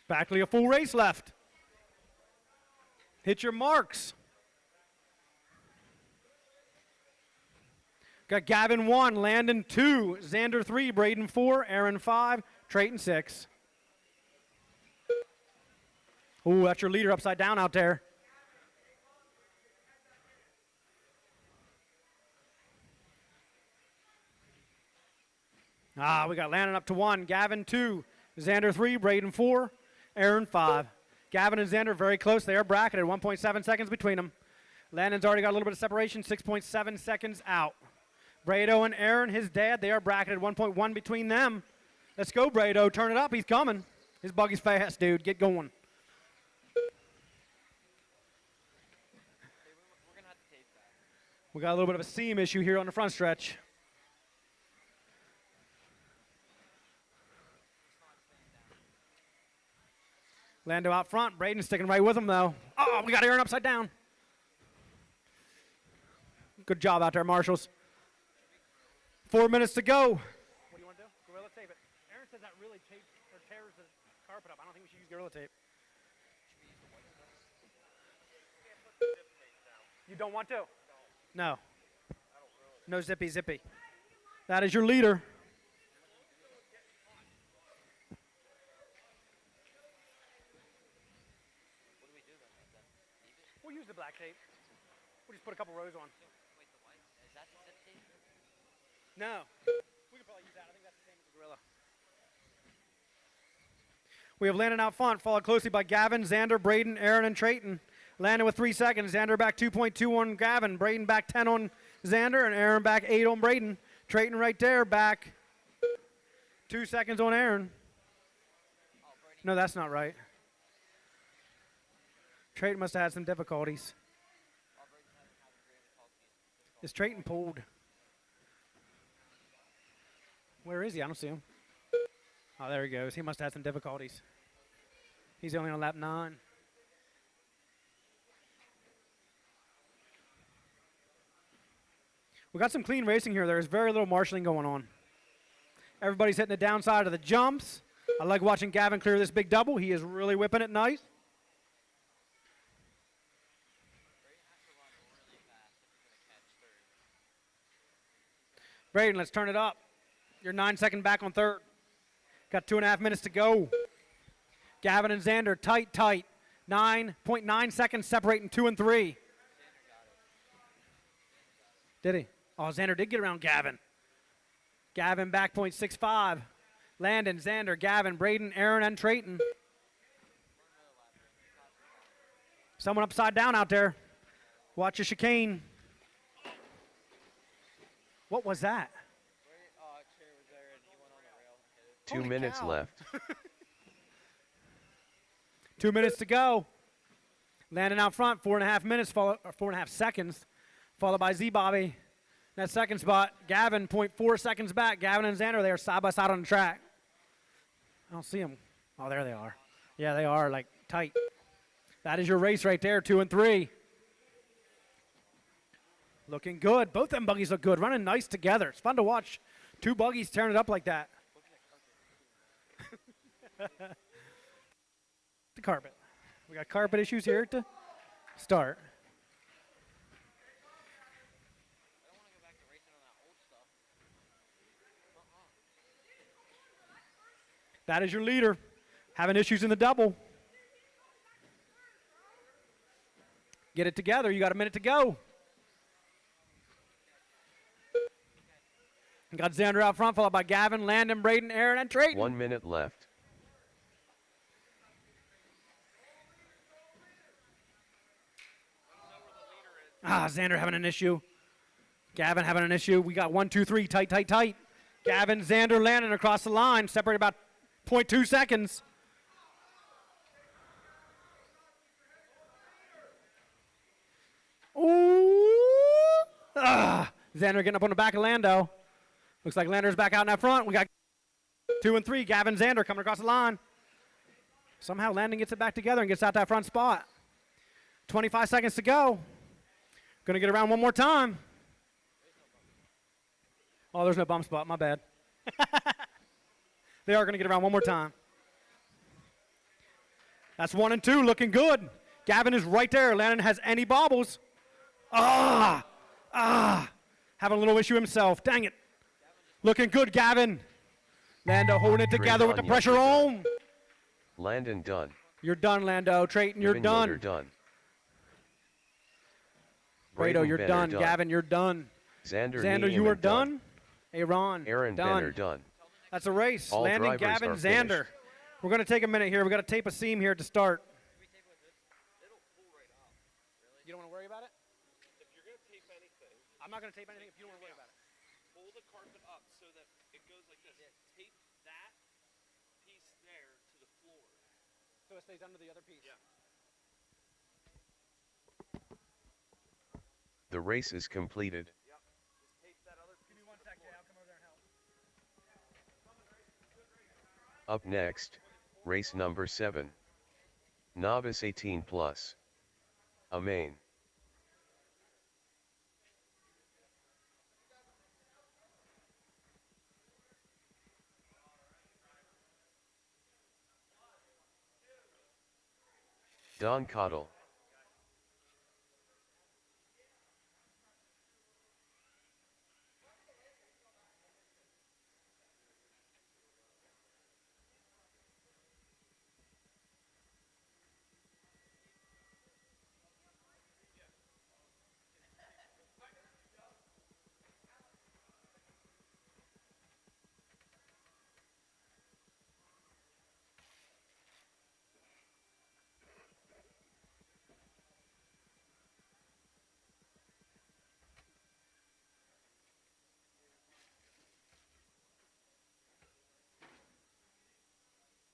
Practically a full race left. Hit your marks. Got Gavin 1, Landon 2, Xander 3, Braden 4, Aaron 5, Trayton 6. Ooh, that's your leader upside down out there. We got Landon up to 1, Gavin 2, Xander 3, Braden 4, Aaron 5. Gavin and Xander very close. They are bracketed, 1.7 seconds between them. Landon's already got a little bit of separation, 6.7 seconds out. Brado and Aaron, his dad, they are bracketed, 1.1 between them. Let's go, Brado. Turn it up. He's coming. His buggy's fast, dude. Get going. We're gonna have to tape that. We got a little bit of a seam issue here on the front stretch. Lando out front. Braden sticking right with him, though. Oh, we got Aaron upside down. Good job out there, Marshals. 4 minutes to go. What do you want to do? Gorilla tape it. Aaron says that really tapes or tears the carpet up. I don't think we should use Gorilla tape. You don't want to? No. No zippy. That is your leader. We'll use the black tape. We'll just put a couple rows on. Wait, the white? Is that the zip tape? No. We could probably use that. I think that's the same as the Gorilla. We have Landon out front, followed closely by Gavin, Xander, Braden, Aaron, and Trayton. Landon with 3 seconds. Xander back 2.2 on Gavin. Braden back 10 on Xander, and Aaron back 8 on Braden. Trayton right there back 2 seconds on Aaron. No, that's not right. Trayton must have had some difficulties. Is Trayton pulled? Where is he? I don't see him. Oh, there he goes. He must have had some difficulties. He's only on lap 9. We got some clean racing here. There's very little marshalling going on. Everybody's hitting the downside of the jumps. I like watching Gavin clear this big double. He is really whipping it nice. Braden, let's turn it up. You're 9 seconds back on third. Got 2.5 minutes to go. Gavin and Xander, tight. 9.9 seconds separating 2 and 3. Did he? Oh, Xander did get around Gavin. Gavin back 0.65. Landon, Xander, Gavin, Braden, Aaron, and Trayton. Someone upside down out there. Watch your chicane. What was that? Cherry was there and he went on the rail and hit it. 2 Holy minutes cow. left. 2 minutes to go. Landon out front, 4.5 minutes, or 4.5 seconds, followed by Z Bobby. That second spot, Gavin, 0.4 seconds back. Gavin and Xander, they are side by side on the track. I don't see them. Oh, there they are. Yeah, they are, like, tight. That is your race right there, 2 and 3. Looking good. Both them buggies look good, running nice together. It's fun to watch 2 buggies tearing it up like that. The carpet. We got carpet issues here to start. I don't want to go back to racing on that old stuff. That is your leader. Having issues in the double. Get it together. You got a minute to go. Got Xander out front, followed by Gavin, Landon, Braden, Aaron, and Trayton. 1 minute left. Xander having an issue. Gavin having an issue. We got 1, 2, 3, tight. Gavin, Xander, Landon across the line, separated about 0.2 seconds. Ooh! Xander getting up on the back of Lando. Looks like Lander's back out in that front. We got 2 and 3. Gavin, Xander coming across the line. Somehow Landon gets it back together and gets out that front spot. 25 seconds to go. Going to get around one more time. Oh, there's no bump spot. My bad. They are going to get around one more time. That's 1 and 2, looking good. Gavin is right there. Landon has any bobbles. Having a little issue himself. Dang it. Looking good, Gavin. Lando holding it together with the pressure on. Landon done. You're done, Lando. Trayton, you're Even done. Yoder done. Brado, you're Benner done. Gavin, you're done. Xander You Niemann are done. Aaron, Aaron done. Benner done. That's a race. All Landon, drivers Gavin, are Xander. finished. We're going to take a minute here. We've got to tape a seam here to start. You don't want to worry about it? If you're going to tape anything, I'm not going to tape anything if you don't want to worry about it. pull the carpet up so that it goes like this. Tape that piece there to the floor. So it stays under the other piece. Yeah. The race is completed. Give me 1 sec, Jay. I'll come over there and help. Up next, race number 7. Novice 18 plus. A main. Don Cottle.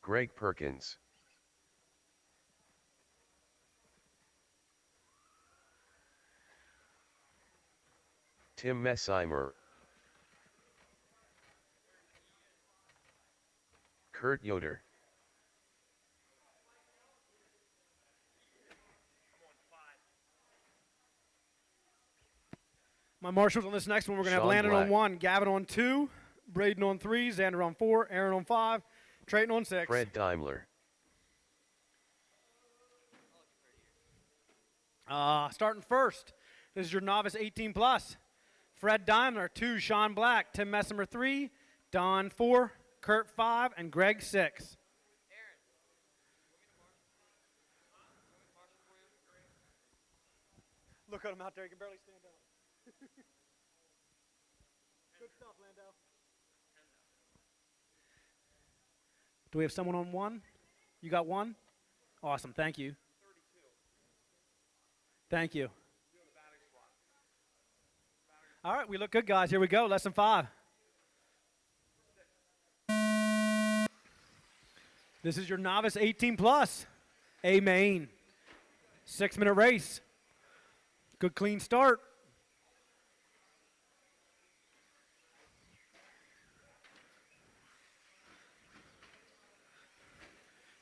Greg Perkins. Tim Messimer. Kurt Yoder. My marshals on this next one, we're going to have Sean Landon on Black. 1, Gavin on 2, Braden on 3, Xander on 4, Aaron on 5, Trayton on 6. Fred Daimler. Starting first, this is your novice 18 plus. Fred Daimler, 2, Sean Black, Tim Messimer 3, Don 4, Kurt 5, and Greg 6. Look at him out there, he can barely stand up. Good stuff, Lando. Do we have someone on 1? You got 1? Awesome, thank you. 32. Thank you. All right, we look good, guys. Here we go, lesson 5. This is your novice 18 plus, A main. 6-minute race. Good clean start.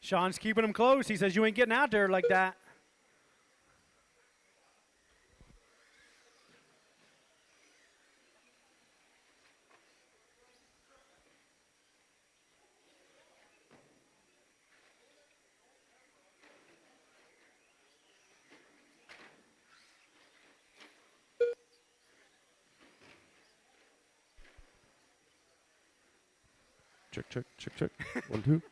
Sean's keeping him close. He says, you ain't getting out there like that. Check, check, check, check. 1, 2.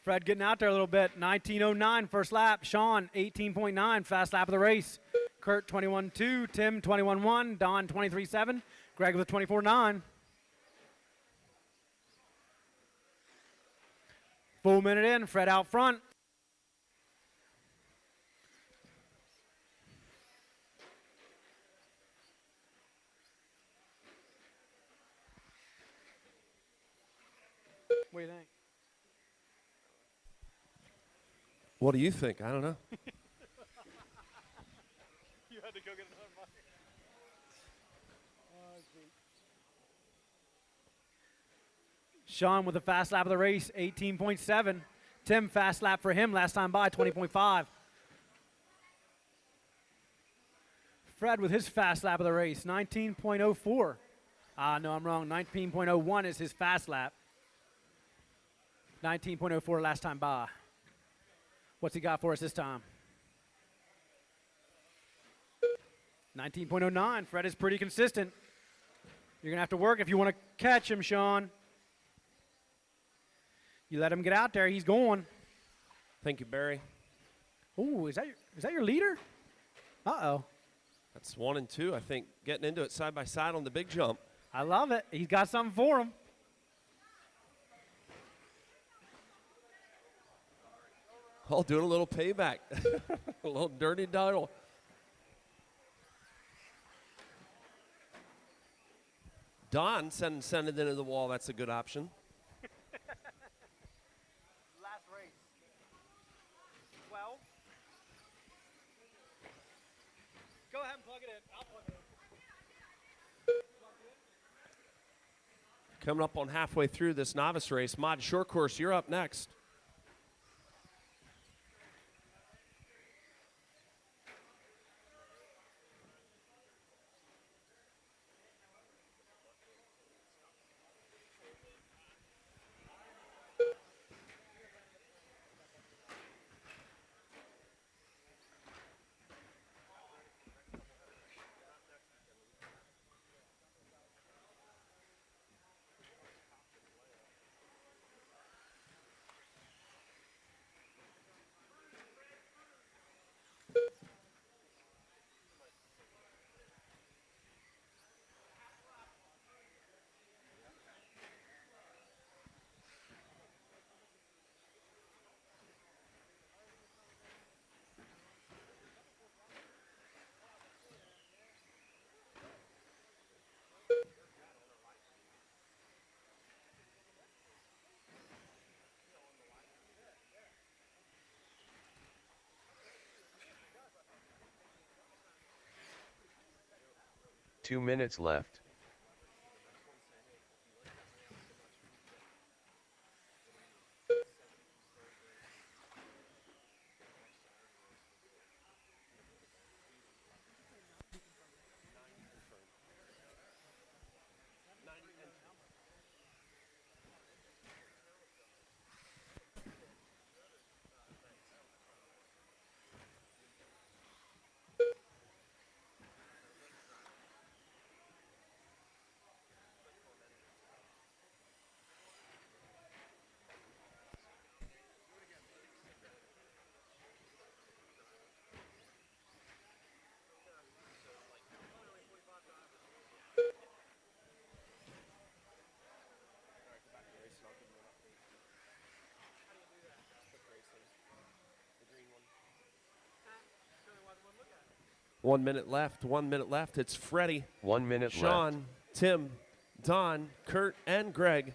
Fred getting out there a little bit. 19:09 first lap. Sean 18.9 fast lap of the race. Kurt 21.2. Tim 21.1. Don 23.7. Greg with 24.9. Full minute in. Fred out front. What do you think? What do you think? I don't know. You had to go get another mic. Sean with a fast lap of the race, 18.7. Tim, fast lap for him last time by, 20.5. Fred with his fast lap of the race, 19.04. No, I'm wrong. 19.01 is his fast lap. 19.04 last time by. What's he got for us this time? 19.09. Fred is pretty consistent. You're going to have to work if you want to catch him, Sean. You let him get out there. He's going. Thank you, Barry. Ooh, is that your leader? Uh-oh. That's 1 and 2, I think, getting into it side by side on the big jump. I love it. He's got something for him. Oh, doing a little payback. A little dirty doddle. Don send it into the wall. That's a good option. Last race. 12. Go ahead and plug it in. I'll plug it in. Coming up on halfway through this novice race. Mod Short Course, you're up next. 2 minutes left. One minute left. 1 minute left. It's Freddie, 1 minute left. Sean, Tim, Don, Kurt, and Greg. Just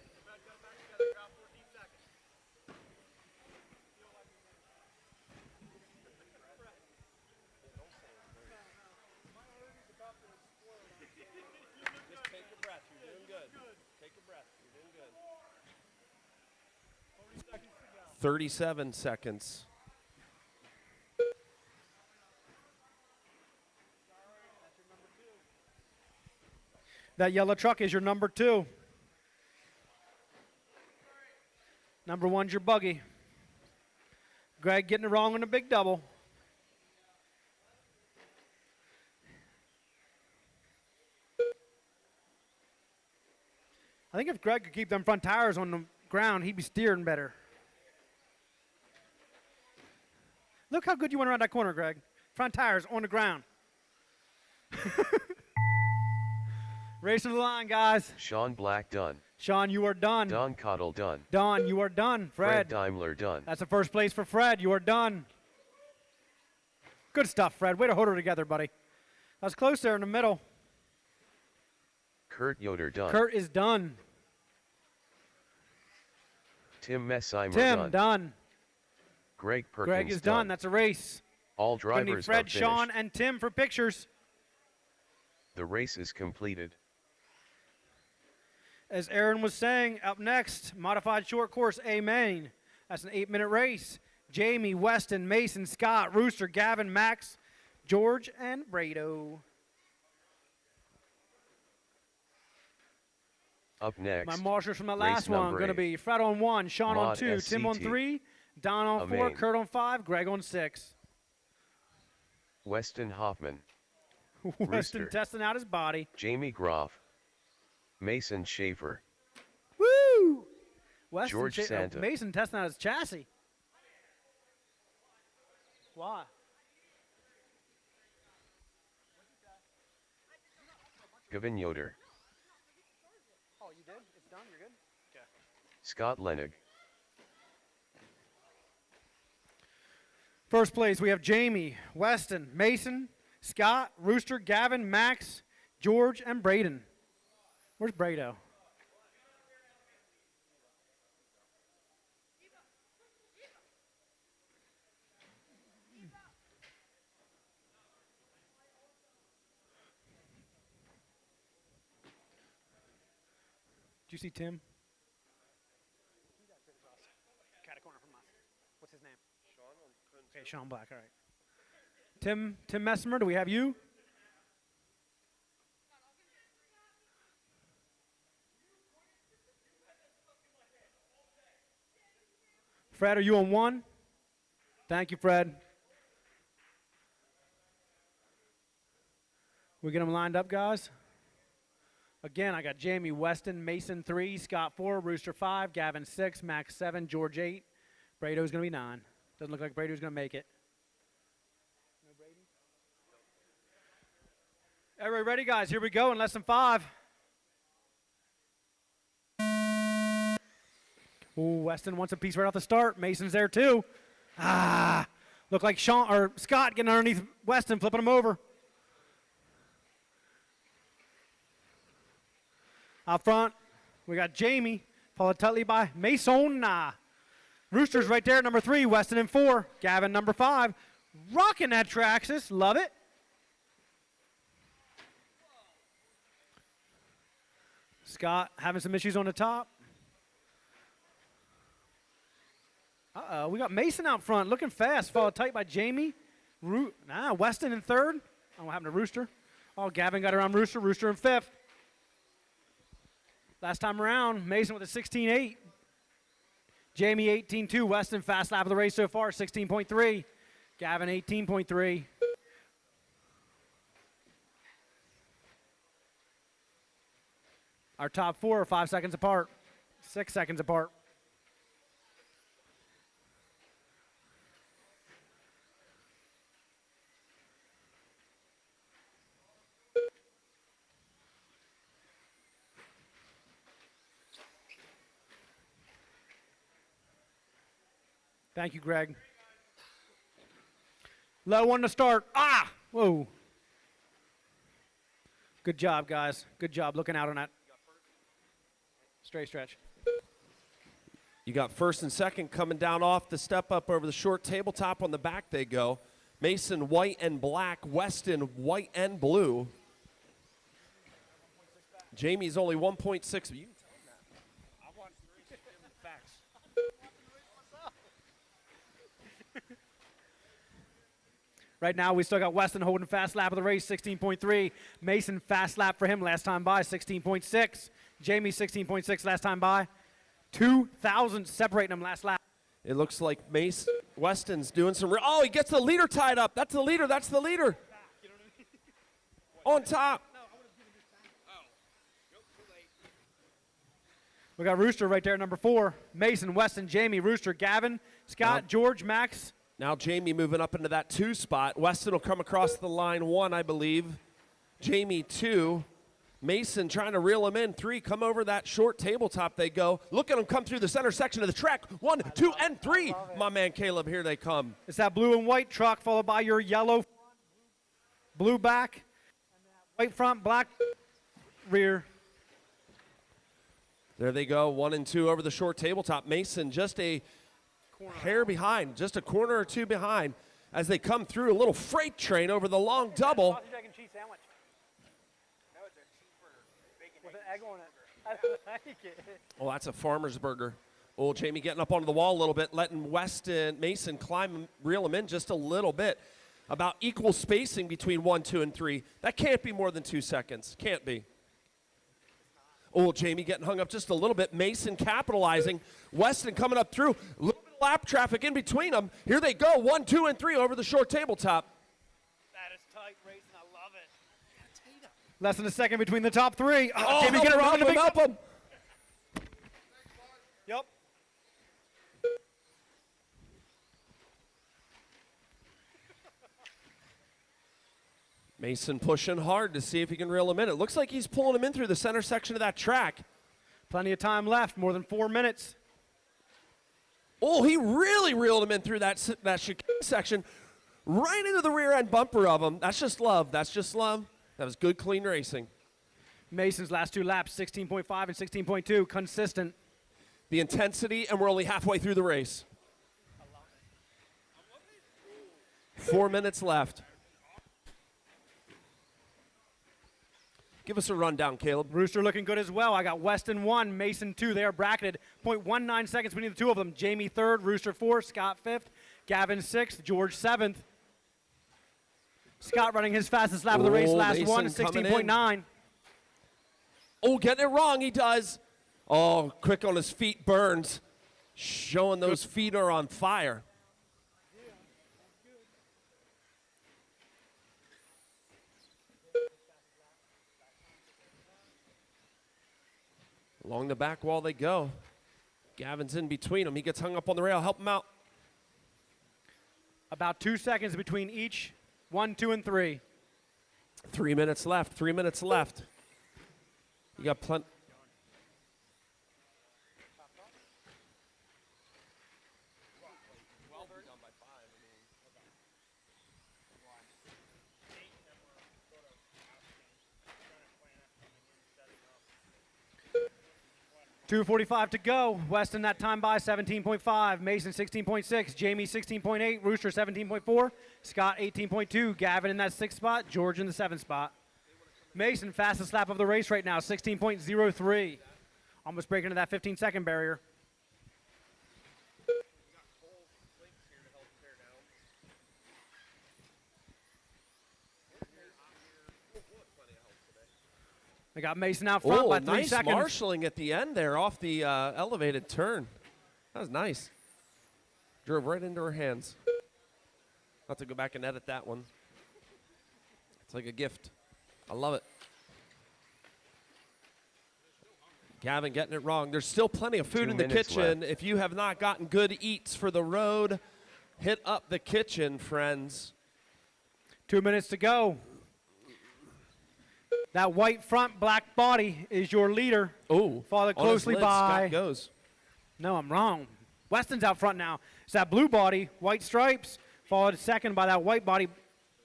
take a breath. You're doing good. Take a breath. You're doing good. 37 seconds. That yellow truck is your number 2. Number 1's your buggy. Greg getting it wrong on the big double. I think if Greg could keep them front tires on the ground, he'd be steering better. Look how good you went around that corner, Greg. Front tires on the ground. Race to the line, guys. Sean Black done. Sean, you are done. Don Cottle done. Don, you are done. Fred Fred. Daimler done. That's the first place for Fred. You are done. Good stuff, Fred. Way to hold her together, buddy. That was close there in the middle. Kurt Yoder done. Kurt is done. Tim Messheimer Tim, done. Greg Perkins Greg is done. That's a race. All Gonna need drivers Fred, are finished. Sean, and Tim for pictures. The race is completed. As Aaron was saying, up next, modified short course A main. That's an 8-minute race. Jamie, Weston, Mason, Scott, Rooster, Gavin, Max, George, and Brado. Up next, My marshals from the race last one number going to 8. be Fred on 1, Sean on Mod 2, Tim on SCT. 3, Don on 4, Amen. Kurt on 5, Greg on 6. Weston Hoffman, Weston Rooster. testing out his body. Jamie Groff, Mason Schaefer, Woo! Weston George Santa. Mason testing out his chassis. Why? Gavin Yoder, Oh, you did? It's done? You're good? Okay. Scott Lenig, First place, we have Jamie, Weston, Mason, Scott, Rooster, Gavin, Max, George, and Braden. Where's Brado? Did you see Tim? Cat a corner from us. What's his name? Okay, Sean Black. All right. Tim Messimer, do we have you? Fred, are you on 1? Thank you, Fred. We get them lined up, guys. Again, I got Jamie, Weston, Mason 3, Scott 4, Rooster 5, Gavin 6, Max 7, George 8. Brado's going to be 9. Doesn't look like Brado's going to make it. No Brady? Everybody ready, guys? Here we go in less than 5. Ooh, Weston wants a piece right off the start. Mason's there too. Look like Sean or Scott getting underneath Weston, flipping him over. Out front, we got Jamie, followed tightly by Mason. Rooster's right there, number 3, Weston in 4, Gavin number 5. Rocking that Traxxas, love it. Scott having some issues on the top. Uh-oh, we got Mason out front, looking fast, followed tight by Jamie. Weston in third. I don't know what happened to Rooster. Oh, Gavin got around Rooster. Rooster in fifth. Last time around, Mason with a 16.8. Jamie 18.2. Weston fast lap of the race so far, 16.3. Gavin 18.3. Our top four are 5 seconds apart, 6 seconds apart. Thank you, Greg. Low one to start. Ah! Whoa. Good job, guys. Good job looking out on that. Straight stretch. You got first and second coming down off the step up over the short tabletop. On the back they go. Mason white and black. Weston white and blue. Jamie's only 1.6. Right now, we still got Weston holding fast lap of the race, 16.3. Mason fast lap for him last time by, 16.6. Jamie, 16.6 last time by. 2,000 separating them last lap. It looks like Weston's doing some. Oh, he gets the leader tied up. That's the leader. That's the leader. On top. We got Rooster right there, number 4. Mason, Weston, Jamie, Rooster, Gavin, Scott, George, Max. Now Jamie moving up into that 2 spot. Weston will come across the line 1, I believe. Jamie 2. Mason trying to reel him in. 3, come over that short tabletop they go. Look at him come through the center section of the track. 1, 2, and 3. My man Caleb, here they come. It's that blue and white truck followed by your yellow front, blue back, and that white front, black rear. There they go, 1 and 2 over the short tabletop. Mason just a hair behind, just a corner or 2 behind as they come through a little freight train over the long double. Sausage, egg, and cheese sandwich. No, it's a cheeseburger. Bacon, with an egg on it. I don't like it. Oh, that's a farmer's burger. Oh, Jamie getting up onto the wall a little bit, letting Weston Mason climb, reel him in just a little bit. About equal spacing between 1, 2, and 3. That can't be more than 2 seconds. Can't be. Oh, Jamie getting hung up just a little bit. Mason capitalizing. Weston coming up through. A little bit of lap traffic in between them. Here they go, 1, 2, and 3 over the short tabletop. That is tight racing. I love it. Less than a second between the top 3. Oh, Jamie get around the big help him. Yep. Mason pushing hard to see if he can reel him in. It looks like he's pulling him in through the center section of that track. Plenty of time left, more than 4 minutes. Oh, he really reeled him in through that chicane section, right into the rear end bumper of him. That's just love. That's just love. That was good, clean racing. Mason's last 2 laps, 16.5 and 16.2, consistent. The intensity, and we're only halfway through the race. 4 minutes left. Give us a rundown, Caleb. Rooster looking good as well. I got Weston 1, Mason 2. They are bracketed. 0.19 seconds between the 2 of them. Jamie 3rd, Rooster 4th, Scott 5th, Gavin 6th, George 7th. Scott running his fastest lap of the race, last Mason one, 16.9. Oh, getting it wrong, he does. Oh, quick on his feet, Burns. Showing those feet are on fire. Along the back wall they go. Gavin's in between them. He gets hung up on the rail. Help him out. About 2 seconds between each. 1, 2, and 3. 3 minutes left. 3 minutes left. You got plenty. .245 to go. Weston that time by 17.5. Mason 16.6. Jamie 16.8. Rooster 17.4. Scott 18.2. Gavin in that 6th spot. George in the 7th spot. Mason, fastest lap of the race right now, 16.03. Almost breaking into that 15-second barrier. They got Mason out front Oh, by 3 nice seconds. marshalling at the end there off the elevated turn. That was nice. Drove right into her hands. I'll have to go back and edit that one. It's like a gift. I love it. Gavin getting it wrong. There's still plenty of food 2 in the minutes kitchen. left. If you have not gotten good eats for the road, hit up the kitchen, friends. 2 minutes to go. That white front, black body is your leader. Oh, Followed closely by. Scott goes. No, I'm wrong. Weston's out front now. It's that blue body, white stripes, followed second by that white body,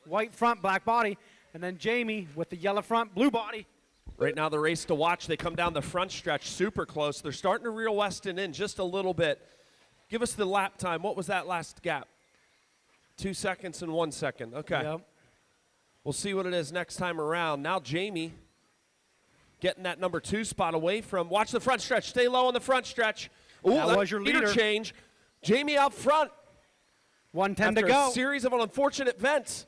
white front, black body, and then Jamie with the yellow front, blue body. Right now, the race to watch. They come down the front stretch super close. They're starting to reel Weston in just a little bit. Give us the lap time. What was that last gap? 2 seconds and 1 second. Okay. Yep. We'll see what it is next time around. Now Jamie getting that number 2 spot away from. Watch the front stretch. Stay low on the front stretch. Ooh, That was your leader. interchange. Jamie out front. 1:10 After to go. a series of unfortunate vents.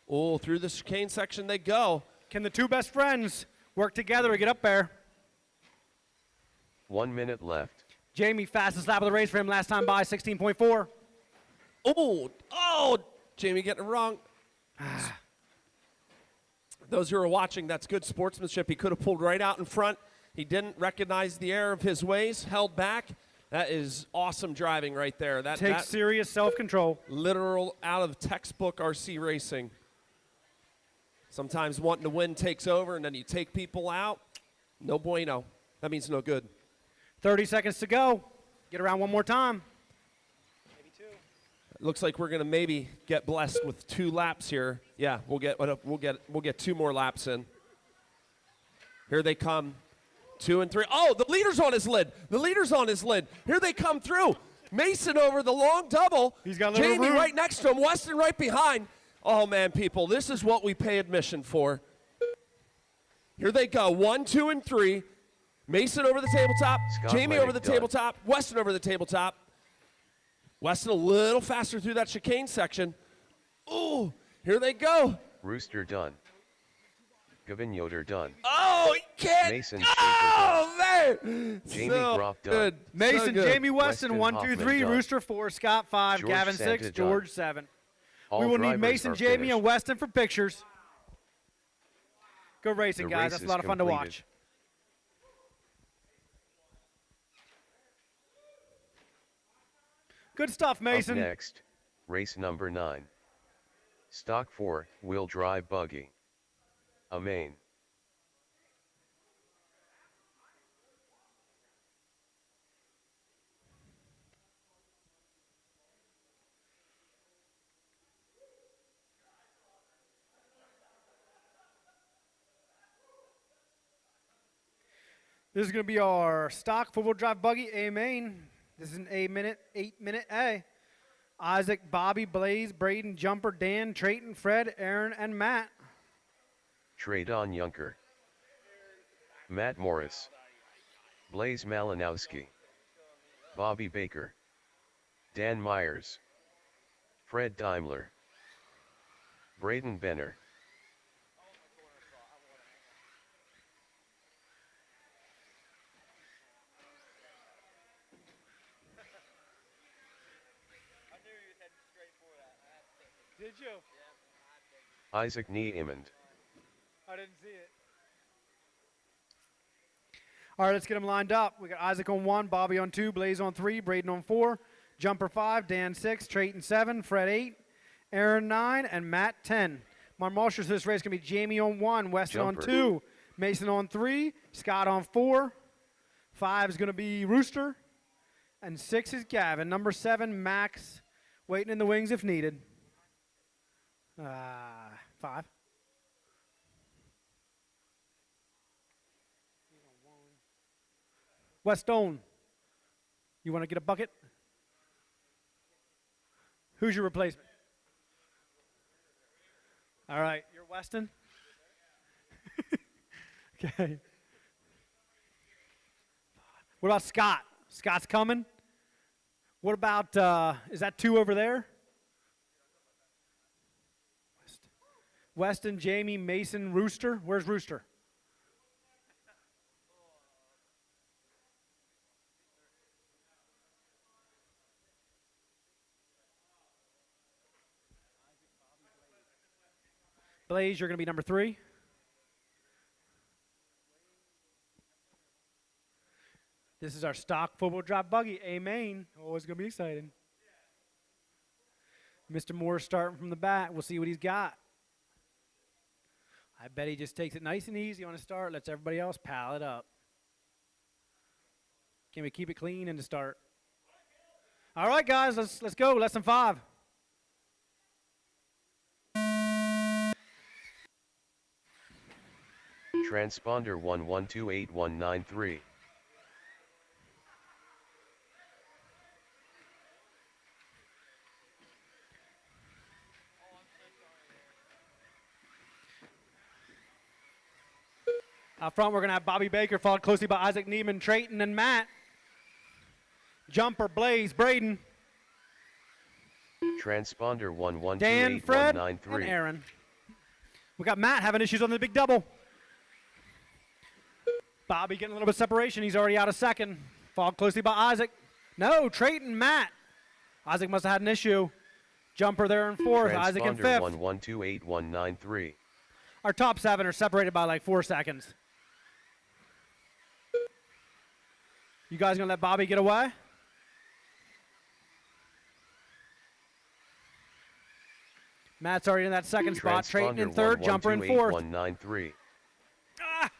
Oh, through the chicane section they go. Can the two best friends work together to get up there? 1 minute left. Jamie, fastest lap of the race for him last time by, 16.4. Oh, Jamie getting it wrong. Those who are watching, that's good sportsmanship. He could have pulled right out in front. He didn't recognize the error of his ways, held back. That is awesome driving right there. Takes serious self-control. Literal out of textbook RC racing. Sometimes wanting to win takes over, and then you take people out. No bueno. That means no good. 30 seconds to go. Get around one more time. Looks like we're gonna maybe get blessed with 2 laps here. Yeah, we'll get 2 more laps in. Here they come, 2 and 3. Oh, the leader's on his lid. The leader's on his lid. Here they come through. Mason over the long double. He's got a little Jamie room. right next to him. Weston right behind. Oh man, people, this is what we pay admission for. Here they go, 1, 2, and 3. Mason over the tabletop. Scott Jamie let over it the go. tabletop. Weston over the tabletop. Weston a little faster through that chicane section. Ooh, here they go. Rooster done. Gavin Yoder done. Oh, he can't. Mason Oh, man. Jamie so Groff done. good. Mason, so good. Jamie, Weston, Weston 1, 2, Hoffman 3. done. Rooster 4, Scott 5, George Gavin 6, Santa done. George 7. All We will need drivers Mason, are Jamie, finished. and Weston for pictures. Good racing, The guys. race That's a is lot of fun to completed. watch. Good stuff, Mason. Up next, race number 9. Stock 4-wheel drive buggy. A main. This is going to be our stock four-wheel drive buggy, A main. This is an 8-minute A. Isaac, Bobby, Blaze, Braden, Jumper, Dan, Trayton, Fred, Aaron, and Matt. Traydon Yunker. Matt Morris. Blaze Malinowski. Bobby Baker. Dan Myers. Fred Daimler. Braden Benner. Did you? Isaac Niemand. I didn't see it. All right, let's get them lined up. We got Isaac on 1, Bobby on 2, Blaze on 3, Braden on 4, Jumper 5, Dan 6, Trayton 7, Fred 8, Aaron 9, and Matt 10. My marshals for this race is going to be Jamie on 1, Weston on Jumper. 2, Mason on 3, Scott on 4, 5 is going to be Rooster, and 6 is Gavin. Number 7, Max, waiting in the wings if needed. 5. Weston, you want to get a bucket? Who's your replacement? All right, you're Weston. Okay. What about Scott? Scott's coming. What about, is that 2 over there? Weston, Jamie, Mason, Rooster. Where's Rooster? Blaze, you're going to be number 3. This is our stock four-wheel drive buggy. Amen. Oh, it's going to be exciting. Mr. Moore starting from the back. We'll see what he's got. I bet he just takes it nice and easy on the start, lets everybody else pal it up. Can we keep it clean in the start? All right, guys, let's go. Less than 5. Transponder 11281193. Out front, we're going to have Bobby Baker, followed closely by Isaac Neiman, Trayton, and Matt. Jumper, Blaze, Braden. Transponder Dan, Fred, 11281193. and Aaron. We got Matt having issues on the big double. Bobby getting a little bit of separation. He's already out of second. Followed closely by Isaac. No, Trayton, Matt. Isaac must have had an issue. Jumper there in 4th. Isaac in 5th. 11281193. Our top 7 are separated by like 4 seconds. You guys gonna let Bobby get away? Matt's already in that second spot. Trayton in 3rd, Jumper in 4th. 193. Ah!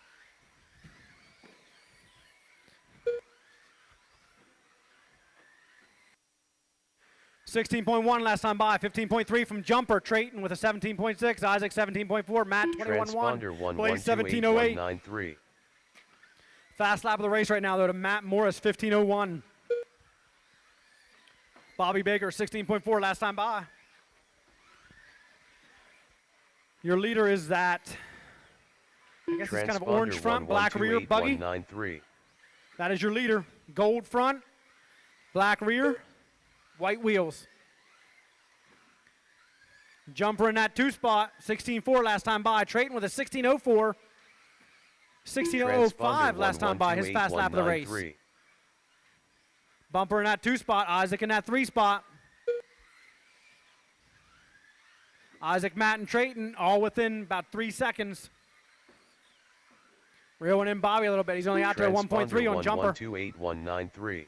$16.1 last time by. 15.3 from Jumper. Trayton with a 17.6. Isaac 17.4. Matt 21.1. Blaze 17.08. 193. Fast lap of the race right now, though, to Matt Morris, 15.01. Bobby Baker, 16.4 last time by. Your leader is that, I guess it's kind of orange front, black rear buggy. 193. That is your leader. Gold front, black rear, white wheels. Jumper in that 2 spot, 16.4 last time by. Trayton with a 16.04. 16.05 last time by, his fast lap of the race. Bumper in that 2 spot, Isaac in that 3 spot. Isaac, Matt, and Trayton all within about 3 seconds. Reeling in Bobby a little bit. He's only out there 1.3 on Jumper. 128.193.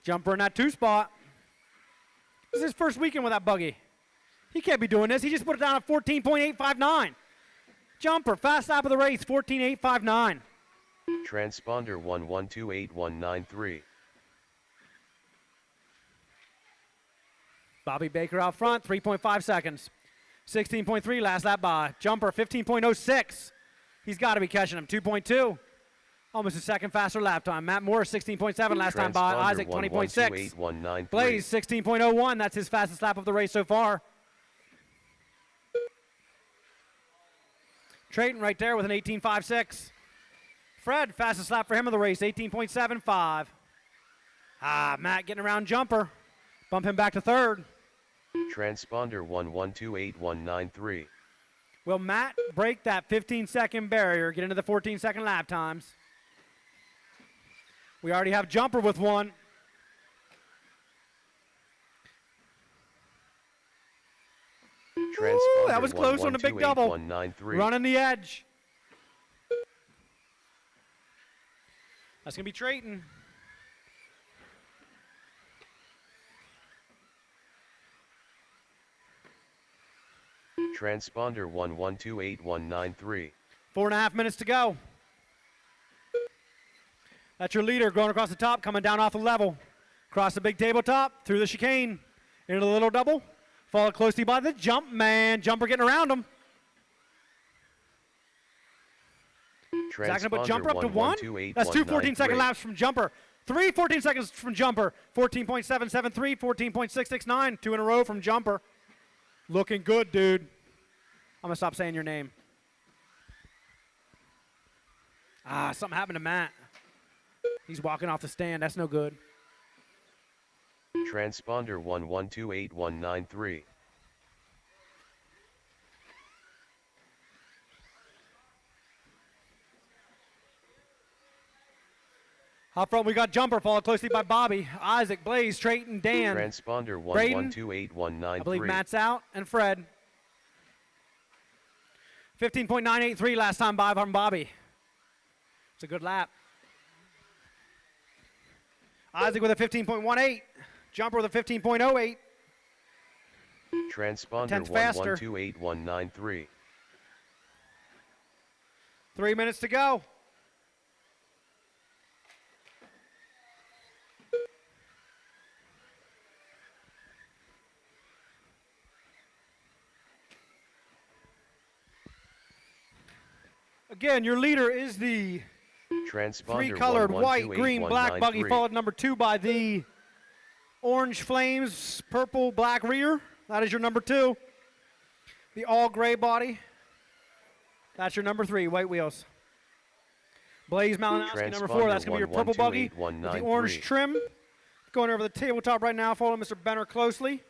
Jumper in that 2 spot. This is his first weekend with that buggy. He can't be doing this. He just put it down at 14.859. Jumper, fast lap of the race, 14.859. Transponder 1128.193. Bobby Baker out front, 3.5 seconds. 16.3 last lap by. Jumper, 15.06. He's got to be catching him, 2.2. Almost a second faster lap time. Matt Morris, 16.7 last time by. Isaac, 20.6. Blaze, 16.01. That's his fastest lap of the race so far. Trayton right there with an 18.56. Fred, fastest lap for him of the race, 18.75. Matt getting around Jumper. Bump him back to 3rd. Transponder 1128.193. Will Matt break that 15-second barrier, get into the 14-second lap times? We already have Jumper with 1. Ooh, that was close on the big double. Running the edge. That's going to be Trayton. Transponder 1128.193. 4.5 minutes to go. That's your leader going across the top, coming down off the level. Across the big tabletop, through the chicane, into the little double. Followed closely by the jump man. Jumper getting around him. Is that going to put Jumper up to 1? That's 2 14-second laps from Jumper. 3 14 seconds from Jumper. 14.773, 14.669. 2 in a row from Jumper. Looking good, dude. I'm going to stop saying your name. Ah, something happened to Matt. He's walking off the stand. That's no good. Transponder 11289193. Up front, we got Jumper followed closely by Bobby, Isaac, Blaze, Trayton, Dan. Transponder Braden. 11289193. I believe Matt's out, and Fred. 15.983 last time by from Bobby. It's a good lap. Isaac with a 15.18. Jumper with a 15.08. Transponder Tenth faster. 11289193. 3 minutes to go. Again, your leader is the Transponder three-colored white, green, black buggy, 11289193. followed number 2 by the orange flames, purple, black rear. That is your number 2. The all-gray body. That's your number 3, white wheels. Blaze Malinowski, number 4. That's going to be your purple buggy with the orange 11289193. trim. Going over the tabletop right now, following Mr. Benner closely.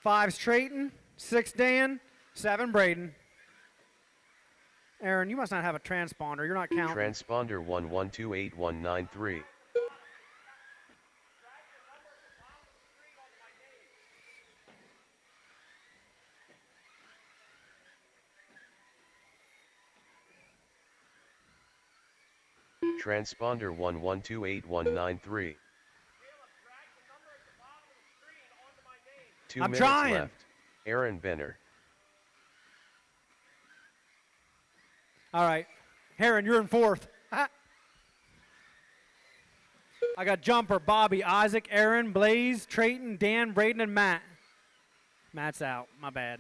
5's Trayton, 6 Dan, 7 Braden. Aaron, you must not have a transponder. You're not counting. Transponder 11289193. Transponder 11289193. 2 I'm minutes trying. left. Aaron Benner. All right. Aaron, you're in 4th. I got Jumper, Bobby, Isaac, Aaron, Blaze, Trayton, Dan, Braden, and Matt. Matt's out. My bad.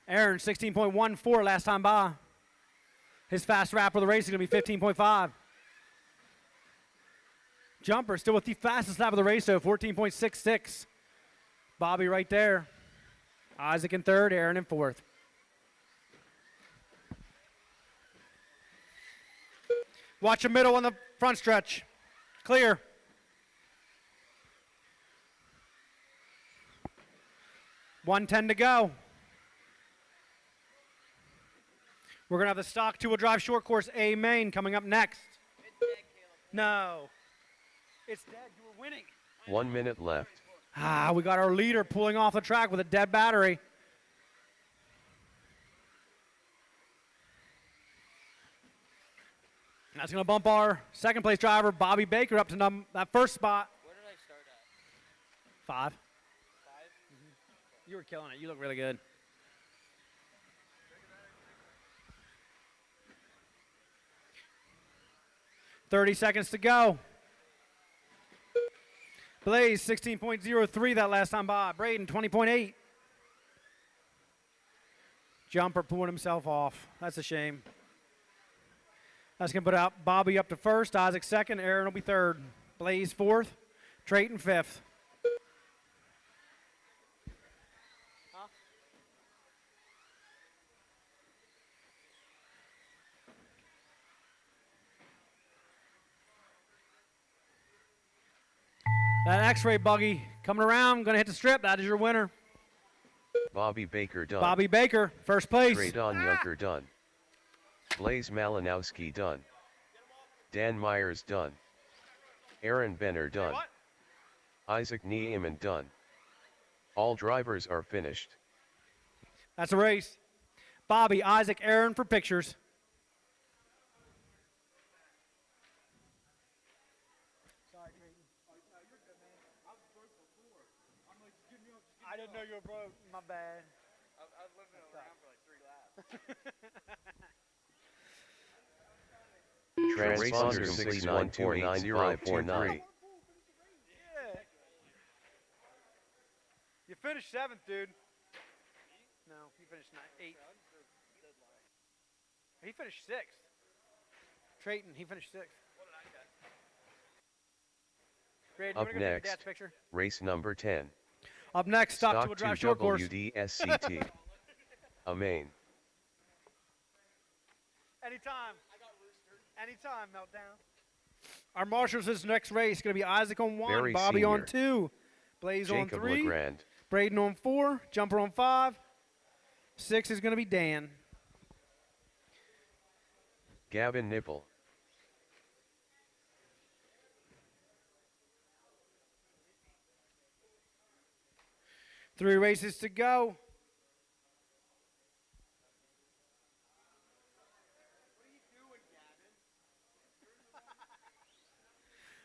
Aaron, 16.14 last time by. His fast wrap of the race is going to be 15.5. Jumper still with the fastest lap of the race, though, 14.66. Bobby right there. Isaac in 3rd, Aaron in 4th. Watch the middle on the front stretch. Clear. $110 to go. We're going to have the stock 2-wheel drive short course A main coming up next. It's dead, Caleb. No. It's dead. You were winning. 1 minute left. Ah, we got our leader pulling off the track with a dead battery. That's going to bump our second place driver, Bobby Baker, up to that first spot. Where did I start at? 5. 5? You were killing it. You look really good. $30 seconds to go. Blaze, 16.03 that last time by. Braden, 20.8. Jumper pulling himself off. That's a shame. That's going to put out Bobby up to 1st, Isaac 2nd, Aaron will be 3rd. Blaze 4th, Trayton 5th. That X-ray buggy coming around, going to hit the strip. That is your winner. Bobby Baker done. Bobby Baker, first place. Traydon Yunker done. Blaze Malinowski done. Dan Myers done. Aaron Benner done. Isaac Niemann done. All drivers are finished. That's a race. Bobby, Isaac, Aaron for pictures. I didn't know you were broke. My bad. I've lived around for like 3 laps. Transponder 6129049. Yeah. You finished 7th, dude. No, you finished 8th. He finished 6th. Trayton, he finished 6th. Brad, you Up wanna go take your next, dad's picture? race number 10. Up next, stock Stock to a drive 2 short course. WDSCT. a main. Anytime. Anytime, Meltdown. Our marshals this next race going to be Isaac on 1, Barry Bobby Sr., on 2, Blaze on Jacob 3, Legrand, Braden on 4, Jumper on 5. 6 is going to be Dan. Gavin Nipple, 3 races to go.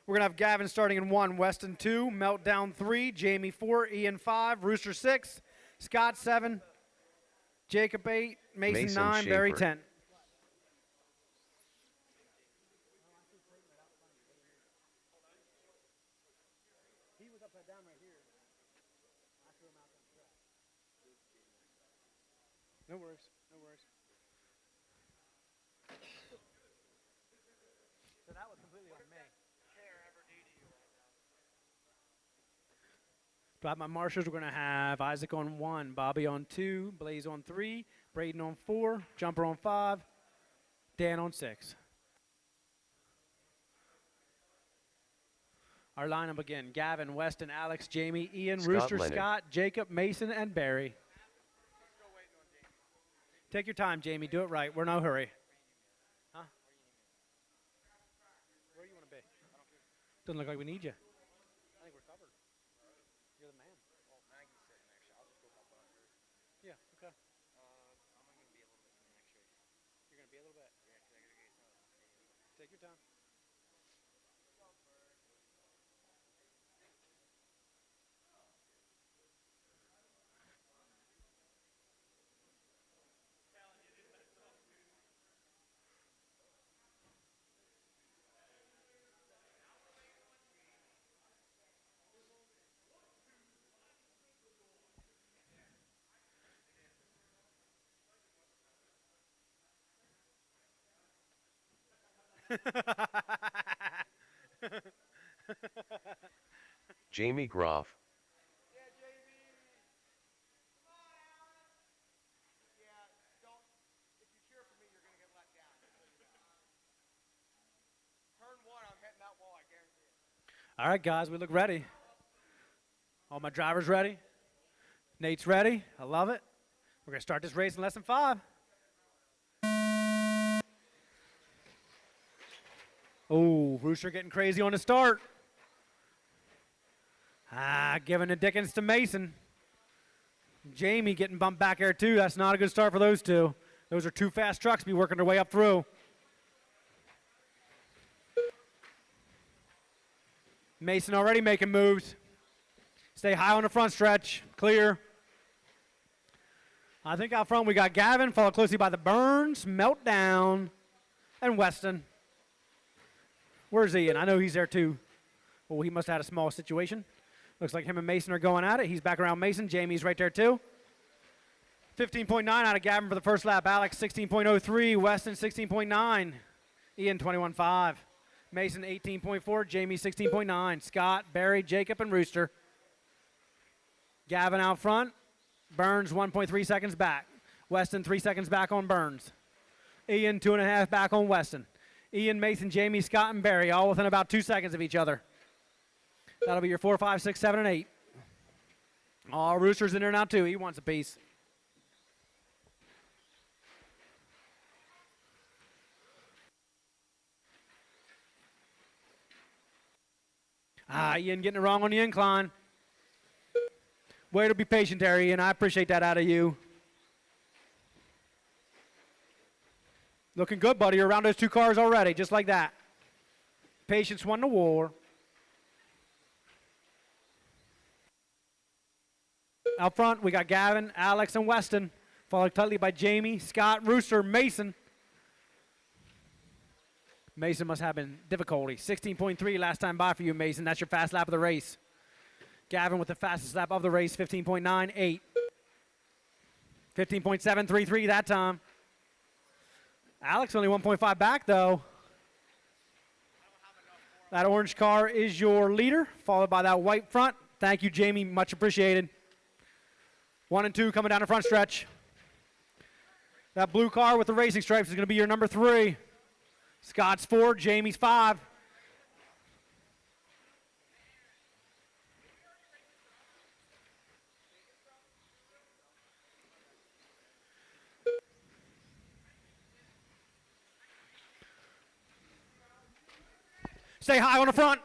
We're going to have Gavin starting in 1, Weston 2, Meltdown 3, Jamie 4, Ian 5, Rooster 6, Scott 7, Jacob 8, Mason, Mason 9, Barry Schaefer. 10. No worries, no worries. So that was completely on me. But my marshals, we're going to have Isaac on 1, Bobby on 2, Blaze on 3, Braden on 4, Jumper on 5, Dan on 6. Our lineup again, Gavin, Weston, Alex, Jamie, Ian, Scott Rooster, Leonard. Scott, Jacob, Mason, and Barry. Take your time, Jamie. Do it right. We're in no hurry. Huh? Where do you want to be? Doesn't look like we need you. I think we're covered. You're the man. Well, Maggie's sitting there, so I'll just go help her. Yeah, okay. I'm going to be a little bit in the next race. You're going to be a little bit. Yeah, because I got to get some. Take your time. Jamie Groff, All right, guys, we look ready. All my drivers ready. Nate's ready. I love it. We're going to start this race in less than 5. Oh, Rooster getting crazy on the start. Giving the Dickens to Mason. Jamie getting bumped back there, too. That's not a good start for those two. Those are 2 fast trucks be working their way up through. Mason already making moves. Stay high on the front stretch. Clear. I think out front we got Gavin, followed closely by the Burns, Meltdown, and Weston. Where's Ian? I know he's there too. Well, he must have had a small situation. Looks like him and Mason are going at it. He's back around Mason. Jamie's right there too. 15.9 out of Gavin for the first lap. Alex 16.03. Weston 16.9. Ian 21.5. Mason 18.4. Jamie 16.9. Scott, Barry, Jacob, and Rooster. Gavin out front. Burns 1.3 seconds back. Weston 3 seconds back on Burns. Ian 2.5 back on Weston. Ian, Mason, Jamie, Scott, and Barry all within about 2 seconds of each other. That'll be your 4, 5, 6, 7, and 8. Oh, Rooster's in there now too. He wants a piece. Ian getting it wrong on the incline. Way to be patient there, Ian. I appreciate that out of you. Looking good, buddy. You're around those 2 cars already, just like that. Patience won the war. Out front, we got Gavin, Alex, and Weston, followed tightly by Jamie, Scott, Rooster, Mason. Mason must have been difficulty. 16.3 last time by for you, Mason. That's your fast lap of the race. Gavin with the fastest lap of the race, 15.98. 15.733 that time. Alex only 1.5 back, though. That orange car is your leader, followed by that white front. Thank you, Jamie. Much appreciated. 1 and 2 coming down the front stretch. That blue car with the racing stripes is going to be your number 3. Scott's 4, Jamie's 5. Stay high on the front.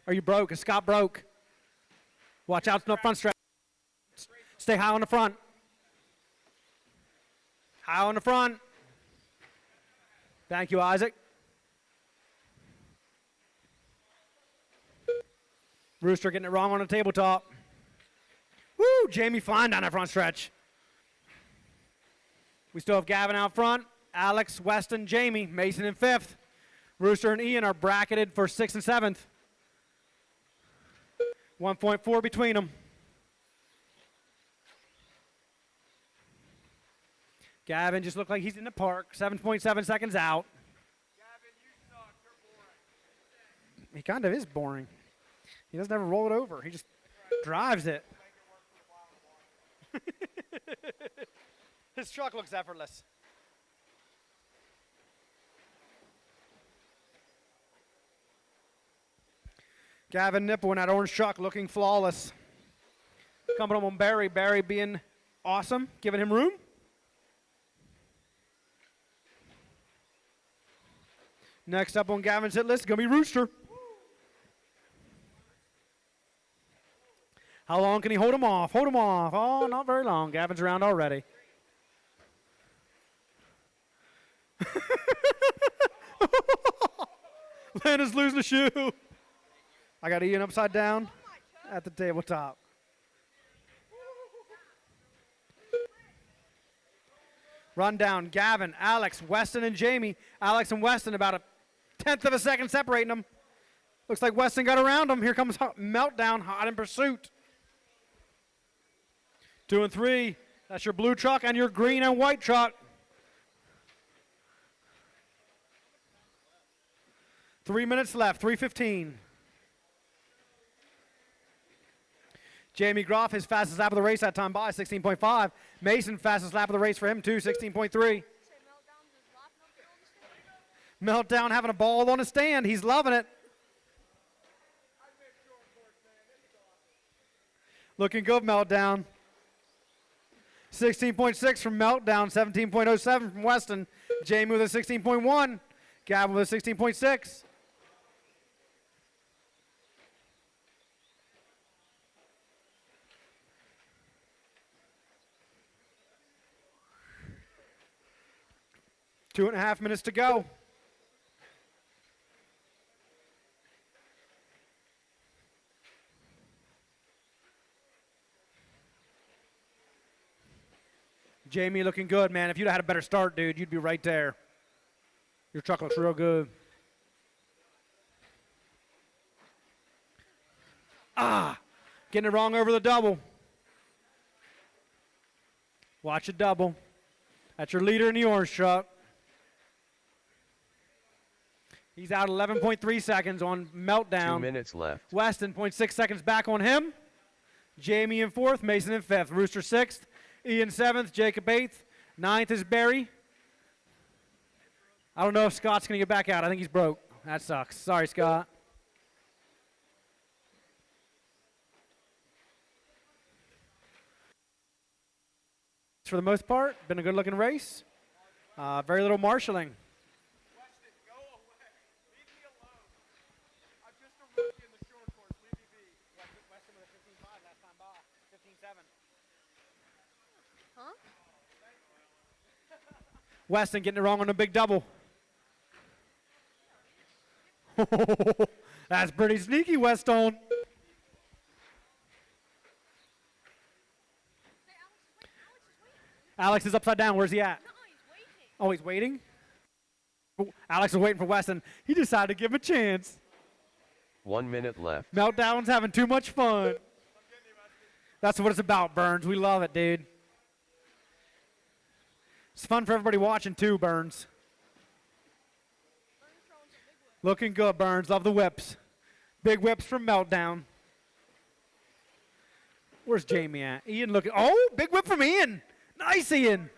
Are you broke? Is Scott broke? Watch out in the front stretch. Stay high on the front. High on the front. Thank you, Isaac. Rooster getting it wrong on the tabletop. Woo! Jamie flying down that front stretch. We still have Gavin out front. Alex, Weston, Jamie, Mason in 5th. Rooster and Ian are bracketed for 6th and 7th. 1.4 between them. Gavin just looked like he's in the park. 7.7 seconds out. Gavin, you suck. You're boring. He kind of is boring. He doesn't ever roll it over. He just drives it. His truck looks effortless. Gavin Nipple in that orange truck looking flawless. Coming up on Barry. Barry being awesome, giving him room. Next up on Gavin's hit list is going to be Rooster. How long can he hold him off? Hold him off. Oh, not very long. Gavin's around already. Landon's losing a shoe. I got Ian upside down at the tabletop. Run down. Gavin, Alex, Weston, and Jamie. Alex and Weston about a 1/10 of a second separating them. Looks like Weston got around him. Here comes Meltdown, hot in pursuit. 2 and 3. That's your blue truck and your green and white truck. 3 minutes left, 3:15. Jamie Groff, his fastest lap of the race that time by 16.5. Mason, fastest lap of the race for him too, 16.3. Meltdown having a ball on the stand. He's loving it. Looking good, Meltdown. 16.6 from Meltdown, 17.07 from Weston. Jamie with a 16.1. Gavin with a 16.6. Two and a half minutes to go. Jamie looking good, man. If you'd had a better start, dude, you'd be right there. Your truck looks real good. Getting it wrong over the double. Watch it double. That's your leader in the orange truck. He's out 11.3 seconds on Meltdown. 2 minutes left. Weston, 0.6 seconds back on him. Jamie in 4th, Mason in 5th. Rooster 6th, Ian 7th, Jacob 8th. 9th is Barry. I don't know if Scott's going to get back out. I think he's broke. That sucks. Sorry, Scott. For the most part, been a good-looking race. Very little marshaling. Weston, go away. Leave me alone. I'm just a rookie in the short course. Leave me be. Weston with a 15.5 last time by. 15.7. Huh? Weston getting it wrong on a big double. That's pretty sneaky, Weston. Alex is upside down. Where's he at? No, he's waiting. Oh, he's waiting? Alex is waiting for Weston. He decided to give him a chance. 1 minute left. Meltdown's having too much fun. That's what it's about, Burns. We love it, dude. It's fun for everybody watching, too, Burns. Looking good, Burns. Love the whips. Big whips from Meltdown. Where's Jamie at? Ian looking. Oh, big whip from Ian. Nice, Ian.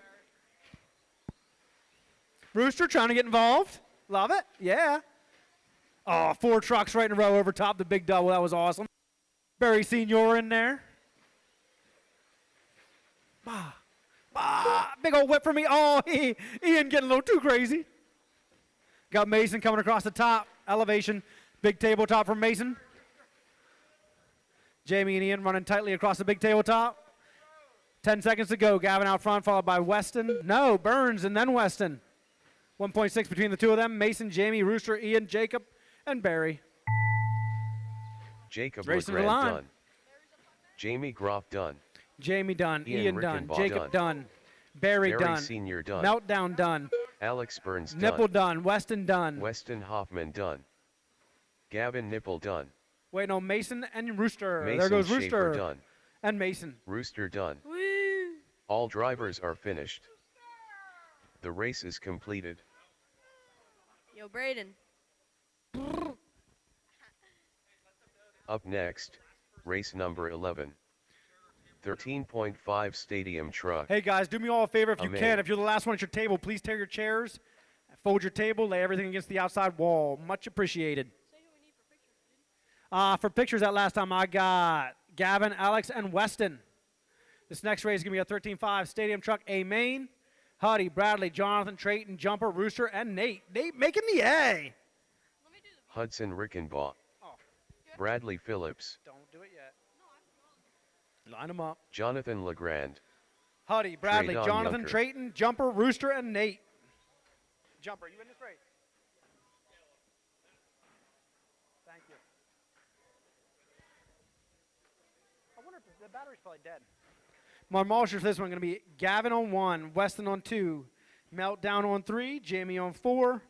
Rooster trying to get involved. Love it. Yeah. Oh, 4 trucks right in a row over top the big double. That was awesome. Barry Senior in there. Bah. Bah. Big old whip for me. Oh, Ian getting a little too crazy. Got Mason coming across the top. Elevation. Big tabletop from Mason. Jamie and Ian running tightly across the big tabletop. 10 seconds to go. Gavin out front, followed by Weston. No, Burns and then Weston. 1.6 between the two of them. Mason, Jamie, Rooster, Ian, Jacob, and Barry. Jacob Racing the LeGrand line. done. Jamie Groff done. Jamie done. Ian done. Rickenbaugh Jacob done. done. Barry done. Senior done. Meltdown done. Alex Burns Nipple done. done. Weston done. Weston Hoffman done. Gavin Nipple done. Wait, no, Mason and Rooster. Mason there goes Schaefer Rooster. done. And Mason. Rooster done. Woo! All drivers are finished. The race is completed. Yo, Braden. Up next, race number 11. 13.5 stadium truck. Hey, guys, do me all a favor if you Amen. can. If you're the last one at your table, please tear your chairs, fold your table, lay everything against the outside wall. Much appreciated. For pictures that last time, I got Gavin, Alex, and Weston. This next race is going to be a 13.5 stadium truck, A main. Huddy, Bradley, Jonathan, Trayton, Jumper, Rooster, and Nate. Nate making the A. Hudson Rickenbaugh. Oh. Bradley Phillips. Don't do it yet. Line them up. Jonathan LeGrand. Huddy, Bradley, Traydon Jonathan, Younker. Trayton, Jumper, Rooster, and Nate. Jumper, you in this race? Thank you. I wonder if the battery's probably dead. My marshal for this one going to be Gavin on 1, Weston on 2, Meltdown on 3, Jamie on 4,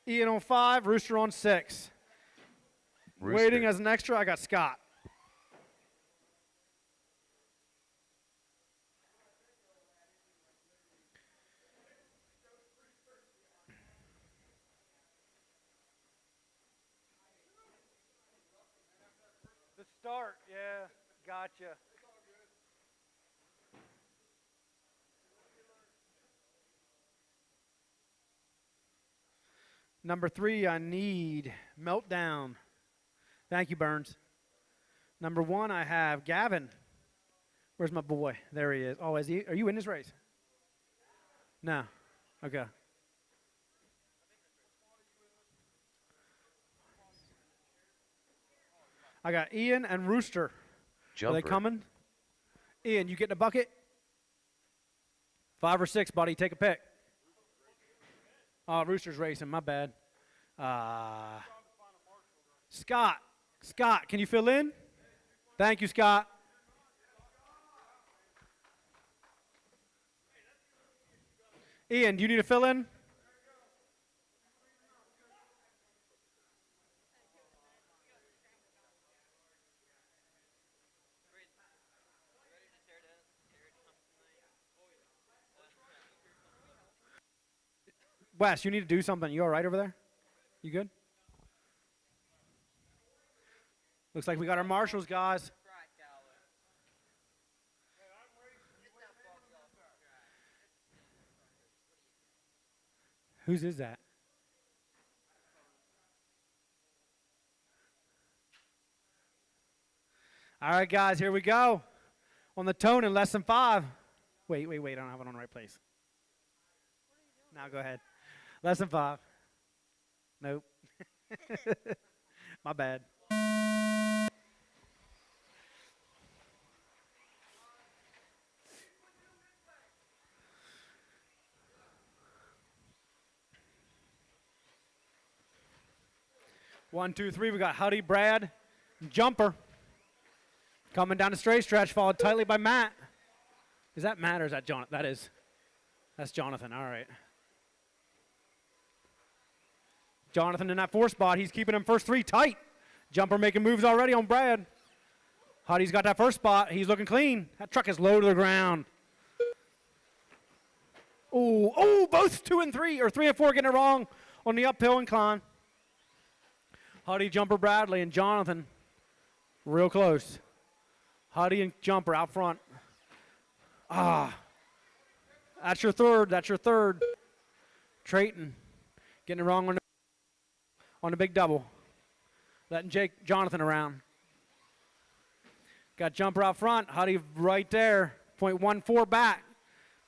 Ian on 5, Rooster on 6. Rooster. Waiting as an extra, I got Scott. The start, yeah, gotcha. Number 3, I need Meltdown. Thank you, Burns. Number 1, I have Gavin. Where's my boy? There he is. Oh, is he? Are you in this race? No. Okay. I got Ian and Rooster. Jumper. Are they coming? Ian, you getting a bucket? 5 or 6, buddy. Take a pick. Oh, Rooster's racing. My bad. Scott. Scott, can you fill in? Thank you, Scott. Ian, do you need to fill in? Wes, you need to do something. You all right over there? You good? Looks like we got our marshals, guys. Whose is that? All right, guys, here we go. On the tone in less than 5. Wait. I don't have it on the right place. Now go ahead. Less than 5. Nope. My bad. One, two, three. We got Huddy, Brad, Jumper. Coming down the straight stretch, followed tightly by Matt. Is that Matt or is that Jonathan? That's Jonathan. All right. Jonathan in that 4 spot. He's keeping him first 3 tight. Jumper making moves already on Brad. Huddy's got that 1st spot. He's looking clean. That truck is low to the ground. Oh, both 2 and 3, or 3 and 4 getting it wrong on the uphill incline. Huddy, Jumper, Bradley, and Jonathan real close. Huddy and Jumper out front. That's your third. That's your third. Trayton getting it wrong on the big double. Letting Jonathan around. Got Jumper out front. Huddy right there. 0.14 back.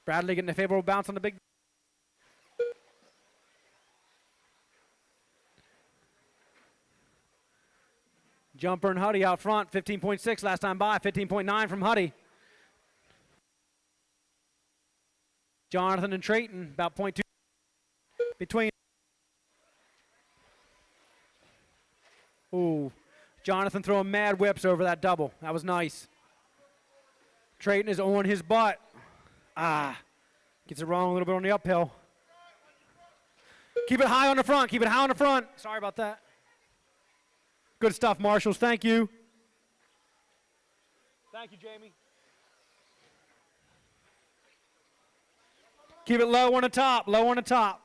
Bradley getting a favorable bounce on the big. Jumper and Huddy out front. 15.6 last time by. 15.9 from Huddy. Jonathan and Trayton about 0.2 between. Ooh, Jonathan throwing mad whips over that double. That was nice. Trayton is on his butt. Gets it wrong a little bit on the uphill. Keep it high on the front. Keep it high on the front. Sorry about that. Good stuff, Marshals. Thank you. Thank you, Jamie. Keep it low on the top. Low on the top.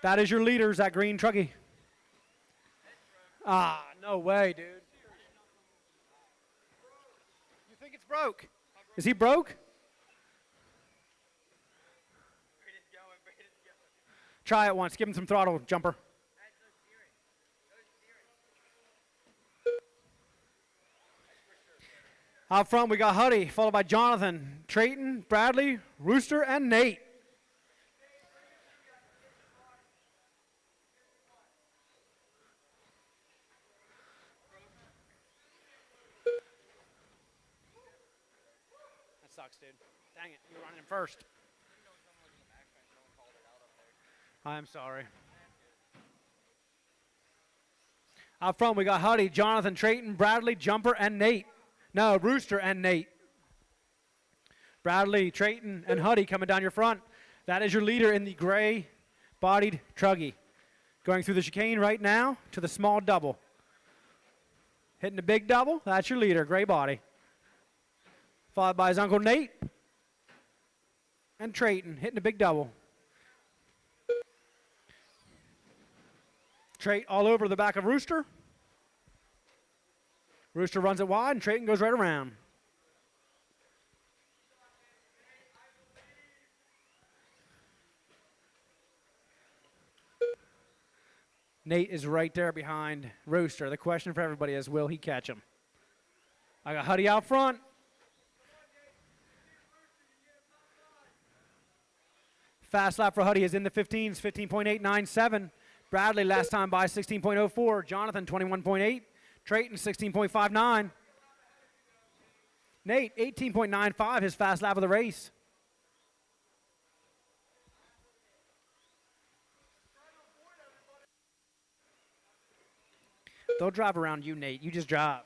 That is your leaders, that green truckie. No way, dude. You think it's broke? Is he broke? Try it once. Give him some throttle, Jumper. Out front, we got Huddy, followed by Jonathan, Trayton, Bradley, Rooster, and Nate. That sucks, dude. Dang it, you're running in first. I'm sorry. Out front, we got Huddy, Jonathan, Trayton, Bradley, Jumper, and Nate. No, Rooster and Nate. Bradley, Trayton, and Huddy coming down your front. That is your leader in the gray-bodied truggy. Going through the chicane right now to the small double. Hitting the big double, that's your leader, gray body. Followed by his uncle Nate and Trayton, hitting the big double. Trayton all over the back of Rooster. Rooster runs it wide, and Trayton goes right around. Nate is right there behind Rooster. The question for everybody is, will he catch him? I got Huddy out front. Fast lap for Huddy is in the 15s, 15.897. Bradley last time by 16.04. Jonathan 21.8. Trayton 16.59. Nate 18.95, his fast lap of the race. They'll drive around you, Nate. You just drive.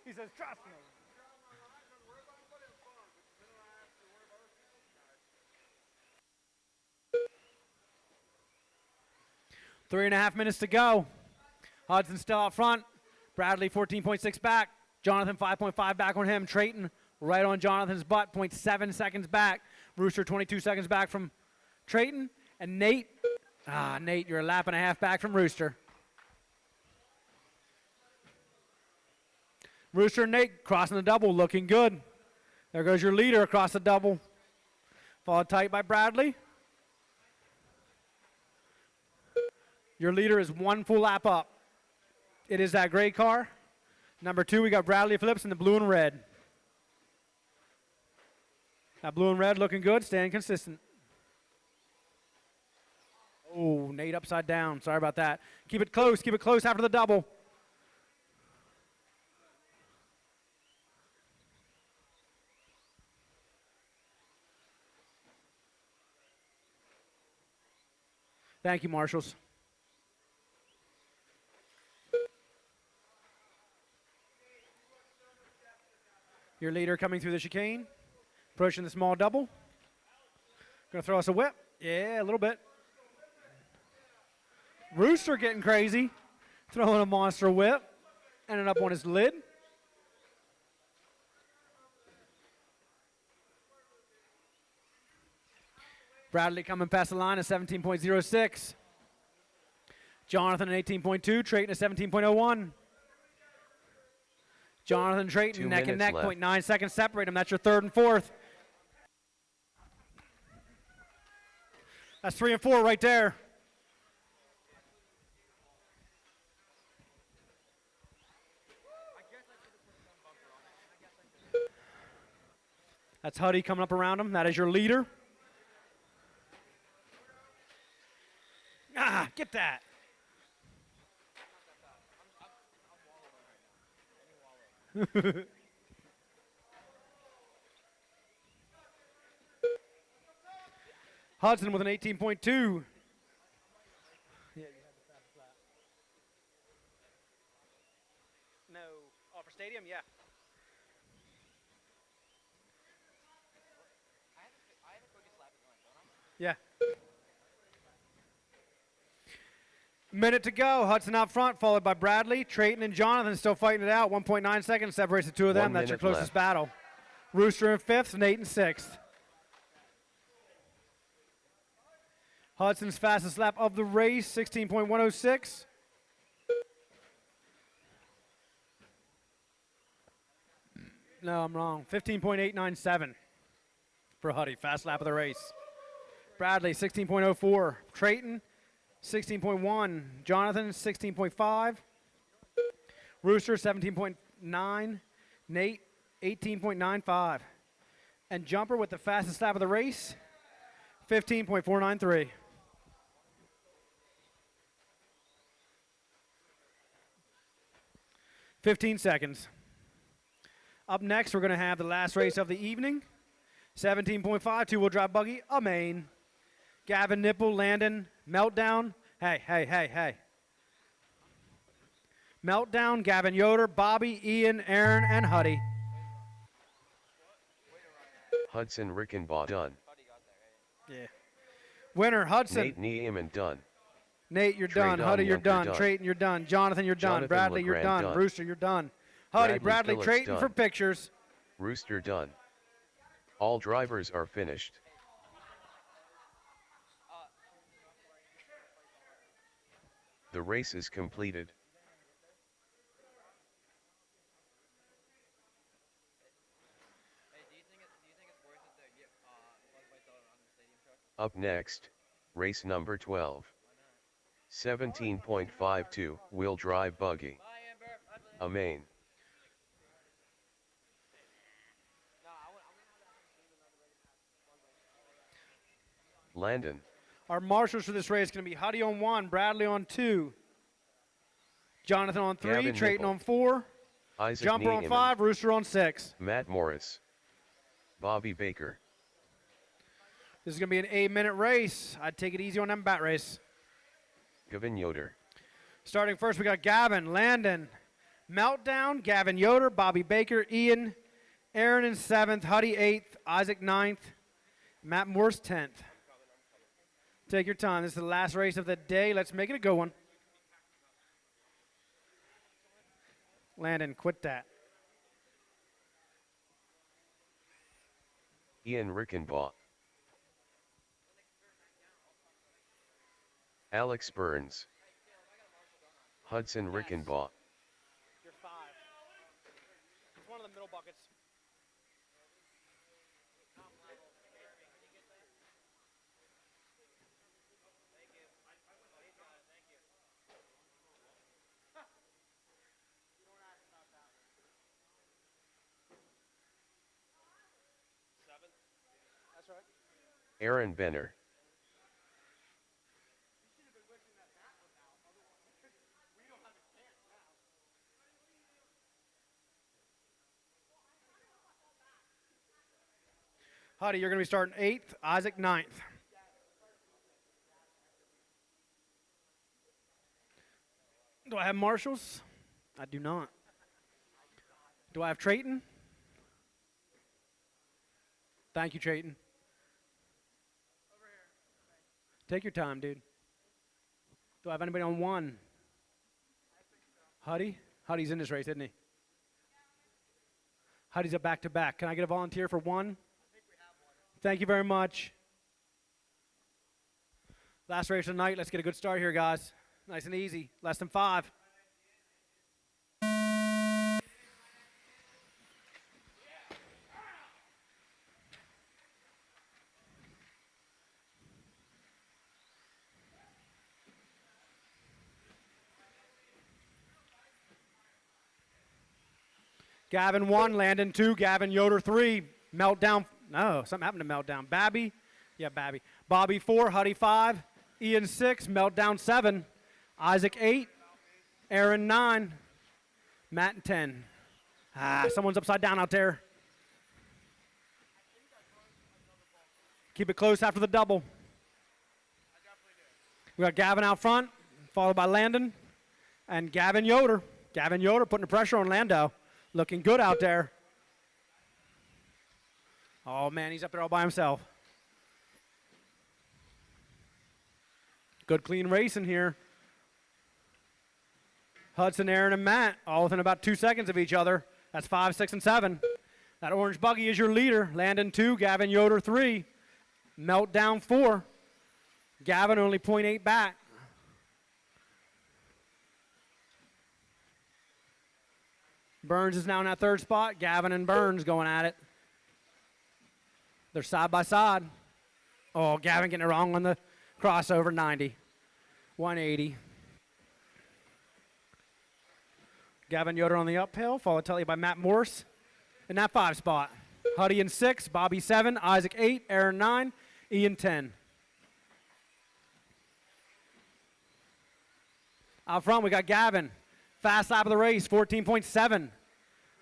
He says, trust me. 3.5 minutes to go. Hudson still out front. Bradley 14.6 back. Jonathan 5.5 back on him. Trayton right on Jonathan's butt, 0.7 seconds back. Rooster 22 seconds back from Trayton. And Nate, Nate, you're a lap and a half back from Rooster. Rooster and Nate crossing the double, looking good. There goes your leader across the double. Followed tight by Bradley. Your leader is one full lap up. It is that gray car. Number 2, we got Bradley Phillips in the blue and red. That blue and red looking good, staying consistent. Oh, Nate upside down. Sorry about that. Keep it close after the double. Thank you, Marshals. Your leader coming through the chicane, approaching the small double. Gonna throw us a whip. Yeah, a little bit. Rooster getting crazy, throwing a monster whip. Ended up on his lid. Bradley coming past the line at 17.06. Jonathan at 18.2. Trayton at 17.01. Jonathan Trayton 2 neck and minutes neck, left. 0.9 seconds separate them. That's your third and fourth. That's 3 and 4 right there. That's Huddy coming up around him. That is your leader. Ah, get that. Hudson with an 18.2. No. Oh, for stadium? Yeah. Yeah. Minute to go. Hudson out front, followed by Bradley. Trayton and Jonathan still fighting it out. 1.9 seconds separates the two of them. 1 That's your minute closest left. battle. Rooster in fifth and Nate in sixth. Hudson's fastest lap of the race, 16.106. No, I'm wrong. 15.897 for Huddy. Fast lap of the race. Bradley, 16.04. Trayton, 16.1. Jonathan, 16.5. Rooster, 17.9. Nate, 18.95. And Jumper with the fastest lap of the race, 15.493. "15 seconds. Up next, we're going to have the last race of the evening. 17.5, two-wheel drive buggy, a main. Gavin Nipple, Landon, Meltdown. Hey. Meltdown, Gavin Yoder, Bobby, Ian, Aaron, and Huddy. Hudson Rickenbaugh done. Yeah. Winner, Hudson. Nate Niemann done. Nate, you're Trey done. Dunn, Huddy, you're Younger done. done. Trayton, you're done. Jonathan, you're done. Jonathan Bradley, you're LeGrand done. done. Rooster, you're done. Huddy, Bradley, Phillips Trayton for done. pictures. Rooster done. All drivers are finished. The race is completed. Up next, race number 12. 17.52, wheel drive buggy. A main. Landon, Our marshals for this race is going to be Huddy on 1, Bradley on 2, Jonathan on 3, Gavin Trayton Nipple. on 4, Isaac Jumper on Niemann, 5, Rooster on 6. Matt Morris, Bobby Baker, This is going to be an 8-minute race. I'd take it easy on them bat race. Gavin Yoder, Starting first, we got Gavin, Landon, Meltdown, Gavin Yoder, Bobby Baker, Ian, Aaron in 7th, Huddy 8th, Isaac 9th, Matt Morse 10th. Take your time. This is the last race of the day. Let's make it a good one. Landon, quit that. Ian Rickenbaugh, Alex Burns, Hudson Rickenbaugh, You're 5. It's one of the middle buckets. That's right. Aaron Benner, Huddy, you're going to be starting 8th, Isaac 9th. Do I have marshals? I do not. Do I have Trayton? Thank you, Trayton. Take your time, dude. Do I have anybody on 1? Huddy? Huddy's in this race, isn't he? Huddy's a back-to-back. Can I get a volunteer for one? Thank you very much. Last race of the night. Let's get a good start here, guys. Nice and easy. Less than 5. Gavin 1, Landon 2, Gavin Yoder 3, Meltdown. No, something happened to Meltdown. Babby, yeah, Babby. Bobby 4, Huddy 5, Ian 6, Meltdown 7, Isaac 8, Aaron 9, Matt 10. Someone's upside down out there. Keep it close after the double. We got Gavin out front, followed by Landon and Gavin Yoder. Gavin Yoder putting the pressure on Lando. Looking good out there. Oh, man, he's up there all by himself. Good, clean racing here. Hudson, Aaron, and Matt all within about 2 seconds of each other. That's 5, 6, and 7. That orange buggy is your leader. Landon 2, Gavin Yoder 3. Meltdown 4. Gavin only 0.8 back. Burns is now in that 3rd spot. Gavin and Burns going at it. They're side by side. Oh, Gavin getting it wrong on the crossover, 90. 180. Gavin Yoder on the uphill, followed tightly by Matt Morse in that 5 spot. Huddy in 6, Bobby 7, Isaac 8, Aaron 9, Ian 10. Out front, we got Gavin. Fast lap of the race, 14.7.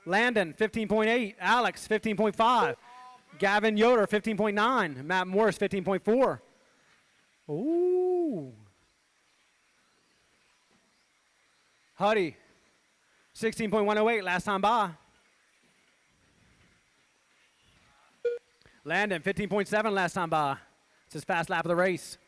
Landon, 15.8. Alex, 15.5. Gavin Yoder, 15.9. Matt Morris, 15.4. Ooh. Huddy, 16.108 last time by. Landon, 15.7 last time by. It's his fast lap of the race.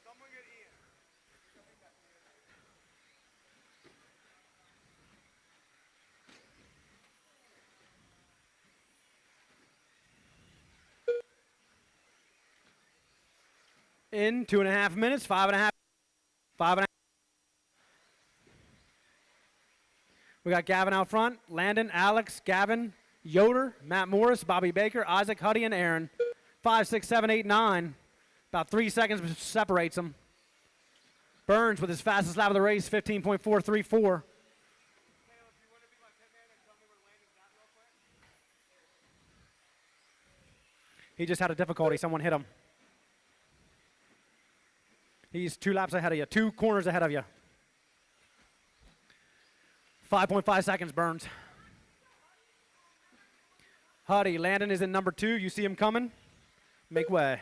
In 2.5 minutes, 5.5. 5.5. We got Gavin out front, Landon, Alex, Gavin, Yoder, Matt Morris, Bobby Baker, Isaac, Huddy, and Aaron. 5, 6, 7, 8, 9. About 3 seconds separates them. Burns with his fastest lap of the race, 15.434. He just had a difficulty. Someone hit him. He's 2 laps ahead of you, 2 corners ahead of you. 5.5 seconds, Burns. Huddy, Landon is in number 2. You see him coming? Make way.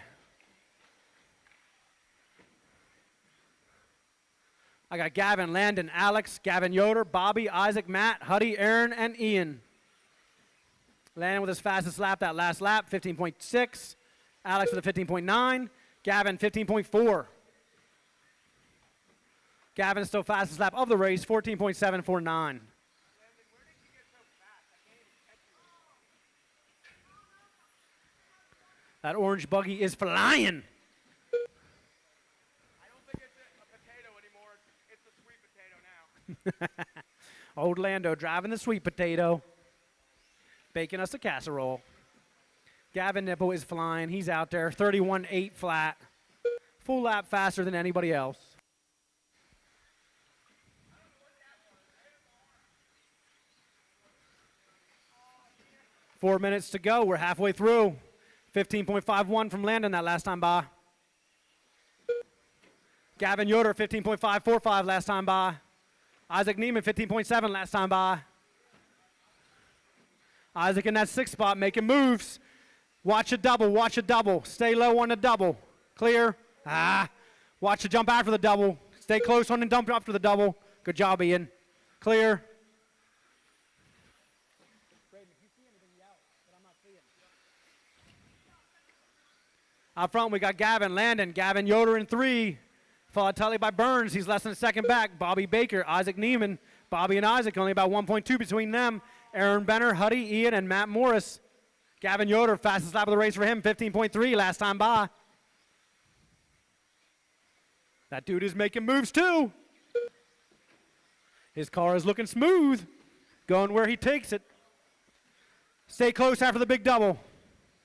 I got Gavin, Landon, Alex, Gavin Yoder, Bobby, Isaac, Matt, Huddy, Aaron, and Ian. Landon with his fastest lap that last lap, 15.6. Alex with a 15.9. Gavin, 15.4. Gavin still fastest lap of the race, 14.749. That orange buggy is flying. I don't think it's a potato anymore. It's a sweet potato now. Old Lando driving the sweet potato, baking us a casserole. Gavin Nipple is flying. He's out there, 31.8 flat. Full lap faster than anybody else. Four minutes to go. We're halfway through. 15.51 from Landon that last time by. Gavin Yoder, 15.545 last time by. Isaac Neiman, 15.7 last time by. Isaac in that 6th spot making moves. Watch a double, watch a double. Stay low on the double. Clear. Watch the jump after the double. Stay close on the jump after the double. Good job, Ian. Clear. Out front, we got Gavin, Landon, Gavin Yoder in 3. Followed tightly by Burns. He's less than a second back. Bobby Baker, Isaac Neiman, Bobby and Isaac, only about 1.2 between them. Aaron Benner, Huddy, Ian, and Matt Morris. Gavin Yoder, fastest lap of the race for him, 15.3 last time by. That dude is making moves too. His car is looking smooth, going where he takes it. Stay close after the big double.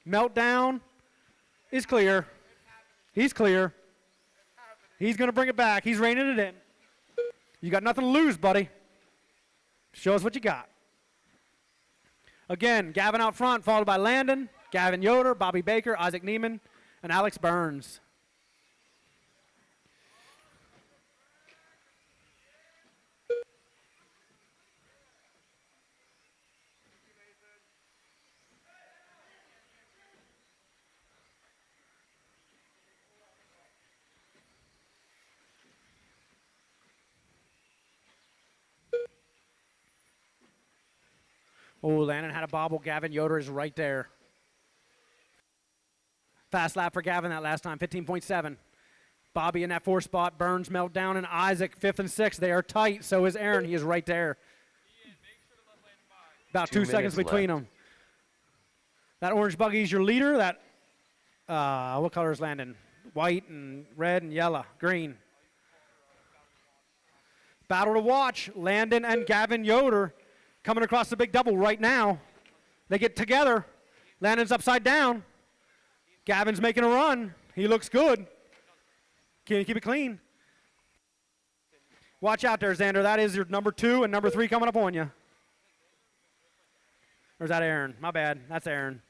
Meltdown is clear. He's clear. He's going to bring it back. He's reining it in. You got nothing to lose, buddy. Show us what you got. Again, Gavin out front, followed by Landon, Gavin Yoder, Bobby Baker, Isaac Neiman, and Alex Burns. Oh, Landon had a bobble. Gavin Yoder is right there. Fast lap for Gavin that last time, 15.7. Bobby in that 4th spot. Burns, Meltdown, and Isaac 5th and 6th. They are tight. So is Aaron. He is right there. About 2 seconds between them. That orange buggy is your leader. That, what color is Landon? White and red and yellow, green. Battle to watch. Landon and Gavin Yoder coming across the big double right now. They get together. Landon's upside down. Gavin's making a run. He looks good. Can you keep it clean? Watch out there, Xander. That is your number 2 and number 3 coming up on you. Or is that Aaron? My bad. That's Aaron.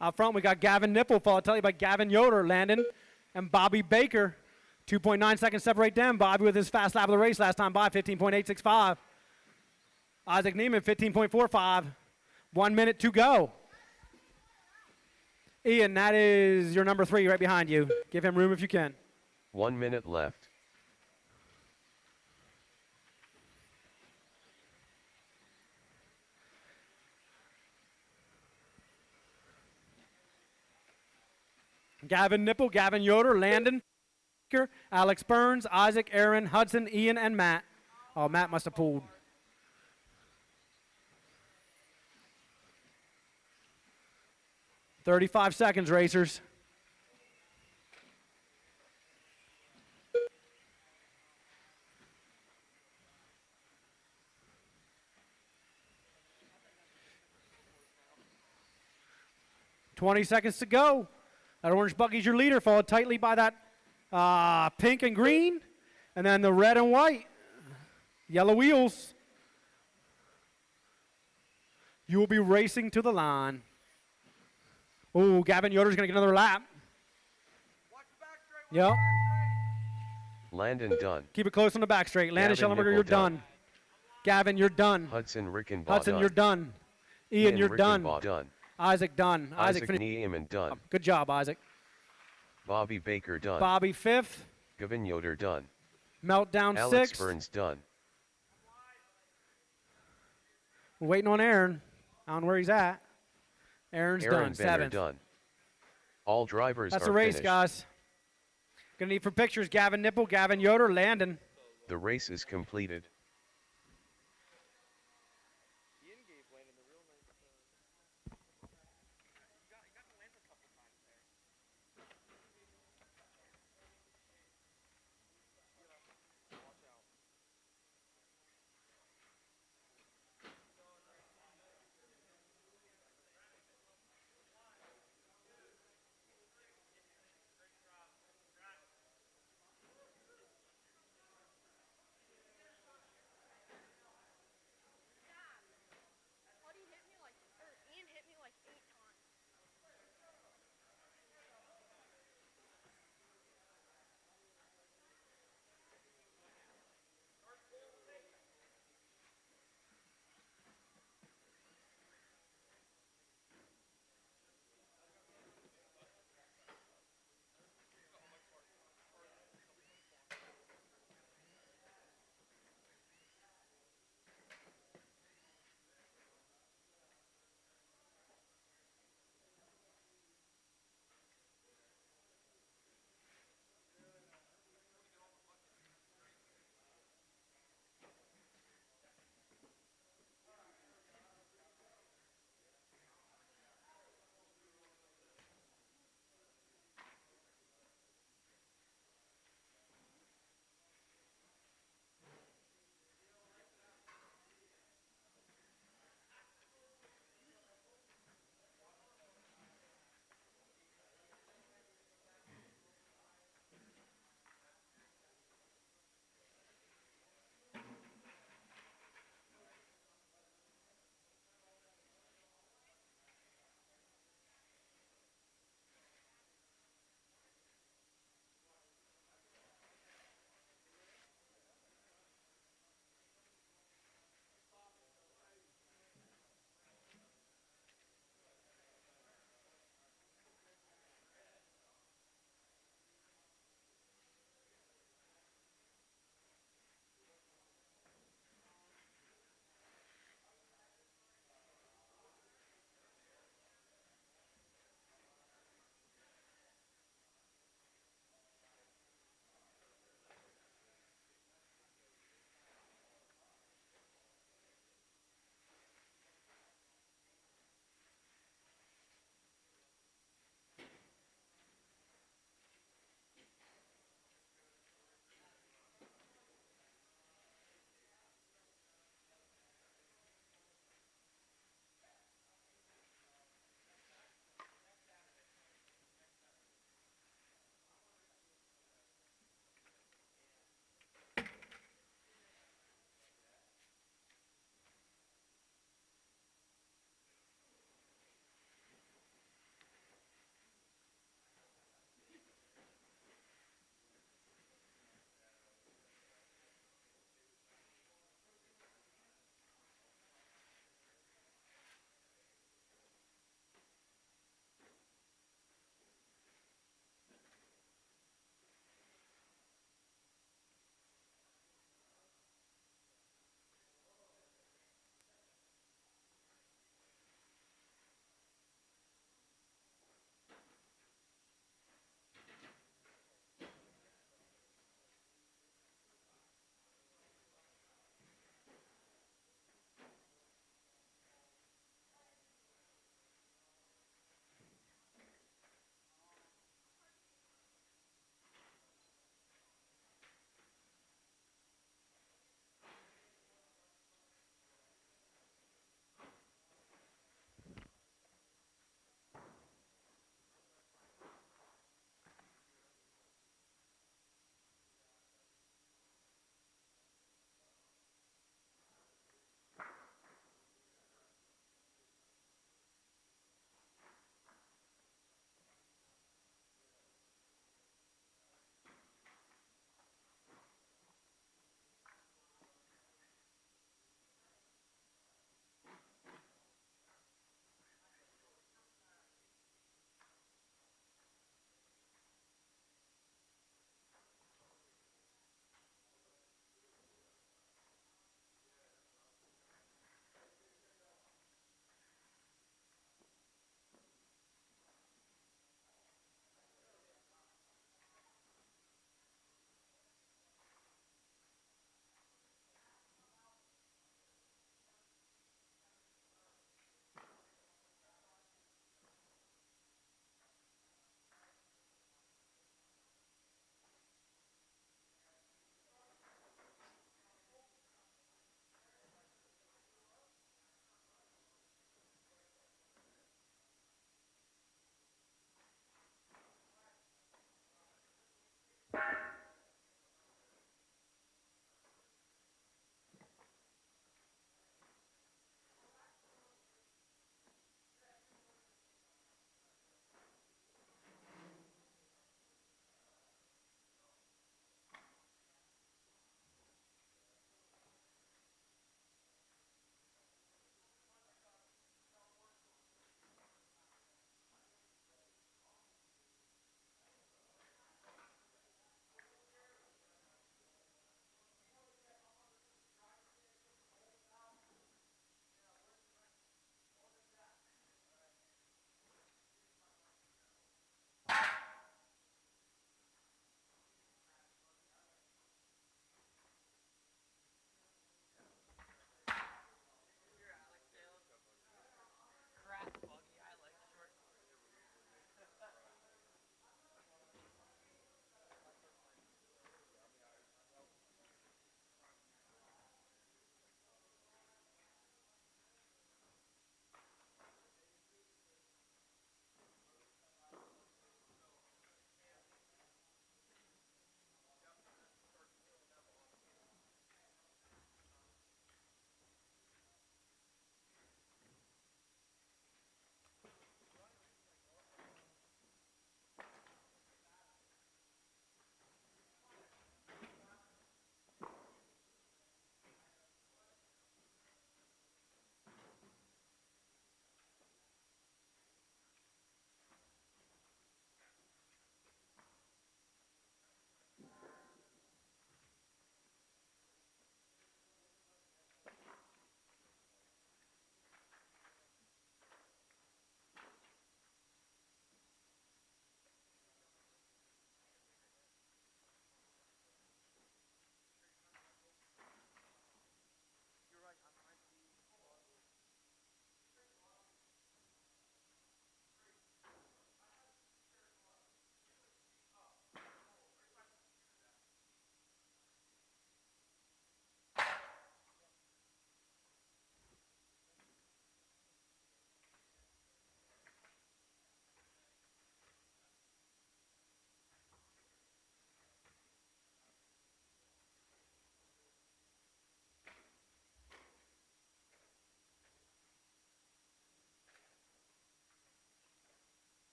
Out front, we got Gavin Nipple, followed tell you by Gavin Yoder, Landon, and Bobby Baker. 2.9 seconds separate them. Bobby with his fast lap of the race last time by, 15.865. Isaac Neiman, 15.45. 1 minute to go. Ian, that is your number 3 right behind you. Give him room if you can. 1 minute left. Gavin Nipple, Gavin Yoder, Landon, Alex Burns, Isaac, Aaron, Hudson, Ian, and Matt. Oh, Matt must have pulled. "35 seconds, racers. "20 seconds to go. That orange buggy's your leader, followed tightly by that pink and green, and then the red and white. Yellow wheels. You will be racing to the line. Oh, Gavin Yoder's going to get another lap. Yep. Landon done. Keep it close on the back straight. Landon Gavin Schellenberger, Nipple you're done. Gavin, you're done. Hudson Rickenbaugh Hudson, done. you're done. Ian, you're done. Rickenbaugh done. Isaac, done. Isaac finished. Niemann done. Good job, Isaac. Bobby Baker done. Bobby, 5th. Gavin Yoder done. Meltdown, Alex 6th. Burns done. We're waiting on Aaron. I don't know where he's at. Aaron's Aaron done. Benner 7th. done. All drivers That's are the race, finished. guys. Gonna need for pictures Gavin Nipple, Gavin Yoder, Landon. The race is completed.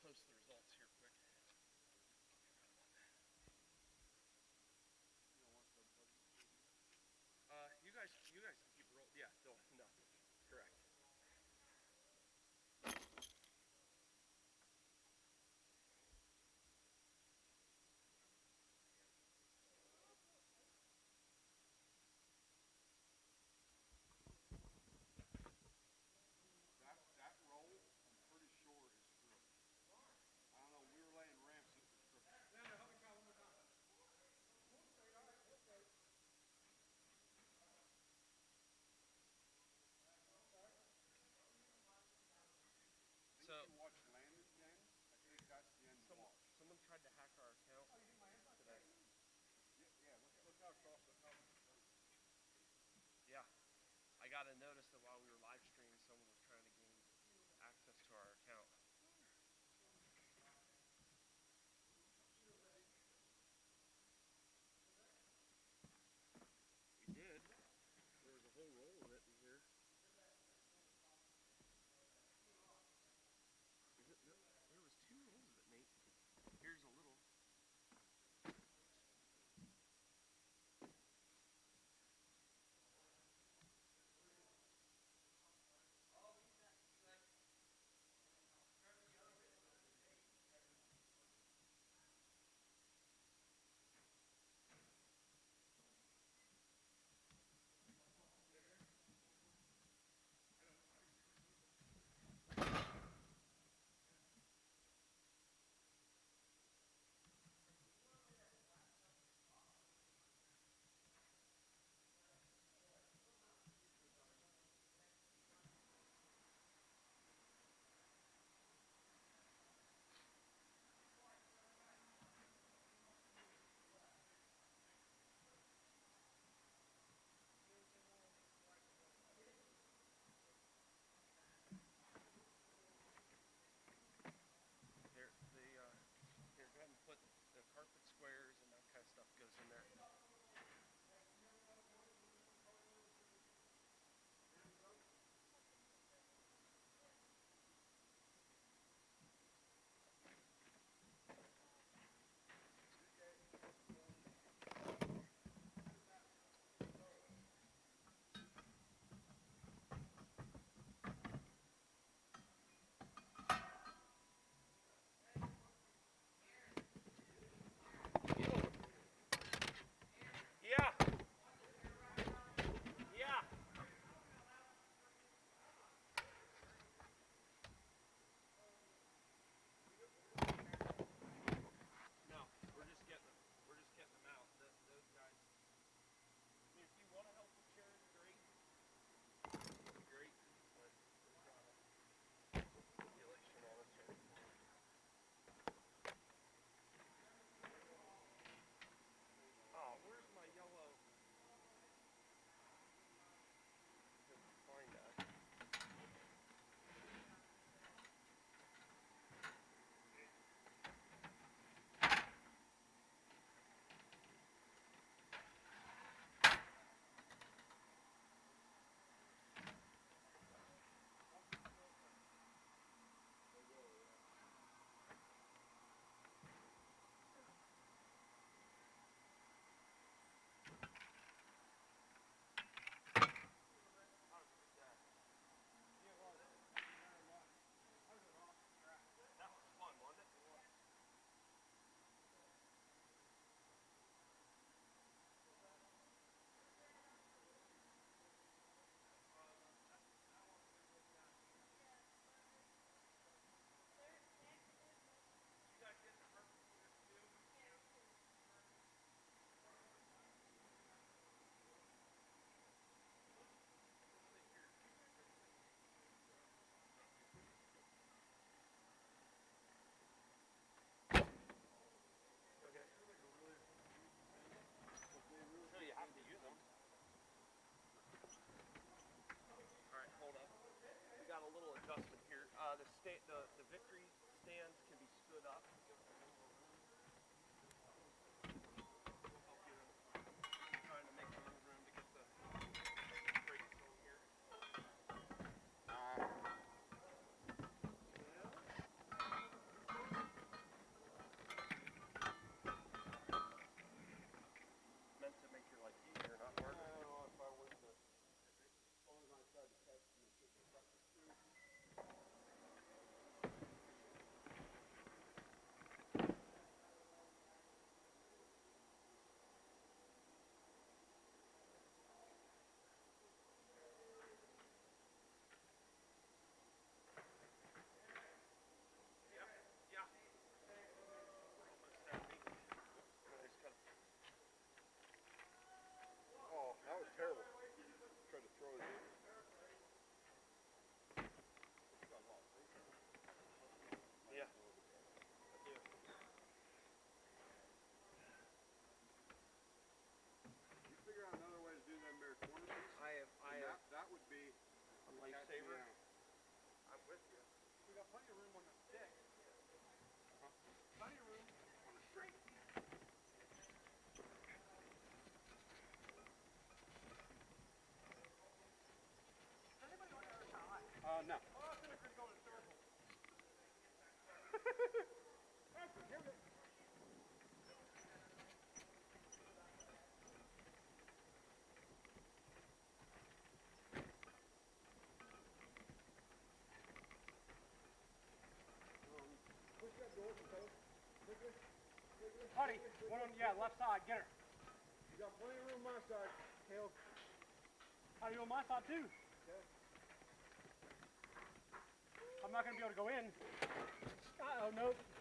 post the results here quick. You guys can keep roll. Yeah, don't. No, correct. That roll, I'm pretty sure is through. I don't know. We were laying ramps. It was crooked. No, help me count one more time. So You watch Landon, Dan? I think that's the end watch. someone tried to hack our account today. Yeah, look how across the top. Yeah, I got a notice that while we were live streaming, someone was trying to gain access to our account. We did. There was a whole roll of it in here. Is it? No, there was 2 rolls of it, Nate. Here's a little. Honey, one on, yeah, left side, get her. You got plenty of room on my side, Caleb. Honey, you on my side too. Okay. I'm not gonna be able to go in. Uh-oh, nope.